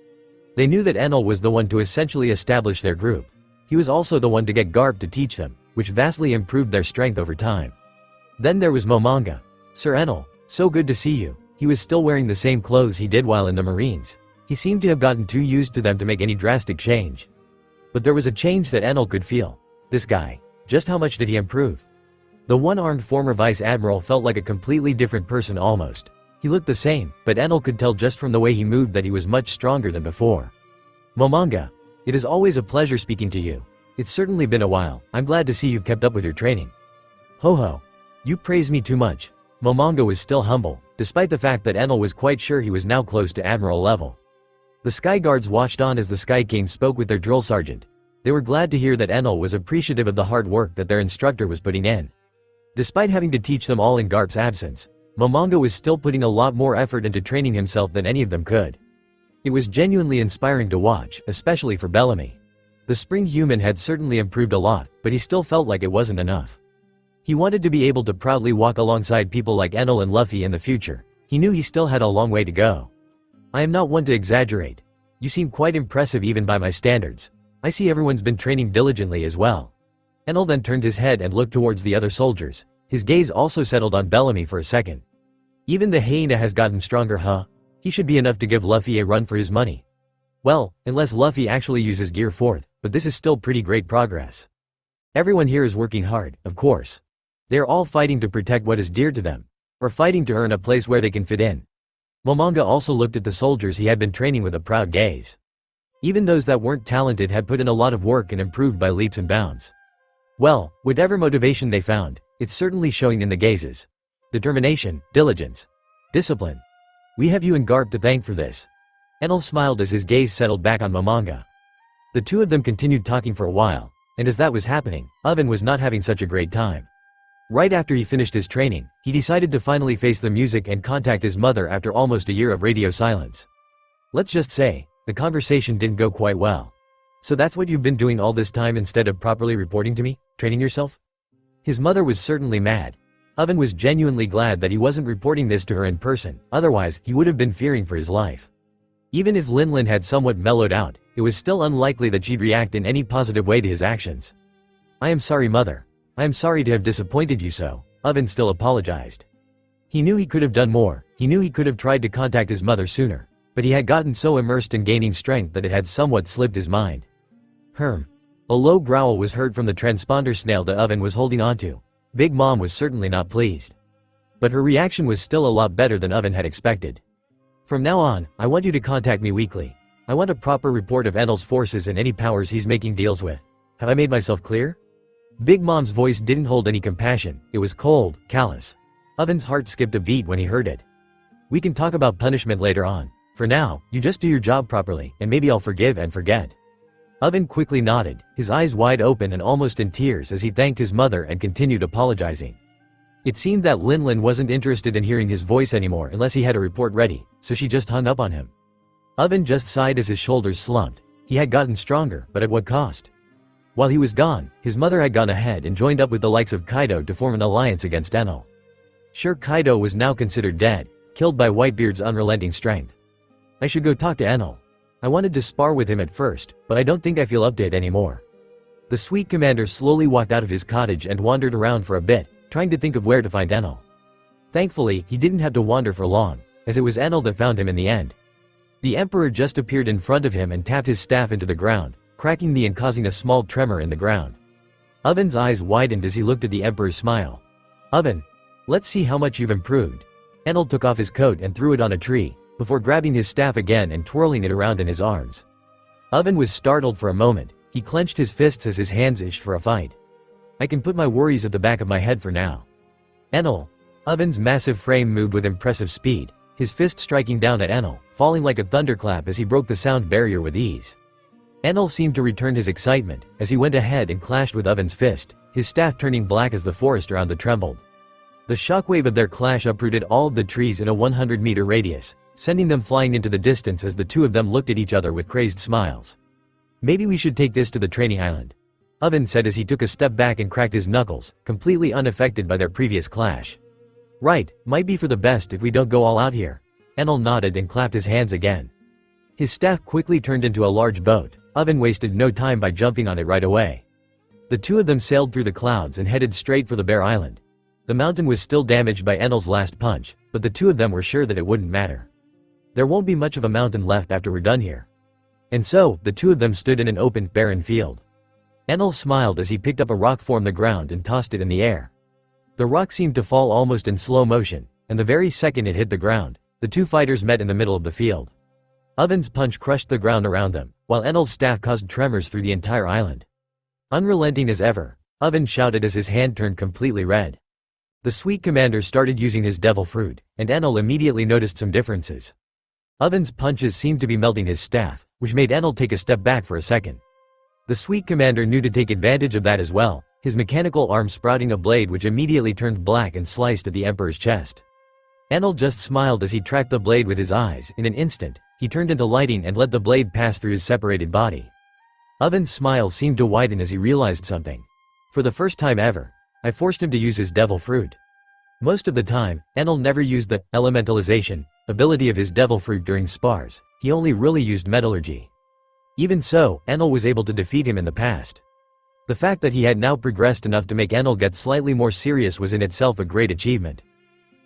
Speaker 2: They knew that Enel was the one to essentially establish their group. He was also the one to get Garp to teach them, which vastly improved their strength over time. Then there was Momonga. Sir Enel, so good to see you. He was still wearing the same clothes he did while in the Marines. He seemed to have gotten too used to them to make any drastic change. But there was a change that Enel could feel. This guy. Just how much did he improve? The one-armed former vice admiral felt like a completely different person almost. He looked the same, but Enel could tell just from the way he moved that he was much stronger than before. Momonga. It is always a pleasure speaking to you. It's certainly been a while. I'm glad to see you've kept up with your training. Ho ho. You praise me too much. Momonga was still humble, despite the fact that Enel was quite sure he was now close to admiral level. The Sky Guards watched on as the Sky King spoke with their drill sergeant. They were glad to hear that Enel was appreciative of the hard work that their instructor was putting in. Despite having to teach them all in Garp's absence, Momonga was still putting a lot more effort into training himself than any of them could. It was genuinely inspiring to watch, especially for Bellamy. The spring human had certainly improved a lot, but he still felt like it wasn't enough. He wanted to be able to proudly walk alongside people like Enal and Luffy in the future. He knew he still had a long way to go. I am not one to exaggerate. You seem quite impressive even by my standards. I see everyone's been training diligently as well. Enal then turned his head and looked towards the other soldiers. His gaze also settled on Bellamy for a second. Even the hyena has gotten stronger, huh? He should be enough to give Luffy a run for his money. Well, unless Luffy actually uses gear fourth, but this is still pretty great progress. Everyone here is working hard, of course. They are all fighting to protect what is dear to them, or fighting to earn a place where they can fit in. Momonga also looked at the soldiers he had been training with a proud gaze. Even those that weren't talented had put in a lot of work and improved by leaps and bounds. Well, whatever motivation they found, it's certainly showing in the gazes. Determination, diligence, discipline. We have you and Garp to thank for this. Enel smiled as his gaze settled back on Momonga. The two of them continued talking for a while, and as that was happening, Oven was not having such a great time. Right after he finished his training, he decided to finally face the music and contact his mother after almost a year of radio silence. Let's just say, the conversation didn't go quite well. So that's what you've been doing all this time instead of properly reporting to me, training yourself? His mother was certainly mad. Oven was genuinely glad that he wasn't reporting this to her in person, otherwise he would have been fearing for his life. Even if Linlin had somewhat mellowed out, it was still unlikely that she'd react in any positive way to his actions. I am sorry, mother. I am sorry to have disappointed you so, Oven still apologized. He knew he could have done more, he knew he could have tried to contact his mother sooner, but he had gotten so immersed in gaining strength that it had somewhat slipped his mind. A low growl was heard from the transponder snail that Oven was holding onto. Big Mom was certainly not pleased. But her reaction was still a lot better than Oven had expected. From now on, I want you to contact me weekly. I want a proper report of Enel's forces and any powers he's making deals with. Have I made myself clear? Big Mom's voice didn't hold any compassion, it was cold, callous. Oven's heart skipped a beat when he heard it. We can talk about punishment later on. For now, you just do your job properly, and maybe I'll forgive and forget. Oven quickly nodded, his eyes wide open and almost in tears as he thanked his mother and continued apologizing. It seemed that Linlin wasn't interested in hearing his voice anymore unless he had a report ready, so she just hung up on him. Oven just sighed as his shoulders slumped. He had gotten stronger, but at what cost? While he was gone, his mother had gone ahead and joined up with the likes of Kaido to form an alliance against Enel. Sure, Kaido was now considered dead, killed by Whitebeard's unrelenting strength. I should go talk to Enel. I wanted to spar with him at first, but I don't think I feel up to it anymore. The sweet commander slowly walked out of his cottage and wandered around for a bit, trying to think of where to find Enel. Thankfully, he didn't have to wander for long, as it was Enel that found him in the end. The Emperor just appeared in front of him and tapped his staff into the ground, cracking the and causing a small tremor in the ground. Oven's eyes widened as he looked at the Emperor's smile. Oven, let's see how much you've improved. Enel took off his coat and threw it on a tree, before grabbing his staff again and twirling it around in his arms. Oven was startled for a moment. He clenched his fists as his hands itched for a fight. I can put my worries at the back of my head for now. Enel. Oven's massive frame moved with impressive speed, his fist striking down at Enel, falling like a thunderclap as he broke the sound barrier with ease. Enel seemed to return his excitement, as he went ahead and clashed with Oven's fist, his staff turning black as the forest around it trembled. The shockwave of their clash uprooted all of the trees in a 100-meter radius, sending them flying into the distance as the two of them looked at each other with crazed smiles. Maybe we should take this to the training island, Oven said as he took a step back and cracked his knuckles, completely unaffected by their previous clash. Right, might be for the best if we don't go all out here. Enel nodded and clapped his hands again. His staff quickly turned into a large boat. Oven wasted no time by jumping on it right away. The two of them sailed through the clouds and headed straight for the Bear Island. The mountain was still damaged by Enel's last punch, but the two of them were sure that it wouldn't matter. There won't be much of a mountain left after we're done here. And so, the two of them stood in an open, barren field. Enel smiled as he picked up a rock from the ground and tossed it in the air. The rock seemed to fall almost in slow motion, and the very second it hit the ground, the two fighters met in the middle of the field. Oven's punch crushed the ground around them, while Enel's staff caused tremors through the entire island. Unrelenting as ever, Oven shouted as his hand turned completely red. The sweet commander started using his devil fruit, and Enel immediately noticed some differences. Oven's punches seemed to be melting his staff, which made Enel take a step back for a second. The sweet commander knew to take advantage of that as well, his mechanical arm sprouting a blade which immediately turned black and sliced at the Emperor's chest. Enal just smiled as he tracked the blade with his eyes. In an instant, he turned into lighting and let the blade pass through his separated body. Oven's smile seemed to widen as he realized something. For the first time ever, I forced him to use his devil fruit. Most of the time, Enal never used the elementalization ability of his devil fruit during spars. He only really used metallurgy. Even so, Enal was able to defeat him in the past. The fact that he had now progressed enough to make Enal get slightly more serious was in itself a great achievement.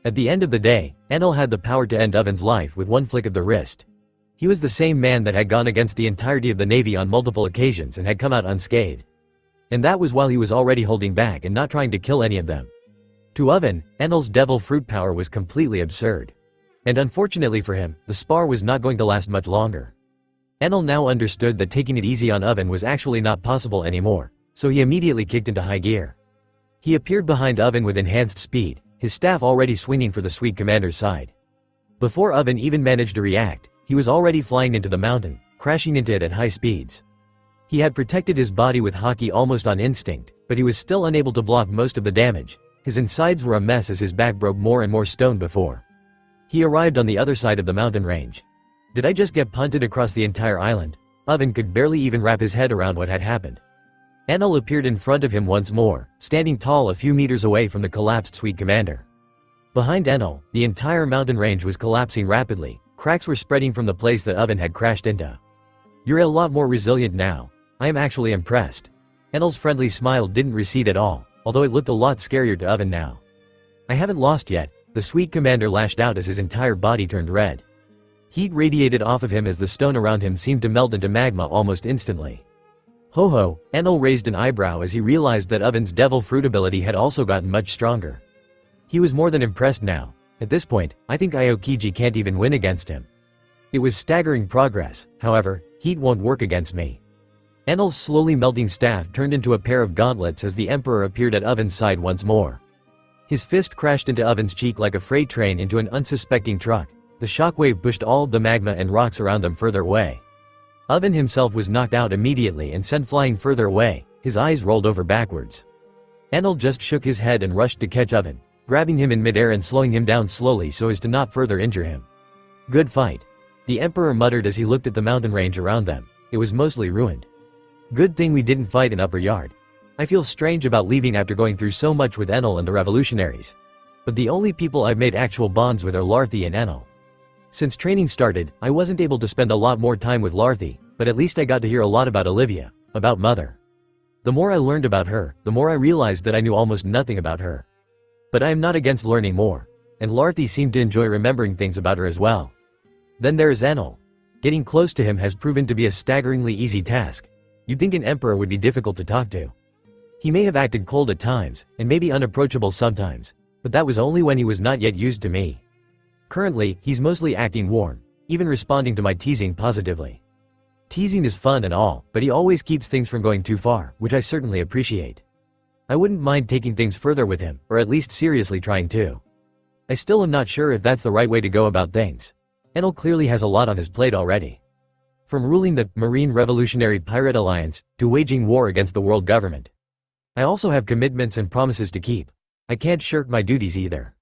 Speaker 2: At the end of the day, Enal had the power to end Oven's life with one flick of the wrist. He was the same man that had gone against the entirety of the Navy on multiple occasions and had come out unscathed. And that was while he was already holding back and not trying to kill any of them. To Oven, Enal's devil fruit power was completely absurd. And unfortunately for him, the spar was not going to last much longer. Enal now understood that taking it easy on Oven was actually not possible anymore, so he immediately kicked into high gear. He appeared behind Oven with enhanced speed, his staff already swinging for the Sweet Commander's side. Before Oven even managed to react, he was already flying into the mountain, crashing into it at high speeds. He had protected his body with haki almost on instinct, but he was still unable to block most of the damage. His insides were a mess as his back broke more and more stone before he arrived on the other side of the mountain range. Did I just get punted across the entire island? Oven could barely even wrap his head around what had happened. Enal appeared in front of him once more, standing tall a few meters away from the collapsed Sweet Commander. Behind Enal, the entire mountain range was collapsing rapidly. Cracks were spreading from the place that Oven had crashed into. You're a lot more resilient now. I am actually impressed. Enal's friendly smile didn't recede at all, although it looked a lot scarier to Oven now. I haven't lost yet, the Sweet Commander lashed out as his entire body turned red. Heat radiated off of him as the stone around him seemed to melt into magma almost instantly. Ho ho, Enal raised an eyebrow as he realized that Oven's devil fruit ability had also gotten much stronger. He was more than impressed now. At this point, I think Aokiji can't even win against him. It was staggering progress, however, heat won't work against me. Enal's slowly melting staff turned into a pair of gauntlets as the Emperor appeared at Oven's side once more. His fist crashed into Oven's cheek like a freight train into an unsuspecting truck. The shockwave pushed all of the magma and rocks around them further away. Oven himself was knocked out immediately and sent flying further away, his eyes rolled over backwards. Enal just shook his head and rushed to catch Oven, grabbing him in midair and slowing him down slowly so as to not further injure him. Good fight. The Emperor muttered as he looked at the mountain range around them. It was mostly ruined. Good thing we didn't fight in Upper Yard. I feel strange about leaving after going through so much with Enal and the revolutionaries. But the only people I've made actual bonds with are Luffy and Enal. Since training started, I wasn't able to spend a lot more time with Luffy, but at least I got to hear a lot about Olivia, about Mother. The more I learned about her, the more I realized that I knew almost nothing about her. But I am not against learning more, and Luffy seemed to enjoy remembering things about her as well. Then there is Enal. Getting close to him has proven to be a staggeringly easy task. You'd think an emperor would be difficult to talk to. He may have acted cold at times, and maybe unapproachable sometimes, but that was only when he was not yet used to me. Currently, he's mostly acting warm, even responding to my teasing positively. Teasing is fun and all, but he always keeps things from going too far, which I certainly appreciate. I wouldn't mind taking things further with him, or at least seriously trying to. I still am not sure if that's the right way to go about things. Enal clearly has a lot on his plate already. From ruling the Marine Revolutionary Pirate Alliance, to waging war against the world government. I also have commitments and promises to keep. I can't shirk my duties either.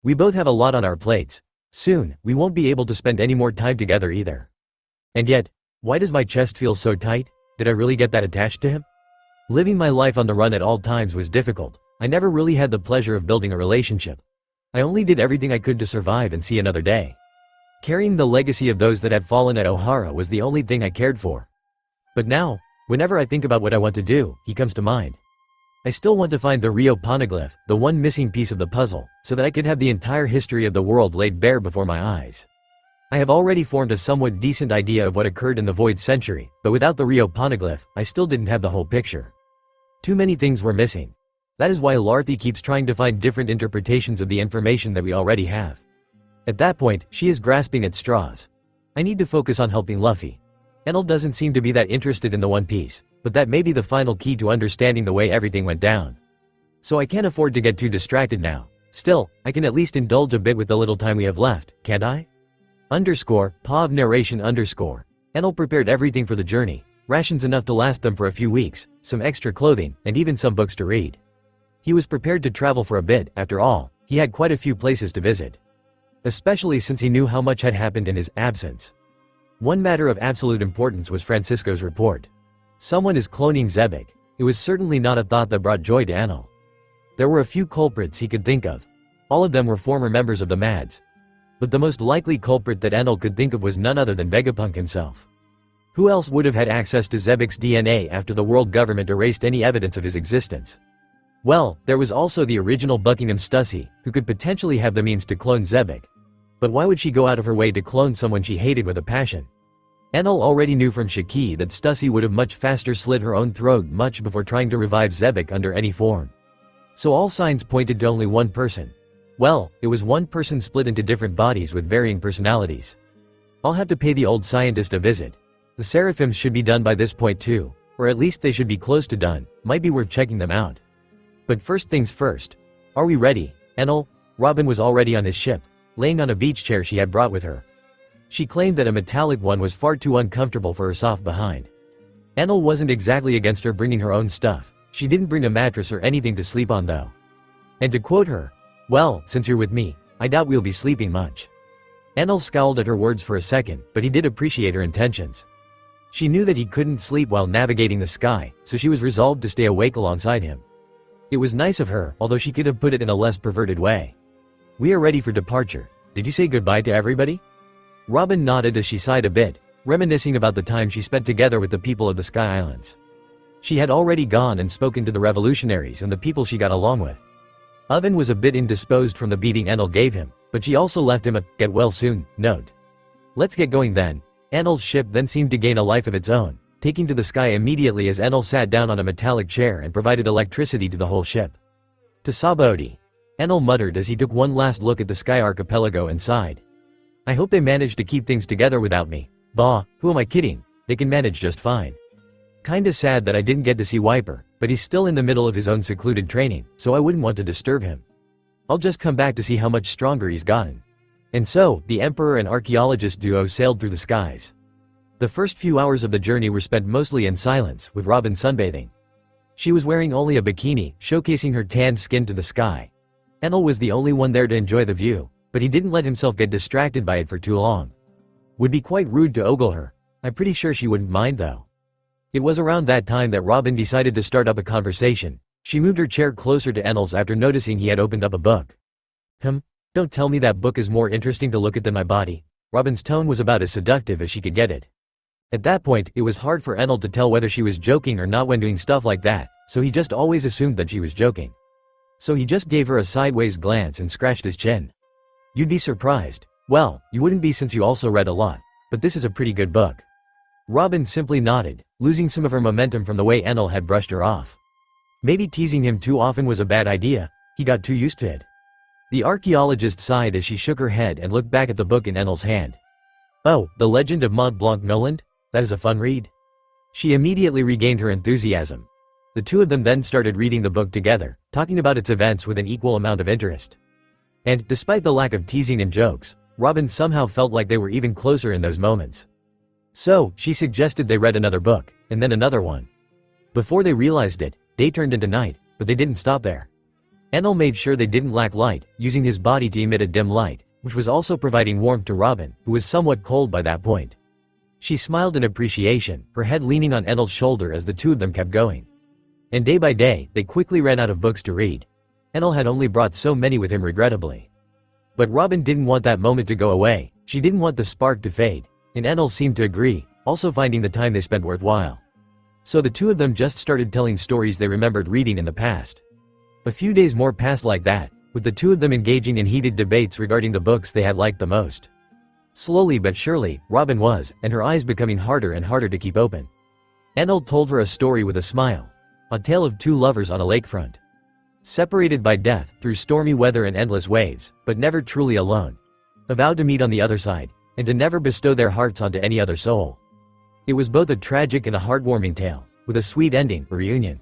Speaker 2: We both have a lot on our plates. Soon, we won't be able to spend any more time together either. And yet, why does my chest feel so tight? Did I really get that attached to him? Living my life on the run at all times was difficult. I never really had the pleasure of building a relationship. I only did everything I could to survive and see another day. Carrying the legacy of those that had fallen at Ohara was the only thing I cared for. But now, whenever I think about what I want to do, he comes to mind. I still want to find the Rio Poneglyph, the one missing piece of the puzzle, so that I could have the entire history of the world laid bare before my eyes. I have already formed a somewhat decent idea of what occurred in the Void Century, but without the Rio Poneglyph, I still didn't have the whole picture. Too many things were missing. That is why Luffy keeps trying to find different interpretations of the information that we already have. At that point, she is grasping at straws. I need to focus on helping Luffy. Enal doesn't seem to be that interested in the One Piece, but that may be the final key to understanding the way everything went down. So I can't afford to get too distracted now. Still, I can at least indulge a bit with the little time we have left, can't I? _POV narration _ Enal prepared everything for the journey, rations enough to last them for a few weeks, some extra clothing, and even some books to read. He was prepared to travel for a bit, after all, he had quite a few places to visit. especially since he knew how much had happened in his absence. One matter of absolute importance was Francisco's report. Someone is cloning Zebek. It was certainly not a thought that brought joy to Enel. There were a few culprits he could think of. All of them were former members of the Mads. But the most likely culprit that Enel could think of was none other than Vegapunk himself. Who else would have had access to Zebek's DNA after the world government erased any evidence of his existence? Well, there was also the original Buckingham Stussy, who could potentially have the means to clone Zebek. But why would she go out of her way to clone someone she hated with a passion? Enel already knew from Shiki that Stussy would have much faster slit her own throat much before trying to revive Zebek under any form. So all signs pointed to only one person. Well, it was one person split into different bodies with varying personalities. I'll have to pay the old scientist a visit. The Seraphims should be done by this point too, or at least they should be close to done. Might be worth checking them out. But first things first. Are we ready, Enel? Robin was already on his ship, laying on a beach chair she had brought with her. She claimed that a metallic one was far too uncomfortable for her soft behind. Enel wasn't exactly against her bringing her own stuff. She didn't bring a mattress or anything to sleep on though. And to quote her, "Well, since you're with me, I doubt we'll be sleeping much." Enel scowled at her words for a second, but he did appreciate her intentions. She knew that he couldn't sleep while navigating the sky, so she was resolved to stay awake alongside him. It was nice of her, although she could have put it in a less perverted way. "We are ready for departure. Did you say goodbye to everybody?" Robin nodded as she sighed a bit, reminiscing about the time she spent together with the people of the Sky Islands. She had already gone and spoken to the revolutionaries and the people she got along with. Oven was a bit indisposed from the beating Enel gave him, but she also left him a "get well soon" note. "Let's get going then." Enel's ship then seemed to gain a life of its own, taking to the sky immediately as Enel sat down on a metallic chair and provided electricity to the whole ship. "To Sabaody," Enel muttered as he took one last look at the sky archipelago and sighed. "I hope they managed to keep things together without me. Bah, who am I kidding? They can manage just fine. Kinda sad that I didn't get to see Wiper, but he's still in the middle of his own secluded training, so I wouldn't want to disturb him. I'll just come back to see how much stronger he's gotten." And so, the Emperor and archaeologist duo sailed through the skies. The first few hours of the journey were spent mostly in silence, with Robin sunbathing. She was wearing only a bikini, showcasing her tanned skin to the sky. Enel was the only one there to enjoy the view, but he didn't let himself get distracted by it for too long. Would be quite rude to ogle her. I'm pretty sure she wouldn't mind though. It was around that time that Robin decided to start up a conversation. She moved her chair closer to Enel's after noticing he had opened up a book. Don't tell me that book is more interesting to look at than my body." Robin's tone was about as seductive as she could get it. At that point, it was hard for Enel to tell whether she was joking or not when doing stuff like that, so he just always assumed that she was joking. So he just gave her a sideways glance and scratched his chin. "You'd be surprised. Well, you wouldn't be since you also read a lot, but this is a pretty good book." Robin simply nodded, losing some of her momentum from the way Enel had brushed her off. Maybe teasing him too often was a bad idea. He got too used to it. The archaeologist sighed as she shook her head and looked back at the book in Enel's hand. "Oh, The Legend of Mont Blanc Noland? That is a fun read." She immediately regained her enthusiasm. The two of them then started reading the book together, talking about its events with an equal amount of interest. And, despite the lack of teasing and jokes, Robin somehow felt like they were even closer in those moments. So, she suggested they read another book, and then another one. Before they realized it, day turned into night, but they didn't stop there. Enel made sure they didn't lack light, using his body to emit a dim light, which was also providing warmth to Robin, who was somewhat cold by that point. She smiled in appreciation, her head leaning on Enel's shoulder as the two of them kept going. And day by day, they quickly ran out of books to read. Enel had only brought so many with him regrettably. But Robin didn't want that moment to go away. She didn't want the spark to fade, and Enel seemed to agree, also finding the time they spent worthwhile. So the two of them just started telling stories they remembered reading in the past. A few days more passed like that, with the two of them engaging in heated debates regarding the books they had liked the most. Slowly but surely, Robin was, and her eyes becoming harder and harder to keep open. Enel told her a story with a smile. A tale of two lovers on a lakefront. Separated by death, through stormy weather and endless waves, but never truly alone. Vowed to meet on the other side, and to never bestow their hearts onto any other soul. It was both a tragic and a heartwarming tale, with a sweet ending, a reunion.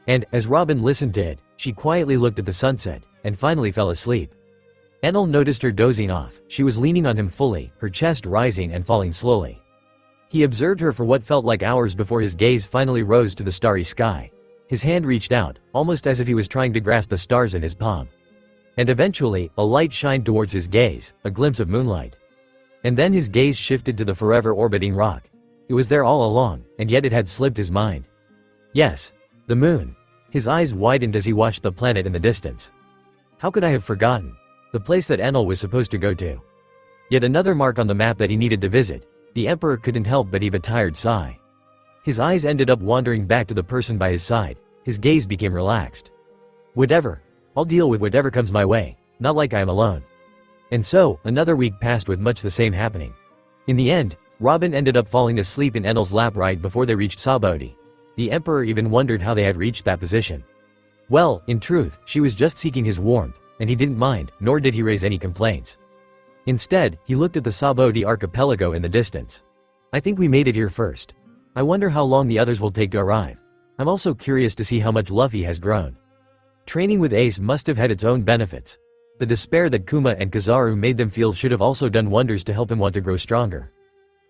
Speaker 2: And, as Robin listened to it, she quietly looked at the sunset, and finally fell asleep. Enel noticed her dozing off. She was leaning on him fully, her chest rising and falling slowly. He observed her for what felt like hours before his gaze finally rose to the starry sky. His hand reached out, almost as if he was trying to grasp the stars in his palm. And eventually, a light shined towards his gaze, a glimpse of moonlight. And then his gaze shifted to the forever orbiting rock. It was there all along, and yet it had slipped his mind. Yes, the moon. His eyes widened as he watched the planet in the distance. How could I have forgotten? The place that Enel was supposed to go to. Yet another mark on the map that he needed to visit. The Emperor couldn't help but heave a tired sigh. His eyes ended up wandering back to the person by his side. His gaze became relaxed. Whatever. I'll deal with whatever comes my way, not like I am alone. And so, another week passed with much the same happening. In the end, Robin ended up falling asleep in Enel's lap right before they reached Sabaody. The Emperor even wondered how they had reached that position. Well, in truth, she was just seeking his warmth, and he didn't mind, nor did he raise any complaints. Instead, he looked at the Sabaody archipelago in the distance. I think we made it here first. I wonder how long the others will take to arrive. I'm also curious to see how much Luffy has grown. Training with Ace must have had its own benefits. The despair that Kuma and Kizaru made them feel should have also done wonders to help him want to grow stronger.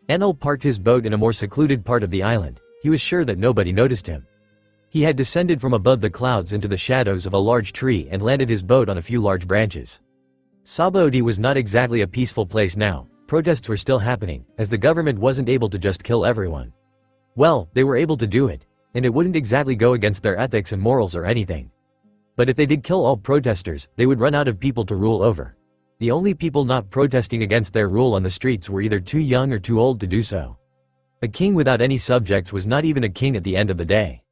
Speaker 2: Enel parked his boat in a more secluded part of the island. He was sure that nobody noticed him. He had descended from above the clouds into the shadows of a large tree and landed his boat on a few large branches. Sabaody was not exactly a peaceful place now. Protests were still happening, as the government wasn't able to just kill everyone. Well, they were able to do it, and it wouldn't exactly go against their ethics and morals or anything. But if they did kill all protesters, they would run out of people to rule over. The only people not protesting against their rule on the streets were either too young or too old to do so. A king without any subjects was not even a king at the end of the day.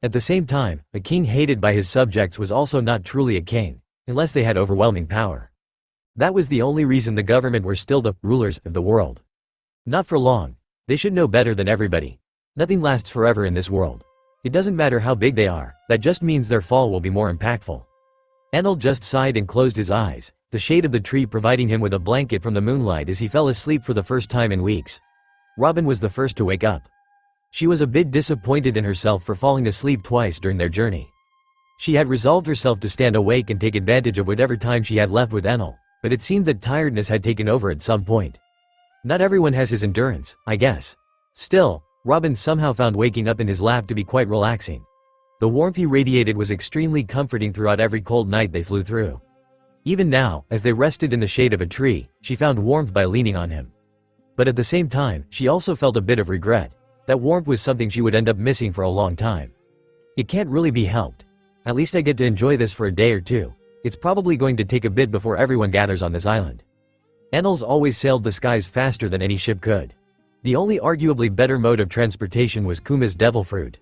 Speaker 2: At the same time, a king hated by his subjects was also not truly a king, unless they had overwhelming power. That was the only reason the government were still the rulers of the world. Not for long. They should know better than everybody. Nothing lasts forever in this world. It doesn't matter how big they are, that just means their fall will be more impactful. Enel just sighed and closed his eyes, the shade of the tree providing him with a blanket from the moonlight as he fell asleep for the first time in weeks. Robin was the first to wake up. She was a bit disappointed in herself for falling asleep twice during their journey. She had resolved herself to stand awake and take advantage of whatever time she had left with Enel, but it seemed that tiredness had taken over at some point. Not everyone has his endurance, I guess. Still, Robin somehow found waking up in his lap to be quite relaxing. The warmth he radiated was extremely comforting throughout every cold night they flew through. Even now, as they rested in the shade of a tree, she found warmth by leaning on him. But at the same time, she also felt a bit of regret. That warmth was something she would end up missing for a long time. It can't really be helped. At least I get to enjoy this for a day or two. It's probably going to take a bit before everyone gathers on this island. Enel's always sailed the skies faster than any ship could. The only arguably better mode of transportation was Kuma's devil fruit.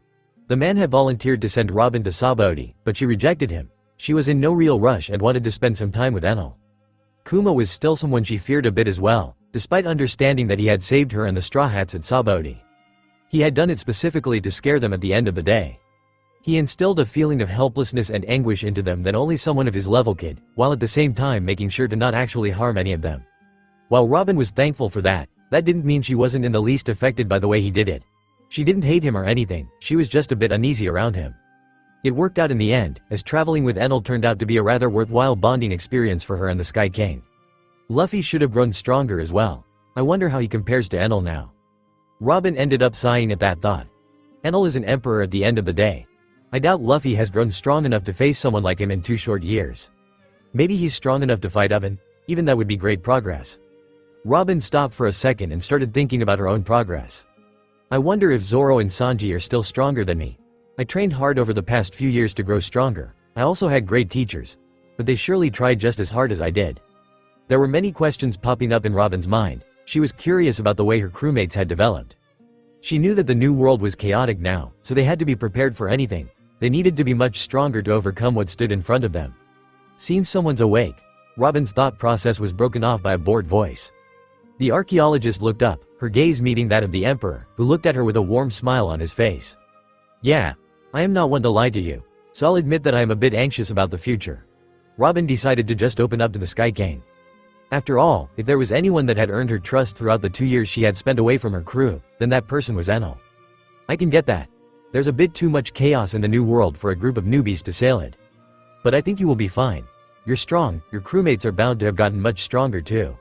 Speaker 2: The man had volunteered to send Robin to Sabaody, but she rejected him. She was in no real rush and wanted to spend some time with Enel. Kuma was still someone she feared a bit as well, despite understanding that he had saved her and the Straw Hats at Sabaody. He had done it specifically to scare them at the end of the day. He instilled a feeling of helplessness and anguish into them that only someone of his level could, while at the same time making sure to not actually harm any of them. While Robin was thankful for that, that didn't mean she wasn't in the least affected by the way he did it. She didn't hate him or anything, she was just a bit uneasy around him. It worked out in the end, as traveling with Enel turned out to be a rather worthwhile bonding experience for her and the Sky King. Luffy should have grown stronger as well. I wonder how he compares to Enel now. Robin ended up sighing at that thought. Enel is an emperor at the end of the day. I doubt Luffy has grown strong enough to face someone like him in 2 short years. Maybe he's strong enough to fight Oven, even that would be great progress. Robin stopped for a second and started thinking about her own progress. I wonder if Zoro and Sanji are still stronger than me. I trained hard over the past few years to grow stronger. I also had great teachers. But they surely tried just as hard as I did. There were many questions popping up in Robin's mind. She was curious about the way her crewmates had developed. She knew that the new world was chaotic now, so they had to be prepared for anything. They needed to be much stronger to overcome what stood in front of them. Seems someone's awake. Robin's thought process was broken off by a bored voice. The archaeologist looked up, her gaze meeting that of the Emperor, who looked at her with a warm smile on his face. Yeah, I am not one to lie to you, so I'll admit that I am a bit anxious about the future. Robin decided to just open up to the Sky King. After all, if there was anyone that had earned her trust throughout the 2 years she had spent away from her crew, then that person was Enel. I can get that. There's a bit too much chaos in the new world for a group of newbies to sail it. But I think you will be fine. You're strong, your crewmates are bound to have gotten much stronger too.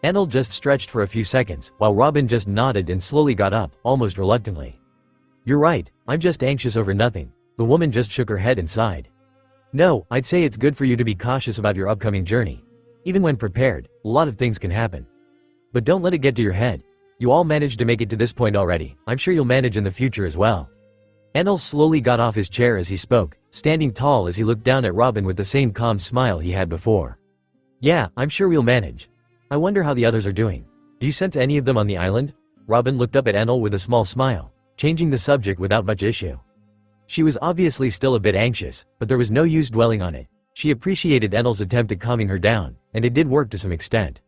Speaker 2: Enel just stretched for a few seconds, while Robin just nodded and slowly got up, almost reluctantly. You're right, I'm just anxious over nothing. The woman just shook her head and sighed. No, I'd say it's good for you to be cautious about your upcoming journey. Even when prepared, a lot of things can happen. But don't let it get to your head. You all managed to make it to this point already. I'm sure you'll manage in the future as well. Enel slowly got off his chair as he spoke, standing tall as he looked down at Robin with the same calm smile he had before. Yeah, I'm sure we'll manage. I wonder how the others are doing. Do you sense any of them on the island? Robin looked up at Enel with a small smile, changing the subject without much issue. She was obviously still a bit anxious, but there was no use dwelling on it. She appreciated Enel's attempt at calming her down, and it did work to some extent.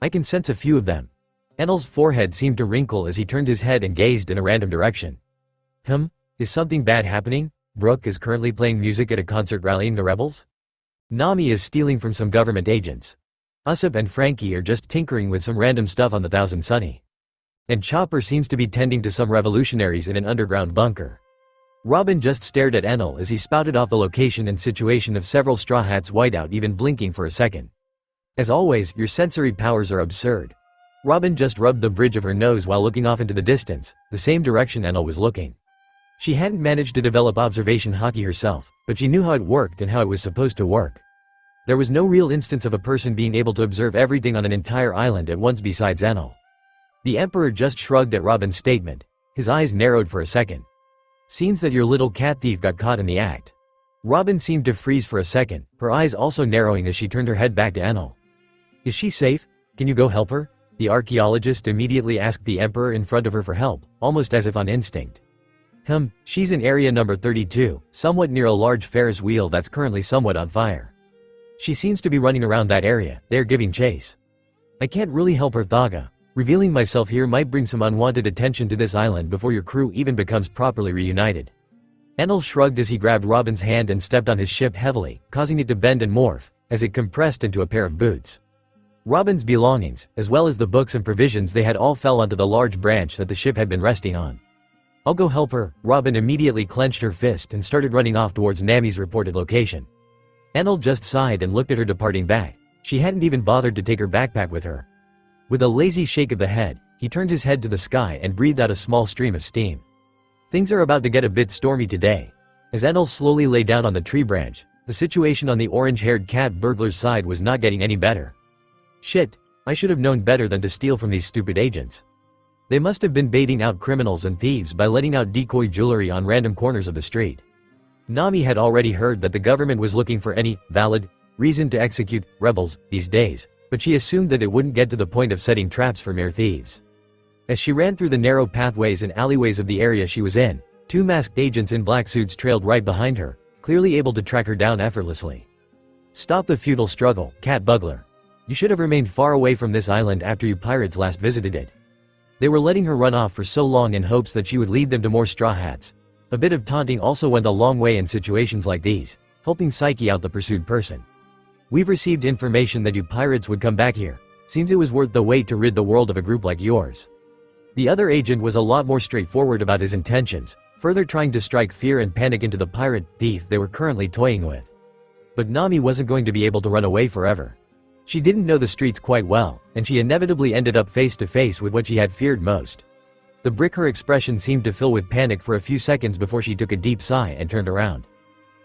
Speaker 2: I can sense a few of them. Enel's forehead seemed to wrinkle as he turned his head and gazed in a random direction. Is something bad happening? Brooke is currently playing music at a concert rallying the rebels? Nami is stealing from some government agents. Usopp and Frankie are just tinkering with some random stuff on the Thousand Sunny. And Chopper seems to be tending to some revolutionaries in an underground bunker. Robin just stared at Enel as he spouted off the location and situation of several Straw Hats without even blinking for a second. As always, your sensory powers are absurd. Robin just rubbed the bridge of her nose while looking off into the distance, the same direction Enel was looking. She hadn't managed to develop observation haki herself, but she knew how it worked and how it was supposed to work. There was no real instance of a person being able to observe everything on an entire island at once besides Enel. The Emperor just shrugged at Robin's statement. His eyes narrowed for a second. Seems that your little cat thief got caught in the act. Robin seemed to freeze for a second, her eyes also narrowing as she turned her head back to Enel. Is she safe? Can you go help her? The archaeologist immediately asked the Emperor in front of her for help, almost as if on instinct. She's in area number 32, somewhat near a large Ferris wheel that's currently somewhat on fire. She seems to be running around that area, they're giving chase. I can't really help her, Thaga. Revealing myself here might bring some unwanted attention to this island before your crew even becomes properly reunited. Enel shrugged as he grabbed Robin's hand and stepped on his ship heavily, causing it to bend and morph, as it compressed into a pair of boots. Robin's belongings, as well as the books and provisions they had all fell onto the large branch that the ship had been resting on. I'll go help her. Robin immediately clenched her fist and started running off towards Nami's reported location. Enel just sighed and looked at her departing back. She hadn't even bothered to take her backpack with her. With a lazy shake of the head, he turned his head to the sky and breathed out a small stream of steam. Things are about to get a bit stormy today. As Enel slowly lay down on the tree branch, the situation on the orange-haired cat burglar's side was not getting any better. Shit, I should have known better than to steal from these stupid agents. They must have been baiting out criminals and thieves by letting out decoy jewelry on random corners of the street. Nami had already heard that the government was looking for any valid reason to execute rebels these days, but she assumed that it wouldn't get to the point of setting traps for mere thieves. As she ran through the narrow pathways and alleyways of the area she was in, two masked agents in black suits trailed right behind her, clearly able to track her down effortlessly. Stop the futile struggle, cat bugler. You should have remained far away from this island after you pirates last visited it. They were letting her run off for so long in hopes that she would lead them to more Straw Hats. A bit of taunting also went a long way in situations like these, helping psyche out the pursued person. We've received information that you pirates would come back here. Seems it was worth the wait to rid the world of a group like yours. The other agent was a lot more straightforward about his intentions, further trying to strike fear and panic into the pirate thief they were currently toying with. But Nami wasn't going to be able to run away forever. She didn't know the streets quite well, and she inevitably ended up face to face with what she had feared most. The brick her expression seemed to fill with panic for a few seconds before she took a deep sigh and turned around.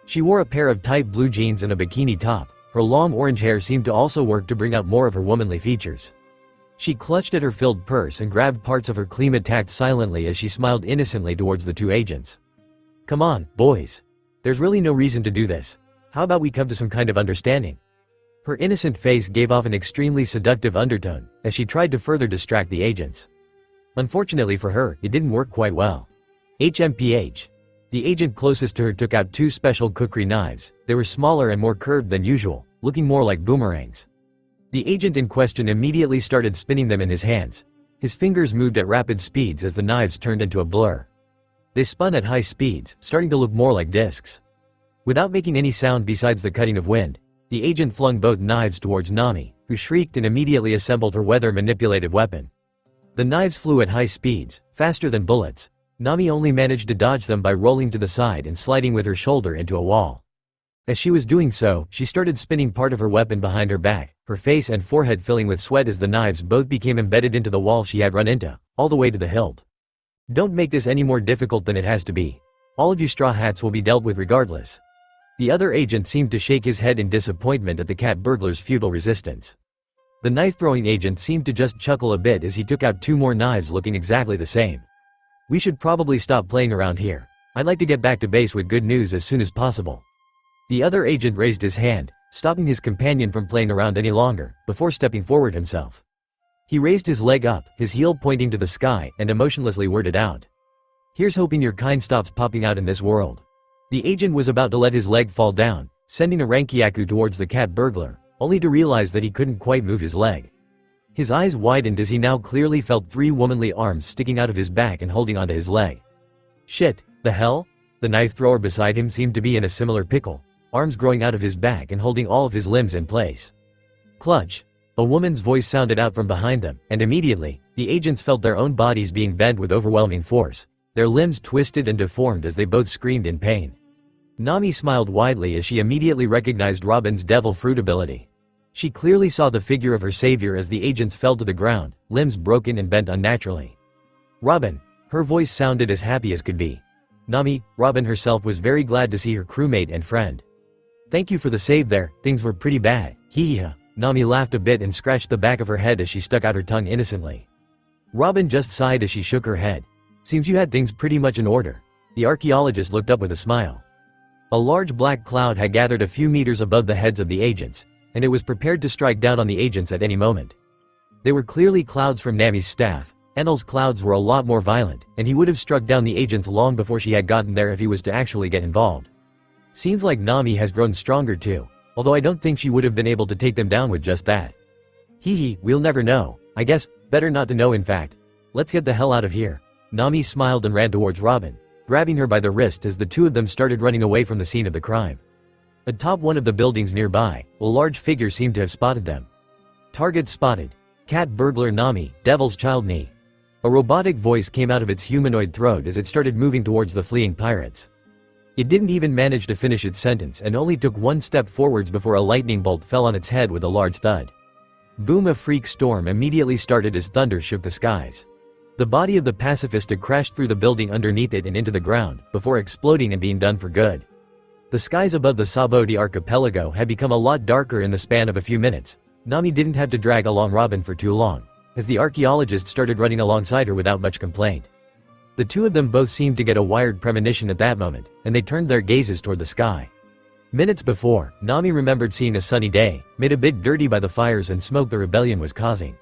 Speaker 2: She wore a pair of tight blue jeans and a bikini top. Her long orange hair seemed to also work to bring out more of her womanly features. She clutched at her filled purse and grabbed parts of her klima tacked silently as she smiled innocently towards the two agents. Come on, boys. There's really no reason to do this. How about we come to some kind of understanding? Her innocent face gave off an extremely seductive undertone, as she tried to further distract the agents. Unfortunately for her, it didn't work quite well. HMPH. The agent closest to her took out two special cookery knives. They were smaller and more curved than usual, looking more like boomerangs. The agent in question immediately started spinning them in his hands. His fingers moved at rapid speeds as the knives turned into a blur. They spun at high speeds, starting to look more like discs. Without making any sound besides the cutting of wind, the agent flung both knives towards Nami, who shrieked and immediately assembled her weather-manipulative weapon. The knives flew at high speeds, faster than bullets. Nami only managed to dodge them by rolling to the side and sliding with her shoulder into a wall. As she was doing so, she started spinning part of her weapon behind her back, her face and forehead filling with sweat as the knives both became embedded into the wall she had run into, all the way to the hilt. Don't make this any more difficult than it has to be. All of you Straw Hats will be dealt with regardless. The other agent seemed to shake his head in disappointment at the cat burglar's futile resistance. The knife-throwing agent seemed to just chuckle a bit as he took out 2 more knives looking exactly the same. We should probably stop playing around here. I'd like to get back to base with good news as soon as possible. The other agent raised his hand, stopping his companion from playing around any longer, before stepping forward himself. He raised his leg up, his heel pointing to the sky, and emotionlessly worded out, "Here's hoping your kind stops popping out in this world." The agent was about to let his leg fall down, sending a rankiaku towards the cat burglar, only to realize that he couldn't quite move his leg. His eyes widened as he now clearly felt 3 womanly arms sticking out of his back and holding onto his leg. Shit, the hell? The knife thrower beside him seemed to be in a similar pickle, arms growing out of his back and holding all of his limbs in place. Clutch! A woman's voice sounded out from behind them, and immediately, the agents felt their own bodies being bent with overwhelming force. Their limbs twisted and deformed as they both screamed in pain. Nami smiled widely as she immediately recognized Robin's devil fruit ability. She clearly saw the figure of her savior as the agents fell to the ground, limbs broken and bent unnaturally. Robin! Her voice sounded as happy as could be. Nami, Robin herself was very glad to see her crewmate and friend. "Thank you for the save there, things were pretty bad, hee-hee." Nami laughed a bit and scratched the back of her head as she stuck out her tongue innocently. Robin just sighed as she shook her head. "Seems you had things pretty much in order." The archaeologist looked up with a smile. A large black cloud had gathered a few meters above the heads of the agents, and it was prepared to strike down on the agents at any moment. They were clearly clouds from Nami's staff. Enal's clouds were a lot more violent, and he would have struck down the agents long before she had gotten there if he was to actually get involved. Seems like Nami has grown stronger too, although I don't think she would have been able to take them down with just that. Hee, we'll never know. I guess, better not to know in fact. Let's get the hell out of here. Nami smiled and ran towards Robin, grabbing her by the wrist as the 2 of them started running away from the scene of the crime. Atop one of the buildings nearby, a large figure seemed to have spotted them. Target spotted. Cat burglar Nami, Devil's Child Ni. A robotic voice came out of its humanoid throat as it started moving towards the fleeing pirates. It didn't even manage to finish its sentence and only took 1 step forwards before a lightning bolt fell on its head with a large thud. Boom! A freak storm immediately started as thunder shook the skies. The body of the pacifist had crashed through the building underneath it and into the ground, before exploding and being done for good. The skies above the Saboti archipelago had become a lot darker in the span of a few minutes. Nami didn't have to drag along Robin for too long, as the archaeologist started running alongside her without much complaint. The 2 of them both seemed to get a wired premonition at that moment, and they turned their gazes toward the sky. Minutes before, Nami remembered seeing a sunny day, made a bit dirty by the fires and smoke the rebellion was causing.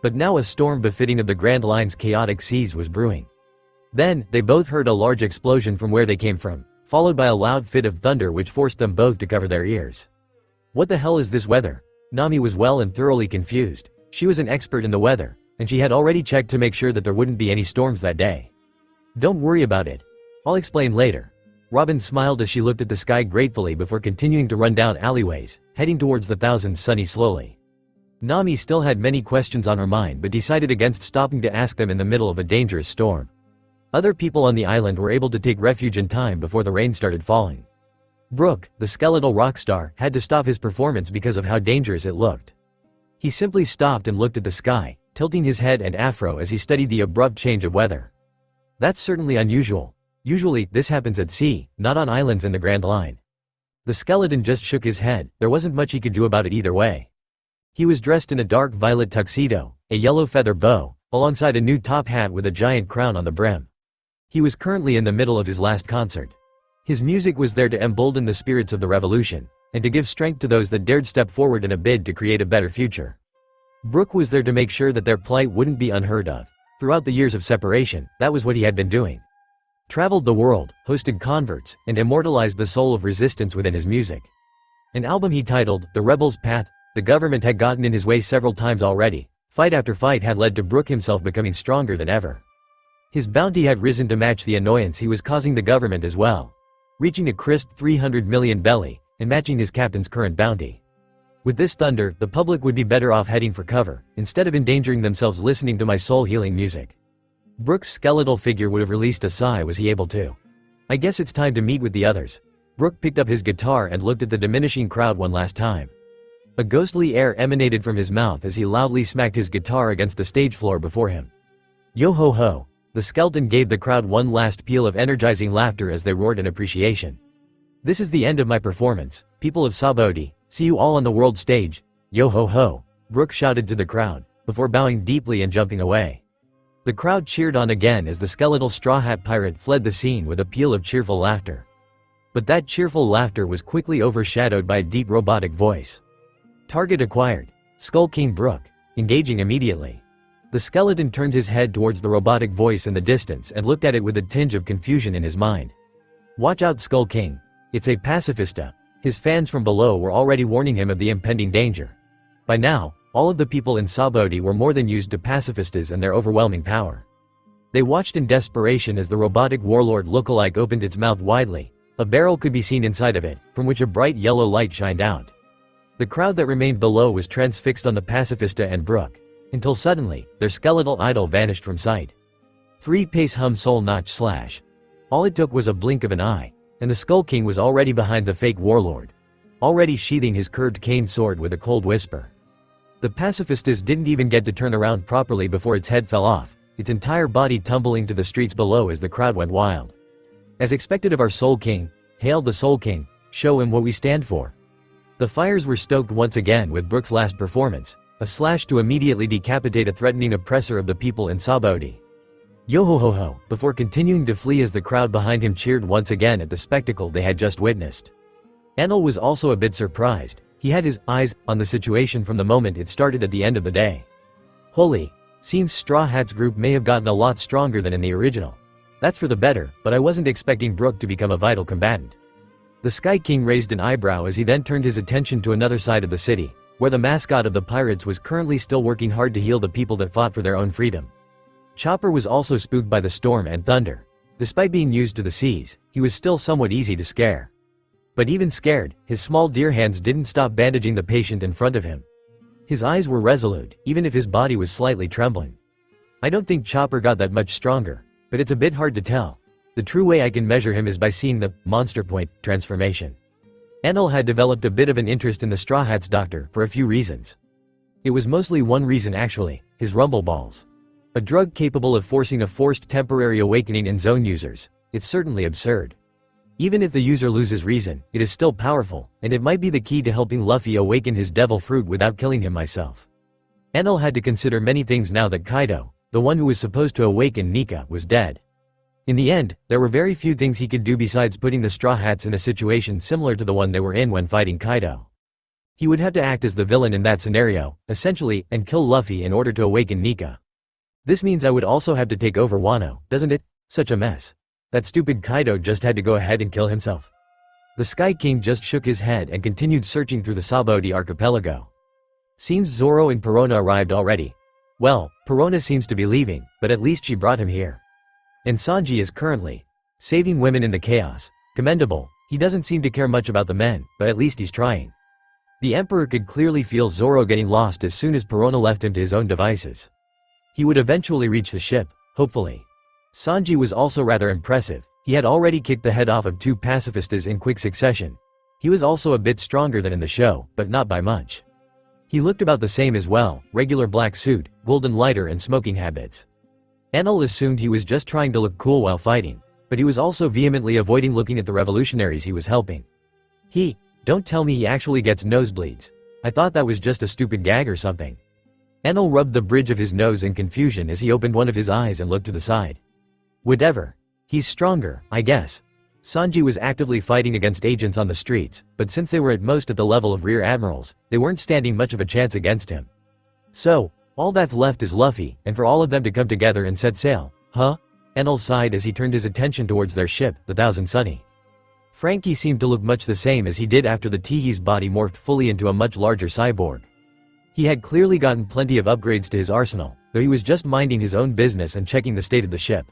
Speaker 2: But now a storm befitting of the Grand Line's chaotic seas was brewing. Then, they both heard a large explosion from where they came from, followed by a loud fit of thunder which forced them both to cover their ears. What the hell is this weather? Nami was well and thoroughly confused. She was an expert in the weather, and she had already checked to make sure that there wouldn't be any storms that day. Don't worry about it. I'll explain later. Robin smiled as she looked at the sky gratefully before continuing to run down alleyways, heading towards the Thousand Sunny slowly. Nami still had many questions on her mind but decided against stopping to ask them in the middle of a dangerous storm. Other people on the island were able to take refuge in time before the rain started falling. Brook, the skeletal rock star, had to stop his performance because of how dangerous it looked. He simply stopped and looked at the sky, tilting his head and afro as he studied the abrupt change of weather. That's certainly unusual. Usually, this happens at sea, not on islands in the Grand Line. The skeleton just shook his head. There wasn't much he could do about it either way. He was dressed in a dark violet tuxedo, a yellow feather bow, alongside a new top hat with a giant crown on the brim. He was currently in the middle of his last concert. His music was there to embolden the spirits of the revolution, and to give strength to those that dared step forward in a bid to create a better future. Brooke was there to make sure that their plight wouldn't be unheard of. Throughout the years of separation, that was what he had been doing. Traveled the world, hosted converts, and immortalized the soul of resistance within his music. An album he titled, The Rebel's Path. The government had gotten in his way several times already. Fight after fight had led to Brooke himself becoming stronger than ever. His bounty had risen to match the annoyance he was causing the government as well, reaching a crisp 300 million belly, and matching his captain's current bounty. With this thunder, the public would be better off heading for cover, instead of endangering themselves listening to my soul-healing music. Brooke's skeletal figure would have released a sigh was he able to. I guess it's time to meet with the others. Brooke picked up his guitar and looked at the diminishing crowd one last time. A ghostly air emanated from his mouth as he loudly smacked his guitar against the stage floor before him. Yo ho ho! The skeleton gave the crowd one last peal of energizing laughter as they roared in appreciation. This is the end of my performance, people of Sabaody, see you all on the world stage, yo ho ho, Brook shouted to the crowd, before bowing deeply and jumping away. The crowd cheered on again as the skeletal Straw Hat Pirate fled the scene with a peal of cheerful laughter. But that cheerful laughter was quickly overshadowed by a deep robotic voice. Target acquired. Skull King Brook, engaging immediately. The skeleton turned his head towards the robotic voice in the distance and looked at it with a tinge of confusion in his mind. Watch out, Skull King. It's a pacifista. His fans from below were already warning him of the impending danger. By now, all of the people in Sabaody were more than used to pacifistas and their overwhelming power. They watched in desperation as the robotic warlord lookalike opened its mouth widely. A barrel could be seen inside of it, from which a bright yellow light shined out. The crowd that remained below was transfixed on the pacifista and Brook, until suddenly, their skeletal idol vanished from sight. 3-pace hum soul notch slash. All it took was a blink of an eye, and the Skull King was already behind the fake warlord, already sheathing his curved cane sword with a cold whisper. The pacifistas didn't even get to turn around properly before its head fell off, its entire body tumbling to the streets below as the crowd went wild. As expected of our Soul King, hail the Soul King, show him what we stand for. The fires were stoked once again with Brook's last performance, a slash to immediately decapitate a threatening oppressor of the people in Sabaody. Yo ho ho ho, before continuing to flee as the crowd behind him cheered once again at the spectacle they had just witnessed. Enal was also a bit surprised. He had his eyes on the situation from the moment it started at the end of the day. Holy, seems Straw Hat's group may have gotten a lot stronger than in the original. That's for the better, but I wasn't expecting Brook to become a vital combatant. The Sky King raised an eyebrow as he then turned his attention to another side of the city, where the mascot of the pirates was currently still working hard to heal the people that fought for their own freedom. Chopper was also spooked by the storm and thunder. Despite being used to the seas, he was still somewhat easy to scare. But even scared, his small deer hands didn't stop bandaging the patient in front of him. His eyes were resolute, even if his body was slightly trembling. I don't think Chopper got that much stronger, but it's a bit hard to tell. The true way I can measure him is by seeing the monster point transformation. Enal had developed a bit of an interest in the Straw Hat's doctor for a few reasons. It was mostly one reason actually, his rumble balls. A drug capable of forcing a forced temporary awakening in zone users. It's certainly absurd. Even if the user loses reason, it is still powerful, and it might be the key to helping Luffy awaken his devil fruit without killing him myself. Enal had to consider many things now that Kaido, the one who was supposed to awaken Nika, was dead. In the end, there were very few things he could do besides putting the Straw Hats in a situation similar to the one they were in when fighting Kaido. He would have to act as the villain in that scenario, essentially, and kill Luffy in order to awaken Nika. This means I would also have to take over Wano, doesn't it? Such a mess. That stupid Kaido just had to go ahead and kill himself. The Sky King just shook his head and continued searching through the Sabaody archipelago. Seems Zoro and Perona arrived already. Well, Perona seems to be leaving, but at least she brought him here. And Sanji is currently saving women in the chaos. Commendable. He doesn't seem to care much about the men, but at least he's trying. The Emperor could clearly feel Zoro getting lost as soon as Perona left him to his own devices. He would eventually reach the ship, hopefully. Sanji was also rather impressive. He had already kicked the head off of 2 pacifistas in quick succession. He was also a bit stronger than in the show, but not by much. He looked about the same as well, regular black suit, golden lighter and smoking habits. Enel assumed he was just trying to look cool while fighting, but he was also vehemently avoiding looking at the revolutionaries he was helping. Don't tell me he actually gets nosebleeds. I thought that was just a stupid gag or something. Enel rubbed the bridge of his nose in confusion as he opened one of his eyes and looked to the side. Whatever. He's stronger, I guess. Sanji was actively fighting against agents on the streets, but since they were at most at the level of rear admirals, they weren't standing much of a chance against him. So, all that's left is Luffy, and for all of them to come together and set sail, huh? Enel sighed as he turned his attention towards their ship, the Thousand Sunny. Frankie seemed to look much the same as he did after the Teehee's body morphed fully into a much larger cyborg. He had clearly gotten plenty of upgrades to his arsenal, though he was just minding his own business and checking the state of the ship.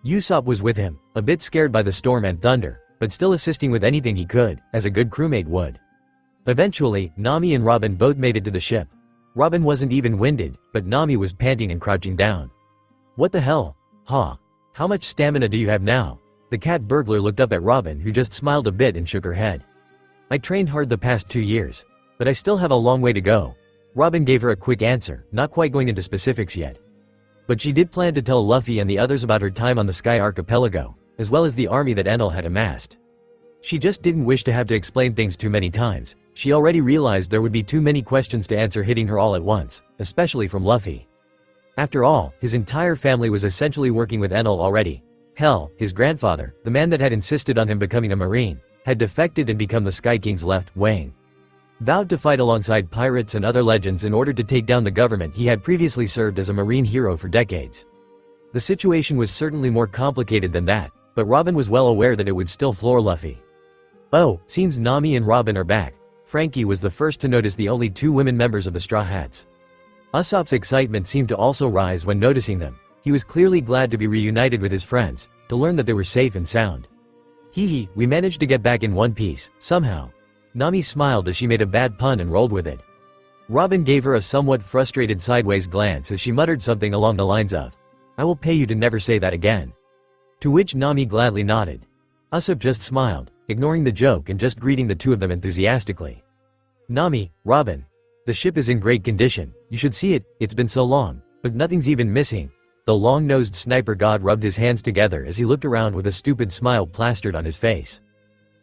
Speaker 2: Usopp was with him, a bit scared by the storm and thunder, but still assisting with anything he could, as a good crewmate would. Eventually, Nami and Robin both made it to the ship. Robin wasn't even winded, but Nami was panting and crouching down. What the hell? Huh? How much stamina do you have now? The cat burglar looked up at Robin, who just smiled a bit and shook her head. I trained hard the past 2 years, but I still have a long way to go. Robin gave her a quick answer, not quite going into specifics yet. But she did plan to tell Luffy and the others about her time on the Sky Archipelago, as well as the army that Enel had amassed. She just didn't wish to have to explain things too many times. She already realized there would be too many questions to answer hitting her all at once, especially from Luffy. After all, his entire family was essentially working with Enel already. Hell, his grandfather, the man that had insisted on him becoming a marine, had defected and become the Sky King's left wing. Vowed to fight alongside pirates and other legends in order to take down the government, he had previously served as a marine hero for decades. The situation was certainly more complicated than that, but Robin was well aware that it would still floor Luffy. Oh, seems Nami and Robin are back. Frankie was the first to notice the only two women members of the Straw Hats. Usopp's excitement seemed to also rise when noticing them. He was clearly glad to be reunited with his friends, to learn that they were safe and sound. Hee, we managed to get back in one piece, somehow. Nami smiled as she made a bad pun and rolled with it. Robin gave her a somewhat frustrated sideways glance as she muttered something along the lines of, "I will pay you to never say that again." To which Nami gladly nodded. Usopp just smiled, ignoring the joke and just greeting the two of them enthusiastically. "Nami, Robin. The ship is in great condition, you should see it, it's been so long, but nothing's even missing." The long-nosed sniper god rubbed his hands together as he looked around with a stupid smile plastered on his face.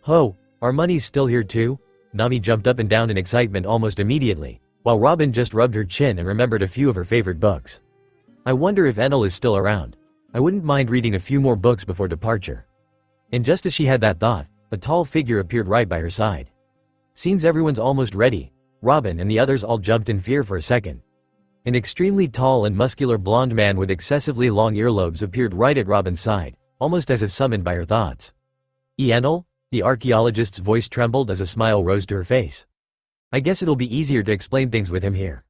Speaker 2: "Ho, our money's still here too?" Nami jumped up and down in excitement almost immediately, while Robin just rubbed her chin and remembered a few of her favorite books. "I wonder if Enel is still around. I wouldn't mind reading a few more books before departure." And just as she had that thought, a tall figure appeared right by her side. "Seems everyone's almost ready." Robin and the others all jumped in fear for a second. An extremely tall and muscular blonde man with excessively long earlobes appeared right at Robin's side, almost as if summoned by her thoughts. "Enel?" The archaeologist's voice trembled as a smile rose to her face. "I guess it'll be easier to explain things with him here."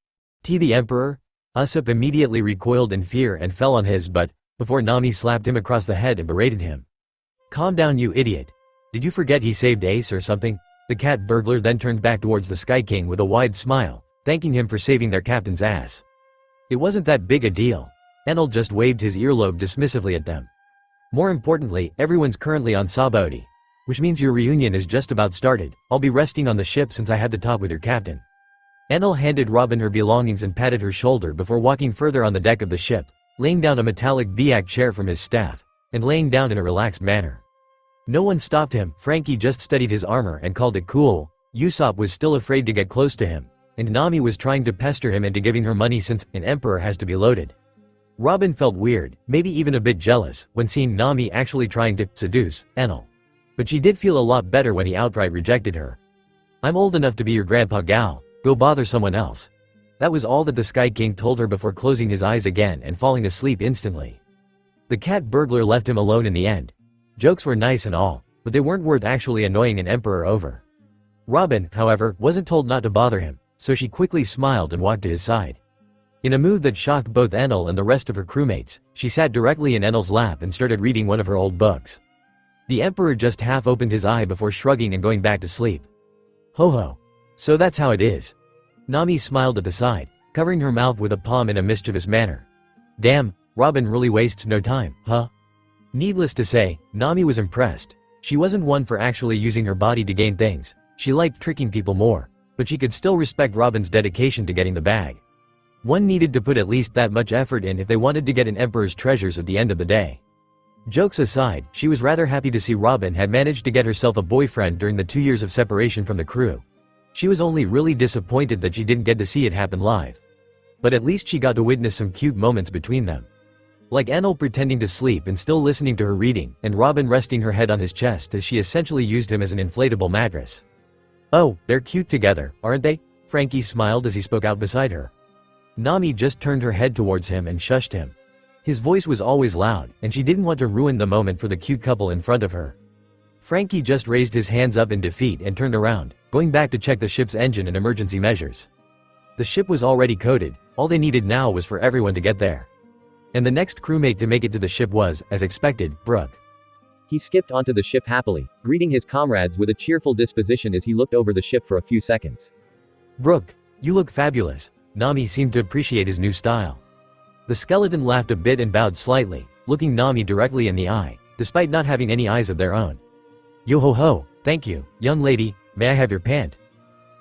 Speaker 2: The Emperor? Usopp immediately recoiled in fear and fell on his butt, before Nami slapped him across the head and berated him. "Calm down, you idiot. Did you forget he saved Ace or something?" The cat burglar then turned back towards the Sky King with a wide smile, thanking him for saving their captain's ass. It wasn't that big a deal. Enel just waved his earlobe dismissively at them. "More importantly, everyone's currently on Sabaody, which means your reunion is just about started. I'll be resting on the ship since I had the talk with your captain." Enel handed Robin her belongings and patted her shoulder before walking further on the deck of the ship, laying down a metallic biak chair from his staff, and laying down in a relaxed manner. No one stopped him. Frankie just studied his armor and called it cool. Usopp was still afraid to get close to him, and Nami was trying to pester him into giving her money since an emperor has to be loaded. Robin felt weird, maybe even a bit jealous, when seeing Nami actually trying to seduce Enel. But she did feel a lot better when he outright rejected her. "I'm old enough to be your grandpa gal, go bother someone else." That was all that the Sky King told her before closing his eyes again and falling asleep instantly. The cat burglar left him alone in the end. Jokes were nice and all, but they weren't worth actually annoying an emperor over. Robin, however, wasn't told not to bother him, so she quickly smiled and walked to his side. In a move that shocked both Enel and the rest of her crewmates, she sat directly in Enel's lap and started reading one of her old books. The emperor just half opened his eye before shrugging and going back to sleep. "Ho ho. So that's how it is." Nami smiled at the side, covering her mouth with a palm in a mischievous manner. "Damn, Robin really wastes no time, huh?" Needless to say, Nami was impressed. She wasn't one for actually using her body to gain things. She liked tricking people more, but she could still respect Robin's dedication to getting the bag. One needed to put at least that much effort in if they wanted to get an emperor's treasures at the end of the day. Jokes aside, she was rather happy to see Robin had managed to get herself a boyfriend during the 2 years of separation from the crew. She was only really disappointed that she didn't get to see it happen live. But at least she got to witness some cute moments between them. Like Enel pretending to sleep and still listening to her reading, and Robin resting her head on his chest as she essentially used him as an inflatable mattress. "Oh, they're cute together, aren't they?" Frankie smiled as he spoke out beside her. Nami just turned her head towards him and shushed him. His voice was always loud, and she didn't want to ruin the moment for the cute couple in front of her. Frankie just raised his hands up in defeat and turned around, going back to check the ship's engine and emergency measures. The ship was already coded, all they needed now was for everyone to get there. And the next crewmate to make it to the ship was, as expected, Brook. He skipped onto the ship happily, greeting his comrades with a cheerful disposition as he looked over the ship for a few seconds. "Brook, you look fabulous." Nami seemed to appreciate his new style. The skeleton laughed a bit and bowed slightly, looking Nami directly in the eye, despite not having any eyes of their own. "Yo ho ho, thank you, young lady, may I have your pant?"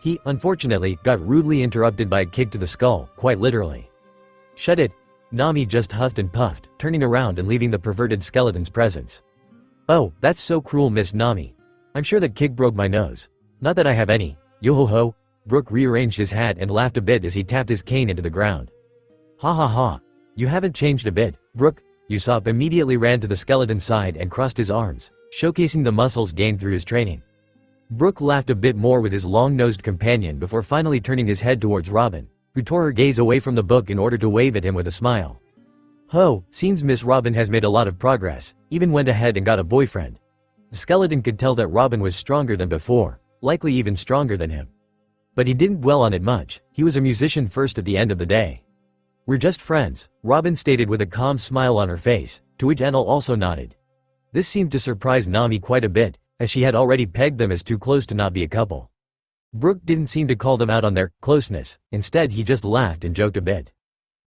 Speaker 2: He, unfortunately, got rudely interrupted by a kick to the skull, quite literally. "Shut it." Nami just huffed and puffed, turning around and leaving the perverted skeleton's presence. "Oh, that's so cruel, Miss Nami. I'm sure that kick broke my nose. Not that I have any. Yo-ho-ho. Brook rearranged his hat and laughed a bit as he tapped his cane into the ground. Ha ha ha. You haven't changed a bit, Brook. Usopp immediately ran to the skeleton's side and crossed his arms, showcasing the muscles gained through his training. Brook laughed a bit more with his long-nosed companion before finally turning his head towards Robin, who tore her gaze away from the book in order to wave at him with a smile. Ho, seems Miss Robin has made a lot of progress, even went ahead and got a boyfriend. The skeleton could tell that Robin was stronger than before, likely even stronger than him. But he didn't dwell on it much, he was a musician first at the end of the day. We're just friends, Robin stated with a calm smile on her face, to which Enel also nodded. This seemed to surprise Nami quite a bit, as she had already pegged them as too close to not be a couple. Brook didn't seem to call them out on their closeness, instead he just laughed and joked a bit.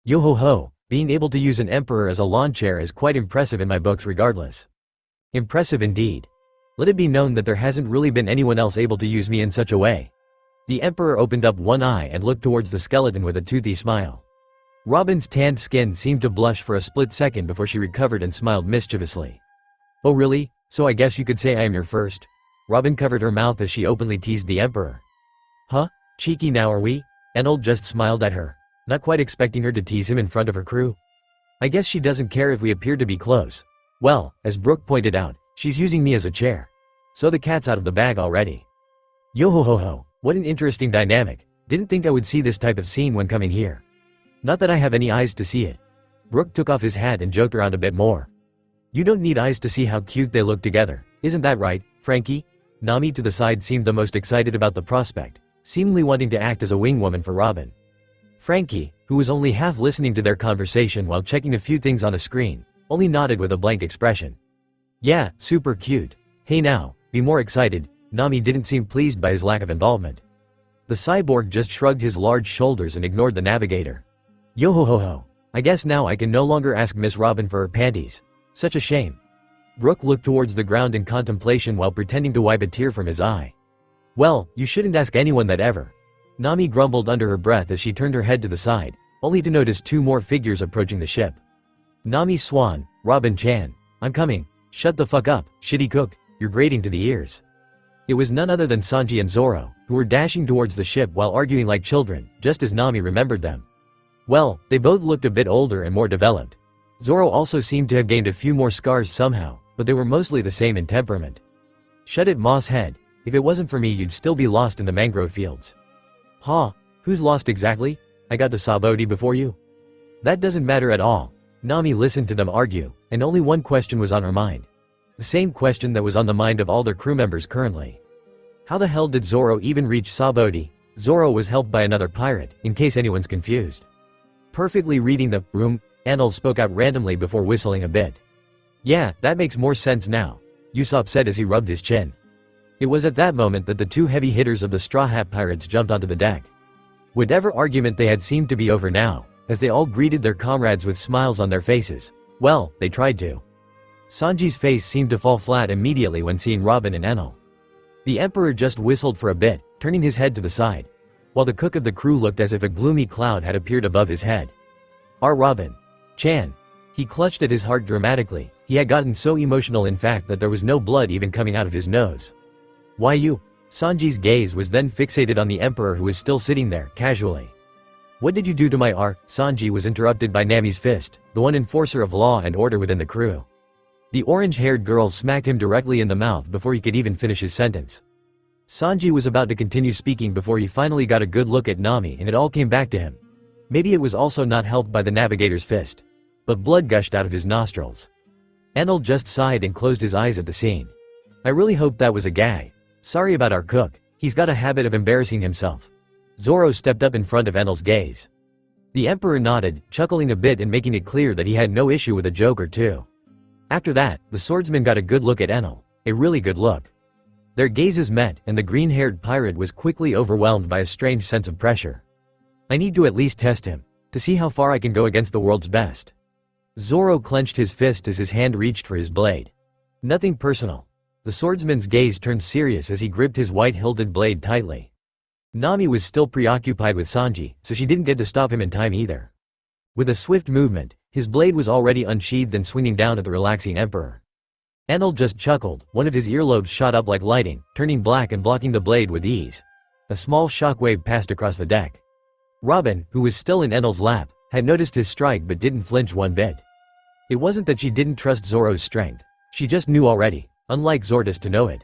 Speaker 2: Yo ho ho, being able to use an emperor as a lawn chair is quite impressive in my books regardless. Impressive indeed. Let it be known that there hasn't really been anyone else able to use me in such a way. The emperor opened up one eye and looked towards the skeleton with a toothy smile. Robin's tanned skin seemed to blush for a split second before she recovered and smiled mischievously. Oh really? So I guess you could say I am your first? Robin covered her mouth as she openly teased the emperor. Huh? Cheeky now are we? Enel just smiled at her, not quite expecting her to tease him in front of her crew. I guess she doesn't care if we appear to be close. Well, as Brook pointed out, she's using me as a chair. So the cat's out of the bag already. Yo ho ho ho, what an interesting dynamic. Didn't think I would see this type of scene when coming here. Not that I have any eyes to see it. Brook took off his hat and joked around a bit more. You don't need eyes to see how cute they look together, isn't that right, Frankie? Nami to the side seemed the most excited about the prospect, seemingly wanting to act as a wing woman for Robin. Frankie, who was only half listening to their conversation while checking a few things on a screen, only nodded with a blank expression. Yeah, super cute. Hey now, be more excited. Nami didn't seem pleased by his lack of involvement. The cyborg just shrugged his large shoulders and ignored the navigator. Yo ho ho ho. I guess now I can no longer ask Miss Robin for her panties. Such a shame. Brook looked towards the ground in contemplation while pretending to wipe a tear from his eye. Well, you shouldn't ask anyone that ever. Nami grumbled under her breath as she turned her head to the side, only to notice two more figures approaching the ship. Nami Swan, Robin-chan. I'm coming. Shut the fuck up, shitty cook, you're grating to the ears. It was none other than Sanji and Zoro, who were dashing towards the ship while arguing like children, just as Nami remembered them. Well, they both looked a bit older and more developed. Zoro also seemed to have gained a few more scars somehow, but they were mostly the same in temperament. Shut it, Moss Head. If it wasn't for me you'd still be lost in the mangrove fields. Ha, who's lost exactly? I got to Saboti before you. That doesn't matter at all. Nami listened to them argue, and only one question was on her mind. The same question that was on the mind of all their crew members currently. How the hell did Zoro even reach Saboti? Zoro was helped by another pirate, in case anyone's confused. Perfectly reading the room, Enel spoke out randomly before whistling a bit. Yeah, that makes more sense now, Usopp said as he rubbed his chin. It was at that moment that the two heavy hitters of the Straw Hat Pirates jumped onto the deck. Whatever argument they had seemed to be over now, as they all greeted their comrades with smiles on their faces. Well, they tried to. Sanji's face seemed to fall flat immediately when seeing Robin and Enel. The Emperor just whistled for a bit, turning his head to the side, while the cook of the crew looked as if a gloomy cloud had appeared above his head. Our Robin-chan. He clutched at his heart dramatically. He had gotten so emotional in fact that there was no blood even coming out of his nose. Why you? Sanji's gaze was then fixated on the Emperor who was still sitting there, casually. What did you do to my Sanji was interrupted by Nami's fist, the one enforcer of law and order within the crew. The orange-haired girl smacked him directly in the mouth before he could even finish his sentence. Sanji was about to continue speaking before he finally got a good look at Nami and it all came back to him. Maybe it was also not helped by the navigator's fist. But blood gushed out of his nostrils. Enel just sighed and closed his eyes at the scene. I really hoped that was a gag. Sorry about our cook, he's got a habit of embarrassing himself. Zoro stepped up in front of Enel's gaze. The Emperor nodded, chuckling a bit and making it clear that he had no issue with a joke or two. After that, the swordsman got a good look at Enel, a really good look. Their gazes met and the green-haired pirate was quickly overwhelmed by a strange sense of pressure. I need to at least test him, to see how far I can go against the world's best. Zoro clenched his fist as his hand reached for his blade. Nothing personal. The swordsman's gaze turned serious as he gripped his white-hilted blade tightly. Nami was still preoccupied with Sanji, so she didn't get to stop him in time either. With a swift movement, his blade was already unsheathed and swinging down at the relaxing Emperor. Enel just chuckled, one of his earlobes shot up like lightning, turning black and blocking the blade with ease. A small shockwave passed across the deck. Robin, who was still in Enel's lap, had noticed his strike but didn't flinch one bit. It wasn't that she didn't trust Zoro's strength. She just knew already, unlike Zordas to know it.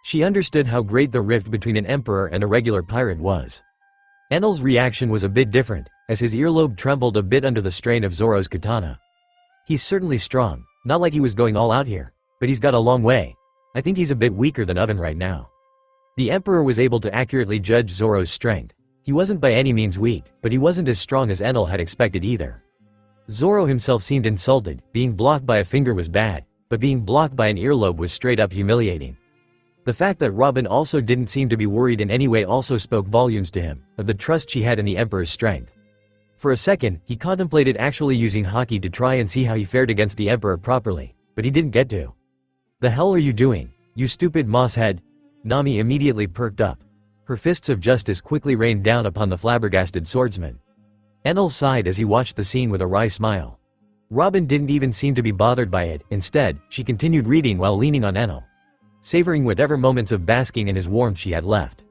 Speaker 2: She understood how great the rift between an emperor and a regular pirate was. Enel's reaction was a bit different, as his earlobe trembled a bit under the strain of Zoro's katana. He's certainly strong, not like he was going all out here, but he's got a long way. I think he's a bit weaker than Oven right now. The emperor was able to accurately judge Zoro's strength. He wasn't by any means weak, but he wasn't as strong as Enel had expected either. Zoro himself seemed insulted. Being blocked by a finger was bad, but being blocked by an earlobe was straight up humiliating. The fact that Robin also didn't seem to be worried in any way also spoke volumes to him, of the trust she had in the emperor's strength. For a second, he contemplated actually using Haki to try and see how he fared against the emperor properly, but he didn't get to. "The hell are you doing, you stupid moss head?" Nami immediately perked up. Her fists of justice quickly rained down upon the flabbergasted swordsman. Enel sighed as he watched the scene with a wry smile. Robin didn't even seem to be bothered by it. Instead, she continued reading while leaning on Enel, savoring whatever moments of basking in his warmth she had left.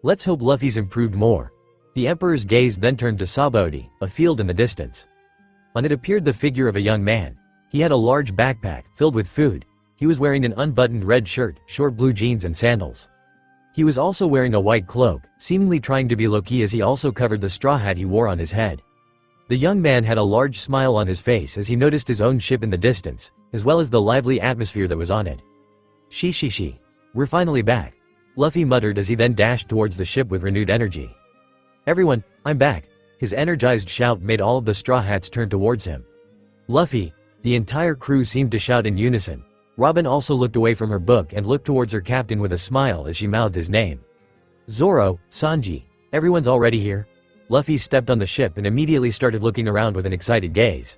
Speaker 2: Let's hope Luffy's improved more. The emperor's gaze then turned to Sabaody, a field in the distance. On it appeared the figure of a young man. He had a large backpack, filled with food. He was wearing an unbuttoned red shirt, short blue jeans and sandals. He was also wearing a white cloak, seemingly trying to be low-key as he also covered the straw hat he wore on his head. The young man had a large smile on his face as he noticed his own ship in the distance, as well as the lively atmosphere that was on it. She. We're finally back," Luffy muttered as he then dashed towards the ship with renewed energy. "Everyone, I'm back." His energized shout made all of the straw hats turn towards him. "Luffy!" The entire crew seemed to shout in unison. Robin also looked away from her book and looked towards her captain with a smile as she mouthed his name. "Zoro, Sanji, everyone's already here?" Luffy stepped on the ship and immediately started looking around with an excited gaze.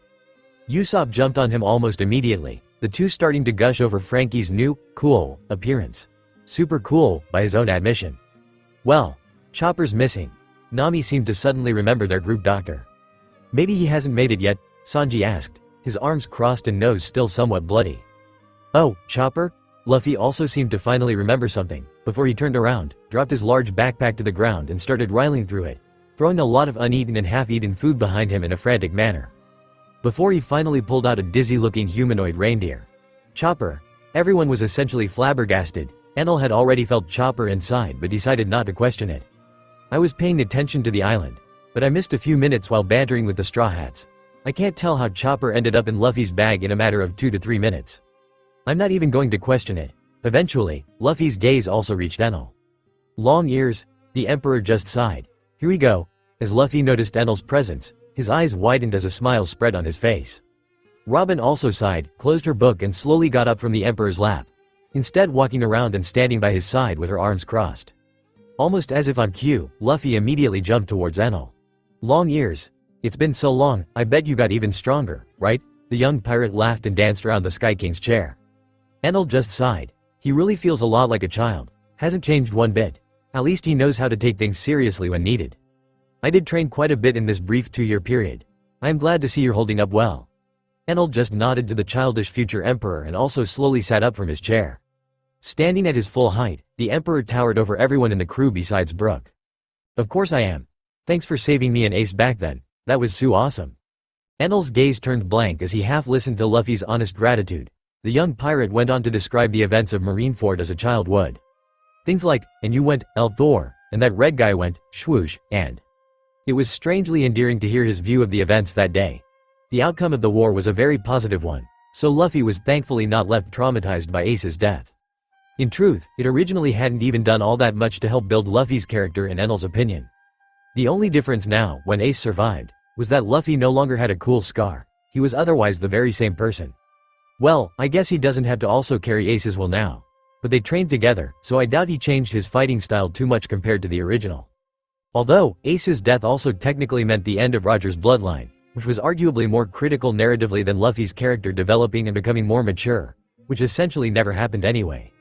Speaker 2: Usopp jumped on him almost immediately, the two starting to gush over Frankie's new, cool, appearance. Super cool, by his own admission. "Well, Chopper's missing." Nami seemed to suddenly remember their group doctor. "Maybe he hasn't made it yet?" Sanji asked, his arms crossed and nose still somewhat bloody. "Oh, Chopper?" Luffy also seemed to finally remember something, before he turned around, dropped his large backpack to the ground and started riling through it, throwing a lot of uneaten and half-eaten food behind him in a frantic manner. Before he finally pulled out a dizzy-looking humanoid reindeer. Chopper. Everyone was essentially flabbergasted. Enel had already felt Chopper inside but decided not to question it. "I was paying attention to the island, but I missed a few minutes while bantering with the Straw Hats. I can't tell how Chopper ended up in Luffy's bag in a matter of 2 to 3 minutes. I'm not even going to question it." Eventually, Luffy's gaze also reached Enel. "Long ears," the Emperor just sighed. "Here we go." As Luffy noticed Enel's presence, his eyes widened as a smile spread on his face. Robin also sighed, closed her book and slowly got up from the Emperor's lap, instead walking around and standing by his side with her arms crossed. Almost as if on cue, Luffy immediately jumped towards Enel. "Long ears. It's been so long, I bet you got even stronger, right?" The young pirate laughed and danced around the Sky King's chair. Enel just sighed. He really feels a lot like a child. Hasn't changed one bit. At least he knows how to take things seriously when needed. "I did train quite a bit in this brief 2-year period. I am glad to see you're holding up well." Enel just nodded to the childish future emperor and also slowly sat up from his chair. Standing at his full height, the emperor towered over everyone in the crew besides Brook. "Of course I am. Thanks for saving me and Ace back then. That was so awesome." Enel's gaze turned blank as he half listened to Luffy's honest gratitude. The young pirate went on to describe the events of Marineford as a child would. Things like, "And you went, Thor, and that red guy went, swoosh, and..." It was strangely endearing to hear his view of the events that day. The outcome of the war was a very positive one, so Luffy was thankfully not left traumatized by Ace's death. In truth, it originally hadn't even done all that much to help build Luffy's character in Enel's opinion. The only difference now, when Ace survived, was that Luffy no longer had a cool scar. He was otherwise the very same person. Well, I guess he doesn't have to also carry Ace's will now. But they trained together, so I doubt he changed his fighting style too much compared to the original. Although, Ace's death also technically meant the end of Roger's bloodline, which was arguably more critical narratively than Luffy's character developing and becoming more mature, which essentially never happened anyway.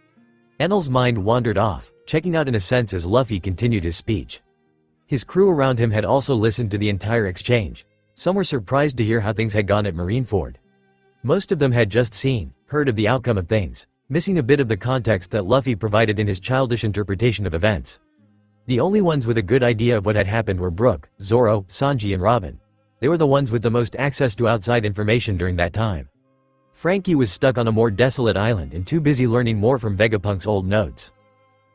Speaker 2: Enel's mind wandered off, checking out in a sense as Luffy continued his speech. His crew around him had also listened to the entire exchange. Some were surprised to hear how things had gone at Marineford. Most of them had just seen, heard of the outcome of things, missing a bit of the context that Luffy provided in his childish interpretation of events. The only ones with a good idea of what had happened were Brook, Zoro, Sanji and Robin. They were the ones with the most access to outside information during that time. Frankie was stuck on a more desolate island and too busy learning more from Vegapunk's old notes.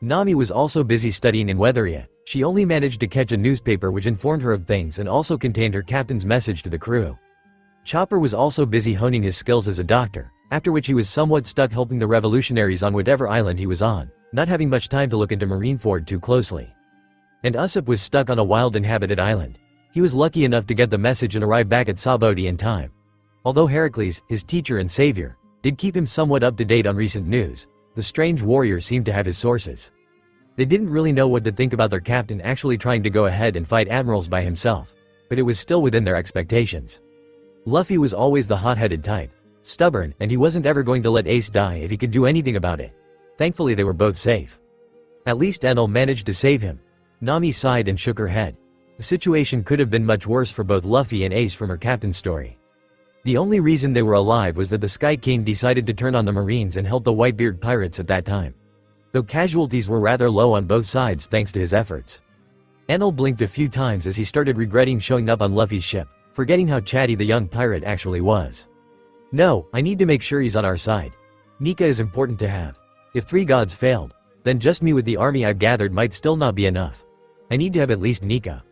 Speaker 2: Nami was also busy studying in Weatheria. She only managed to catch a newspaper which informed her of things and also contained her captain's message to the crew. Chopper was also busy honing his skills as a doctor, after which he was somewhat stuck helping the revolutionaries on whatever island he was on, not having much time to look into Marineford too closely. And Usopp was stuck on a wild inhabited island. He was lucky enough to get the message and arrive back at Sabaody in time. Although Heracles, his teacher and savior, did keep him somewhat up to date on recent news, the strange warrior seemed to have his sources. They didn't really know what to think about their captain actually trying to go ahead and fight admirals by himself, but it was still within their expectations. Luffy was always the hot-headed type, stubborn, and he wasn't ever going to let Ace die if he could do anything about it. Thankfully they were both safe. At least Enel managed to save him. Nami sighed and shook her head. The situation could have been much worse for both Luffy and Ace from her captain's story. The only reason they were alive was that the Sky King decided to turn on the Marines and help the Whitebeard pirates at that time. Though casualties were rather low on both sides thanks to his efforts. Enel blinked a few times as he started regretting showing up on Luffy's ship, forgetting how chatty the young pirate actually was. No, I need to make sure he's on our side. Nika is important to have. If 3 gods failed, then just me with the army I've gathered might still not be enough. I need to have at least Nika.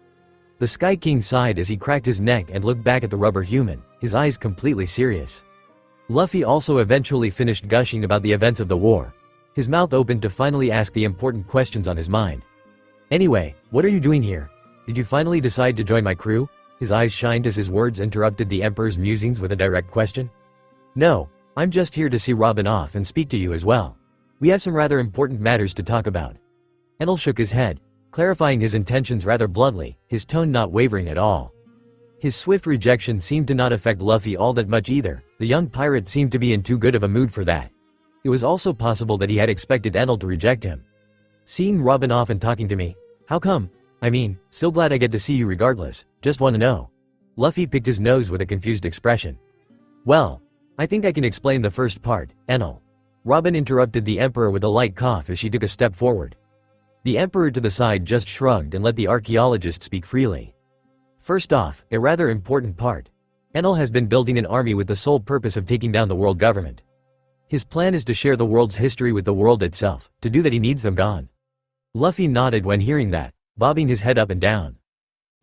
Speaker 2: The Sky King sighed as he cracked his neck and looked back at the rubber human, his eyes completely serious. Luffy also eventually finished gushing about the events of the war. His mouth opened to finally ask the important questions on his mind. Anyway, what are you doing here? Did you finally decide to join my crew? His eyes shined as his words interrupted the Emperor's musings with a direct question. No, I'm just here to see Robin off and speak to you as well. We have some rather important matters to talk about. Enel shook his head, clarifying his intentions rather bluntly, his tone not wavering at all. His swift rejection seemed to not affect Luffy all that much either. The young pirate seemed to be in too good of a mood for that. It was also possible that he had expected Enel to reject him. Seeing Robin off and talking to me? How come? I mean, still glad I get to see you regardless, just want to know. Luffy picked his nose with a confused expression. Well, I think I can explain the first part, Enel. Robin interrupted the Emperor with a light cough as she took a step forward. The Emperor to the side just shrugged and let the archaeologist speak freely. First off, a rather important part. Enel has been building an army with the sole purpose of taking down the world government. His plan is to share the world's history with the world itself. To do that he needs them gone. Luffy nodded when hearing that, bobbing his head up and down.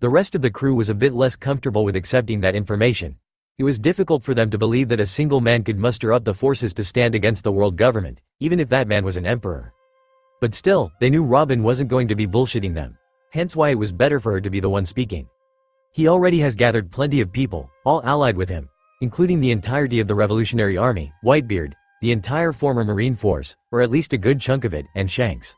Speaker 2: The rest of the crew was a bit less comfortable with accepting that information. It was difficult for them to believe that a single man could muster up the forces to stand against the world government, even if that man was an emperor. But still, they knew Robin wasn't going to be bullshitting them. Hence why it was better for her to be the one speaking. He already has gathered plenty of people, all allied with him, including the entirety of the Revolutionary Army, Whitebeard, the entire former Marine Force, or at least a good chunk of it, and Shanks.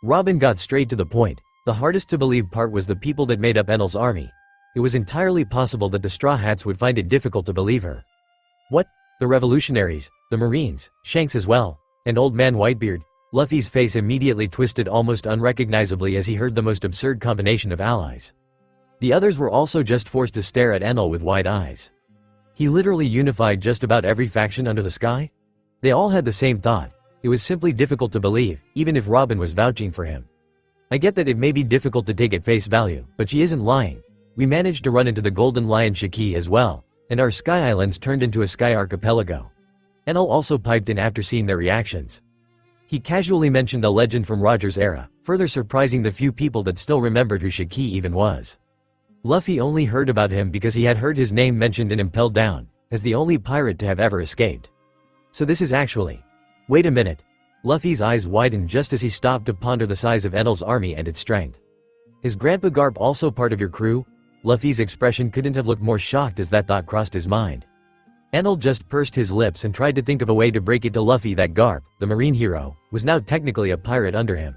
Speaker 2: Robin got straight to the point. The hardest to believe part was the people that made up Enel's army. It was entirely possible that the Straw Hats would find it difficult to believe her. What? The revolutionaries, the Marines, Shanks as well, and Old Man Whitebeard? Luffy's face immediately twisted almost unrecognizably as he heard the most absurd combination of allies. The others were also just forced to stare at Enel with wide eyes. He literally unified just about every faction under the sky? They all had the same thought. It was simply difficult to believe, even if Robin was vouching for him. I get that it may be difficult to take at face value, but she isn't lying. We managed to run into the Golden Lion Shiki as well, and our Sky Islands turned into a Sky Archipelago. Enel also piped in after seeing their reactions. He casually mentioned a legend from Roger's era, further surprising the few people that still remembered who Shiki even was. Luffy only heard about him because he had heard his name mentioned and impelled down, as the only pirate to have ever escaped. So this is actually… Wait a minute. Luffy's eyes widened just as he stopped to ponder the size of Enel's army and its strength. Is Grandpa Garp also part of your crew? Luffy's expression couldn't have looked more shocked as that thought crossed his mind. Enel just pursed his lips and tried to think of a way to break it to Luffy that Garp, the marine hero, was now technically a pirate under him.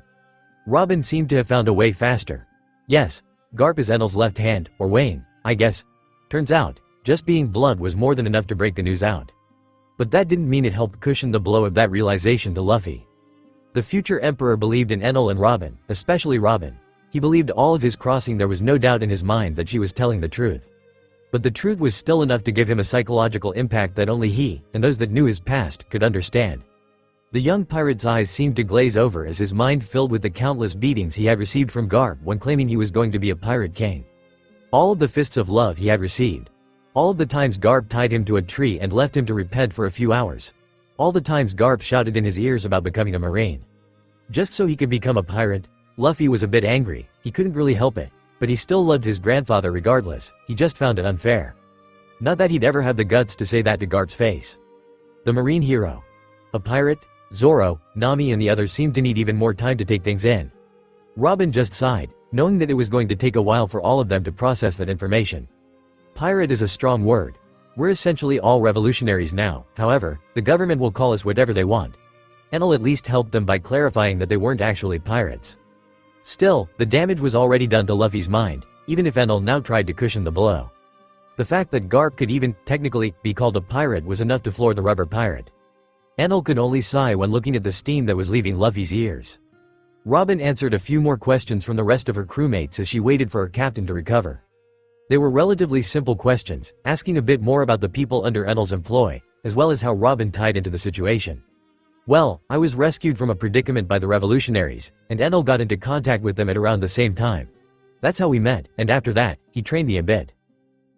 Speaker 2: Robin seemed to have found a way faster. Yes, Garp is Enel's left hand, or Wayne, I guess. Turns out, just being blunt was more than enough to break the news out. But that didn't mean it helped cushion the blow of that realization to Luffy. The future emperor believed in Enel and Robin, especially Robin. He believed all of his crossing. There was no doubt in his mind that she was telling the truth. But the truth was still enough to give him a psychological impact that only he, and those that knew his past, could understand. The young pirate's eyes seemed to glaze over as his mind filled with the countless beatings he had received from Garp when claiming he was going to be a pirate king. All of the fists of love he had received. All of the times Garp tied him to a tree and left him to repent for a few hours. All the times Garp shouted in his ears about becoming a marine. Just so he could become a pirate. Luffy was a bit angry, he couldn't really help it. But he still loved his grandfather regardless, he just found it unfair. Not that he'd ever have the guts to say that to Garp's face. The marine hero. A pirate? Zoro, Nami and the others seemed to need even more time to take things in. Robin just sighed, knowing that it was going to take a while for all of them to process that information. Pirate is a strong word. We're essentially all revolutionaries now, however, the government will call us whatever they want. Enel at least helped them by clarifying that they weren't actually pirates. Still, the damage was already done to Luffy's mind, even if Enel now tried to cushion the blow. The fact that Garp could even, technically, be called a pirate was enough to floor the rubber pirate. Enel could only sigh when looking at the steam that was leaving Luffy's ears. Robin answered a few more questions from the rest of her crewmates as she waited for her captain to recover. They were relatively simple questions, asking a bit more about the people under Enel's employ, as well as how Robin tied into the situation. Well, I was rescued from a predicament by the revolutionaries, and Enel got into contact with them at around the same time. That's how we met, and after that, he trained me a bit.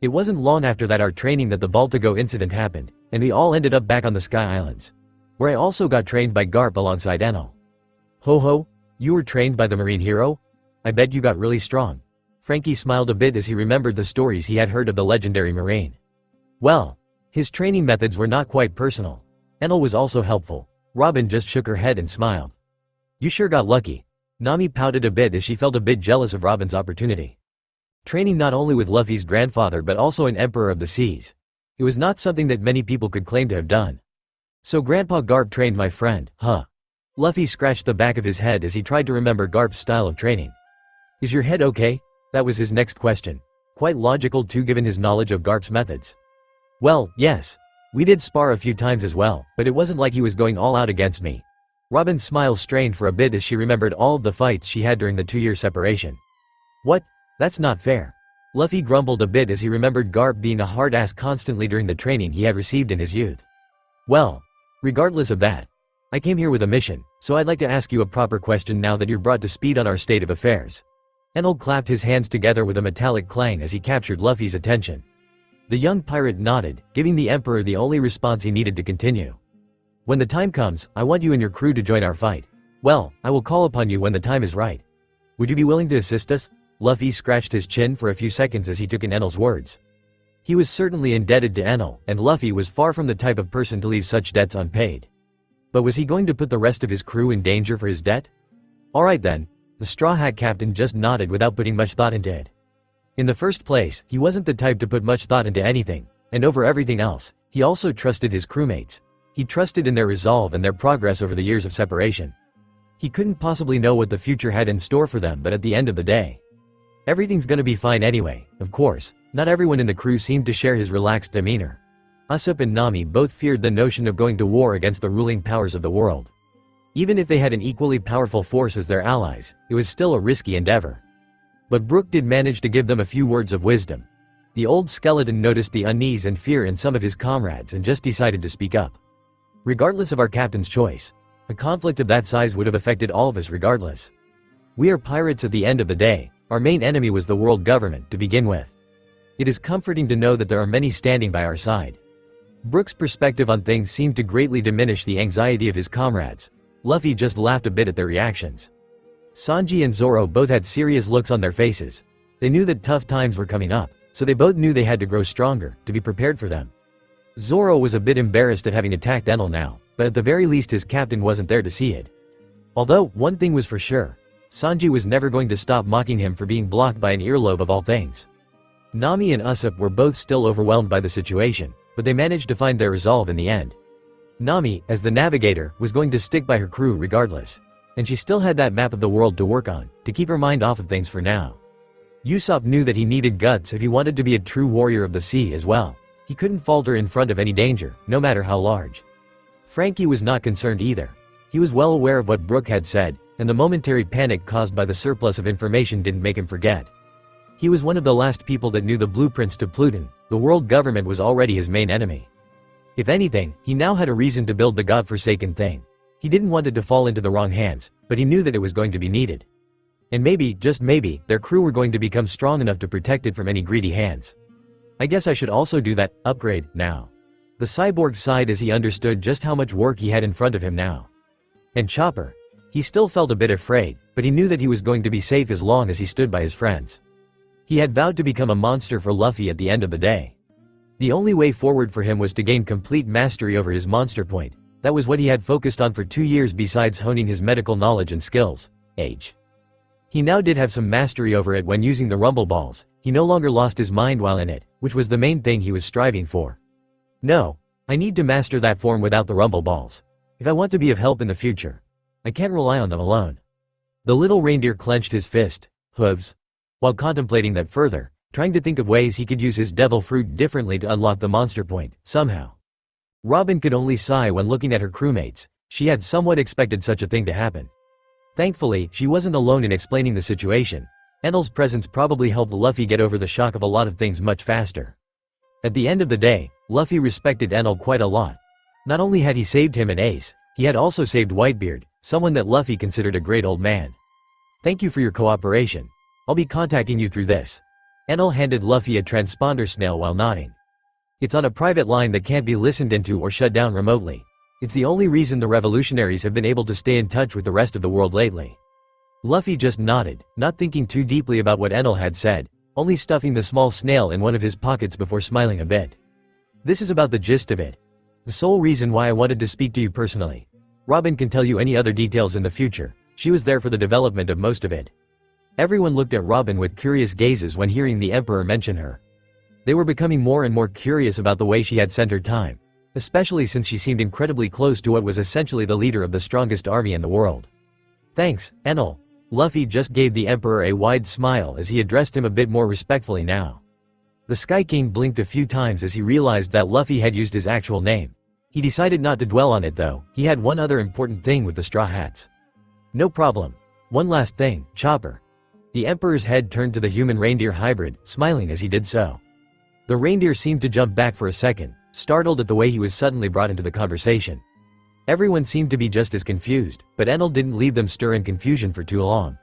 Speaker 2: It wasn't long after that our training that the Baltigo incident happened, and we all ended up back on the Sky Islands, where I also got trained by Garp alongside Enel. Ho ho, you were trained by the marine hero? I bet you got really strong. Frankie smiled a bit as he remembered the stories he had heard of the legendary marine. Well, his training methods were not quite personal. Enel was also helpful. Robin just shook her head and smiled. You sure got lucky. Nami pouted a bit as she felt a bit jealous of Robin's opportunity. Training not only with Luffy's grandfather but also an emperor of the seas. It was not something that many people could claim to have done. So Grandpa Garp trained my friend, huh? Luffy scratched the back of his head as he tried to remember Garp's style of training. Is your head okay? That was his next question. Quite logical too given his knowledge of Garp's methods. Well, yes. We did spar a few times as well, but it wasn't like he was going all out against me. Robin's smile strained for a bit as she remembered all of the fights she had during the 2-year separation. What? That's not fair. Luffy grumbled a bit as he remembered Garp being a hard ass constantly during the training he had received in his youth. Well, regardless of that, I came here with a mission, so I'd like to ask you a proper question now that you're brought to speed on our state of affairs. Enel clapped his hands together with a metallic clang as he captured Luffy's attention. The young pirate nodded, giving the Emperor the only response he needed to continue. When the time comes, I want you and your crew to join our fight. Well, I will call upon you when the time is right. Would you be willing to assist us? Luffy scratched his chin for a few seconds as he took in Enel's words. He was certainly indebted to Enel, and Luffy was far from the type of person to leave such debts unpaid. But was he going to put the rest of his crew in danger for his debt? Alright then. The Straw Hat Captain just nodded without putting much thought into it. In the first place, he wasn't the type to put much thought into anything, and over everything else, he also trusted his crewmates. He trusted in their resolve and their progress over the years of separation. He couldn't possibly know what the future had in store for them, but at the end of the day, everything's gonna be fine anyway. Of course, not everyone in the crew seemed to share his relaxed demeanor. Usopp and Nami both feared the notion of going to war against the ruling powers of the world. Even if they had an equally powerful force as their allies, it was still a risky endeavor. But Brook did manage to give them a few words of wisdom. The old skeleton noticed the unease and fear in some of his comrades and just decided to speak up. Regardless of our captain's choice, a conflict of that size would have affected all of us regardless. We are pirates at the end of the day. Our main enemy was the world government to begin with. It is comforting to know that there are many standing by our side. Brook's perspective on things seemed to greatly diminish the anxiety of his comrades. Luffy just laughed a bit at their reactions. Sanji and Zoro both had serious looks on their faces. They knew that tough times were coming up, so they both knew they had to grow stronger, to be prepared for them. Zoro was a bit embarrassed at having attacked Enel now, but at the very least his captain wasn't there to see it. Although, one thing was for sure, Sanji was never going to stop mocking him for being blocked by an earlobe of all things. Nami and Usopp were both still overwhelmed by the situation, but they managed to find their resolve in the end. Nami, as the navigator, was going to stick by her crew regardless. And she still had that map of the world to work on, to keep her mind off of things for now. Usopp knew that he needed guts if he wanted to be a true warrior of the sea as well. He couldn't falter in front of any danger, no matter how large. Frankie was not concerned either. He was well aware of what Brook had said, and the momentary panic caused by the surplus of information didn't make him forget. He was one of the last people that knew the blueprints to Pluton. The world government was already his main enemy. If anything, he now had a reason to build the godforsaken thing. He didn't want it to fall into the wrong hands, but he knew that it was going to be needed. And maybe, just maybe, their crew were going to become strong enough to protect it from any greedy hands. I guess I should also do that upgrade now. The cyborg sighed as he understood just how much work he had in front of him now. And Chopper. He still felt a bit afraid, but he knew that he was going to be safe as long as he stood by his friends. He had vowed to become a monster for Luffy at the end of the day. The only way forward for him was to gain complete mastery over his monster point. That was what he had focused on for 2 years besides honing his medical knowledge and skills. He now did have some mastery over it when using the rumble balls. He no longer lost his mind while in it, which was the main thing he was striving for. No, I need to master that form without the rumble balls. If I want to be of help in the future, I can't rely on them alone. The little reindeer clenched his fist, hooves, while contemplating that further, trying to think of ways he could use his devil fruit differently to unlock the monster point, somehow. Robin could only sigh when looking at her crewmates. She had somewhat expected such a thing to happen. Thankfully, she wasn't alone in explaining the situation. Enal's presence probably helped Luffy get over the shock of a lot of things much faster. At the end of the day, Luffy respected Enal quite a lot. Not only had he saved him and Ace, he had also saved Whitebeard, someone that Luffy considered a great old man. Thank you for your cooperation. I'll be contacting you through this. Enal handed Luffy a transponder snail while nodding. It's on a private line that can't be listened into or shut down remotely. It's the only reason the revolutionaries have been able to stay in touch with the rest of the world lately. Luffy just nodded, not thinking too deeply about what Enal had said, only stuffing the small snail in one of his pockets before smiling a bit. This is about the gist of it. The sole reason why I wanted to speak to you personally. Robin can tell you any other details in the future. She was there for the development of most of it. Everyone looked at Robin with curious gazes when hearing the Emperor mention her. They were becoming more and more curious about the way she had spent her time, especially since she seemed incredibly close to what was essentially the leader of the strongest army in the world. Thanks, Enal. Luffy just gave the Emperor a wide smile as he addressed him a bit more respectfully now. The Sky King blinked a few times as he realized that Luffy had used his actual name. He decided not to dwell on it though. He had one other important thing with the Straw Hats. No problem. One last thing, Chopper. The Emperor's head turned to the human reindeer hybrid, smiling as he did so. The reindeer seemed to jump back for a second, startled at the way he was suddenly brought into the conversation. Everyone seemed to be just as confused, but Enal didn't leave them stir in confusion for too long.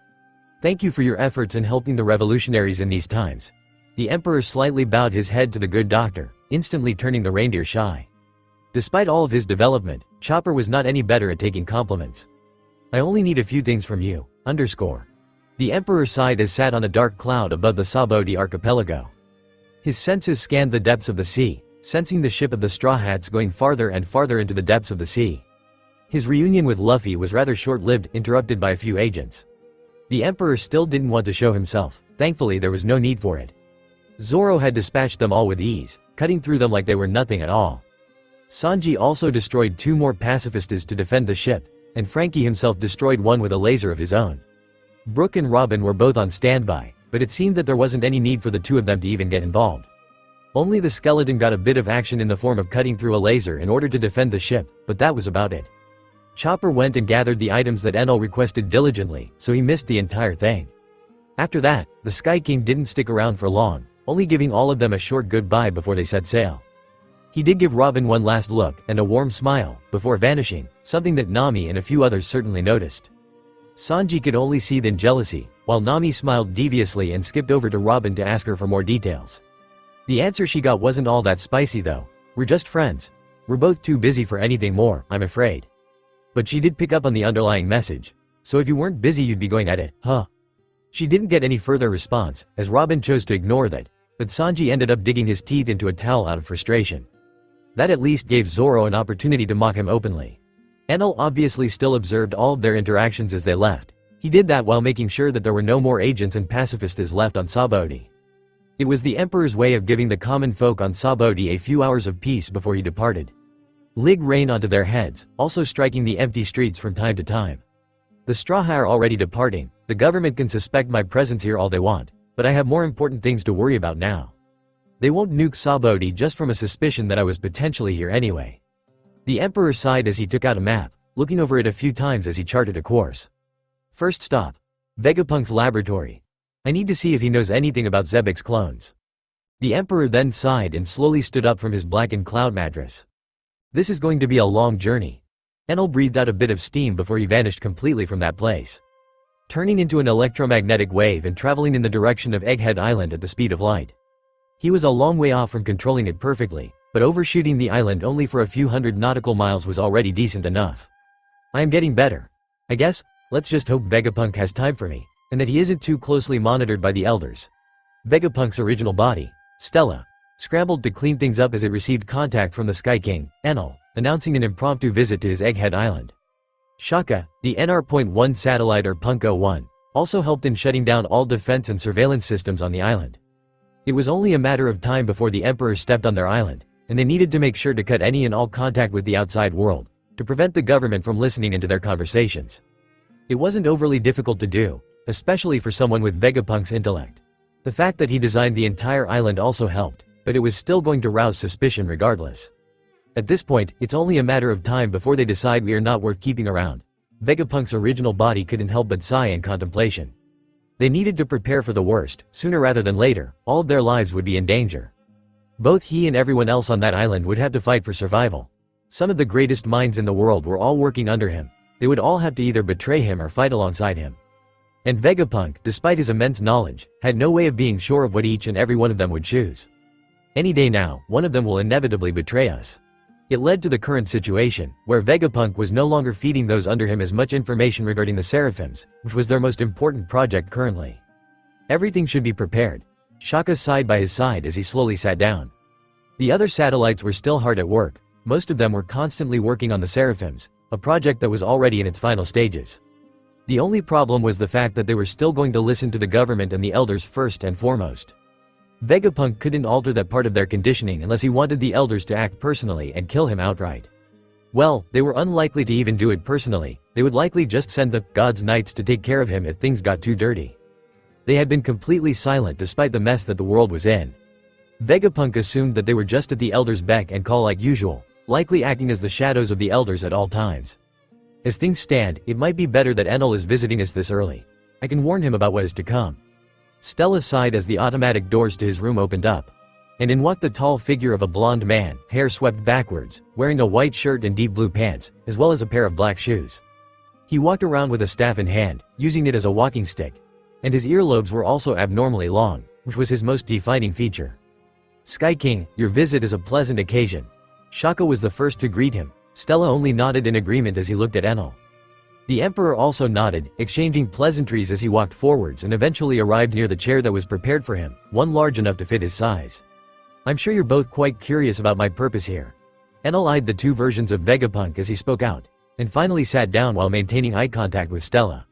Speaker 2: Thank you for your efforts in helping the revolutionaries in these times. The Emperor slightly bowed his head to the good doctor, instantly turning the reindeer shy. Despite all of his development, Chopper was not any better at taking compliments. I only need a few things from you, _. The Emperor sighed as sat on a dark cloud above the Sabaody archipelago. His senses scanned the depths of the sea, sensing the ship of the Straw Hats going farther and farther into the depths of the sea. His reunion with Luffy was rather short-lived, interrupted by a few agents. The Emperor still didn't want to show himself. Thankfully there was no need for it. Zoro had dispatched them all with ease, cutting through them like they were nothing at all. Sanji also destroyed 2 more pacifistas to defend the ship, and Frankie himself destroyed one with a laser of his own. Brook and Robin were both on standby, but it seemed that there wasn't any need for the 2 of them to even get involved. Only the skeleton got a bit of action in the form of cutting through a laser in order to defend the ship, but that was about it. Chopper went and gathered the items that Enal requested diligently, so he missed the entire thing. After that, the Sky King didn't stick around for long, only giving all of them a short goodbye before they set sail. He did give Robin one last look and a warm smile, before vanishing, something that Nami and a few others certainly noticed. Sanji could only see then jealousy, while Nami smiled deviously and skipped over to Robin to ask her for more details. The answer she got wasn't all that spicy though. We're just friends. We're both too busy for anything more, I'm afraid. But she did pick up on the underlying message. So if you weren't busy you'd be going at it, huh? She didn't get any further response, as Robin chose to ignore that, but Sanji ended up digging his teeth into a towel out of frustration. That at least gave Zoro an opportunity to mock him openly. Enel obviously still observed all of their interactions as they left. He did that while making sure that there were no more agents and pacifistas left on Sabaody. It was the Emperor's way of giving the common folk on Sabaody a few hours of peace before he departed. Lig rain onto their heads, also striking the empty streets from time to time. The Straw Hat are already departing. The government can suspect my presence here all they want, but I have more important things to worry about now. They won't nuke Sabaody just from a suspicion that I was potentially here anyway. The Emperor sighed as he took out a map, looking over it a few times as he charted a course. First stop, Vegapunk's laboratory. I need to see if he knows anything about Zebek's clones. The Emperor then sighed and slowly stood up from his blackened cloud mattress. This is going to be a long journey. Enel breathed out a bit of steam before he vanished completely from that place, turning into an electromagnetic wave and traveling in the direction of Egghead Island at the speed of light. He was a long way off from controlling it perfectly, but overshooting the island only for a few hundred nautical miles was already decent enough. I am getting better. I guess, let's just hope Vegapunk has time for me, and that he isn't too closely monitored by the elders. Vegapunk's original body, Stella, scrambled to clean things up as it received contact from the Sky King, Enel, announcing an impromptu visit to his Egghead Island. Shaka, the NR.1 satellite or Punko 1, also helped in shutting down all defense and surveillance systems on the island. It was only a matter of time before the Emperor stepped on their island, and they needed to make sure to cut any and all contact with the outside world, to prevent the government from listening into their conversations. It wasn't overly difficult to do, especially for someone with Vegapunk's intellect. The fact that he designed the entire island also helped, but it was still going to rouse suspicion regardless. At this point, it's only a matter of time before they decide we are not worth keeping around. Vegapunk's original body couldn't help but sigh in contemplation. They needed to prepare for the worst, sooner rather than later. All of their lives would be in danger. Both he and everyone else on that island would have to fight for survival. Some of the greatest minds in the world were all working under him. They would all have to either betray him or fight alongside him. And Vegapunk, despite his immense knowledge, had no way of being sure of what each and every one of them would choose. Any day now, one of them will inevitably betray us. It led to the current situation, where Vegapunk was no longer feeding those under him as much information regarding the Seraphims, which was their most important project currently. Everything should be prepared. Shaka sighed by his side as he slowly sat down. The other satellites were still hard at work. Most of them were constantly working on the Seraphims, a project that was already in its final stages. The only problem was the fact that they were still going to listen to the government and the elders first and foremost. Vegapunk couldn't alter that part of their conditioning unless he wanted the elders to act personally and kill him outright. Well, they were unlikely to even do it personally. They would likely just send the God's Knights to take care of him if things got too dirty. They had been completely silent despite the mess that the world was in. Vegapunk assumed that they were just at the elders' beck and call like usual, likely acting as the shadows of the elders at all times. As things stand, it might be better that Enel is visiting us this early. I can warn him about what is to come. Stella sighed as the automatic doors to his room opened up. And in walked the tall figure of a blonde man, hair swept backwards, wearing a white shirt and deep blue pants, as well as a pair of black shoes. He walked around with a staff in hand, using it as a walking stick. And his earlobes were also abnormally long, which was his most defining feature. Sky King, your visit is a pleasant occasion. Shaka was the first to greet him. Stella only nodded in agreement as he looked at Enel. The Emperor also nodded, exchanging pleasantries as he walked forwards and eventually arrived near the chair that was prepared for him, one large enough to fit his size. I'm sure you're both quite curious about my purpose here. Enel eyed the two versions of Vegapunk as he spoke out, and finally sat down while maintaining eye contact with Stella.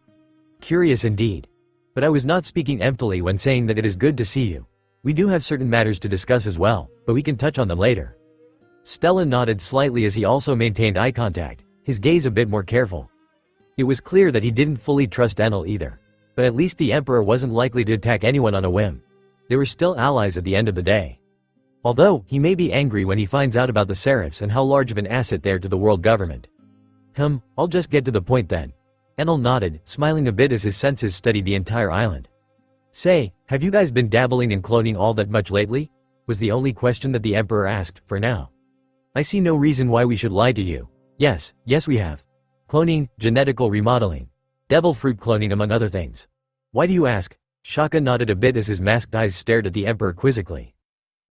Speaker 2: Curious indeed. But I was not speaking emptily when saying that it is good to see you. We do have certain matters to discuss as well, but we can touch on them later. Stella nodded slightly as he also maintained eye contact, his gaze a bit more careful. It was clear that he didn't fully trust Enel either. But at least the Emperor wasn't likely to attack anyone on a whim. They were still allies at the end of the day. Although, he may be angry when he finds out about the Seraphs and how large of an asset they are to the world government. I'll just get to the point then. Enel nodded, smiling a bit as his senses studied the entire island. Say, have you guys been dabbling in cloning all that much lately? Was the only question that the Emperor asked, for now. I see no reason why we should lie to you. Yes we have. Cloning, genetical remodeling. Devil fruit cloning among other things. Why do you ask? Shaka nodded a bit as his masked eyes stared at the Emperor quizzically.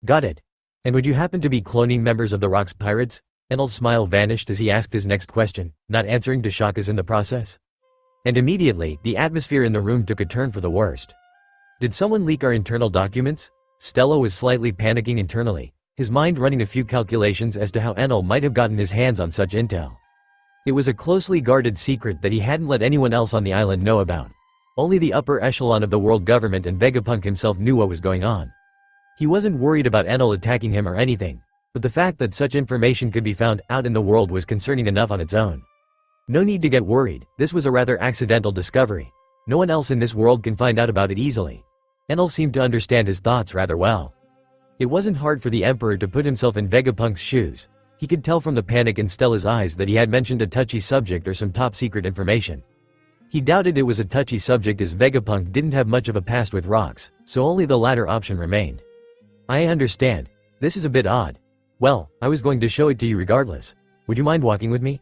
Speaker 2: Got it. And would you happen to be cloning members of the Rock's Pirates? Enel's smile vanished as he asked his next question, not answering to Shaka's in the process. And immediately, the atmosphere in the room took a turn for the worst. Did someone leak our internal documents? Stella was slightly panicking internally, his mind running a few calculations as to how Enel might have gotten his hands on such intel. It was a closely guarded secret that he hadn't let anyone else on the island know about. Only the upper echelon of the world government and Vegapunk himself knew what was going on. He wasn't worried about Enel attacking him or anything, but the fact that such information could be found out in the world was concerning enough on its own. No need to get worried, this was a rather accidental discovery. No one else in this world can find out about it easily. Enel seemed to understand his thoughts rather well. It wasn't hard for the Emperor to put himself in Vegapunk's shoes. He could tell from the panic in Stella's eyes that he had mentioned a touchy subject or some top-secret information. He doubted it was a touchy subject as Vegapunk didn't have much of a past with rocks, so only the latter option remained. I understand. This is a bit odd. Well, I was going to show it to you regardless. Would you mind walking with me?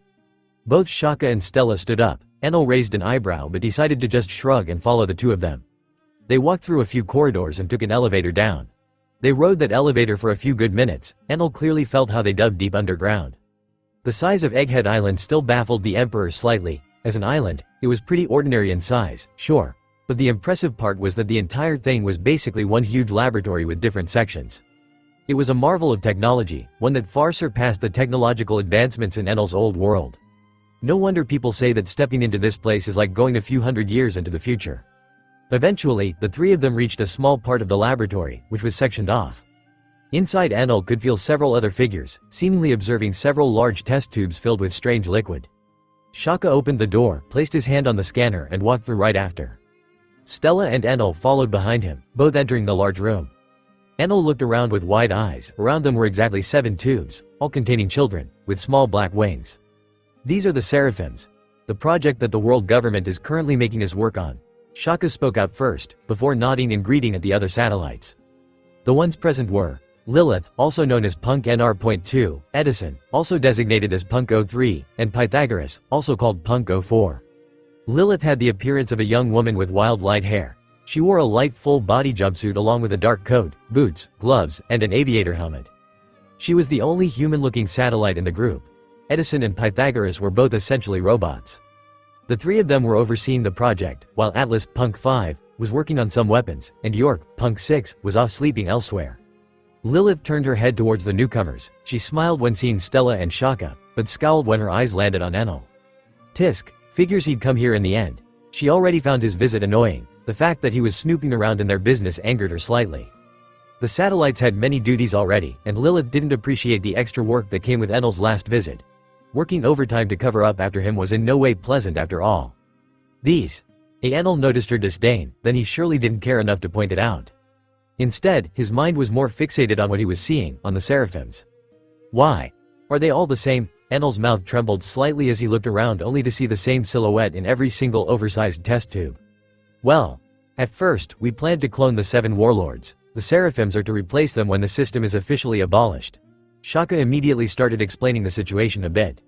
Speaker 2: Both Shaka and Stella stood up. Enel raised an eyebrow but decided to just shrug and follow the two of them. They walked through a few corridors and took an elevator down. They rode that elevator for a few good minutes. Enel clearly felt how they dug deep underground. The size of Egghead Island still baffled the Emperor slightly. As an island, it was pretty ordinary in size, sure. But the impressive part was that the entire thing was basically one huge laboratory with different sections. It was a marvel of technology, one that far surpassed the technological advancements in Enel's old world. No wonder people say that stepping into this place is like going a few hundred years into the future. Eventually, the three of them reached a small part of the laboratory, which was sectioned off. Inside, Enel could feel several other figures, seemingly observing several large test tubes filled with strange liquid. Shaka opened the door, placed his hand on the scanner and walked through right after. Stella and Enel followed behind him, both entering the large room. Enel looked around with wide eyes. Around them were exactly 7 tubes, all containing children, with small black wings. These are the Seraphims, the project that the world government is currently making us work on. Shaka spoke out first, before nodding and greeting at the other satellites. The ones present were Lilith, also known as Punk NR.2, Edison, also designated as Punk 03, and Pythagoras, also called Punk 04. Lilith had the appearance of a young woman with wild light hair. She wore a light full-body jumpsuit along with a dark coat, boots, gloves, and an aviator helmet. She was the only human-looking satellite in the group. Edison and Pythagoras were both essentially robots. The three of them were overseeing the project, while Atlas, Punk 5, was working on some weapons, and York, Punk 6, was off sleeping elsewhere. Lilith turned her head towards the newcomers. She smiled when seeing Stella and Shaka, but scowled when her eyes landed on Enel. Tisk figures he'd come here in the end. She already found his visit annoying. The fact that he was snooping around in their business angered her slightly. The satellites had many duties already, and Lilith didn't appreciate the extra work that came with Enel's last visit. Working overtime to cover up after him was in no way pleasant after all. Enel noticed her disdain, then he surely didn't care enough to point it out. Instead, his mind was more fixated on what he was seeing, on the Seraphims. Why? Are they all the same? Enel's mouth trembled slightly as he looked around only to see the same silhouette in every single oversized test tube. Well, at first, we planned to clone the 7 warlords. The Seraphims are to replace them when the system is officially abolished. Shaka immediately started explaining the situation a bit.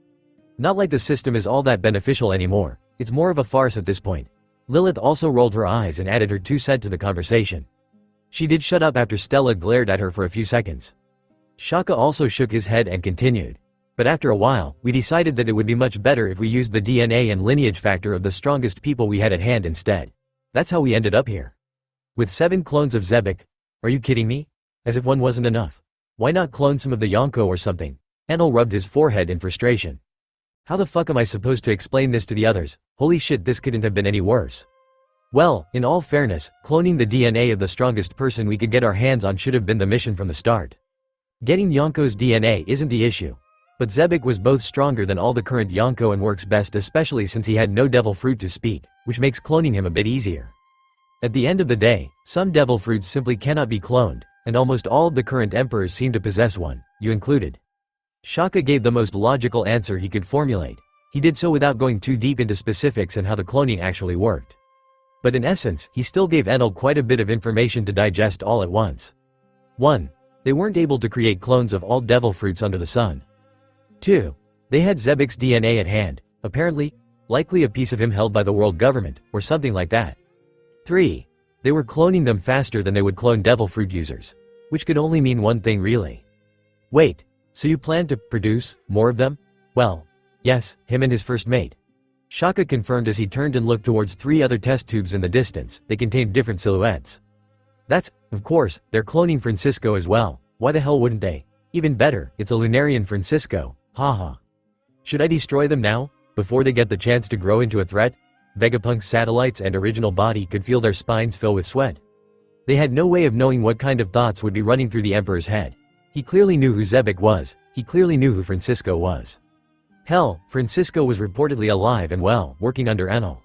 Speaker 2: Not like the system is all that beneficial anymore. It's more of a farce at this point. Lilith also rolled her eyes and added her 2 cents to the conversation. She did shut up after Stella glared at her for a few seconds. Shaka also shook his head and continued. But after a while, we decided that it would be much better if we used the DNA and lineage factor of the strongest people we had at hand instead. That's how we ended up here. With 7 clones of Zebek. Are you kidding me? As if one wasn't enough. Why not clone some of the Yonko or something? Enel rubbed his forehead in frustration. How the fuck am I supposed to explain this to the others? Holy shit, this couldn't have been any worse. Well, in all fairness, cloning the DNA of the strongest person we could get our hands on should have been the mission from the start. Getting Yonko's DNA isn't the issue. But Zebek was both stronger than all the current Yonko and works best, especially since he had no devil fruit to speak, which makes cloning him a bit easier. At the end of the day, some devil fruits simply cannot be cloned, and almost all of the current emperors seem to possess one, you included. Shaka gave the most logical answer he could formulate. He did so without going too deep into specifics and how the cloning actually worked. But in essence, he still gave Enel quite a bit of information to digest all at once. 1. They weren't able to create clones of all devil fruits under the sun. 2. They had Zebek's DNA at hand, apparently, likely a piece of him held by the world government, or something like that. 3. They were cloning them faster than they would clone devil fruit users. Which could only mean one thing really. Wait, so you plan to produce more of them? Well, yes, him and his first mate. Shaka confirmed as he turned and looked towards 3 other test tubes in the distance. They contained different silhouettes. That's, of course, they're cloning Francisco as well. Why the hell wouldn't they? Even better, it's a Lunarian Francisco. Haha. Should I destroy them now, before they get the chance to grow into a threat? Vegapunk's satellites and original body could feel their spines fill with sweat. They had no way of knowing what kind of thoughts would be running through the Emperor's head. He clearly knew who Zebek was. He clearly knew who Francisco was. Hell, Francisco was reportedly alive and well, working under Enel.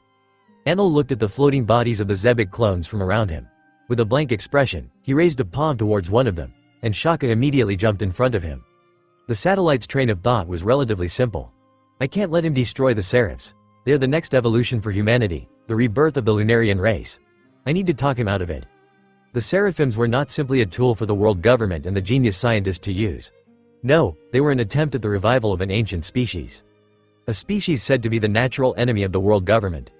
Speaker 2: Enel looked at the floating bodies of the Zebek clones from around him. With a blank expression, he raised a palm towards one of them, and Shaka immediately jumped in front of him. The satellite's train of thought was relatively simple. I can't let him destroy the Seraphs. They are the next evolution for humanity, the rebirth of the Lunarian race. I need to talk him out of it. The Seraphims were not simply a tool for the world government and the genius scientists to use. No, they were an attempt at the revival of an ancient species. A species said to be the natural enemy of the world government.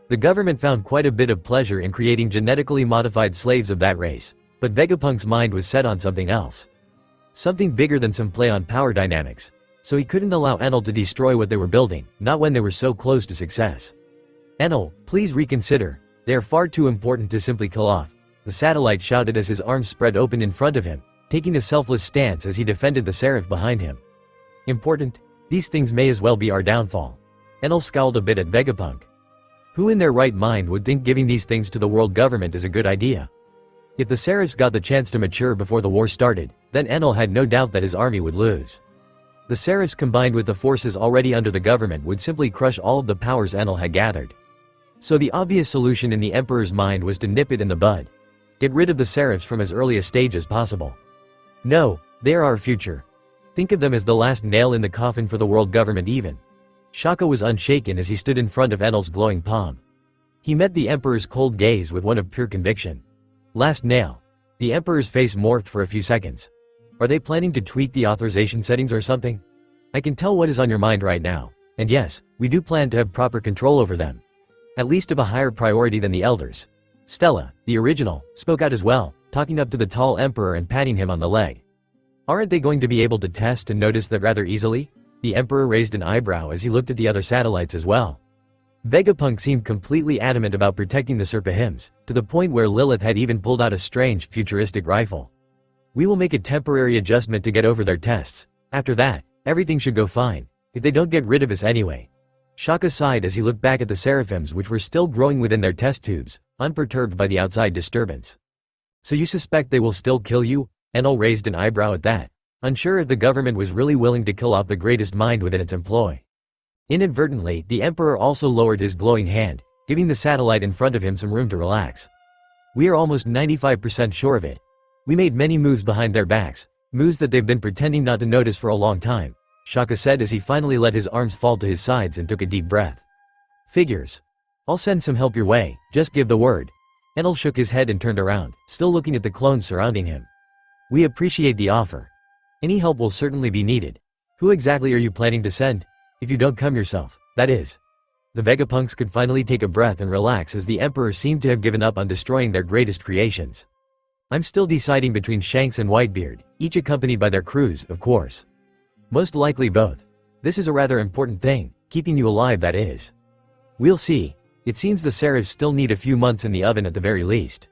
Speaker 2: The government found quite a bit of pleasure in creating genetically modified slaves of that race, but Vegapunk's mind was set on something else. Something bigger than some play on power dynamics. So he couldn't allow Enal to destroy what they were building, not when they were so close to success. "Enal, please reconsider. They are far too important to simply kill off," the satellite shouted as his arms spread open in front of him, taking a selfless stance as he defended the seraph behind him. "Important? These things may as well be our downfall." Enal scowled a bit at Vegapunk. Who in their right mind would think giving these things to the world government is a good idea? If the seraphs got the chance to mature before the war started, then Enal had no doubt that his army would lose. The seraphs combined with the forces already under the government would simply crush all of the powers Enal had gathered. So the obvious solution in the Emperor's mind was to nip it in the bud. Get rid of the seraphs from as early a stage as possible. No, they are our future. Think of them as the last nail in the coffin for the world government even. Shaka was unshaken as he stood in front of Enal's glowing palm. He met the Emperor's cold gaze with one of pure conviction. Last nail. The Emperor's face morphed for a few seconds. Are they planning to tweak the authorization settings or something? I can tell what is on your mind right now. And yes, we do plan to have proper control over them. At least of a higher priority than the elders. Stella, the original, spoke out as well, talking up to the tall Emperor and patting him on the leg. Aren't they going to be able to test and notice that rather easily? The Emperor raised an eyebrow as he looked at the other satellites as well. Vegapunk seemed completely adamant about protecting the Serpahims, to the point where Lilith had even pulled out a strange, futuristic rifle. We will make a temporary adjustment to get over their tests. After that, everything should go fine, if they don't get rid of us anyway. Shaka sighed as he looked back at the Seraphims which were still growing within their test tubes, unperturbed by the outside disturbance. So you suspect they will still kill you? Enal raised an eyebrow at that, unsure if the government was really willing to kill off the greatest mind within its employ. Inadvertently, the Emperor also lowered his glowing hand, giving the satellite in front of him some room to relax. We are almost 95% sure of it. We made many moves behind their backs, moves that they've been pretending not to notice for a long time, Shaka said as he finally let his arms fall to his sides and took a deep breath. Figures. I'll send some help your way, just give the word. Enal shook his head and turned around, still looking at the clones surrounding him. We appreciate the offer. Any help will certainly be needed. Who exactly are you planning to send? If you don't come yourself, that is. The Vegapunks could finally take a breath and relax as the Emperor seemed to have given up on destroying their greatest creations. I'm still deciding between Shanks and Whitebeard, each accompanied by their crews, of course. Most likely both. This is a rather important thing, keeping you alive that is. We'll see. It seems the Seraphs still need a few months in the oven at the very least.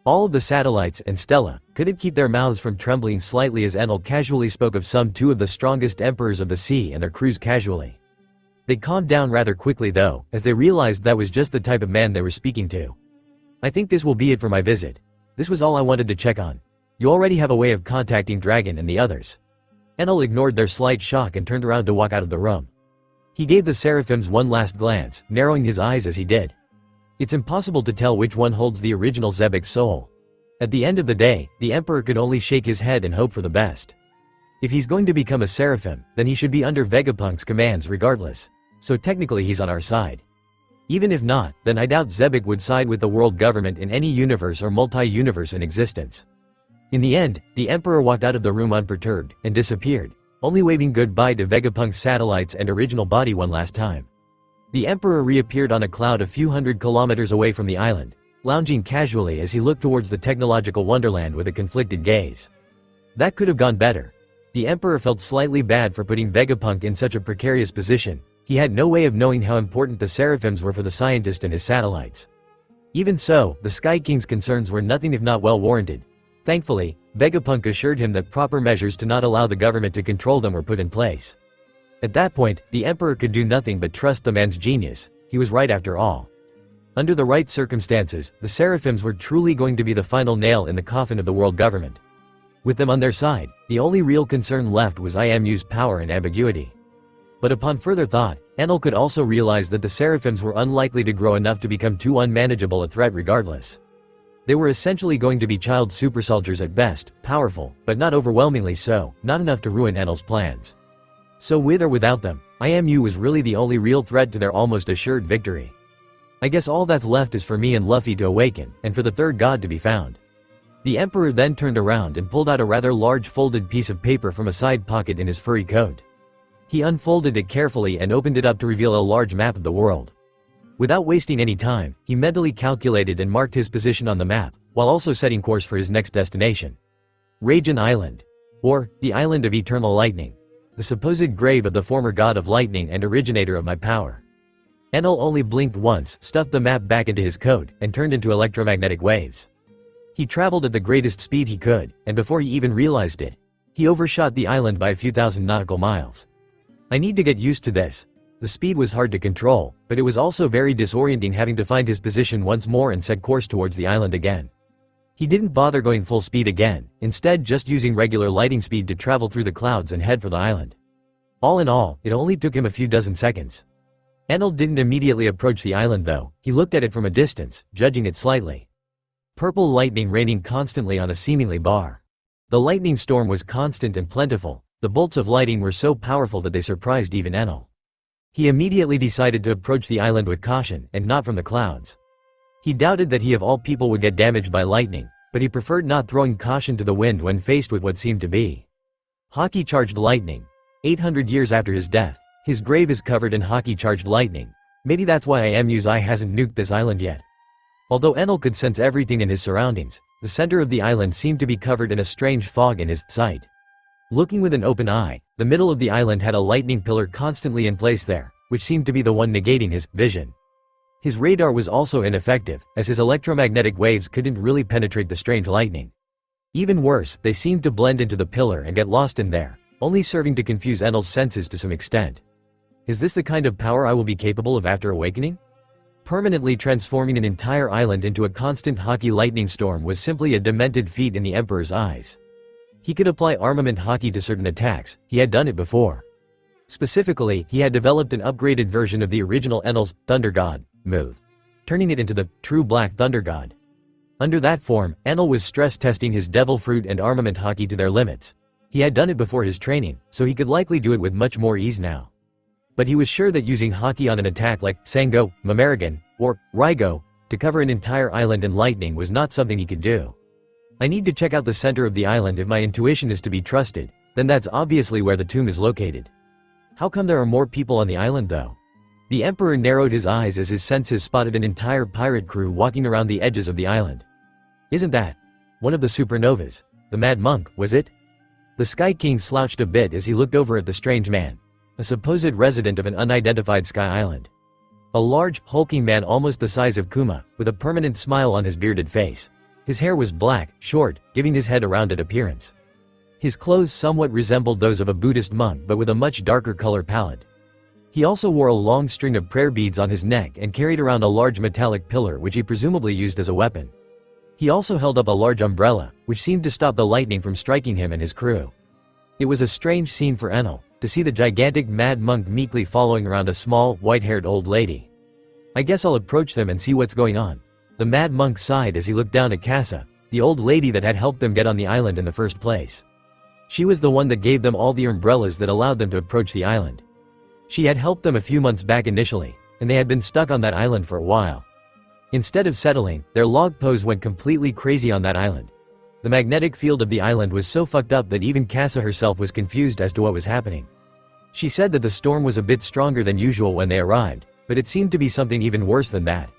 Speaker 2: All of the satellites and Stella couldn't keep their mouths from trembling slightly as Enal casually spoke of some two of the strongest emperors of the sea and their crews casually. They calmed down rather quickly though, as they realized that was just the type of man they were speaking to. I think this will be it for my visit. This was all I wanted to check on. You already have a way of contacting Dragon and the others. Enal ignored their slight shock and turned around to walk out of the room. He gave the Seraphims one last glance, narrowing his eyes as he did. It's impossible to tell which one holds the original Zebek's soul. At the end of the day, the Emperor could only shake his head and hope for the best. If he's going to become a Seraphim, then he should be under Vegapunk's commands regardless. So technically he's on our side. Even if not, then I doubt Zebek would side with the world government in any universe or multi-universe in existence. In the end, the Emperor walked out of the room unperturbed, and disappeared, only waving goodbye to Vegapunk's satellites and original body one last time. The Emperor reappeared on a cloud a few hundred kilometers away from the island, lounging casually as he looked towards the technological wonderland with a conflicted gaze. That could have gone better. The Emperor felt slightly bad for putting Vegapunk in such a precarious position. He had no way of knowing how important the Seraphims were for the scientist and his satellites. Even so, the Sky King's concerns were nothing if not well warranted. Thankfully, Vegapunk assured him that proper measures to not allow the government to control them were put in place. At that point, the Emperor could do nothing but trust the man's genius. He was right after all. Under the right circumstances, the Seraphims were truly going to be the final nail in the coffin of the world government. With them on their side, the only real concern left was IMU's power and ambiguity. But upon further thought, Enal could also realize that the Seraphims were unlikely to grow enough to become too unmanageable a threat regardless. They were essentially going to be child super soldiers at best, powerful, but not overwhelmingly so, not enough to ruin Enal's plans. So with or without them, IMU was really the only real threat to their almost assured victory. I guess all that's left is for me and Luffy to awaken, and for the third god to be found. The Emperor then turned around and pulled out a rather large folded piece of paper from a side pocket in his furry coat. He unfolded it carefully and opened it up to reveal a large map of the world. Without wasting any time, he mentally calculated and marked his position on the map, while also setting course for his next destination. Raijin Island. Or, the Island of Eternal Lightning. The supposed grave of the former god of lightning and originator of my power. Enel only blinked once, stuffed the map back into his coat, and turned into electromagnetic waves. He traveled at the greatest speed he could, and before he even realized it, he overshot the island by a few thousand nautical miles. I need to get used to this. The speed was hard to control, but it was also very disorienting having to find his position once more and set course towards the island again. He didn't bother going full speed again, instead just using regular lighting speed to travel through the clouds and head for the island. All in all, it only took him a few dozen seconds. Enel didn't immediately approach the island though, he looked at it from a distance, judging it slightly. Purple lightning raining constantly on a seemingly bar. The lightning storm was constant and plentiful, the bolts of lightning were so powerful that they surprised even Enel. He immediately decided to approach the island with caution, and not from the clouds. He doubted that he of all people would get damaged by lightning, but he preferred not throwing caution to the wind when faced with what seemed to be Haki-charged lightning. 800 years after his death, his grave is covered in Haki-charged lightning. Maybe that's why IMU's eye hasn't nuked this island yet. Although Enel could sense everything in his surroundings, the center of the island seemed to be covered in a strange fog in his sight. Looking with an open eye, the middle of the island had a lightning pillar constantly in place there, which seemed to be the one negating his vision. His radar was also ineffective, as his electromagnetic waves couldn't really penetrate the strange lightning. Even worse, they seemed to blend into the pillar and get lost in there, only serving to confuse Enel's senses to some extent. Is this the kind of power I will be capable of after awakening? Permanently transforming an entire island into a constant Haki lightning storm was simply a demented feat in the Emperor's eyes. He could apply armament Haki to certain attacks, he had done it before. Specifically, he had developed an upgraded version of the original Enel's Thunder God move, turning it into the true Black Thunder God. Under that form, Enel was stress testing his Devil Fruit and armament Haki to their limits. He had done it before his training, so he could likely do it with much more ease now. But he was sure that using Haki on an attack like Sango, Mamaragan, or Raigo, to cover an entire island in lightning was not something he could do. I need to check out the center of the island if my intuition is to be trusted, then that's obviously where the tomb is located. How come there are more people on the island though? The Emperor narrowed his eyes as his senses spotted an entire pirate crew walking around the edges of the island. Isn't that one of the supernovas? The Mad Monk, was it? The Sky King slouched a bit as he looked over at the strange man, a supposed resident of an unidentified sky island. A large, hulking man almost the size of Kuma, with a permanent smile on his bearded face. His hair was black, short, giving his head a rounded appearance. His clothes somewhat resembled those of a Buddhist monk but with a much darker color palette. He also wore a long string of prayer beads on his neck and carried around a large metallic pillar which he presumably used as a weapon. He also held up a large umbrella, which seemed to stop the lightning from striking him and his crew. It was a strange scene for Enel, to see the gigantic Mad Monk meekly following around a small, white-haired old lady. I guess I'll approach them and see what's going on. The Mad Monk sighed as he looked down at Casa, the old lady that had helped them get on the island in the first place. She was the one that gave them all the umbrellas that allowed them to approach the island. She had helped them a few months back initially, and they had been stuck on that island for a while. Instead of settling, their log pose went completely crazy on that island. The magnetic field of the island was so fucked up that even Casa herself was confused as to what was happening. She said that the storm was a bit stronger than usual when they arrived, but it seemed to be something even worse than that.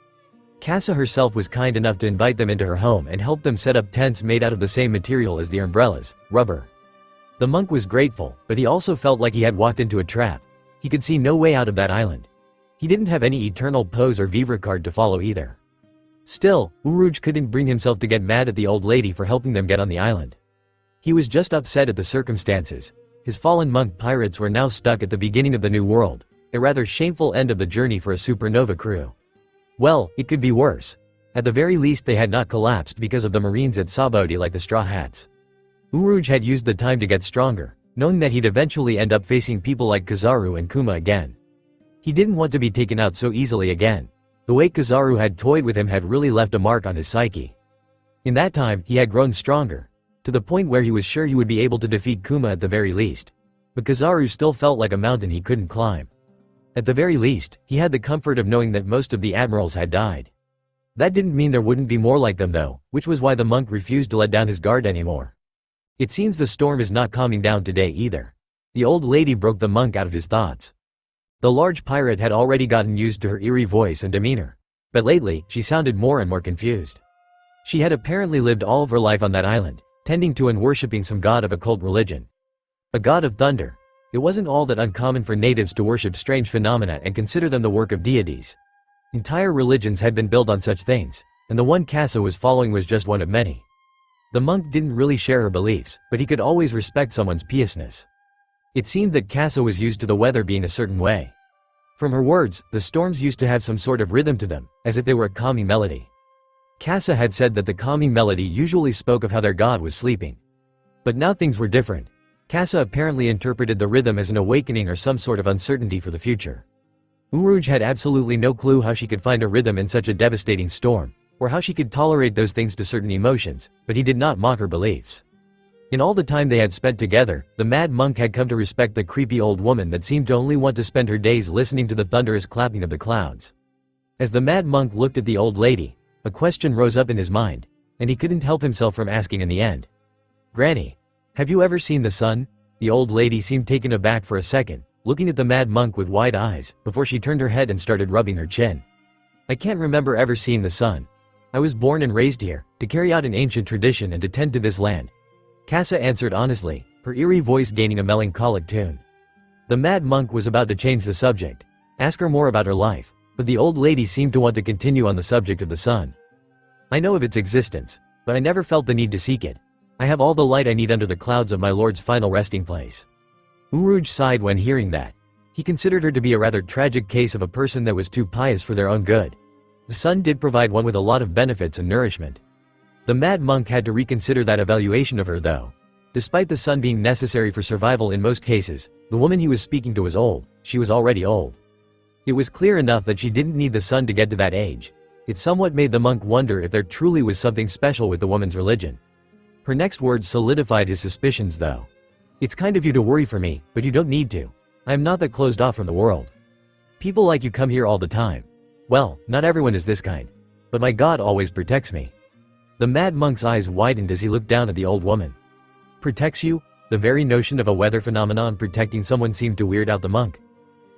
Speaker 2: Casa herself was kind enough to invite them into her home and help them set up tents made out of the same material as the umbrellas, rubber. The monk was grateful, but he also felt like he had walked into a trap. He could see no way out of that island. He didn't have any eternal pose or vivre card to follow either. Still, Uruj couldn't bring himself to get mad at the old lady for helping them get on the island. He was just upset at the circumstances. His fallen monk pirates were now stuck at the beginning of the new world, a rather shameful end of the journey for a supernova crew. Well, it could be worse. At the very least they had not collapsed because of the marines at Sabaudi like the Straw Hats. Uruj had used the time to get stronger, knowing that he'd eventually end up facing people like Kizaru and Kuma again. He didn't want to be taken out so easily again. The way Kizaru had toyed with him had really left a mark on his psyche. In that time, he had grown stronger, to the point where he was sure he would be able to defeat Kuma at the very least. but Kizaru still felt like a mountain he couldn't climb. At the very least, he had the comfort of knowing that most of the admirals had died. That didn't mean there wouldn't be more like them though, which was why the monk refused to let down his guard anymore. It seems the storm is not calming down today either. The old lady broke the monk out of his thoughts. The large pirate had already gotten used to her eerie voice and demeanor. But lately, she sounded more and more confused. She had apparently lived all of her life on that island, tending to and worshipping some god of occult religion. A god of thunder. It wasn't all that uncommon for natives to worship strange phenomena and consider them the work of deities. Entire religions had been built on such things, and the one Casa was following was just one of many. The monk didn't really share her beliefs, but he could always respect someone's piousness. It seemed that Casa was used to the weather being a certain way. From her words, the storms used to have some sort of rhythm to them, as if they were a calming melody. Casa had said that the calming melody usually spoke of how their god was sleeping. But now things were different. Casa apparently interpreted the rhythm as an awakening or some sort of uncertainty for the future. Uruj had absolutely no clue how she could find a rhythm in such a devastating storm, or how she could tolerate those things to certain emotions, but he did not mock her beliefs. In all the time they had spent together, the mad monk had come to respect the creepy old woman that seemed to only want to spend her days listening to the thunderous clapping of the clouds. As the mad monk looked at the old lady, a question rose up in his mind, and he couldn't help himself from asking in the end. "Granny, have you ever seen the sun?" The old lady seemed taken aback for a second, looking at the mad monk with wide eyes, before she turned her head and started rubbing her chin. "I can't remember ever seeing the sun. I was born and raised here, to carry out an ancient tradition and to tend to this land." Casa answered honestly, her eerie voice gaining a melancholic tune. The mad monk was about to change the subject, ask her more about her life, but the old lady seemed to want to continue on the subject of the sun. "I know of its existence, but I never felt the need to seek it. I have all the light I need under the clouds of my lord's final resting place." Uruj sighed when hearing that. He considered her to be a rather tragic case of a person that was too pious for their own good. The sun did provide one with a lot of benefits and nourishment. The mad monk had to reconsider that evaluation of her though. Despite the sun being necessary for survival in most cases, the woman he was speaking to was old. She was already old. It was clear enough that she didn't need the sun to get to that age. It somewhat made the monk wonder if there truly was something special with the woman's religion. Her next words solidified his suspicions though. "It's kind of you to worry for me, but you don't need to. I am not that closed off from the world. People like you come here all the time. Well, not everyone is this kind. But my God always protects me." The mad monk's eyes widened as he looked down at the old woman. "Protects you?" The very notion of a weather phenomenon protecting someone seemed to weird out the monk.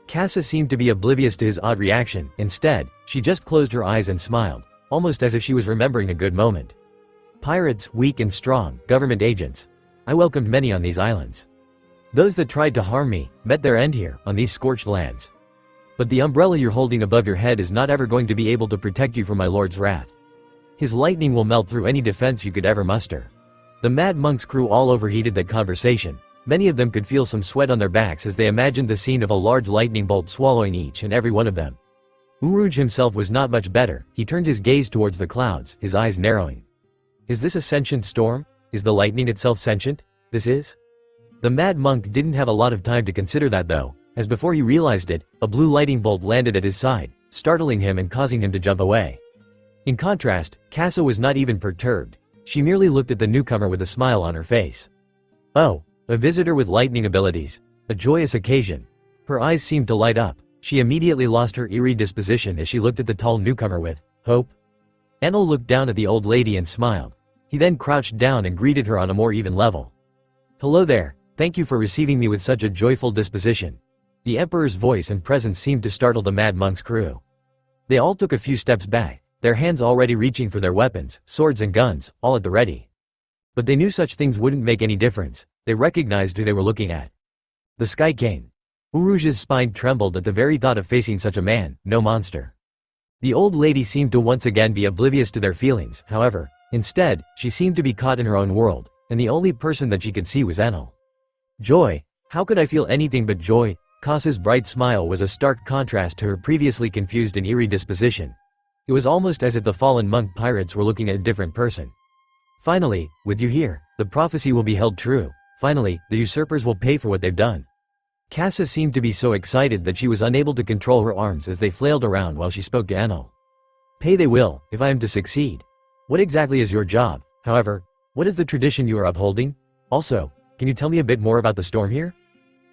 Speaker 2: Casa seemed to be oblivious to his odd reaction. Instead, she just closed her eyes and smiled, almost as if she was remembering a good moment. "Pirates, weak and strong, government agents. I welcomed many on these islands. Those that tried to harm me met their end here, on these scorched lands. But the umbrella you're holding above your head is not ever going to be able to protect you from my lord's wrath. His lightning will melt through any defense you could ever muster." The mad monk's crew all overheated that conversation. Many of them could feel some sweat on their backs as they imagined the scene of a large lightning bolt swallowing each and every one of them. Uruj himself was not much better. He turned his gaze towards the clouds, his eyes narrowing. "Is this a sentient storm? Is the lightning itself sentient? This is?" The mad monk didn't have a lot of time to consider that though, as before he realized it, a blue lightning bolt landed at his side, startling him and causing him to jump away. In contrast, Casa was not even perturbed. She merely looked at the newcomer with a smile on her face. "Oh, a visitor with lightning abilities. A joyous occasion." Her eyes seemed to light up. She immediately lost her eerie disposition as she looked at the tall newcomer with hope. Enal looked down at the old lady and smiled. He then crouched down and greeted her on a more even level. "Hello there, thank you for receiving me with such a joyful disposition." The emperor's voice and presence seemed to startle the mad monk's crew. They all took a few steps back, their hands already reaching for their weapons, swords and guns, all at the ready. But they knew such things wouldn't make any difference. They recognized who they were looking at. The Sky King. Uruj's spine trembled at the very thought of facing such a man, no monster. The old lady seemed to once again be oblivious to their feelings, however. Instead, she seemed to be caught in her own world, and the only person that she could see was Enal. "Joy? How could I feel anything but joy?" Casa's bright smile was a stark contrast to her previously confused and eerie disposition. It was almost as if the fallen monk pirates were looking at a different person. "Finally, with you here, the prophecy will be held true. Finally, the usurpers will pay for what they've done." Casa seemed to be so excited that she was unable to control her arms as they flailed around while she spoke to Enal. "Pay they will, if I am to succeed. What exactly is your job, however? What is the tradition you are upholding? Also, can you tell me a bit more about the storm here?"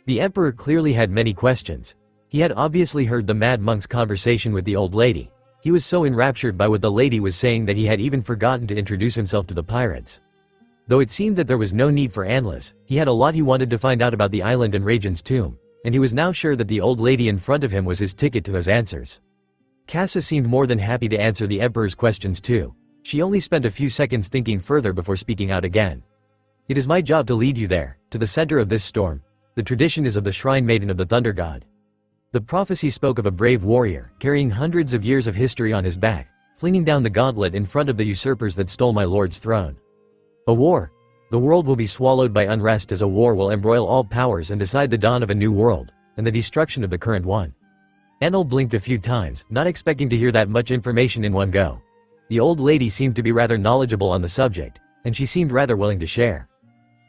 Speaker 2: The emperor clearly had many questions. He had obviously heard the mad monk's conversation with the old lady. He was so enraptured by what the lady was saying that he had even forgotten to introduce himself to the pirates. Though it seemed that there was no need for analysis, he had a lot he wanted to find out about the island and Rajan's tomb, and he was now sure that the old lady in front of him was his ticket to those answers. Casa seemed more than happy to answer the emperor's questions too. She only spent a few seconds thinking further before speaking out again. "It is my job to lead you there, to the center of this storm. The tradition is of the shrine maiden of the thunder god." The prophecy spoke of a brave warrior, carrying hundreds of years of history on his back, flinging down the gauntlet in front of the usurpers that stole my lord's throne. A war. The world will be swallowed by unrest as a war will embroil all powers and decide the dawn of a new world, and the destruction of the current one. Enel blinked a few times, not expecting to hear that much information in one go. The old lady seemed to be rather knowledgeable on the subject, and she seemed rather willing to share.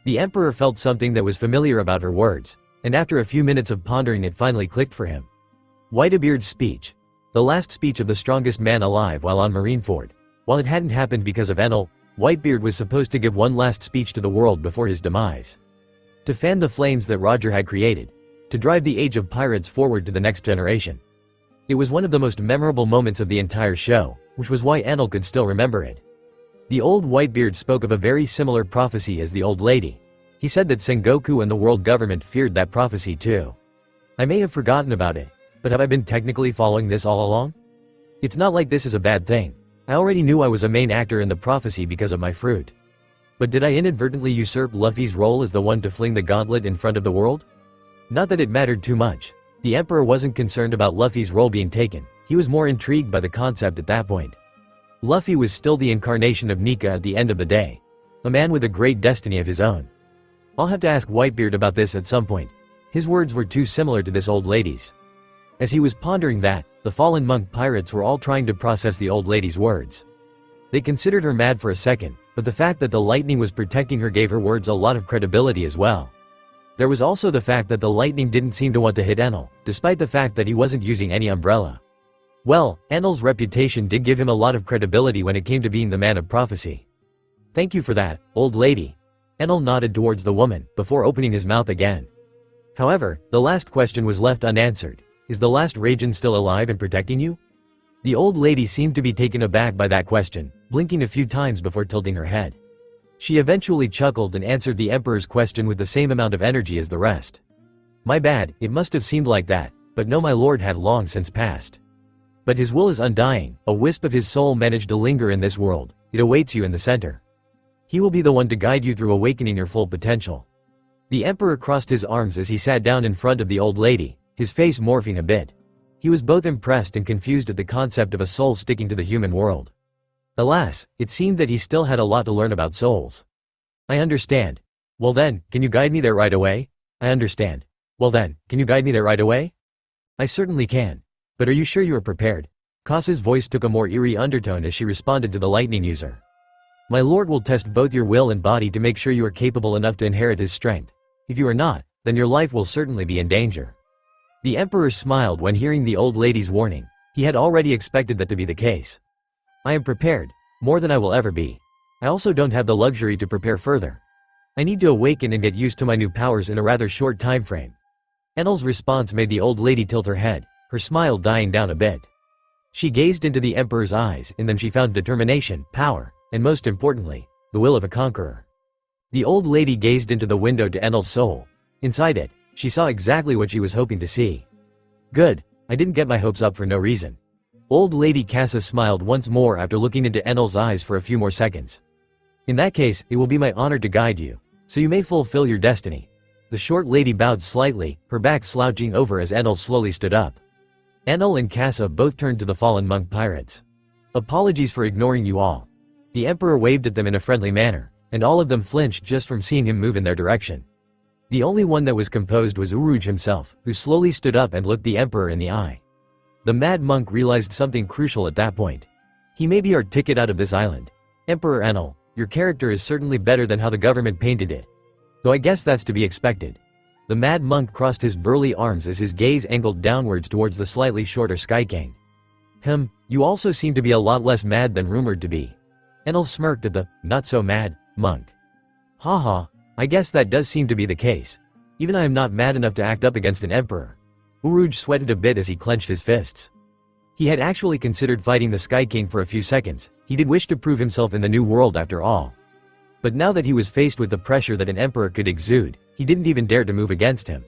Speaker 2: The emperor felt something that was familiar about her words, and after a few minutes of pondering it finally clicked for him. Whitebeard's speech. The last speech of the strongest man alive while on Marineford. While it hadn't happened because of Enel, Whitebeard was supposed to give one last speech to the world before his demise. To fan the flames that Roger had created. To drive the age of pirates forward to the next generation. It was one of the most memorable moments of the entire show, which was why Enel could still remember it. The old Whitebeard spoke of a very similar prophecy as the old lady. He said that Sengoku and the world government feared that prophecy too. I may have forgotten about it, but have I been technically following this all along? It's not like this is a bad thing. I already knew I was a main actor in the prophecy because of my fruit. But did I inadvertently usurp Luffy's role as the one to fling the gauntlet in front of the world? Not that it mattered too much. The emperor wasn't concerned about Luffy's role being taken, he was more intrigued by the concept at that point. Luffy was still the incarnation of Nika at the end of the day. A man with a great destiny of his own. I'll have to ask Whitebeard about this at some point. His words were too similar to this old lady's. As he was pondering that, the fallen monk pirates were all trying to process the old lady's words. They considered her mad for a second, but the fact that the lightning was protecting her gave her words a lot of credibility as well. There was also the fact that the lightning didn't seem to want to hit Enel, despite the fact that he wasn't using any umbrella. Well, Enel's reputation did give him a lot of credibility when it came to being the man of prophecy. "Thank you for that, old lady." Enel nodded towards the woman, before opening his mouth again. However, the last question was left unanswered. Is the last Rajan still alive and protecting you? The old lady seemed to be taken aback by that question, blinking a few times before tilting her head. She eventually chuckled and answered the emperor's question with the same amount of energy as the rest. "My bad, it must have seemed like that, but no, my lord had long since passed. But his will is undying, a wisp of his soul managed to linger in this world, it awaits you in the center. He will be the one to guide you through awakening your full potential." The emperor crossed his arms as he sat down in front of the old lady, his face morphing a bit. He was both impressed and confused at the concept of a soul sticking to the human world. Alas, it seemed that he still had a lot to learn about souls. "I understand. Well then, can you guide me there right away?" "I understand. Well then, can you guide me there right away?" "I certainly can. But are you sure you are prepared?" Casa's voice took a more eerie undertone as she responded to the lightning user. "My lord will test both your will and body to make sure you are capable enough to inherit his strength. If you are not, then your life will certainly be in danger." The emperor smiled when hearing the old lady's warning. He had already expected that to be the case. "I am prepared, more than I will ever be. I also don't have the luxury to prepare further. I need to awaken and get used to my new powers in a rather short time frame." Enel's response made the old lady tilt her head, her smile dying down a bit. She gazed into the emperor's eyes and then she found determination, power, and most importantly, the will of a conqueror. The old lady gazed into the window to Enel's soul. Inside it, she saw exactly what she was hoping to see. "Good, I didn't get my hopes up for no reason." Old Lady Casa smiled once more after looking into Enel's eyes for a few more seconds. "In that case, it will be my honor to guide you, so you may fulfill your destiny." The short lady bowed slightly, her back slouching over as Enel slowly stood up. Enel and Casa both turned to the fallen monk pirates. "Apologies for ignoring you all." The emperor waved at them in a friendly manner, and all of them flinched just from seeing him move in their direction. The only one that was composed was Uruj himself, who slowly stood up and looked the emperor in the eye. The mad monk realized something crucial at that point. He may be our ticket out of this island. "Emperor Enel, your character is certainly better than how the government painted it. Though I guess that's to be expected." The mad monk crossed his burly arms as his gaze angled downwards towards the slightly shorter Sky King. You also seem to be a lot less mad than rumored to be." Enel smirked at the not-so-mad monk. "Haha, I guess that does seem to be the case. Even I am not mad enough to act up against an emperor. Uruj sweated a bit as he clenched his fists. He had actually considered fighting the Sky King for a few seconds. He did wish to prove himself in the new world after all. But now that he was faced with the pressure that an emperor could exude, he didn't even dare to move against him.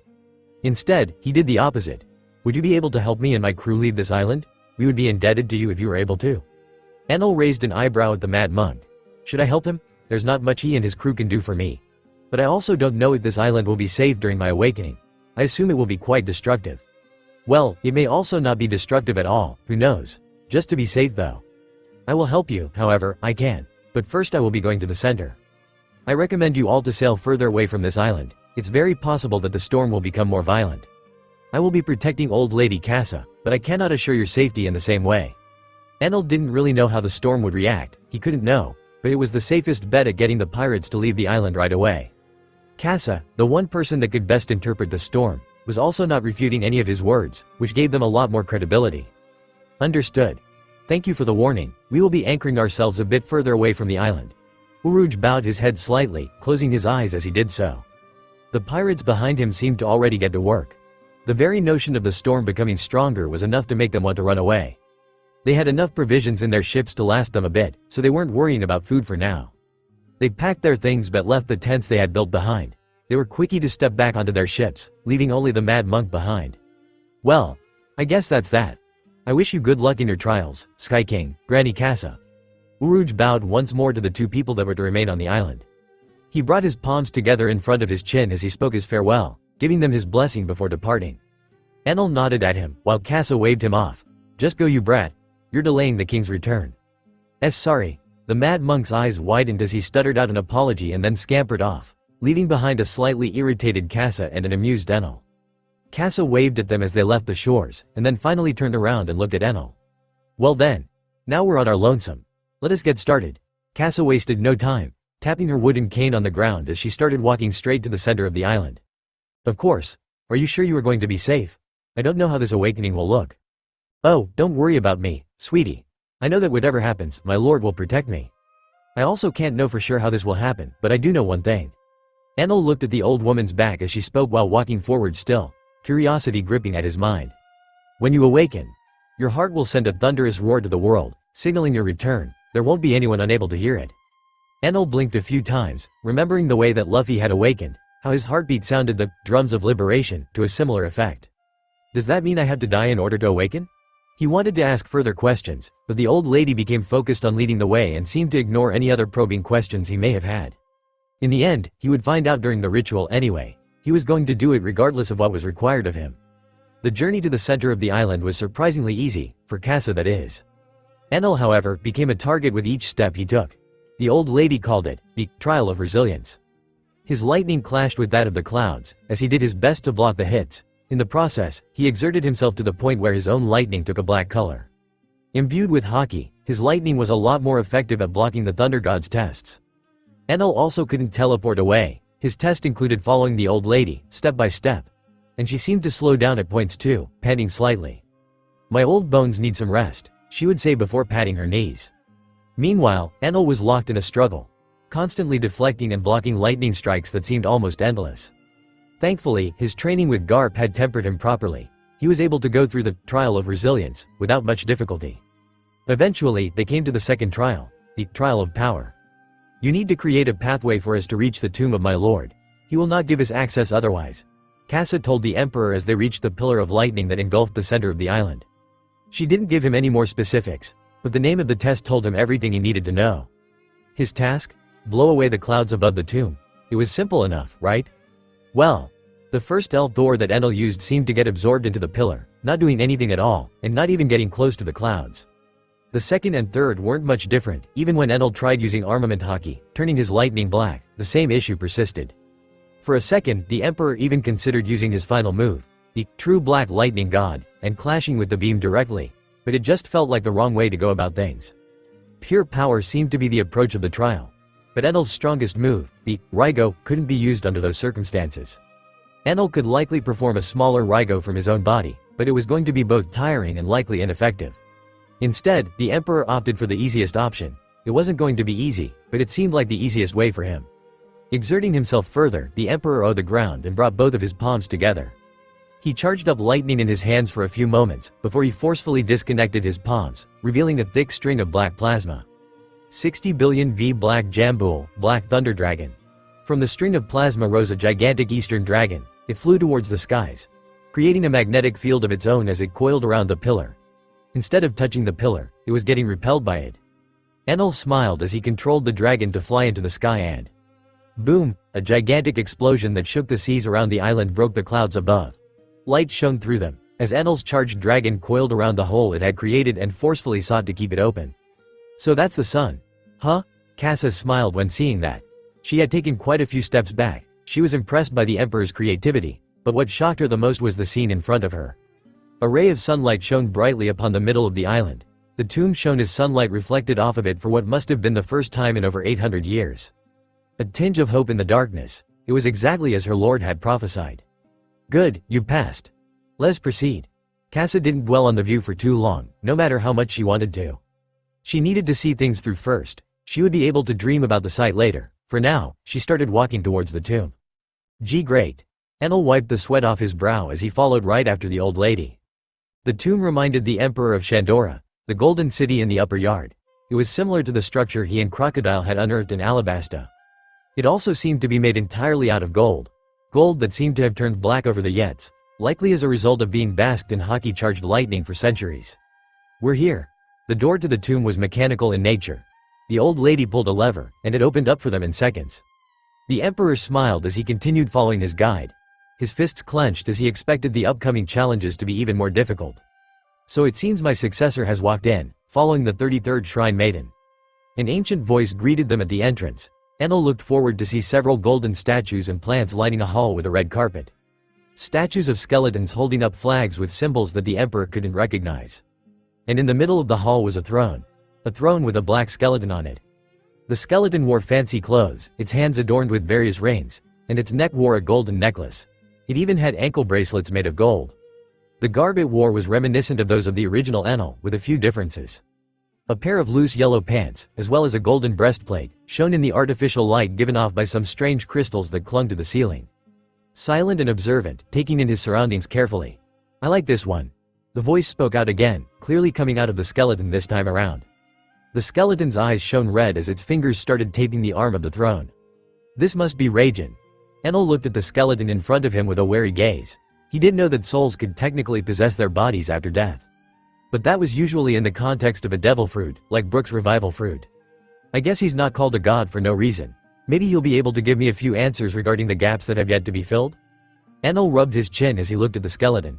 Speaker 2: Instead, he did the opposite. Would you be able to help me and my crew leave this island? We would be indebted to you if you were able to. Enel raised an eyebrow at the mad monk. Should I help him? There's not much he and his crew can do for me. But I also don't know if this island will be safe during my awakening. I assume it will be quite destructive. Well, it may also not be destructive at all, who knows? Just to be safe though. I will help you, however, I can. But first I will be going to the center. I recommend you all to sail further away from this island. It's very possible that the storm will become more violent. I will be protecting old lady Casa, but I cannot assure your safety in the same way. Enel didn't really know how the storm would react, he couldn't know, but it was the safest bet at getting the pirates to leave the island right away. Casa, the one person that could best interpret the storm, was also not refuting any of his words, which gave them a lot more credibility. Understood. Thank you for the warning, we will be anchoring ourselves a bit further away from the island. Uruj bowed his head slightly, closing his eyes as he did so. The pirates behind him seemed to already get to work. The very notion of the storm becoming stronger was enough to make them want to run away. They had enough provisions in their ships to last them a bit, so they weren't worrying about food for now. They packed their things but left the tents they had built behind. They were quick to step back onto their ships, leaving only the mad monk behind. Well, I guess that's that. I wish you good luck in your trials, Sky King, Granny Casa. Uruj bowed once more to the two people that were to remain on the island. He brought his palms together in front of his chin as he spoke his farewell, giving them his blessing before departing. Enel nodded at him, while Casa waved him off. Just go you brat. You're delaying the king's return. Sorry. The mad monk's eyes widened as he stuttered out an apology and then scampered off, leaving behind a slightly irritated Casa and an amused Enel. Casa waved at them as they left the shores, and then finally turned around and looked at Enel. Well then. Now we're on our lonesome. Let us get started. Casa wasted no time, tapping her wooden cane on the ground as she started walking straight to the center of the island. Of course. Are you sure you are going to be safe? I don't know how this awakening will look. Oh, don't worry about me, sweetie. I know that whatever happens, my lord will protect me. I also can't know for sure how this will happen, but I do know one thing. Enel looked at the old woman's back as she spoke while walking forward still, curiosity gripping at his mind. When you awaken, your heart will send a thunderous roar to the world, signaling your return. There won't be anyone unable to hear it. Enel blinked a few times, remembering the way that Luffy had awakened, how his heartbeat sounded the drums of liberation to a similar effect. Does that mean I have to die in order to awaken? He wanted to ask further questions, but the old lady became focused on leading the way and seemed to ignore any other probing questions he may have had. In the end, he would find out during the ritual anyway. He was going to do it regardless of what was required of him. The journey to the center of the island was surprisingly easy, for Casa that is. Enel, however, became a target with each step he took. The old lady called it the trial of resilience. His lightning clashed with that of the clouds, as he did his best to block the hits. In the process, he exerted himself to the point where his own lightning took a black color. Imbued with haki, his lightning was a lot more effective at blocking the Thunder God's tests. Enel also couldn't teleport away. His test included following the old lady, step by step. And she seemed to slow down at points too, panting slightly. My old bones need some rest, she would say before patting her knees. Meanwhile, Enel was locked in a struggle, constantly deflecting and blocking lightning strikes that seemed almost endless. Thankfully, his training with Garp had tempered him properly. He was able to go through the trial of resilience without much difficulty. Eventually, they came to the second trial, the trial of power. You need to create a pathway for us to reach the tomb of my lord. He will not give us access otherwise, Casa told the emperor as they reached the pillar of lightning that engulfed the center of the island. She didn't give him any more specifics, but the name of the test told him everything he needed to know. His task? Blow away the clouds above the tomb. It was simple enough, right? Well, the first Thor that Enel used seemed to get absorbed into the pillar, not doing anything at all, and not even getting close to the clouds. The second and third weren't much different. Even when Enel tried using armament haki, turning his lightning black, the same issue persisted. For a second, the emperor even considered using his final move, the true black lightning god, and clashing with the beam directly, but it just felt like the wrong way to go about things. Pure power seemed to be the approach of the trial. But Enel's strongest move, the Rygo, couldn't be used under those circumstances. Enel could likely perform a smaller Rygo from his own body, but it was going to be both tiring and likely ineffective. Instead, the emperor opted for the easiest option. It wasn't going to be easy, but it seemed like the easiest way for him. Exerting himself further, the emperor owed the ground and brought both of his palms together. He charged up lightning in his hands for a few moments, before he forcefully disconnected his palms, revealing a thick string of black plasma. 60 billion V Black Jambool, Black Thunder Dragon. From the string of plasma rose a gigantic eastern dragon. It flew towards the skies, creating a magnetic field of its own as it coiled around the pillar. Instead of touching the pillar, it was getting repelled by it. Enal smiled as he controlled the dragon to fly into the sky and boom! A gigantic explosion that shook the seas around the island broke the clouds above. Light shone through them, as Enal's charged dragon coiled around the hole it had created and forcefully sought to keep it open. So that's the sun. Huh? Casa smiled when seeing that. She had taken quite a few steps back. She was impressed by the emperor's creativity, but what shocked her the most was the scene in front of her. A ray of sunlight shone brightly upon the middle of the island. The tomb shone as sunlight reflected off of it for what must have been the first time in over 800 years. A tinge of hope in the darkness. It was exactly as her lord had prophesied. Good, you've passed. Let's proceed. Casa didn't dwell on the view for too long, no matter how much she wanted to. She needed to see things through first. She would be able to dream about the sight later. For now, she started walking towards the tomb. Great. Enal wiped the sweat off his brow as he followed right after the old lady. The tomb reminded the emperor of Shandora, the golden city in the upper yard. It was similar to the structure he and Crocodile had unearthed in Alabasta. It also seemed to be made entirely out of gold. Gold that seemed to have turned black over the years, likely as a result of being basked in hockey-charged lightning for centuries. We're here. The door to the tomb was mechanical in nature. The old lady pulled a lever, and it opened up for them in seconds. The emperor smiled as he continued following his guide. His fists clenched as he expected the upcoming challenges to be even more difficult. So it seems my successor has walked in, following the 33rd Shrine Maiden. An ancient voice greeted them at the entrance. Enal looked forward to see several golden statues and plants lining a hall with a red carpet. Statues of skeletons holding up flags with symbols that the emperor couldn't recognize. And in the middle of the hall was a throne. A throne with a black skeleton on it. The skeleton wore fancy clothes, its hands adorned with various rings, and its neck wore a golden necklace. It even had ankle bracelets made of gold. The garb it wore was reminiscent of those of the original Enal, with a few differences. A pair of loose yellow pants, as well as a golden breastplate, shone in the artificial light given off by some strange crystals that clung to the ceiling. Silent and observant, taking in his surroundings carefully. I like this one. The voice spoke out again, clearly coming out of the skeleton this time around. The skeleton's eyes shone red as its fingers started taping the arm of the throne. This must be Raijin. Enal looked at the skeleton in front of him with a wary gaze. He didn't know that souls could technically possess their bodies after death. But that was usually in the context of a devil fruit, like Brook's revival fruit. I guess he's not called a god for no reason. Maybe he'll be able to give me a few answers regarding the gaps that have yet to be filled? Enal rubbed his chin as he looked at the skeleton.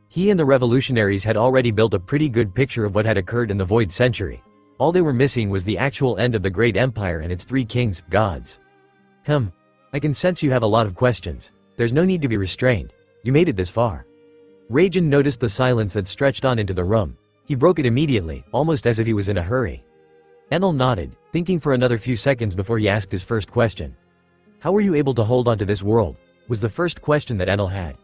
Speaker 2: He and the revolutionaries had already built a pretty good picture of what had occurred in the Void Century. All they were missing was the actual end of the Great Empire and its 3 kings, gods. I can sense you have a lot of questions. There's no need to be restrained. You made it this far. Raijin noticed the silence that stretched on into the room. He broke it immediately, almost as if he was in a hurry. Enal nodded, thinking for another few seconds before he asked his first question. How were you able to hold on to this world? Was the first question that Enal had.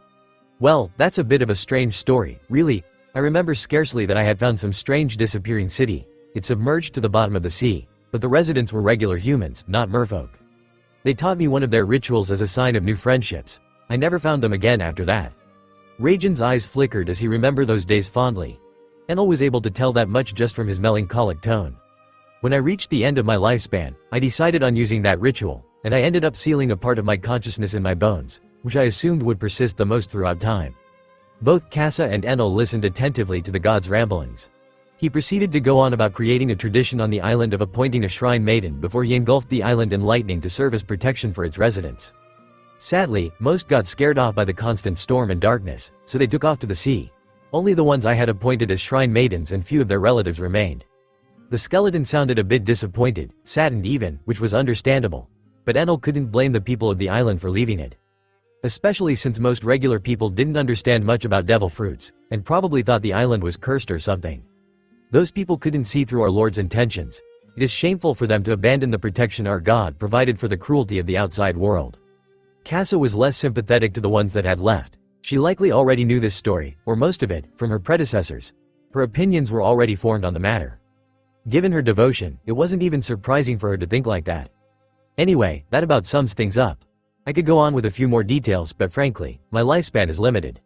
Speaker 2: Well, that's a bit of a strange story, really. I remember scarcely that I had found some strange disappearing city. It submerged to the bottom of the sea, but the residents were regular humans, not merfolk. They taught me one of their rituals as a sign of new friendships. I never found them again after that. Raijin's eyes flickered as he remembered those days fondly. Enal was able to tell that much just from his melancholic tone. When I reached the end of my lifespan, I decided on using that ritual, and I ended up sealing a part of my consciousness in my bones, which I assumed would persist the most throughout time. Both Casa and Enal listened attentively to the god's ramblings. He proceeded to go on about creating a tradition on the island of appointing a shrine maiden before he engulfed the island in lightning to serve as protection for its residents. Sadly, most got scared off by the constant storm and darkness, so they took off to the sea. Only the ones I had appointed as shrine maidens and few of their relatives remained. The skeleton sounded a bit disappointed, saddened even, which was understandable. But Enal couldn't blame the people of the island for leaving it. Especially since most regular people didn't understand much about devil fruits, and probably thought the island was cursed or something. Those people couldn't see through our Lord's intentions. It is shameful for them to abandon the protection our God provided for the cruelty of the outside world. Casa was less sympathetic to the ones that had left. She likely already knew this story, or most of it, from her predecessors. Her opinions were already formed on the matter. Given her devotion, it wasn't even surprising for her to think like that. Anyway, that about sums things up. I could go on with a few more details, but frankly, my lifespan is limited.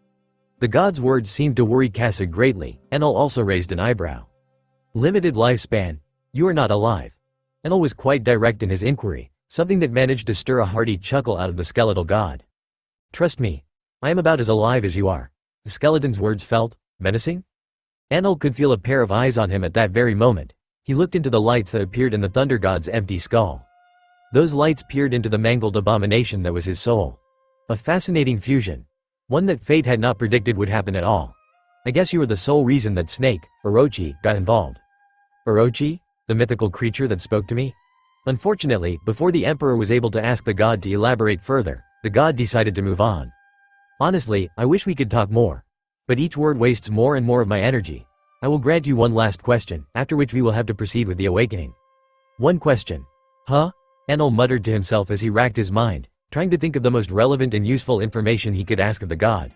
Speaker 2: The god's words seemed to worry Casa greatly. Enal also raised an eyebrow. Limited lifespan? You are not alive. Enal was quite direct in his inquiry, something that managed to stir a hearty chuckle out of the skeletal god. Trust me, I am about as alive as you are. The skeleton's words felt menacing. Enal could feel a pair of eyes on him at that very moment. He looked into the lights that appeared in the thunder god's empty skull. Those lights peered into the mangled abomination that was his soul. A fascinating fusion. One that fate had not predicted would happen at all. I guess you were the sole reason that Snake, Orochi, got involved. Orochi? The mythical creature that spoke to me? Unfortunately, before the Emperor was able to ask the god to elaborate further, the god decided to move on. Honestly, I wish we could talk more. But each word wastes more and more of my energy. I will grant you one last question, after which we will have to proceed with the awakening. One question. Huh? Enal muttered to himself as he racked his mind, trying to think of the most relevant and useful information he could ask of the god.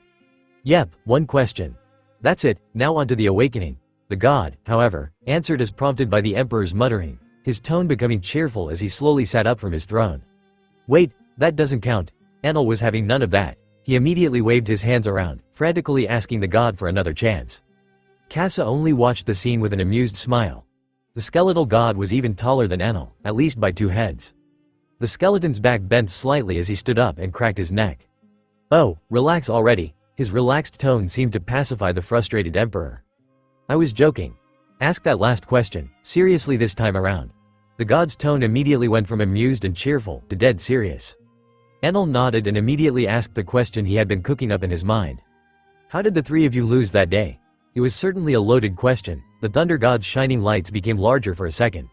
Speaker 2: Yep, one question. That's it, now on to the awakening. The god, however, answered as prompted by the Emperor's muttering, his tone becoming cheerful as he slowly sat up from his throne. Wait, that doesn't count. Enal was having none of that. He immediately waved his hands around, frantically asking the god for another chance. Casa only watched the scene with an amused smile. The skeletal god was even taller than Enal, at least by 2 heads. The skeleton's back bent slightly as he stood up and cracked his neck. Oh, relax already. His relaxed tone seemed to pacify the frustrated Emperor. I was joking. Ask that last question, seriously this time around. The god's tone immediately went from amused and cheerful to dead serious. Enal nodded and immediately asked the question he had been cooking up in his mind. How did the 3 of you lose that day? It was certainly a loaded question. The thunder god's shining lights became larger for a second.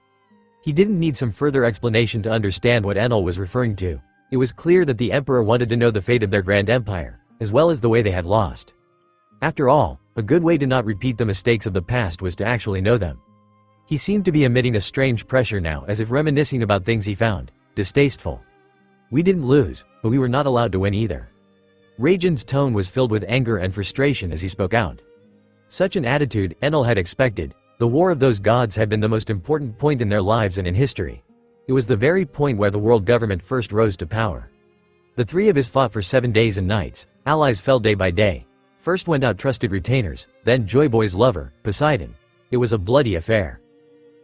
Speaker 2: He didn't need some further explanation to understand what Enal was referring to. It was clear that the Emperor wanted to know the fate of their grand empire, as well as the way they had lost. After all, a good way to not repeat the mistakes of the past was to actually know them. He seemed to be emitting a strange pressure now, as if reminiscing about things he found distasteful. We didn't lose, but we were not allowed to win either. Raijin's tone was filled with anger and frustration as he spoke out. Such an attitude, Enal had expected. The war of those gods had been the most important point in their lives and in history. It was the very point where the world government first rose to power. The 3 of us fought for 7 days and nights. Allies fell day by day. First went out trusted retainers, then Joy Boy's lover, Poseidon. It was a bloody affair.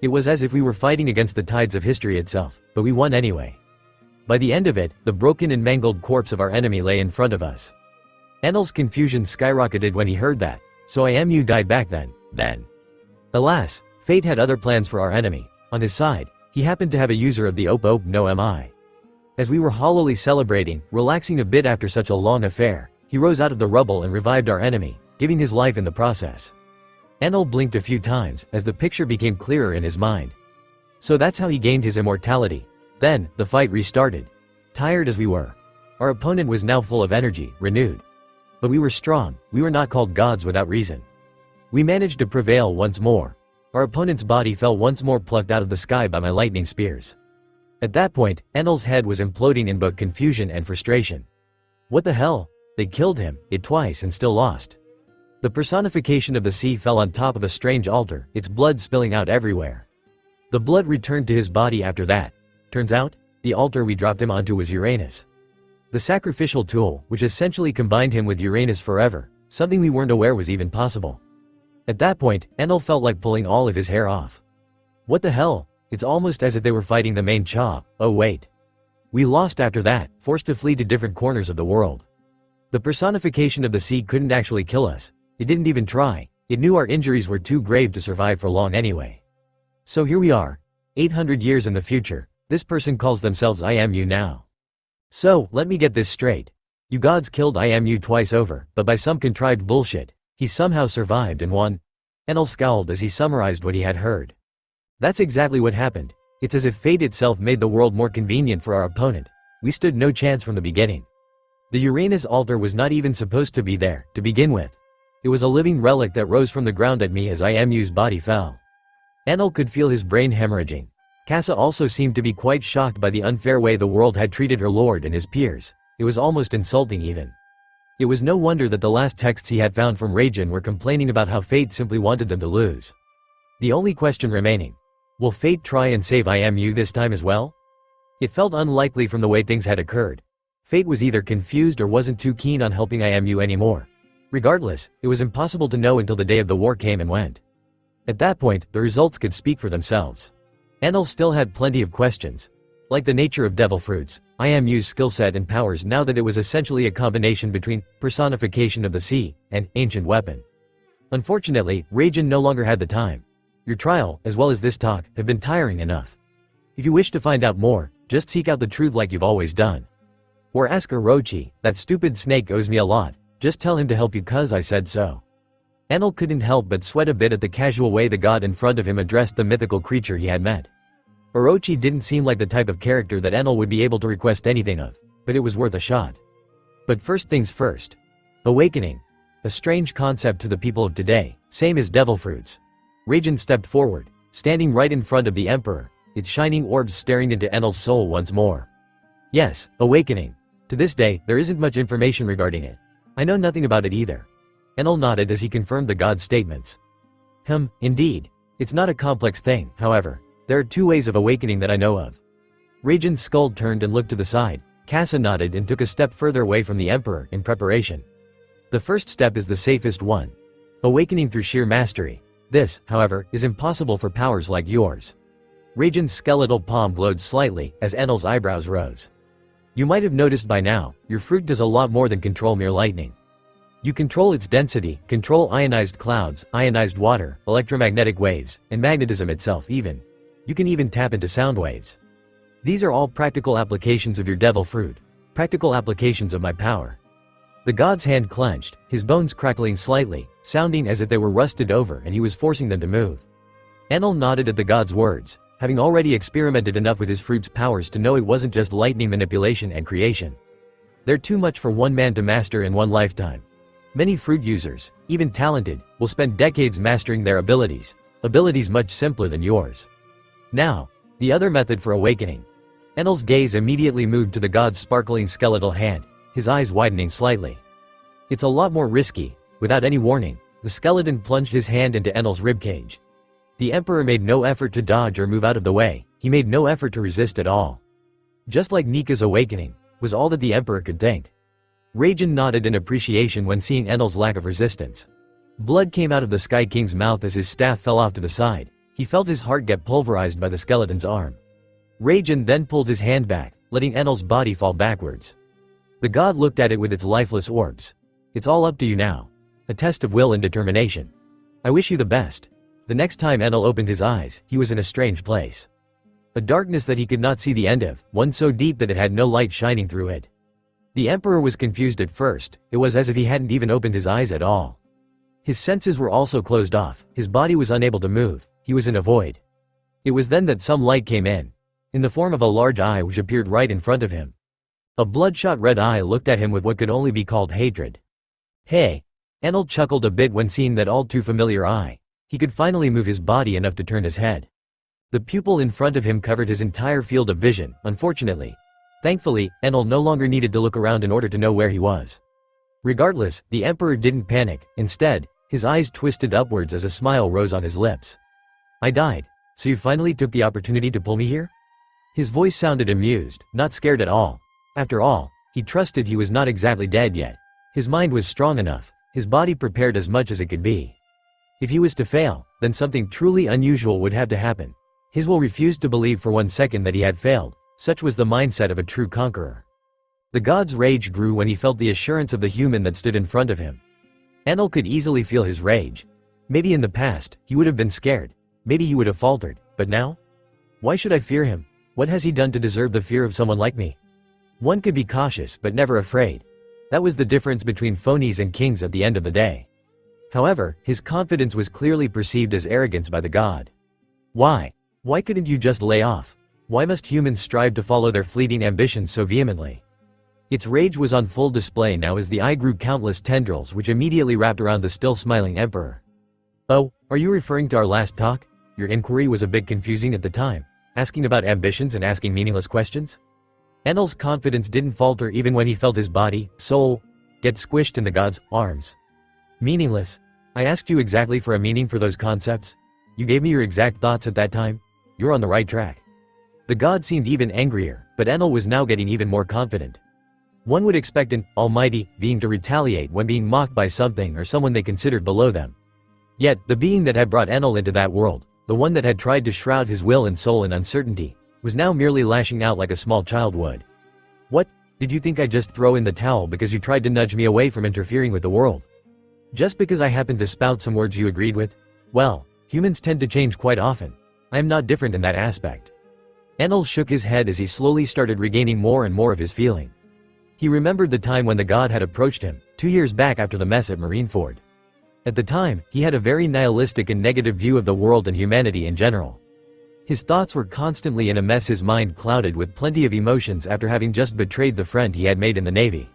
Speaker 2: It was as if we were fighting against the tides of history itself, but we won anyway. By the end of it, the broken and mangled corpse of our enemy lay in front of us. Enal's confusion skyrocketed when he heard that. So IMU died back then. Alas, fate had other plans for our enemy. On his side, he happened to have a user of the Ope no Mi. As we were hollowly celebrating, relaxing a bit after such a long affair, he rose out of the rubble and revived our enemy, giving his life in the process. Enal blinked a few times, as the picture became clearer in his mind. So that's how he gained his immortality. Then, the fight restarted. Tired as we were. Our opponent was now full of energy, renewed. But we were strong. We were not called gods without reason. We managed to prevail once more. Our opponent's body fell once more, plucked out of the sky by my lightning spears. At that point, Enal's head was imploding in both confusion and frustration. What the hell? They killed him, it twice, and still lost. The personification of the sea fell on top of a strange altar, its blood spilling out everywhere. The blood returned to his body after that. Turns out, the altar we dropped him onto was Uranus. The sacrificial tool, which essentially combined him with Uranus forever, something we weren't aware was even possible. At that point, Enal felt like pulling all of his hair off. What the hell? It's almost as if they were fighting the main Cha. Oh wait. We lost after that, forced to flee to different corners of the world. The personification of the sea couldn't actually kill us. It didn't even try. It knew our injuries were too grave to survive for long anyway. So here we are. 800 years in the future, this person calls themselves IMU now. So, let me get this straight. You gods killed IMU twice over, but by some contrived bullshit, he somehow survived and won. Enal scowled as he summarized what he had heard. That's exactly what happened. It's as if fate itself made the world more convenient for our opponent. We stood no chance from the beginning. The Uranus altar was not even supposed to be there, to begin with. It was a living relic that rose from the ground at me as IMU's body fell. Enal could feel his brain hemorrhaging. Casa also seemed to be quite shocked by the unfair way the world had treated her lord and his peers. It was almost insulting even. It was no wonder that the last texts he had found from Raijin were complaining about how fate simply wanted them to lose. The only question remaining. Will fate try and save IMU this time as well? It felt unlikely from the way things had occurred. Fate was either confused or wasn't too keen on helping IMU anymore. Regardless, it was impossible to know until the day of the war came and went. At that point, the results could speak for themselves. Enel still had plenty of questions. Like the nature of devil fruits, IMU's skill set and powers now that it was essentially a combination between personification of the sea and ancient weapon. Unfortunately, Raijin no longer had the time. Your trial, as well as this talk, have been tiring enough. If you wish to find out more, just seek out the truth like you've always done. Or ask Orochi, that stupid snake owes me a lot, just tell him to help you cause I said so. Enel couldn't help but sweat a bit at the casual way the god in front of him addressed the mythical creature he had met. Orochi didn't seem like the type of character that Enel would be able to request anything of, but it was worth a shot. But first things first. Awakening. A strange concept to the people of today, same as devil fruits. Raijin stepped forward, standing right in front of the Emperor, its shining orbs staring into Enel's soul once more. Yes, awakening. To this day, there isn't much information regarding it. I know nothing about it either. Enel nodded as he confirmed the god's statements. Indeed. It's not a complex thing, however. There are two ways of awakening that I know of. Raijin's skull turned and looked to the side. Kassa nodded and took a step further away from the Emperor in preparation. The first step is the safest one. Awakening through sheer mastery. This, however, is impossible for powers like yours. Raijin's skeletal palm glowed slightly as Enel's eyebrows rose. You might have noticed by now, your fruit does a lot more than control mere lightning. You control its density, control ionized clouds, ionized water, electromagnetic waves, and magnetism itself even. You can even tap into sound waves. These are all practical applications of your devil fruit. Practical applications of my power. The god's hand clenched, his bones crackling slightly, sounding as if they were rusted over and he was forcing them to move. Enel nodded at the god's words, having already experimented enough with his fruit's powers to know it wasn't just lightning manipulation and creation. They're too much for one man to master in one lifetime. Many fruit users, even talented, will spend decades mastering their abilities much simpler than yours. Now, the other method for awakening. Enel's gaze immediately moved to the god's sparkling skeletal hand, his eyes widening slightly. It's a lot more risky. Without any warning, the skeleton plunged his hand into Enel's ribcage. The Emperor made no effort to dodge or move out of the way, he made no effort to resist at all. Just like Nika's awakening, was all that the Emperor could think. Raijin nodded in appreciation when seeing Enel's lack of resistance. Blood came out of the Sky King's mouth as his staff fell off to the side. He felt his heart get pulverized by the skeleton's arm. Raijin then pulled his hand back, letting Enel's body fall backwards. The god looked at it with its lifeless orbs. It's all up to you now. A test of will and determination. I wish you the best. The next time Enel opened his eyes, he was in a strange place. A darkness that he could not see the end of, one so deep that it had no light shining through it. The Emperor was confused at first, it was as if he hadn't even opened his eyes at all. His senses were also closed off, his body was unable to move, he was in a void. It was then that some light came in the form of a large eye which appeared right in front of him. A bloodshot red eye looked at him with what could only be called hatred. Hey! Enel chuckled a bit when seeing that all too familiar eye. He could finally move his body enough to turn his head. The pupil in front of him covered his entire field of vision, unfortunately. Thankfully, Enel no longer needed to look around in order to know where he was. Regardless, the Emperor didn't panic, instead, his eyes twisted upwards as a smile rose on his lips. I died, so you finally took the opportunity to pull me here? His voice sounded amused, not scared at all. After all, he trusted he was not exactly dead yet. His mind was strong enough, his body prepared as much as it could be. If he was to fail, then something truly unusual would have to happen. His will refused to believe for 1 second that he had failed, such was the mindset of a true conqueror. The god's rage grew when he felt the assurance of the human that stood in front of him. Enel could easily feel his rage. Maybe in the past, he would have been scared. Maybe he would have faltered, but now? Why should I fear him? What has he done to deserve the fear of someone like me? One could be cautious but never afraid. That was the difference between phonies and kings at the end of the day. However, his confidence was clearly perceived as arrogance by the god. Why? Why couldn't you just lay off? Why must humans strive to follow their fleeting ambitions so vehemently? Its rage was on full display now as the eye grew countless tendrils which immediately wrapped around the still smiling Emperor. Oh, are you referring to our last talk? Your inquiry was a bit confusing at the time, asking about ambitions and asking meaningless questions? Enel's confidence didn't falter even when he felt his body, soul, get squished in the god's arms. Meaningless? I asked you exactly for a meaning for those concepts. You gave me your exact thoughts at that time. You're on the right track. The god seemed even angrier, but Enel was now getting even more confident. One would expect an almighty being to retaliate when being mocked by something or someone they considered below them. Yet, the being that had brought Enel into that world, the one that had tried to shroud his will and soul in uncertainty, was now merely lashing out like a small child would. What? Did you think I'd just throw in the towel because you tried to nudge me away from interfering with the world? Just because I happened to spout some words you agreed with? Well, humans tend to change quite often. I am not different in that aspect. Enel shook his head as he slowly started regaining more and more of his feeling. He remembered the time when the god had approached him, 2 years back after the mess at Marineford. At the time, he had a very nihilistic and negative view of the world and humanity in general. His thoughts were constantly in a mess, his mind clouded with plenty of emotions after having just betrayed the friend he had made in the Navy.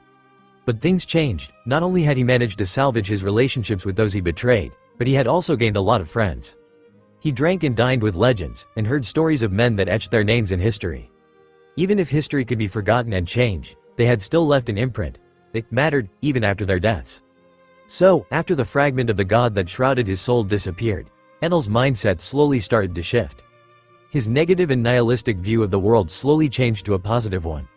Speaker 2: But things changed. Not only had he managed to salvage his relationships with those he betrayed, but he had also gained a lot of friends. He drank and dined with legends, and heard stories of men that etched their names in history. Even if history could be forgotten and changed, they had still left an imprint. It mattered, even after their deaths. So, after the fragment of the god that shrouded his soul disappeared, Enel's mindset slowly started to shift. His negative and nihilistic view of the world slowly changed to a positive one.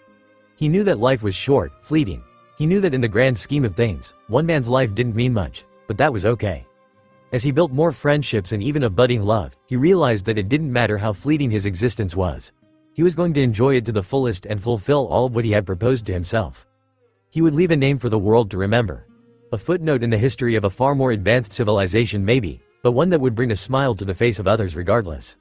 Speaker 2: He knew that life was short, fleeting. He knew that in the grand scheme of things, one man's life didn't mean much, but that was okay. As he built more friendships and even a budding love, he realized that it didn't matter how fleeting his existence was. He was going to enjoy it to the fullest and fulfill all of what he had proposed to himself. He would leave a name for the world to remember. A footnote in the history of a far more advanced civilization maybe, but one that would bring a smile to the face of others regardless.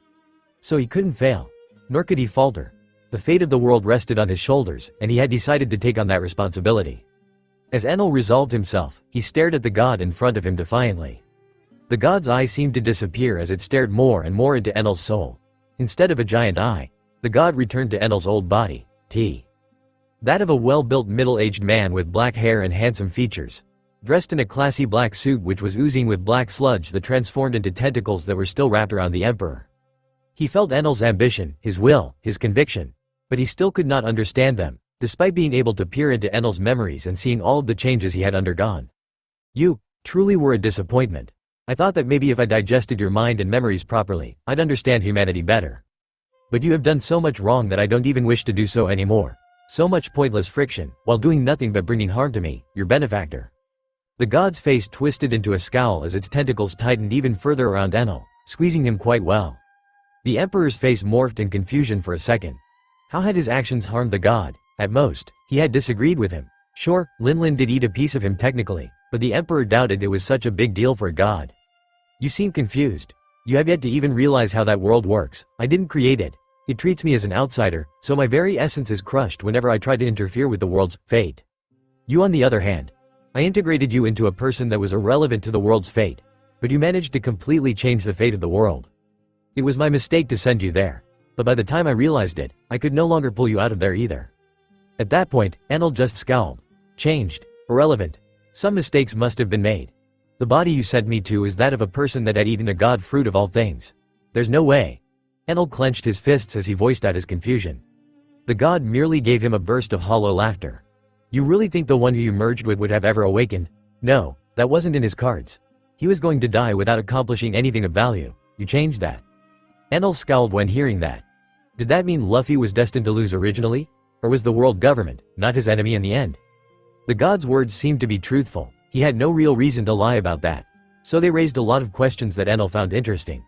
Speaker 2: So he couldn't fail. Nor could he falter. The fate of the world rested on his shoulders, and he had decided to take on that responsibility. As Enel resolved himself, he stared at the god in front of him defiantly. The god's eye seemed to disappear as it stared more and more into Enel's soul. Instead of a giant eye, the god returned to Enel's old body, that of a well-built middle-aged man with black hair and handsome features, dressed in a classy black suit which was oozing with black sludge that transformed into tentacles that were still wrapped around the emperor. He felt Enel's ambition, his will, his conviction, but he still could not understand them, despite being able to peer into Enel's memories and seeing all of the changes he had undergone. You truly were a disappointment. I thought that maybe if I digested your mind and memories properly, I'd understand humanity better. But you have done so much wrong that I don't even wish to do so anymore. So much pointless friction, while doing nothing but bringing harm to me, your benefactor. The god's face twisted into a scowl as its tentacles tightened even further around Enel, squeezing him quite well. The emperor's face morphed in confusion for a second. How had his actions harmed the god? At most, he had disagreed with him. Sure, Linlin did eat a piece of him technically, but the emperor doubted it was such a big deal for a god. You seem confused. You have yet to even realize how that world works. I didn't create it. It treats me as an outsider, so my very essence is crushed whenever I try to interfere with the world's fate. You on the other hand. I integrated you into a person that was irrelevant to the world's fate, but you managed to completely change the fate of the world. It was my mistake to send you there, but by the time I realized it, I could no longer pull you out of there either. At that point, Enel just scowled. Changed. Irrelevant. Some mistakes must have been made. The body you sent me to is that of a person that had eaten a god fruit of all things. There's no way. Enel clenched his fists as he voiced out his confusion. The god merely gave him a burst of hollow laughter. You really think the one who you merged with would have ever awakened? No, that wasn't in his cards. He was going to die without accomplishing anything of value. You changed that. Enel scowled when hearing that. Did that mean Luffy was destined to lose originally? Or was the world government not his enemy in the end? The god's words seemed to be truthful. He had no real reason to lie about that. So they raised a lot of questions that Enel found interesting.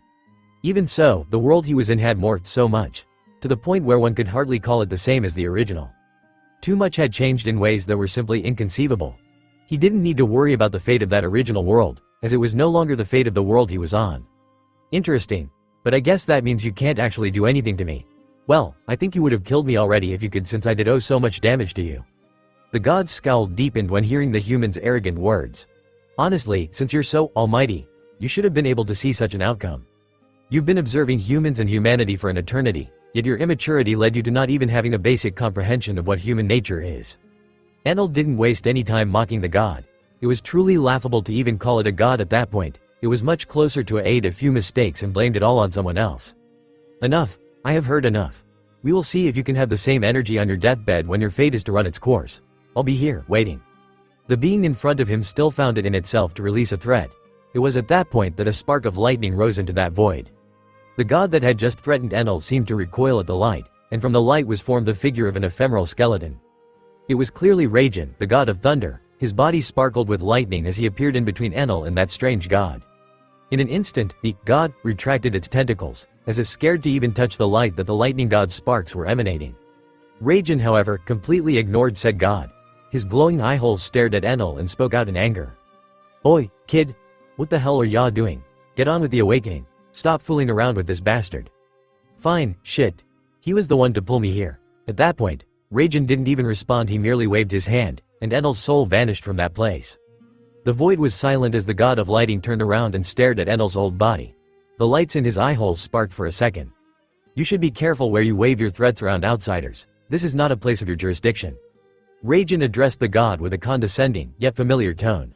Speaker 2: Even so, the world he was in had morphed so much, to the point where one could hardly call it the same as the original. Too much had changed in ways that were simply inconceivable. He didn't need to worry about the fate of that original world, as it was no longer the fate of the world he was on. Interesting. But I guess that means you can't actually do anything to me. Well, I think you would have killed me already if you could, since I did so much damage to you. The god's scowl deepened when hearing the human's arrogant words. Honestly, since you're so almighty, you should have been able to see such an outcome. You've been observing humans and humanity for an eternity, yet your immaturity led you to not even having a basic comprehension of what human nature is. Enel didn't waste any time mocking the god. It was truly laughable to even call it a god at that point. It was much closer to a few mistakes and blamed it all on someone else. Enough. I have heard enough. We will see if you can have the same energy on your deathbed when your fate is to run its course. I'll be here, waiting. The being in front of him still found it in itself to release a threat. It was at that point that a spark of lightning rose into that void. The god that had just threatened Enel seemed to recoil at the light, and from the light was formed the figure of an ephemeral skeleton. It was clearly Raijin, the god of thunder. His body sparkled with lightning as he appeared in between Enel and that strange god. In an instant, the god retracted its tentacles, as if scared to even touch the light that the lightning god's sparks were emanating. Raijin, however, completely ignored said god. His glowing eyeholes stared at Enel and spoke out in anger. "Oi, kid! What the hell are ya doing? Get on with the awakening. Stop fooling around with this bastard." "Fine, shit. He was the one to pull me here." At that point, Raijin didn't even respond, he merely waved his hand, and Enel's soul vanished from that place. The void was silent as the god of lighting turned around and stared at Enel's old body. The lights in his eyeholes sparked for a second. "You should be careful where you wave your threats around outsiders. This is not a place of your jurisdiction." Raijin addressed the god with a condescending, yet familiar tone.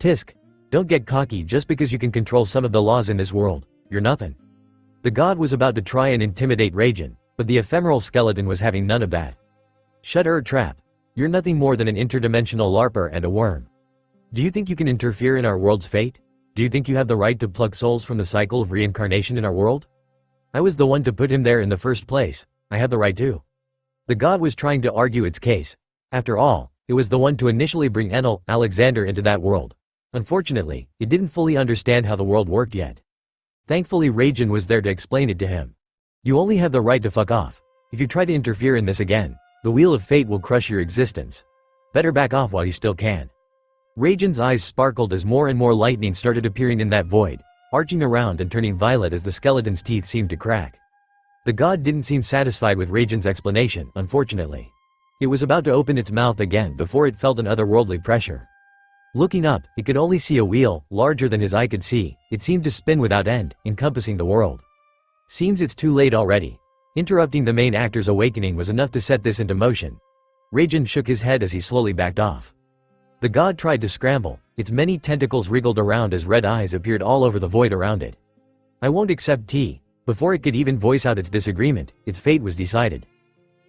Speaker 2: "Tisk, don't get cocky just because you can control some of the laws in this world. You're nothing." The god was about to try and intimidate Raijin, but the ephemeral skeleton was having none of that. "Shut trap. You're nothing more than an interdimensional LARPer and a worm. Do you think you can interfere in our world's fate? Do you think you have the right to pluck souls from the cycle of reincarnation in our world? I was the one to put him there in the first place. I have the right to." The god was trying to argue its case. After all, it was the one to initially bring Enel, Alexander, into that world. Unfortunately, it didn't fully understand how the world worked yet. Thankfully, Raijin was there to explain it to him. "You only have the right to fuck off. If you try to interfere in this again, the wheel of fate will crush your existence. Better back off while you still can." Raijin's eyes sparkled as more and more lightning started appearing in that void, arching around and turning violet as the skeleton's teeth seemed to crack. The god didn't seem satisfied with Raijin's explanation, unfortunately. It was about to open its mouth again before it felt an otherworldly pressure. Looking up, it could only see a wheel, larger than his eye could see. It seemed to spin without end, encompassing the world. "Seems it's too late already." Interrupting the main actor's awakening was enough to set this into motion. Raijin shook his head as he slowly backed off. The god tried to scramble. Its many tentacles wriggled around as red eyes appeared all over the void around it. "I won't accept tea." Before it could even voice out its disagreement, its fate was decided.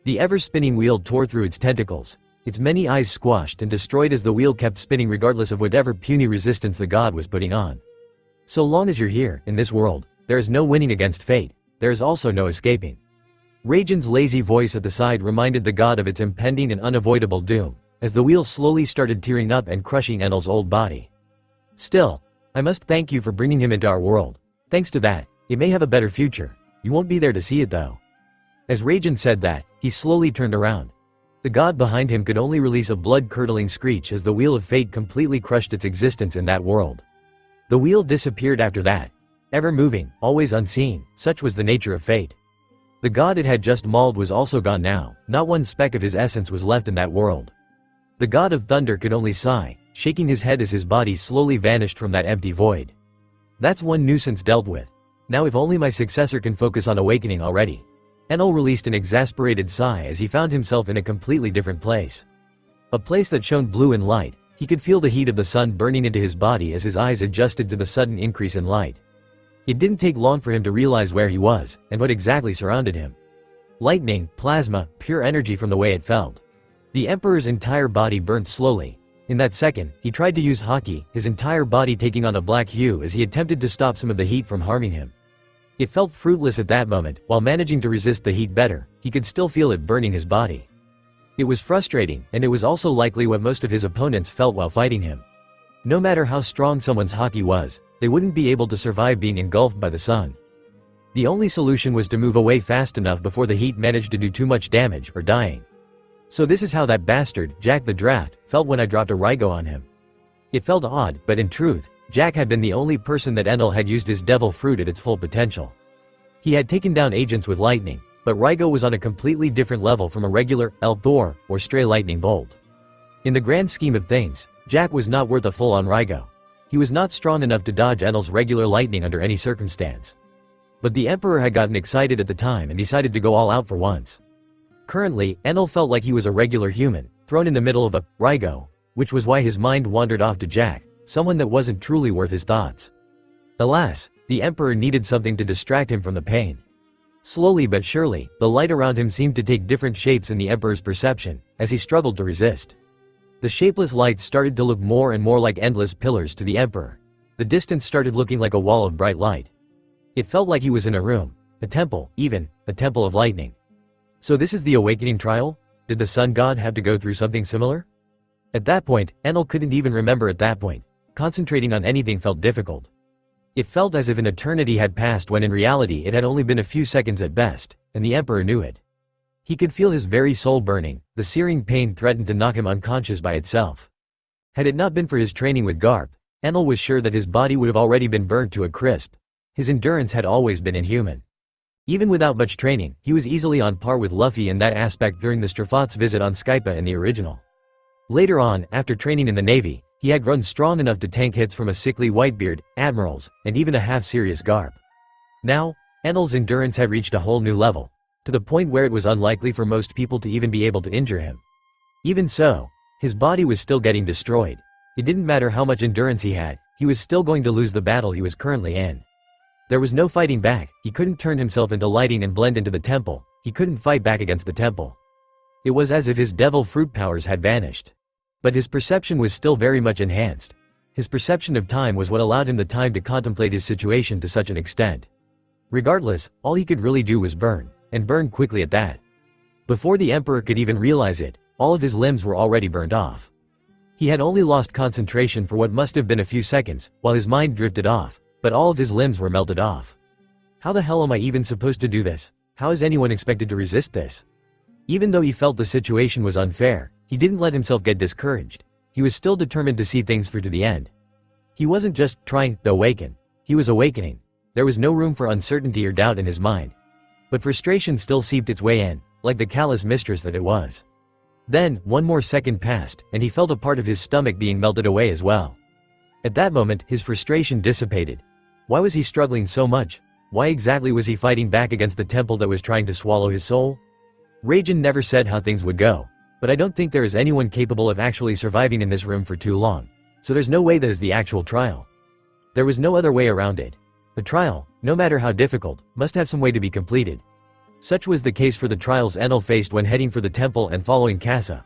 Speaker 2: The ever-spinning wheel tore through its tentacles. Its many eyes squashed and destroyed as the wheel kept spinning regardless of whatever puny resistance the god was putting on. "So long as you're here, in this world, there is no winning against fate. There is also no escaping." Raijin's lazy voice at the side reminded the god of its impending and unavoidable doom, as the wheel slowly started tearing up and crushing Enel's old body. "Still, I must thank you for bringing him into our world. Thanks to that, it may have a better future. You won't be there to see it though." As Raijin said that, he slowly turned around. The god behind him could only release a blood-curdling screech as the wheel of fate completely crushed its existence in that world. The wheel disappeared after that. Ever moving, always unseen, such was the nature of fate. The god it had just mauled was also gone now. Not one speck of his essence was left in that world. The god of thunder could only sigh, shaking his head as his body slowly vanished from that empty void. "That's one nuisance dealt with. Now if only my successor can focus on awakening already." Enel released an exasperated sigh as he found himself in a completely different place. A place that shone blue in light. He could feel the heat of the sun burning into his body as his eyes adjusted to the sudden increase in light. It didn't take long for him to realize where he was, and what exactly surrounded him. Lightning, plasma, pure energy from the way it felt. The Emperor's entire body burned slowly. In that second, he tried to use haki, his entire body taking on a black hue as he attempted to stop some of the heat from harming him. It felt fruitless at that moment. While managing to resist the heat better, he could still feel it burning his body. It was frustrating, and it was also likely what most of his opponents felt while fighting him. No matter how strong someone's haki was, they wouldn't be able to survive being engulfed by the sun. The only solution was to move away fast enough before the heat managed to do too much damage or dying. So this is how that bastard, Jack the Draft, felt when I dropped a Raigo on him. It felt odd, but in truth, Jack had been the only person that Enel had used his devil fruit at its full potential. He had taken down agents with lightning, but Raigo was on a completely different level from a regular, Thor, or stray lightning bolt. In the grand scheme of things, Jack was not worth a full-on Raigo. He was not strong enough to dodge Enel's regular lightning under any circumstance. But the Emperor had gotten excited at the time and decided to go all out for once. Currently, Enel felt like he was a regular human, thrown in the middle of a Raigo, which was why his mind wandered off to Jack, someone that wasn't truly worth his thoughts. Alas, the Emperor needed something to distract him from the pain. Slowly but surely, the light around him seemed to take different shapes in the Emperor's perception, as he struggled to resist. The shapeless lights started to look more and more like endless pillars to the Emperor. The distance started looking like a wall of bright light. It felt like he was in a room, a temple, even, a temple of lightning. So this is the awakening trial? Did the sun god have to go through something similar? At that point, Enel couldn't even remember at that point. Concentrating on anything felt difficult. It felt as if an eternity had passed when in reality it had only been a few seconds at best, and the Emperor knew it. He could feel his very soul burning, the searing pain threatened to knock him unconscious by itself. Had it not been for his training with Garp, Enel was sure that his body would have already been burnt to a crisp. His endurance had always been inhuman. Even without much training, he was easily on par with Luffy in that aspect during the Strafat's visit on Skypa in the original. Later on, after training in the Navy, he had grown strong enough to tank hits from a sickly Whitebeard, admirals, and even a half-serious Garp. Now, Enel's endurance had reached a whole new level, to the point where it was unlikely for most people to even be able to injure him. Even so, his body was still getting destroyed. It didn't matter how much endurance he had, he was still going to lose the battle he was currently in. There was no fighting back, he couldn't turn himself into lighting and blend into the temple, he couldn't fight back against the temple. It was as if his devil fruit powers had vanished. But his perception was still very much enhanced. His perception of time was what allowed him the time to contemplate his situation to such an extent. Regardless, all he could really do was burn, and burn quickly at that. Before the Emperor could even realize it, all of his limbs were already burned off. He had only lost concentration for what must have been a few seconds, while his mind drifted off, but all of his limbs were melted off. How the hell am I even supposed to do this? How is anyone expected to resist this? Even though he felt the situation was unfair, he didn't let himself get discouraged. He was still determined to see things through to the end. He wasn't just trying to awaken. He was awakening. There was no room for uncertainty or doubt in his mind. But frustration still seeped its way in, like the callous mistress that it was. Then, one more second passed, and he felt a part of his stomach being melted away as well. At that moment, his frustration dissipated. Why was he struggling so much? Why exactly was he fighting back against the temple that was trying to swallow his soul? Raijin never said how things would go, but I don't think there is anyone capable of actually surviving in this room for too long, so there's no way that is the actual trial. There was no other way around it. The trial, no matter how difficult, must have some way to be completed. Such was the case for the trials Enel faced when heading for the temple and following Casa.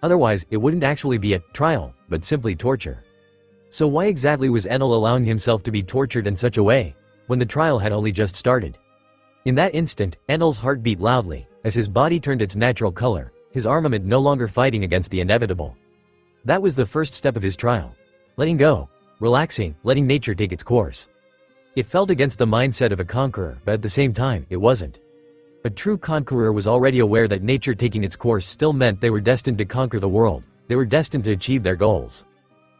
Speaker 2: Otherwise, it wouldn't actually be a trial, but simply torture. So why exactly was Enel allowing himself to be tortured in such a way, when the trial had only just started? In that instant, Enel's heart beat loudly, as his body turned its natural color, his armament no longer fighting against the inevitable. That was the first step of his trial. Letting go, relaxing, letting nature take its course. It felt against the mindset of a conqueror, but at the same time, it wasn't. A true conqueror was already aware that nature taking its course still meant they were destined to conquer the world, they were destined to achieve their goals.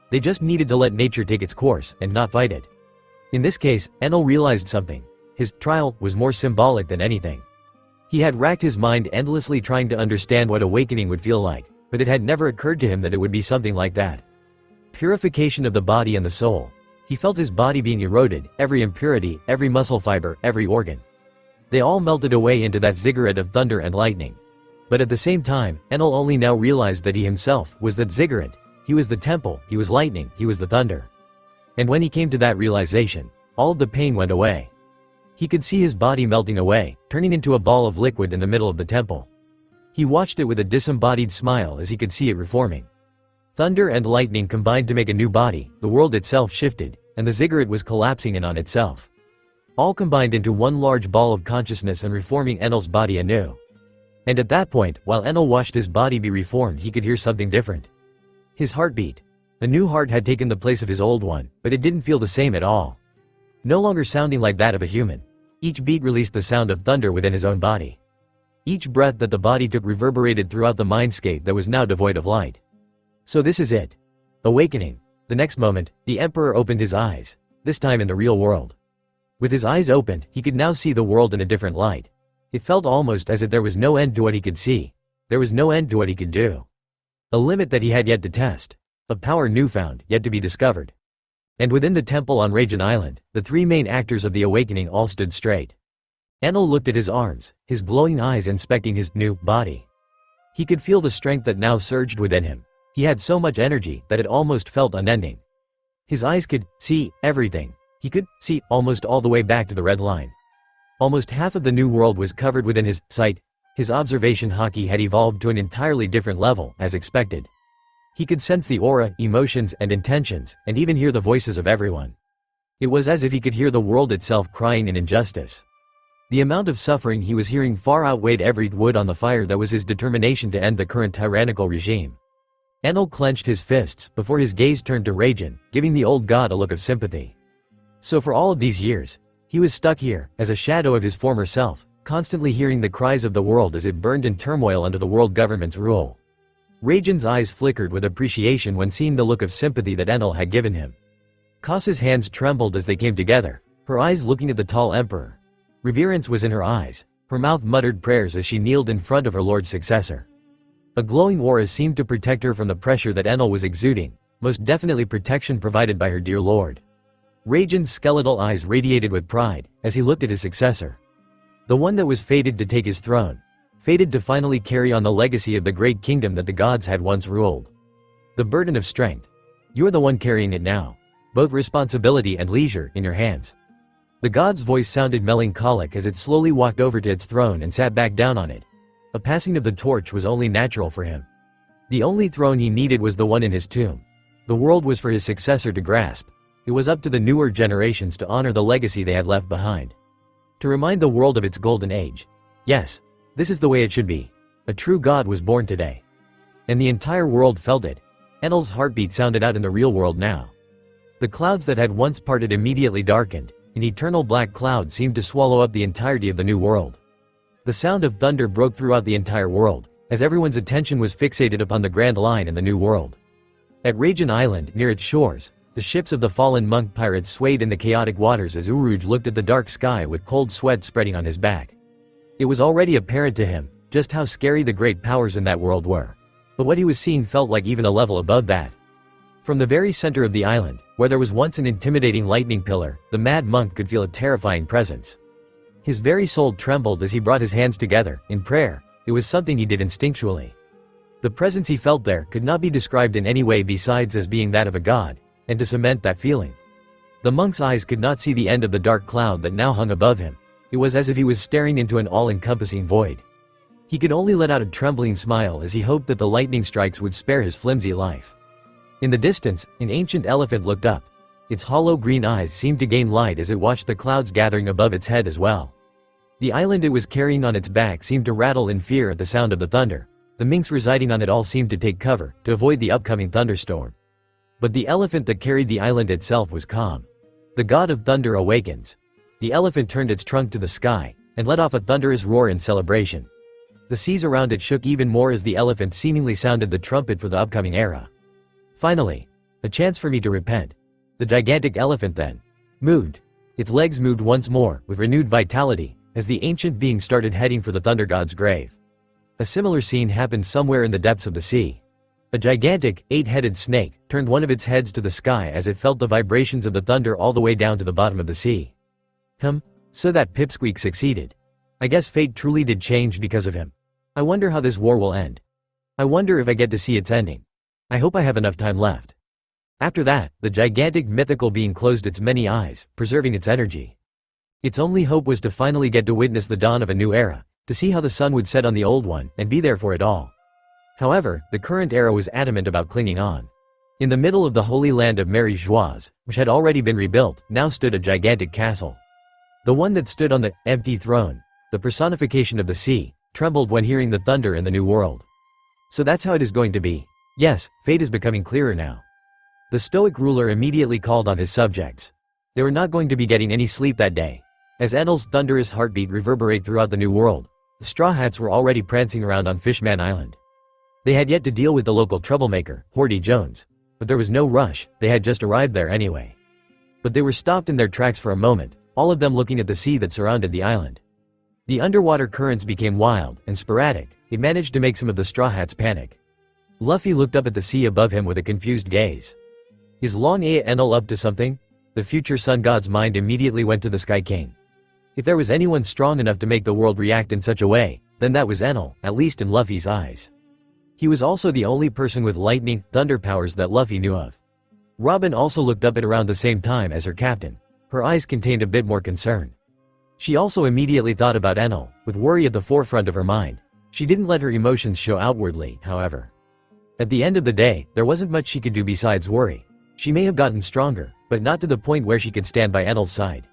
Speaker 2: They just needed to let nature take its course, and not fight it. In this case, Enel realized something. His trial was more symbolic than anything. He had racked his mind endlessly trying to understand what awakening would feel like, but it had never occurred to him that it would be something like that. Purification of the body and the soul. He felt his body being eroded, every impurity, every muscle fiber, every organ. They all melted away into that ziggurat of thunder and lightning. But at the same time, Enel only now realized that he himself was that ziggurat. He was the temple, he was lightning, he was the thunder. And when he came to that realization, all of the pain went away. He could see his body melting away, turning into a ball of liquid in the middle of the temple. He watched it with a disembodied smile as he could see it reforming. Thunder and lightning combined to make a new body, the world itself shifted, and the ziggurat was collapsing in on itself. All combined into one large ball of consciousness and reforming Enel's body anew. And at that point, while Enel watched his body be reformed, he could hear something different. His heartbeat. A new heart had taken the place of his old one, but it didn't feel the same at all. No longer sounding like that of a human. Each beat released the sound of thunder within his own body. Each breath that the body took reverberated throughout the mindscape that was now devoid of light. So this is it. Awakening. The next moment, the Emperor opened his eyes, this time in the real world. With his eyes opened, he could now see the world in a different light. It felt almost as if there was no end to what he could see. There was no end to what he could do. A limit that he had yet to test. A power newfound, yet to be discovered. And within the temple on Raijin Island, the three main actors of the awakening all stood straight. Enel looked at his arms, his glowing eyes inspecting his new body. He could feel the strength that now surged within him. He had so much energy that it almost felt unending. His eyes could see everything. He could see almost all the way back to the red line. Almost half of the new world was covered within his sight. His observation haki had evolved to an entirely different level, as expected. He could sense the aura, emotions, and intentions, and even hear the voices of everyone. It was as if he could hear the world itself crying in injustice. The amount of suffering he was hearing far outweighed every wood on the fire that was his determination to end the current tyrannical regime. Enel clenched his fists before his gaze turned to Raijin, giving the old god a look of sympathy. So for all of these years, he was stuck here, as a shadow of his former self, constantly hearing the cries of the world as it burned in turmoil under the world government's rule. Raijin's eyes flickered with appreciation when seeing the look of sympathy that Enel had given him. Kasa's hands trembled as they came together, her eyes looking at the tall emperor. Reverence was in her eyes, her mouth muttered prayers as she kneeled in front of her lord's successor. A glowing aura seemed to protect her from the pressure that Enel was exuding, most definitely protection provided by her dear lord. Raijin's skeletal eyes radiated with pride as he looked at his successor. The one that was fated to take his throne, fated to finally carry on the legacy of the great kingdom that the gods had once ruled. The burden of strength. You're the one carrying it now, both responsibility and leisure in your hands. The god's voice sounded melancholic as it slowly walked over to its throne and sat back down on it. A passing of the torch was only natural for him. The only throne he needed was the one in his tomb. The world was for his successor to grasp. It was up to the newer generations to honor the legacy they had left behind. To remind the world of its golden age. Yes, this is the way it should be. A true god was born today. And the entire world felt it. Enel's heartbeat sounded out in the real world now. The clouds that had once parted immediately darkened. An eternal black cloud seemed to swallow up the entirety of the new world. The sound of thunder broke throughout the entire world, as everyone's attention was fixated upon the Grand Line in the new world. At Raijin Island, near its shores, the ships of the fallen monk pirates swayed in the chaotic waters as Uruj looked at the dark sky with cold sweat spreading on his back. It was already apparent to him just how scary the great powers in that world were. But what he was seeing felt like even a level above that. From the very center of the island, where there was once an intimidating lightning pillar, the mad monk could feel a terrifying presence. His very soul trembled as he brought his hands together, in prayer. It was something he did instinctually. The presence he felt there could not be described in any way besides as being that of a god, and to cement that feeling. The monk's eyes could not see the end of the dark cloud that now hung above him. It was as if he was staring into an all-encompassing void. He could only let out a trembling smile as he hoped that the lightning strikes would spare his flimsy life. In the distance, an ancient elephant looked up. Its hollow green eyes seemed to gain light as it watched the clouds gathering above its head as well. The island it was carrying on its back seemed to rattle in fear at the sound of the thunder. The minks residing on it all seemed to take cover, to avoid the upcoming thunderstorm. But the elephant that carried the island itself was calm. The god of thunder awakens. The elephant turned its trunk to the sky, and let off a thunderous roar in celebration. The seas around it shook even more as the elephant seemingly sounded the trumpet for the upcoming era. Finally, a chance for me to repent. The gigantic elephant then moved. Its legs moved once more, with renewed vitality, as the ancient being started heading for the thunder god's grave. A similar scene happened somewhere in the depths of the sea. A gigantic, 8-headed snake turned one of its heads to the sky as it felt the vibrations of the thunder all the way down to the bottom of the sea. So that pipsqueak succeeded. I guess fate truly did change because of him. I wonder how this war will end. I wonder if I get to see its ending. I hope I have enough time left. After that, the gigantic mythical being closed its many eyes, preserving its energy. Its only hope was to finally get to witness the dawn of a new era, to see how the sun would set on the old one, and be there for it all. However, the current era was adamant about clinging on. In the middle of the holy land of Mary Joieuse, which had already been rebuilt, now stood a gigantic castle. The one that stood on the empty throne, the personification of the sea, trembled when hearing the thunder in the new world. So that's how it is going to be. Yes, fate is becoming clearer now. The stoic ruler immediately called on his subjects. They were not going to be getting any sleep that day. As Enel's thunderous heartbeat reverberated throughout the new world, the Straw Hats were already prancing around on Fishman Island. They had yet to deal with the local troublemaker, Horty Jones. But there was no rush, they had just arrived there anyway. But they were stopped in their tracks for a moment, all of them looking at the sea that surrounded the island. The underwater currents became wild and sporadic. It managed to make some of the Straw Hats panic. Luffy looked up at the sea above him with a confused gaze. Is Long Enel up to something? The future sun god's mind immediately went to the Sky King. If there was anyone strong enough to make the world react in such a way, then that was Enel, at least in Luffy's eyes. He was also the only person with lightning, thunder powers that Luffy knew of. Robin also looked up at around the same time as her captain. Her eyes contained a bit more concern. She also immediately thought about Enel, with worry at the forefront of her mind. She didn't let her emotions show outwardly, however. At the end of the day, there wasn't much she could do besides worry. She may have gotten stronger, but not to the point where she could stand by Enel's side.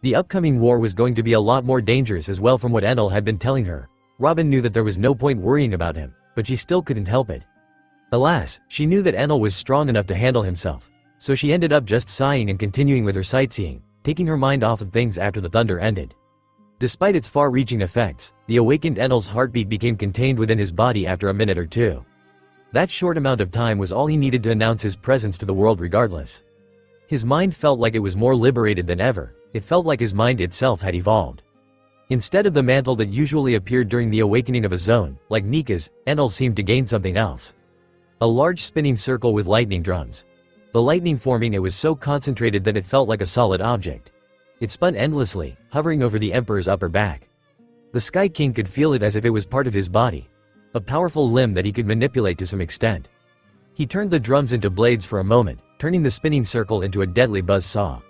Speaker 2: The upcoming war was going to be a lot more dangerous as well from what Enel had been telling her. Robin knew that there was no point worrying about him, but she still couldn't help it. Alas, she knew that Enel was strong enough to handle himself, so she ended up just sighing and continuing with her sightseeing, taking her mind off of things after the thunder ended. Despite its far-reaching effects, the awakened Enel's heartbeat became contained within his body after a minute or two. That short amount of time was all he needed to announce his presence to the world regardless. His mind felt like it was more liberated than ever. It felt like his mind itself had evolved. Instead of the mantle that usually appeared during the awakening of a zone, like Nika's, Enel seemed to gain something else. A large spinning circle with lightning drums. The lightning forming it was so concentrated that it felt like a solid object. It spun endlessly, hovering over the Emperor's upper back. The Sky King could feel it as if it was part of his body. A powerful limb that he could manipulate to some extent. He turned the drums into blades for a moment, turning the spinning circle into a deadly buzz saw.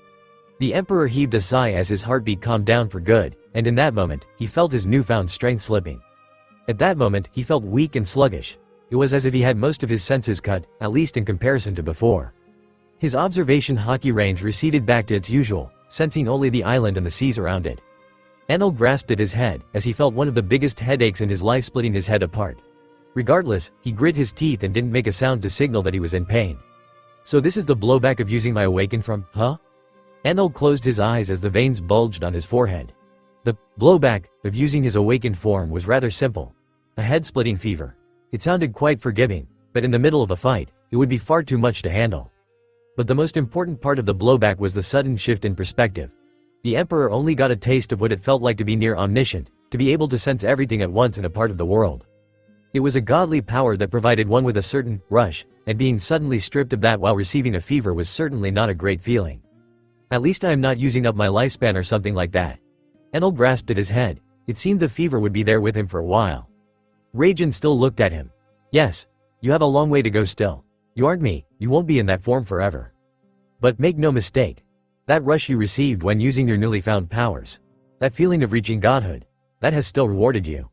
Speaker 2: The Emperor heaved a sigh as his heartbeat calmed down for good, and in that moment, he felt his newfound strength slipping. At that moment, he felt weak and sluggish. It was as if he had most of his senses cut, at least in comparison to before. His observation hockey range receded back to its usual, sensing only the island and the seas around it. Enel grasped at his head, as he felt one of the biggest headaches in his life splitting his head apart. Regardless, he grit his teeth and didn't make a sound to signal that he was in pain. So this is the blowback of using my awaken from, huh? Enel closed his eyes as the veins bulged on his forehead. The blowback of using his awakened form was rather simple. A head-splitting fever. It sounded quite forgiving, but in the middle of a fight, it would be far too much to handle. But the most important part of the blowback was the sudden shift in perspective. The Emperor only got a taste of what it felt like to be near omniscient, to be able to sense everything at once in a part of the world. It was a godly power that provided one with a certain rush, and being suddenly stripped of that while receiving a fever was certainly not a great feeling. At least I am not using up my lifespan or something like that. Enel grasped at his head. It seemed the fever would be there with him for a while. Raijin still looked at him. Yes. You have a long way to go still. You aren't me, you won't be in that form forever. But make no mistake. That rush you received when using your newly found powers. That feeling of reaching godhood. That has still rewarded you.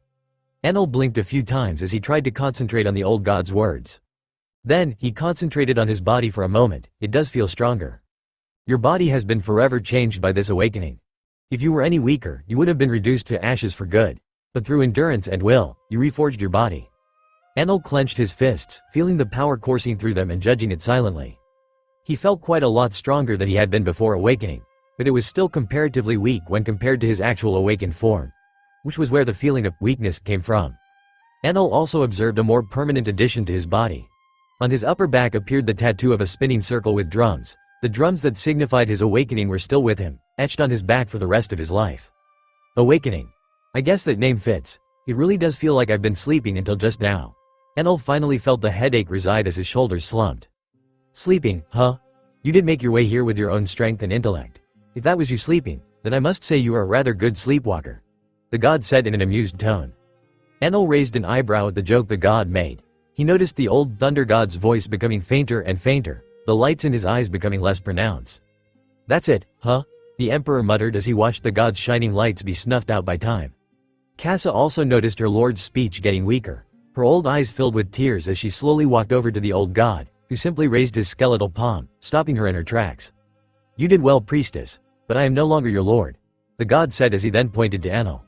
Speaker 2: Enel blinked a few times as he tried to concentrate on the old god's words. Then, he concentrated on his body for a moment. It does feel stronger. Your body has been forever changed by this awakening. If you were any weaker, you would have been reduced to ashes for good. But through endurance and will, you reforged your body. Enel clenched his fists, feeling the power coursing through them and judging it silently. He felt quite a lot stronger than he had been before awakening, but it was still comparatively weak when compared to his actual awakened form. Which was where the feeling of weakness came from. Enel also observed a more permanent addition to his body. On his upper back appeared the tattoo of a spinning circle with drums. The drums that signified his awakening were still with him, etched on his back for the rest of his life. Awakening. I guess that name fits. It really does feel like I've been sleeping until just now. Enel finally felt the headache reside as his shoulders slumped. Sleeping, huh? You did make your way here with your own strength and intellect. If that was you sleeping, then I must say you are a rather good sleepwalker. The god said in an amused tone. Enel raised an eyebrow at the joke the god made. He noticed the old thunder god's voice becoming fainter and fainter, the lights in his eyes becoming less pronounced. That's it, huh? The Emperor muttered as he watched the god's shining lights be snuffed out by time. Casa also noticed her lord's speech getting weaker. Her old eyes filled with tears as she slowly walked over to the old god, who simply raised his skeletal palm, stopping her in her tracks. You did well, priestess, but I am no longer your lord, the god said as he then pointed to Enel.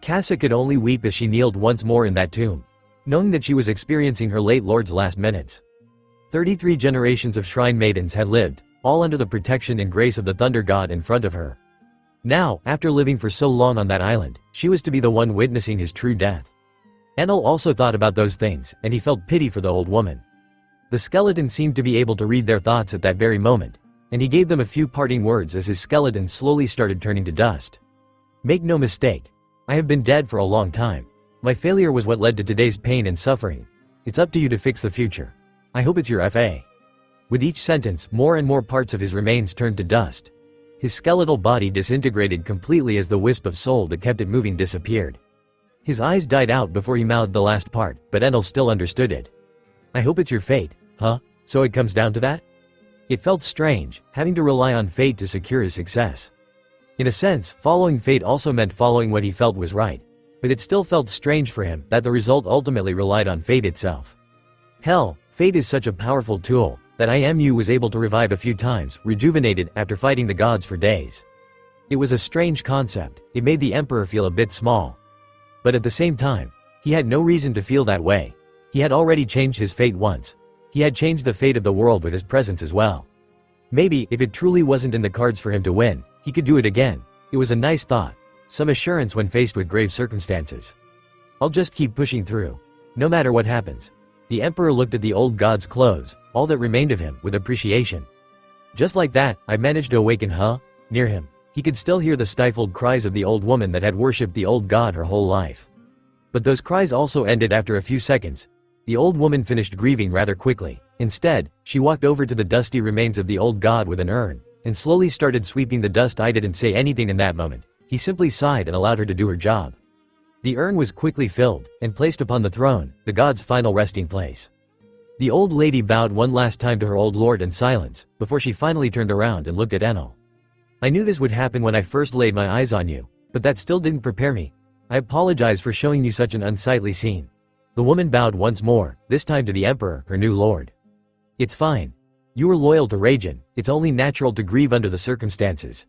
Speaker 2: Casa could only weep as she kneeled once more in that tomb, knowing that she was experiencing her late lord's last minutes. 33 generations of shrine maidens had lived, all under the protection and grace of the thunder god in front of her. Now, after living for so long on that island, she was to be the one witnessing his true death. Enel also thought about those things, and he felt pity for the old woman. The skeleton seemed to be able to read their thoughts at that very moment, and he gave them a few parting words as his skeleton slowly started turning to dust. Make no mistake. I have been dead for a long time. My failure was what led to today's pain and suffering. It's up to you to fix the future. I hope it's your FA. With each sentence, more and more parts of his remains turned to dust. His skeletal body disintegrated completely as the wisp of soul that kept it moving disappeared. His eyes died out before he mouthed the last part, but Enel still understood it. I hope it's your fate, huh? So it comes down to that? It felt strange, having to rely on fate to secure his success. In a sense, following fate also meant following what he felt was right. But it still felt strange for him that the result ultimately relied on fate itself. Hell, fate is such a powerful tool that IMU was able to revive a few times, rejuvenated after fighting the gods for days. It was a strange concept, it made the emperor feel a bit small. But at the same time, he had no reason to feel that way. He had already changed his fate once. He had changed the fate of the world with his presence as well. Maybe, if it truly wasn't in the cards for him to win, he could do it again. It was a nice thought. Some assurance when faced with grave circumstances. I'll just keep pushing through. No matter what happens. The emperor looked at the old god's clothes, all that remained of him, with appreciation. Just like that, I managed to awaken near him. He could still hear the stifled cries of the old woman that had worshipped the old god her whole life. But those cries also ended after a few seconds. The old woman finished grieving rather quickly. Instead, she walked over to the dusty remains of the old god with an urn, and slowly started sweeping the dust. I didn't say anything in that moment. He simply sighed and allowed her to do her job. The urn was quickly filled, and placed upon the throne, the god's final resting place. The old lady bowed one last time to her old lord in silence, before she finally turned around and looked at Enal. I knew this would happen when I first laid my eyes on you, but that still didn't prepare me. I apologize for showing you such an unsightly scene. The woman bowed once more, this time to the emperor, her new lord. It's fine. You were loyal to Raijin, it's only natural to grieve under the circumstances.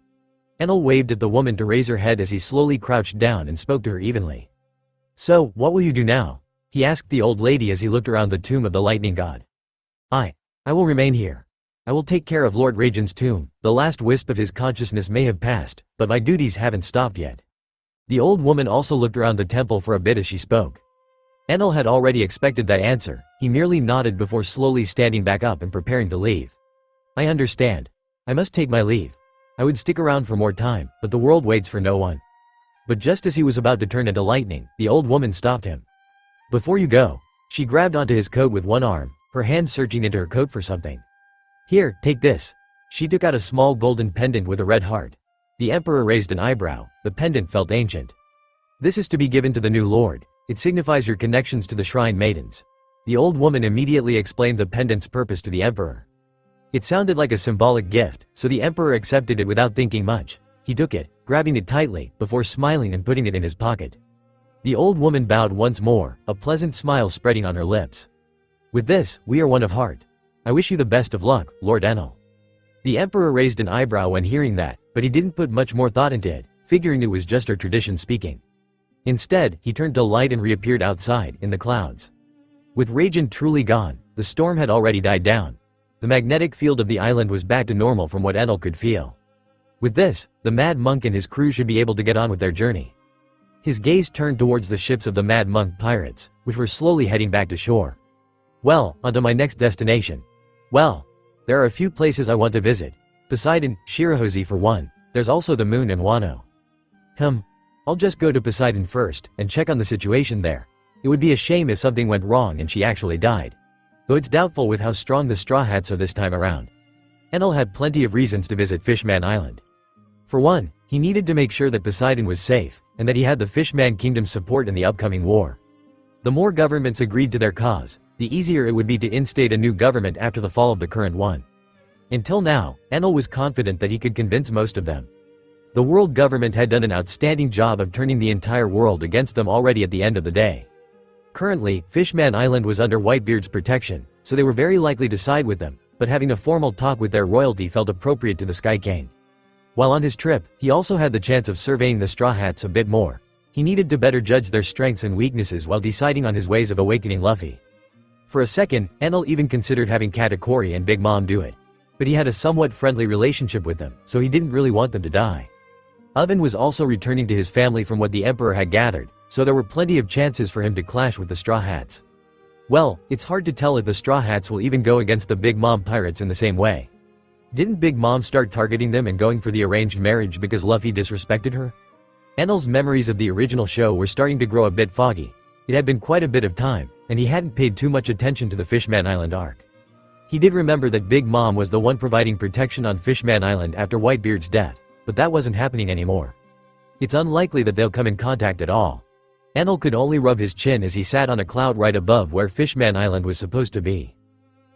Speaker 2: Enal waved at the woman to raise her head as he slowly crouched down and spoke to her evenly. So, what will you do now? He asked the old lady as he looked around the tomb of the lightning god. I will remain here. I will take care of Lord Raijin's tomb. The last wisp of his consciousness may have passed, but my duties haven't stopped yet. The old woman also looked around the temple for a bit as she spoke. Enal had already expected that answer. He merely nodded before slowly standing back up and preparing to leave. I understand. I must take my leave. I would stick around for more time, but the world waits for no one. But just as he was about to turn into lightning, the old woman stopped him. Before you go. She grabbed onto his coat with one arm, her hand searching into her coat for something. Here, take this. She took out a small golden pendant with a red heart. The emperor raised an eyebrow. The pendant felt ancient. This is to be given to the new lord. It signifies your connections to the shrine maidens. The old woman immediately explained the pendant's purpose to the emperor. It sounded like a symbolic gift, so the emperor accepted it without thinking much. He took it, grabbing it tightly, before smiling and putting it in his pocket. The old woman bowed once more, a pleasant smile spreading on her lips. With this, we are one of heart. I wish you the best of luck, Lord Enal. The emperor raised an eyebrow when hearing that, but he didn't put much more thought into it, figuring it was just her tradition speaking. Instead, he turned to light and reappeared outside, in the clouds. With Raijin truly gone, the storm had already died down. The magnetic field of the island was back to normal from what Enal could feel. With this, the Mad Monk and his crew should be able to get on with their journey. His gaze turned towards the ships of the Mad Monk pirates, which were slowly heading back to shore. Well, onto my next destination. Well, there are a few places I want to visit. Poseidon, Shirahoze for one. There's also the moon and Wano. I'll just go to Poseidon first, and check on the situation there. It would be a shame if something went wrong and she actually died. Though it's doubtful with how strong the Straw Hats are this time around. Enal had plenty of reasons to visit Fishman Island. For one, he needed to make sure that Poseidon was safe, and that he had the Fishman Kingdom's support in the upcoming war. The more governments agreed to their cause, the easier it would be to instate a new government after the fall of the current one. Until now, Enal was confident that he could convince most of them. The world government had done an outstanding job of turning the entire world against them already at the end of the day. Currently, Fishman Island was under Whitebeard's protection, so they were very likely to side with them, but having a formal talk with their royalty felt appropriate to the Sky King. While on his trip, he also had the chance of surveying the Straw Hats a bit more. He needed to better judge their strengths and weaknesses while deciding on his ways of awakening Luffy. For a second, Enal even considered having Katakuri and Big Mom do it. But he had a somewhat friendly relationship with them, so he didn't really want them to die. Oven was also returning to his family from what the Emperor had gathered, so there were plenty of chances for him to clash with the Straw Hats. Well, it's hard to tell if the Straw Hats will even go against the Big Mom pirates in the same way. Didn't Big Mom start targeting them and going for the arranged marriage because Luffy disrespected her? Enal's memories of the original show were starting to grow a bit foggy. It had been quite a bit of time, and he hadn't paid too much attention to the Fishman Island arc. He did remember that Big Mom was the one providing protection on Fishman Island after Whitebeard's death, but that wasn't happening anymore. It's unlikely that they'll come in contact at all. Enal could only rub his chin as he sat on a cloud right above where Fishman Island was supposed to be.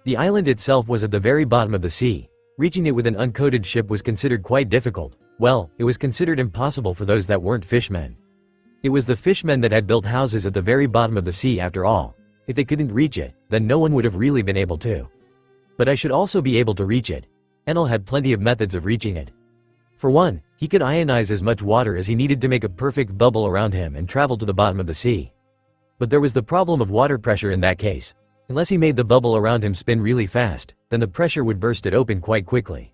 Speaker 2: The island itself was at the very bottom of the sea. Reaching it with an uncoated ship was considered quite difficult. Well, it was considered impossible for those that weren't fishmen. It was the fishmen that had built houses at the very bottom of the sea after all. If they couldn't reach it, then no one would have really been able to. But I should also be able to reach it. Enal had plenty of methods of reaching it. For one, he could ionize as much water as he needed to make a perfect bubble around him and travel to the bottom of the sea. But there was the problem of water pressure in that case. Unless he made the bubble around him spin really fast, then the pressure would burst it open quite quickly.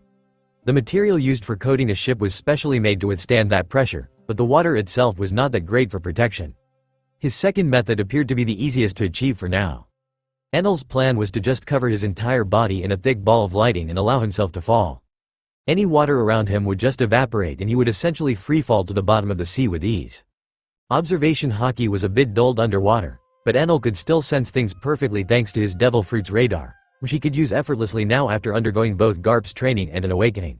Speaker 2: The material used for coating a ship was specially made to withstand that pressure, but the water itself was not that great for protection. His second method appeared to be the easiest to achieve for now. Enal's plan was to just cover his entire body in a thick ball of lighting and allow himself to fall. Any water around him would just evaporate and he would essentially freefall to the bottom of the sea with ease. Observation Haki was a bit dulled underwater, but Enal could still sense things perfectly thanks to his Devil Fruit's radar, which he could use effortlessly now after undergoing both Garp's training and an awakening.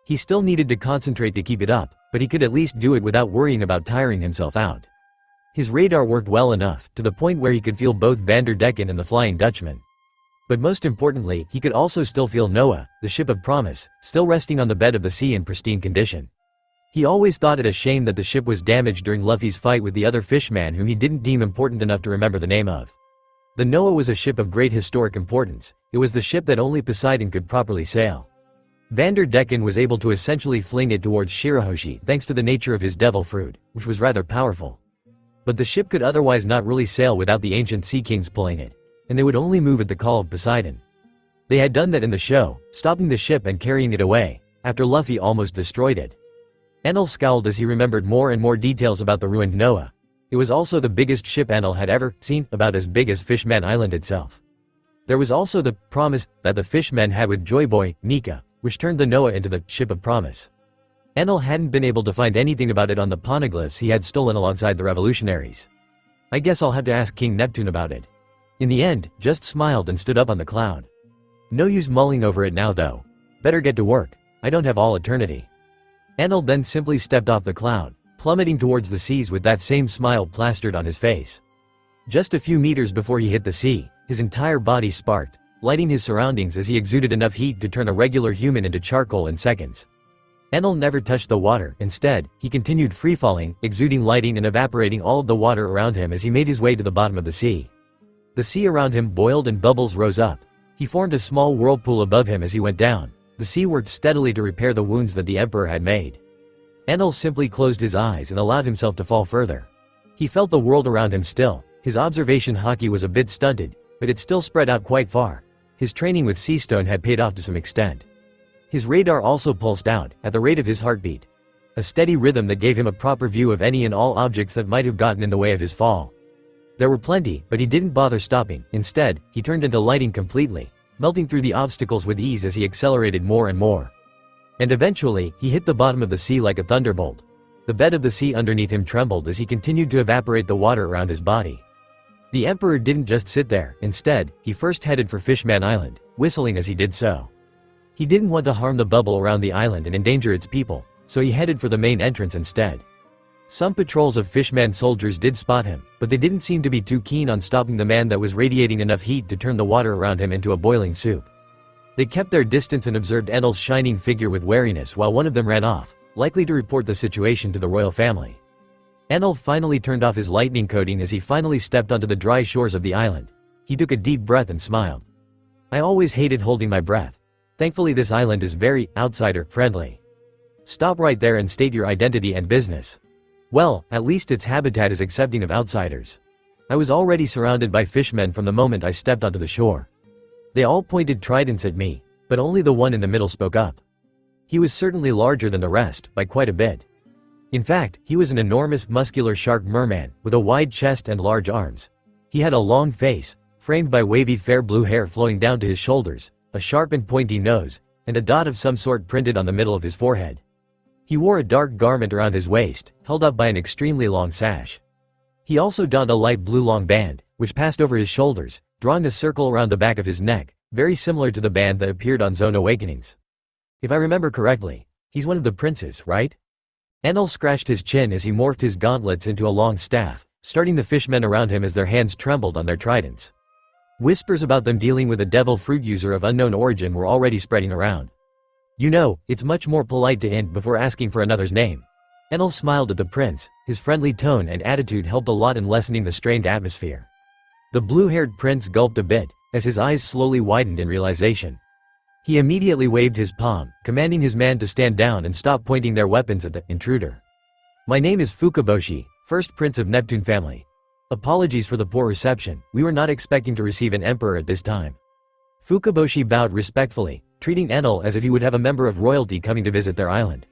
Speaker 2: He still needed to concentrate to keep it up, but he could at least do it without worrying about tiring himself out. His radar worked well enough, to the point where he could feel both Vanderdecken and the Flying Dutchman. But most importantly, he could also still feel Noah, the ship of promise, still resting on the bed of the sea in pristine condition. He always thought it a shame that the ship was damaged during Luffy's fight with the other fishman whom he didn't deem important enough to remember the name of. The Noah was a ship of great historic importance. It was the ship that only Poseidon could properly sail. Vanderdecken was able to essentially fling it towards Shirahoshi thanks to the nature of his devil fruit, which was rather powerful. But the ship could otherwise not really sail without the ancient sea kings pulling it, and they would only move at the call of Poseidon. They had done that in the show, stopping the ship and carrying it away, after Luffy almost destroyed it. Enal scowled as he remembered more and more details about the ruined Noah. It was also the biggest ship Enal had ever seen, about as big as Fishman Island itself. There was also the promise that the fishmen had with Joy Boy, Nika, which turned the Noah into the ship of promise. Enal hadn't been able to find anything about it on the poneglyphs he had stolen alongside the revolutionaries. I guess I'll have to ask King Neptune about it. In the end, just smiled and stood up on the cloud. No use mulling over it now though. Better get to work. I don't have all eternity. Enal then simply stepped off the cloud, plummeting towards the seas with that same smile plastered on his face. Just a few meters before he hit the sea, his entire body sparked, lighting his surroundings as he exuded enough heat to turn a regular human into charcoal in seconds. Enal never touched the water. Instead, he continued free-falling, exuding lighting and evaporating all of the water around him as he made his way to the bottom of the sea. The sea around him boiled and bubbles rose up. He formed a small whirlpool above him as he went down. The sea worked steadily to repair the wounds that the Emperor had made. Enal simply closed his eyes and allowed himself to fall further. He felt the world around him still. His observation Haki was a bit stunted, but it still spread out quite far. His training with Seastone had paid off to some extent. His radar also pulsed out, at the rate of his heartbeat. A steady rhythm that gave him a proper view of any and all objects that might have gotten in the way of his fall. There were plenty, but he didn't bother stopping. Instead, he turned into lighting completely, melting through the obstacles with ease as he accelerated more and more. And eventually, he hit the bottom of the sea like a thunderbolt. The bed of the sea underneath him trembled as he continued to evaporate the water around his body. The Emperor didn't just sit there. Instead, he first headed for Fishman Island, whistling as he did so. He didn't want to harm the bubble around the island and endanger its people, so he headed for the main entrance instead. Some patrols of Fishman soldiers did spot him, but they didn't seem to be too keen on stopping the man that was radiating enough heat to turn the water around him into a boiling soup. They kept their distance and observed Enal's shining figure with wariness while one of them ran off, likely to report the situation to the royal family. Enal finally turned off his lightning coating as he finally stepped onto the dry shores of the island. He took a deep breath and smiled. I always hated holding my breath. Thankfully this island is very outsider-friendly. Stop right there and state your identity and business. Well, at least its habitat is accepting of outsiders. I was already surrounded by fishmen from the moment I stepped onto the shore. They all pointed tridents at me, but only the one in the middle spoke up. He was certainly larger than the rest, by quite a bit. In fact, he was an enormous muscular shark merman, with a wide chest and large arms. He had a long face, framed by wavy fair blue hair flowing down to his shoulders, a sharp and pointy nose, and a dot of some sort printed on the middle of his forehead. He wore a dark garment around his waist, held up by an extremely long sash. He also donned a light blue long band, which passed over his shoulders, drawing a circle around the back of his neck, very similar to the band that appeared on Zone Awakenings. If I remember correctly, he's one of the princes, right? Enal scratched his chin as he morphed his gauntlets into a long staff, starting the fishmen around him as their hands trembled on their tridents. Whispers about them dealing with a devil fruit user of unknown origin were already spreading around. You know, it's much more polite to end before asking for another's name. Enal smiled at the prince. His friendly tone and attitude helped a lot in lessening the strained atmosphere. The blue-haired prince gulped a bit, as his eyes slowly widened in realization. He immediately waved his palm, commanding his man to stand down and stop pointing their weapons at the intruder. "My name is Fukaboshi, first prince of Neptune family. Apologies for the poor reception, we were not expecting to receive an emperor at this time." Fukaboshi bowed respectfully, treating Enel as if he would have a member of royalty coming to visit their island.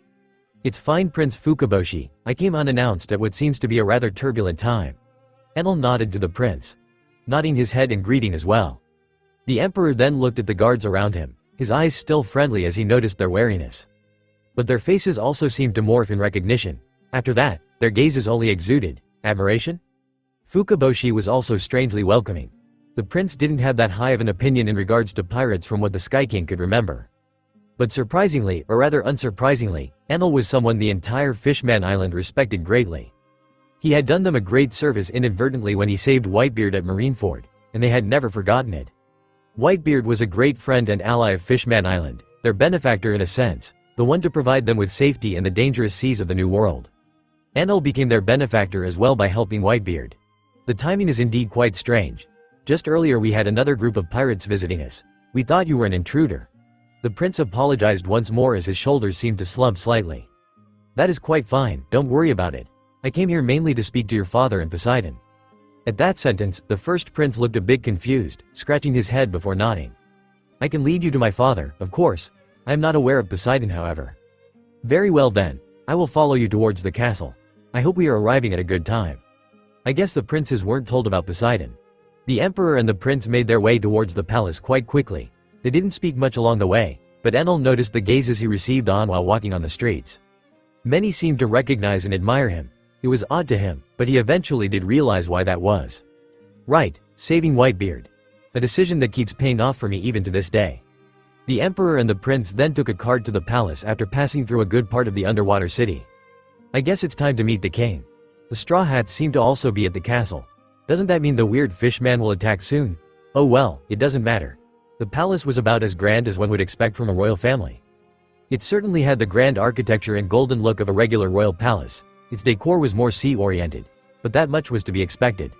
Speaker 2: "It's fine, Prince Fukaboshi, I came unannounced at what seems to be a rather turbulent time." Enel nodded to the prince, nodding his head in greeting as well. The emperor then looked at the guards around him, his eyes still friendly as he noticed their wariness. But their faces also seemed to morph in recognition. After that, their gazes only exuded admiration. Fukaboshi was also strangely welcoming. The prince didn't have that high of an opinion in regards to pirates from what the Sky King could remember. But surprisingly, or rather unsurprisingly, Enel was someone the entire Fishman Island respected greatly. He had done them a great service inadvertently when he saved Whitebeard at Marineford, and they had never forgotten it. Whitebeard was a great friend and ally of Fishman Island, their benefactor in a sense, the one to provide them with safety in the dangerous seas of the New World. Enel became their benefactor as well by helping Whitebeard. The timing is indeed quite strange. Just earlier we had another group of pirates visiting us. We thought you were an intruder. The prince apologized once more as his shoulders seemed to slump slightly. "That is quite fine, don't worry about it. I came here mainly to speak to your father and Poseidon." At that sentence, the first prince looked a bit confused, scratching his head before nodding. "I can lead you to my father, of course. I am not aware of Poseidon, however." "Very well then. I will follow you towards the castle. I hope we are arriving at a good time." I guess the princes weren't told about Poseidon. The emperor and the prince made their way towards the palace quite quickly. They didn't speak much along the way, but Enel noticed the gazes he received on while walking on the streets. Many seemed to recognize and admire him. It was odd to him, but he eventually did realize why that was. Right, saving Whitebeard. A decision that keeps paying off for me even to this day. The emperor and the prince then took a cart to the palace after passing through a good part of the underwater city. I guess it's time to meet the king. The Straw Hats seem to also be at the castle. Doesn't that mean the weird fish man will attack soon? Oh well, it doesn't matter. The palace was about as grand as one would expect from a royal family. It certainly had the grand architecture and golden look of a regular royal palace. Its decor was more sea-oriented, but that much was to be expected.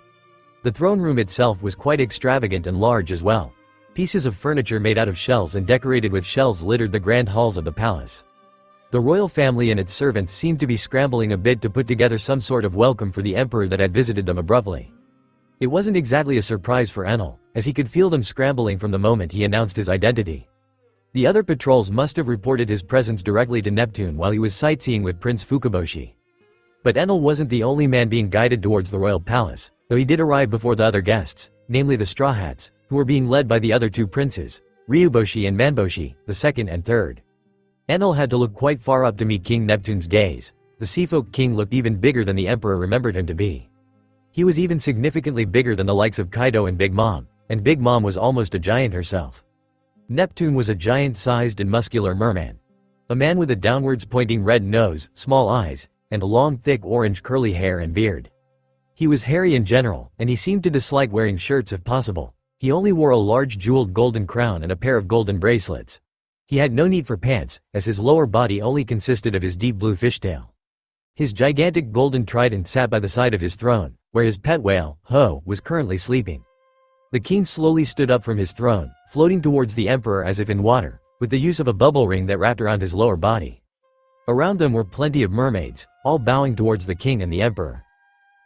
Speaker 2: The throne room itself was quite extravagant and large as well. Pieces of furniture made out of shells and decorated with shells littered the grand halls of the palace. The royal family and its servants seemed to be scrambling a bit to put together some sort of welcome for the emperor that had visited them abruptly. It wasn't exactly a surprise for Enel, as he could feel them scrambling from the moment he announced his identity. The other patrols must have reported his presence directly to Neptune while he was sightseeing with Prince Fukaboshi. But Enel wasn't the only man being guided towards the royal palace, though he did arrive before the other guests, namely the Straw Hats, who were being led by the other two princes, Ryuboshi and Manboshi, the second and third. Enel had to look quite far up to meet King Neptune's gaze. The Seafolk King looked even bigger than the emperor remembered him to be. He was even significantly bigger than the likes of Kaido and Big Mom, and Big Mom was almost a giant herself. Neptune was a giant-sized and muscular merman. A man with a downwards pointing red nose, small eyes, and long thick orange curly hair and beard. He was hairy in general, and he seemed to dislike wearing shirts if possible. He only wore a large jeweled golden crown and a pair of golden bracelets. He had no need for pants, as his lower body only consisted of his deep blue fishtail. His gigantic golden trident sat by the side of his throne, where his pet whale, Ho, was currently sleeping. The king slowly stood up from his throne, floating towards the emperor as if in water, with the use of a bubble ring that wrapped around his lower body. Around them were plenty of mermaids, all bowing towards the king and the emperor.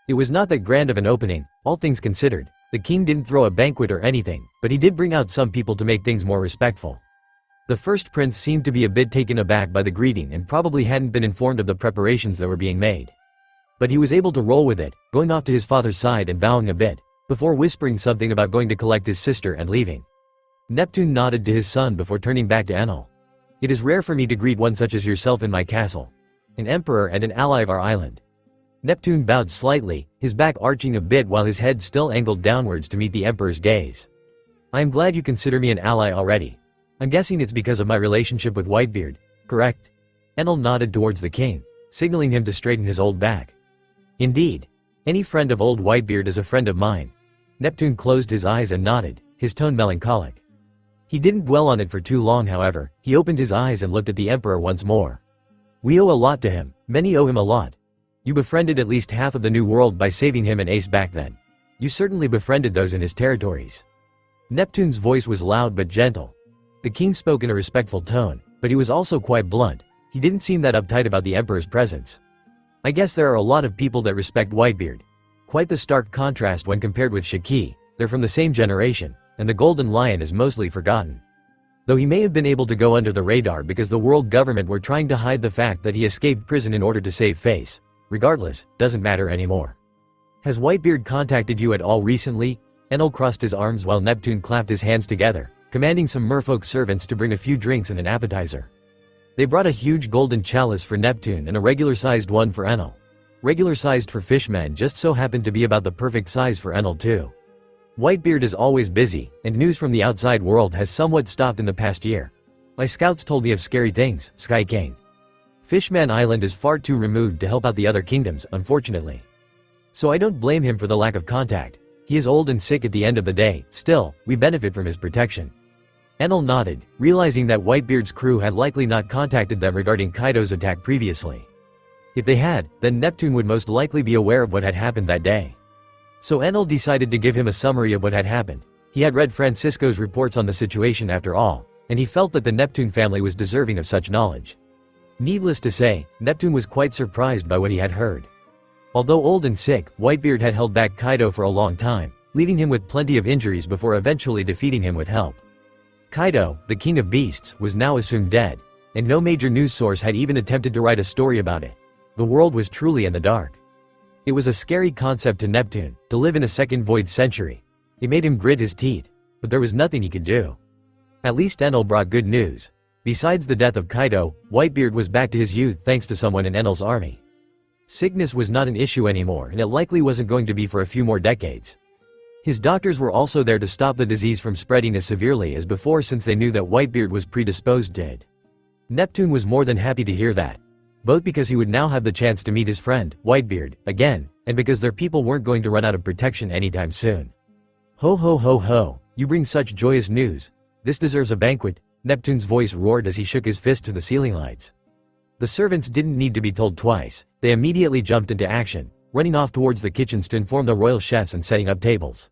Speaker 2: It was not that grand of an opening, all things considered. The king didn't throw a banquet or anything, but he did bring out some people to make things more respectful. The first prince seemed to be a bit taken aback by the greeting and probably hadn't been informed of the preparations that were being made. But he was able to roll with it, going off to his father's side and bowing a bit, before whispering something about going to collect his sister and leaving. Neptune nodded to his son before turning back to Enel. "It is rare for me to greet one such as yourself in my castle. An emperor and an ally of our island." Neptune bowed slightly, his back arching a bit while his head still angled downwards to meet the emperor's gaze. "I am glad you consider me an ally already. I'm guessing it's because of my relationship with Whitebeard, correct?" Enel nodded towards the king, signaling him to straighten his old back. "Indeed. Any friend of old Whitebeard is a friend of mine." Neptune closed his eyes and nodded, his tone melancholic. He didn't dwell on it for too long, however. He opened his eyes and looked at the emperor once more. "We owe a lot to him, many owe him a lot. You befriended at least half of the New World by saving him and Ace back then. You certainly befriended those in his territories." Neptune's voice was loud but gentle. The king spoke in a respectful tone, but he was also quite blunt. He didn't seem that uptight about the emperor's presence. I guess there are a lot of people that respect Whitebeard. Quite the stark contrast when compared with Shiki. They're from the same generation, and the Golden Lion is mostly forgotten. Though he may have been able to go under the radar because the world government were trying to hide the fact that he escaped prison in order to save face. Regardless, doesn't matter anymore. Has Whitebeard contacted you at all recently? Enel crossed his arms while Neptune clapped his hands together, commanding some merfolk servants to bring a few drinks and an appetizer. They brought a huge golden chalice for Neptune and a regular-sized one for Enel. Regular-sized for Fishman just so happened to be about the perfect size for Enel too. Whitebeard is always busy, and news from the outside world has somewhat stopped in the past year. My scouts told me of scary things, Sky King. Fishman Island is far too removed to help out the other kingdoms, unfortunately. So I don't blame him for the lack of contact. He is old and sick at the end of the day, still, we benefit from his protection. Enel nodded, realizing that Whitebeard's crew had likely not contacted them regarding Kaido's attack previously. If they had, then Neptune would most likely be aware of what had happened that day. So Enel decided to give him a summary of what had happened. He had read Francisco's reports on the situation after all, and he felt that the Neptune family was deserving of such knowledge. Needless to say, Neptune was quite surprised by what he had heard. Although old and sick, Whitebeard had held back Kaido for a long time, leaving him with plenty of injuries before eventually defeating him with help. Kaido, the king of beasts, was now assumed dead, and no major news source had even attempted to write a story about it. The world was truly in the dark. It was a scary concept to Neptune, to live in a second void century. It made him grit his teeth, but there was nothing he could do. At least Enel brought good news. Besides the death of Kaido, Whitebeard was back to his youth thanks to someone in Enel's army. Sickness was not an issue anymore, and it likely wasn't going to be for a few more decades. His doctors were also there to stop the disease from spreading as severely as before since they knew that Whitebeard was predisposed to it. Neptune was more than happy to hear that. Both because he would now have the chance to meet his friend, Whitebeard, again, and because their people weren't going to run out of protection anytime soon. Ho ho ho ho, you bring such joyous news. This deserves a banquet, Neptune's voice roared as he shook his fist to the ceiling lights. The servants didn't need to be told twice, they immediately jumped into action, running off towards the kitchens to inform the royal chefs and setting up tables.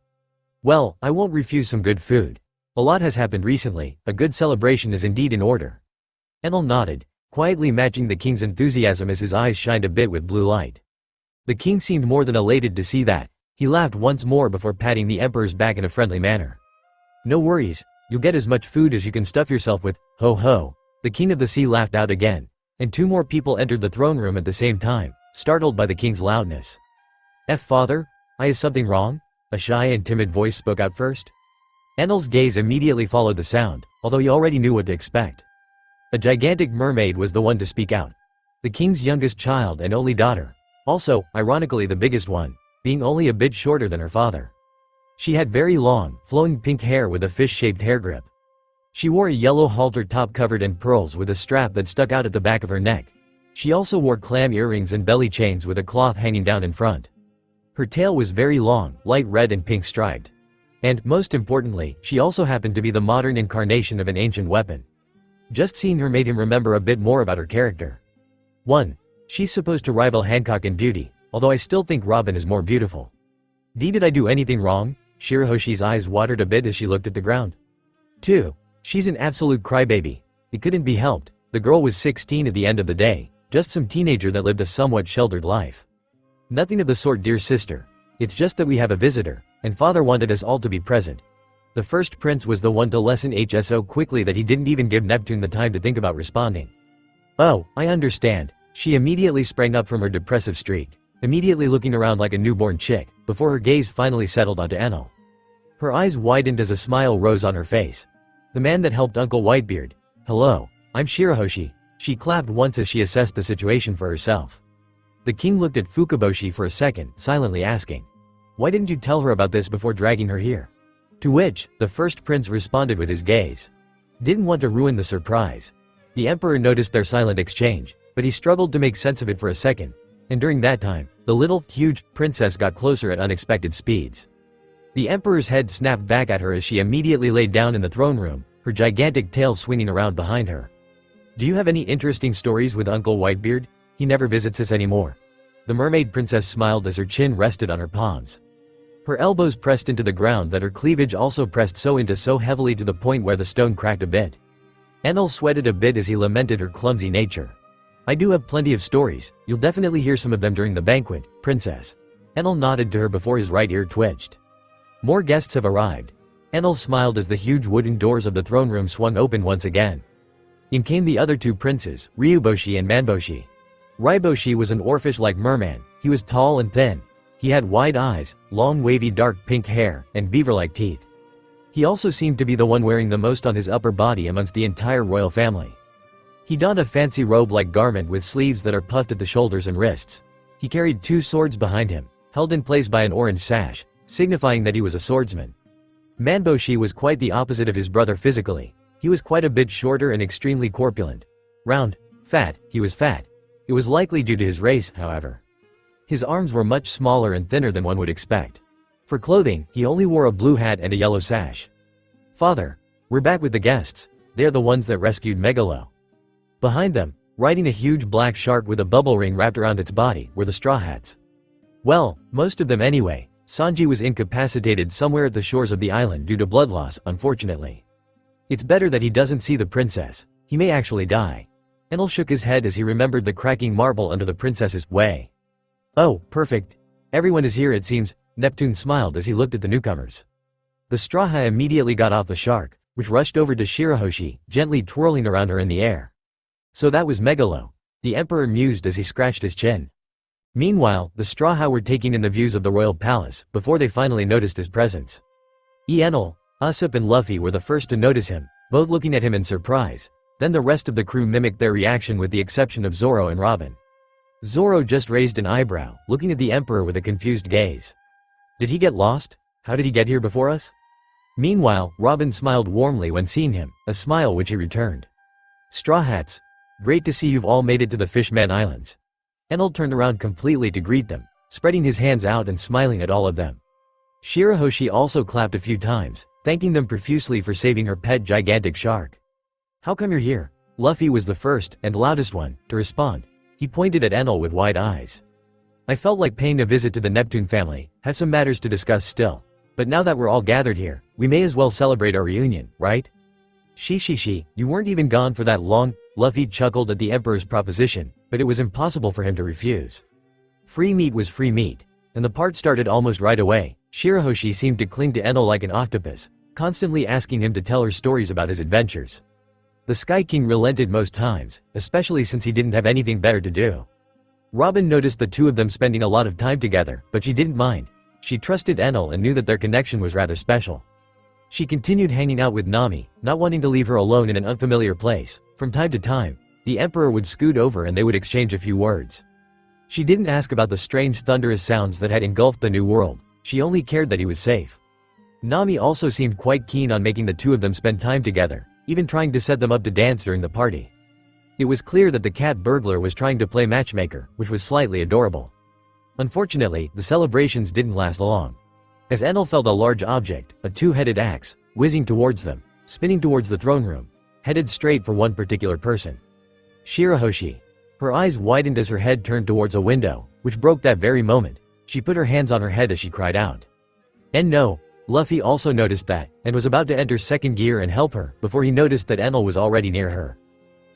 Speaker 2: Well, I won't refuse some good food. A lot has happened recently, a good celebration is indeed in order. Enel nodded, quietly matching the king's enthusiasm as his eyes shined a bit with blue light. The king seemed more than elated to see that. He laughed once more before patting the emperor's back in a friendly manner. No worries, you'll get as much food as you can stuff yourself with, ho ho. The king of the sea laughed out again, and two more people entered the throne room at the same time, startled by the king's loudness. Father? Is something wrong? A shy and timid voice spoke out first. Enel's gaze immediately followed the sound, although he already knew what to expect. A gigantic mermaid was the one to speak out. The king's youngest child and only daughter. Also, ironically the biggest one, being only a bit shorter than her father. She had very long, flowing pink hair with a fish-shaped hair grip. She wore a yellow halter top covered in pearls with a strap that stuck out at the back of her neck. She also wore clam earrings and belly chains with a cloth hanging down in front. Her tail was very long, light red and pink striped. And, most importantly, she also happened to be the modern incarnation of an ancient weapon. Just seeing her made him remember a bit more about her character. 1. She's supposed to rival Hancock in beauty, although I still think Robin is more beautiful. Did I do anything wrong? Shirahoshi's eyes watered a bit as she looked at the ground. 2. She's an absolute crybaby. It couldn't be helped, the girl was 16 at the end of the day, just some teenager that lived a somewhat sheltered life. Nothing of the sort, dear sister. It's just that we have a visitor, and father wanted us all to be present. The first prince was the one to lessen HS so quickly that he didn't even give Neptune the time to think about responding. Oh, I understand. She immediately sprang up from her depressive streak, immediately looking around like a newborn chick, before her gaze finally settled onto Enel. Her eyes widened as a smile rose on her face. The man that helped Uncle Whitebeard. Hello, I'm Shirahoshi. She clapped once as she assessed the situation for herself. The king looked at Fukaboshi for a second, silently asking, "Why didn't you tell her about this before dragging her here?" To which, the first prince responded with his gaze. Didn't want to ruin the surprise. The emperor noticed their silent exchange, but he struggled to make sense of it for a second, and during that time, the little, huge, princess got closer at unexpected speeds. The emperor's head snapped back at her as she immediately laid down in the throne room, her gigantic tail swinging around behind her. Do you have any interesting stories with Uncle Whitebeard? He never visits us anymore. The mermaid princess smiled as her chin rested on her palms. Her elbows pressed into the ground that her cleavage also pressed so heavily to the point where the stone cracked a bit. Enal sweated a bit as he lamented her clumsy nature. I do have plenty of stories, you'll definitely hear some of them during the banquet, princess. Enal nodded to her before his right ear twitched. More guests have arrived. Enal smiled as the huge wooden doors of the throne room swung open once again. In came the other two princes, Ryuboshi and Manboshi. Ryuboshi was an orphish-like merman. He was tall and thin. He had wide eyes, long wavy dark pink hair, and beaver-like teeth. He also seemed to be the one wearing the most on his upper body amongst the entire royal family. He donned a fancy robe-like garment with sleeves that are puffed at the shoulders and wrists. He carried two swords behind him, held in place by an orange sash, signifying that he was a swordsman. Manboshi was quite the opposite of his brother physically. He was quite a bit shorter and extremely corpulent. Round, fat, he was fat. It was likely due to his race, however. His arms were much smaller and thinner than one would expect. For clothing, he only wore a blue hat and a yellow sash. Father, we're back with the guests. They're the ones that rescued Megalo. Behind them, riding a huge black shark with a bubble ring wrapped around its body, were the Straw Hats. Well, most of them anyway. Sanji was incapacitated somewhere at the shores of the island due to blood loss, unfortunately. It's better that he doesn't see the princess. He may actually die. Enel shook his head as he remembered the cracking marble under the princess's way. Oh, perfect. Everyone is here it seems, Neptune smiled as he looked at the newcomers. The Straw Hat immediately got off the shark, which rushed over to Shirahoshi, gently twirling around her in the air. So that was Megalo. The emperor mused as he scratched his chin. Meanwhile, the Straw Hat were taking in the views of the royal palace, before they finally noticed his presence. Enal, Usopp and Luffy were the first to notice him, both looking at him in surprise. Then the rest of the crew mimicked their reaction with the exception of Zoro and Robin. Zoro just raised an eyebrow, looking at the emperor with a confused gaze. Did he get lost? How did he get here before us? Meanwhile, Robin smiled warmly when seeing him, a smile which he returned. Straw Hats. Great to see you've all made it to the Fishman Islands. Enel turned around completely to greet them, spreading his hands out and smiling at all of them. Shirahoshi also clapped a few times, thanking them profusely for saving her pet gigantic shark. How come you're here? Luffy was the first, and loudest one, to respond. He pointed at Enel with wide eyes. I felt like paying a visit to the Neptune family, have some matters to discuss still. But now that we're all gathered here, we may as well celebrate our reunion, right? She, you weren't even gone for that long. Luffy chuckled at the emperor's proposition, but it was impossible for him to refuse. Free meat was free meat, and the part started almost right away. Shirahoshi seemed to cling to Enel like an octopus, constantly asking him to tell her stories about his adventures. The Sky King relented most times, especially since he didn't have anything better to do. Robin noticed the two of them spending a lot of time together, but she didn't mind. She trusted Enel and knew that their connection was rather special. She continued hanging out with Nami, not wanting to leave her alone in an unfamiliar place. From time to time, the emperor would scoot over and they would exchange a few words. She didn't ask about the strange thunderous sounds that had engulfed the new world. She only cared that he was safe. Nami also seemed quite keen on making the two of them spend time together, even trying to set them up to dance during the party. It was clear that the cat burglar was trying to play matchmaker, which was slightly adorable. Unfortunately, the celebrations didn't last long. As Enel felt a large object, a two-headed axe, whizzing towards them, spinning towards the throne room, headed straight for one particular person. Shirahoshi. Her eyes widened as her head turned towards a window, which broke that very moment. She put her hands on her head as she cried out. And no, Luffy also noticed that, and was about to enter second gear and help her, before he noticed that Enel was already near her.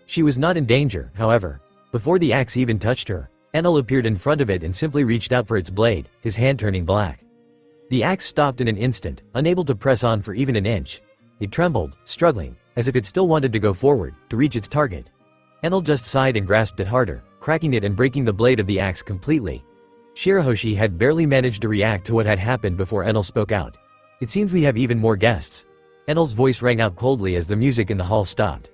Speaker 2: She was not in danger, however. Before the axe even touched her, Enel appeared in front of it and simply reached out for its blade, his hand turning black. The axe stopped in an instant, unable to press on for even an inch. It trembled, struggling, as if it still wanted to go forward, to reach its target. Enel just sighed and grasped it harder, cracking it and breaking the blade of the axe completely. Shirahoshi had barely managed to react to what had happened before Enel spoke out. It seems we have even more guests. Enel's voice rang out coldly as the music in the hall stopped.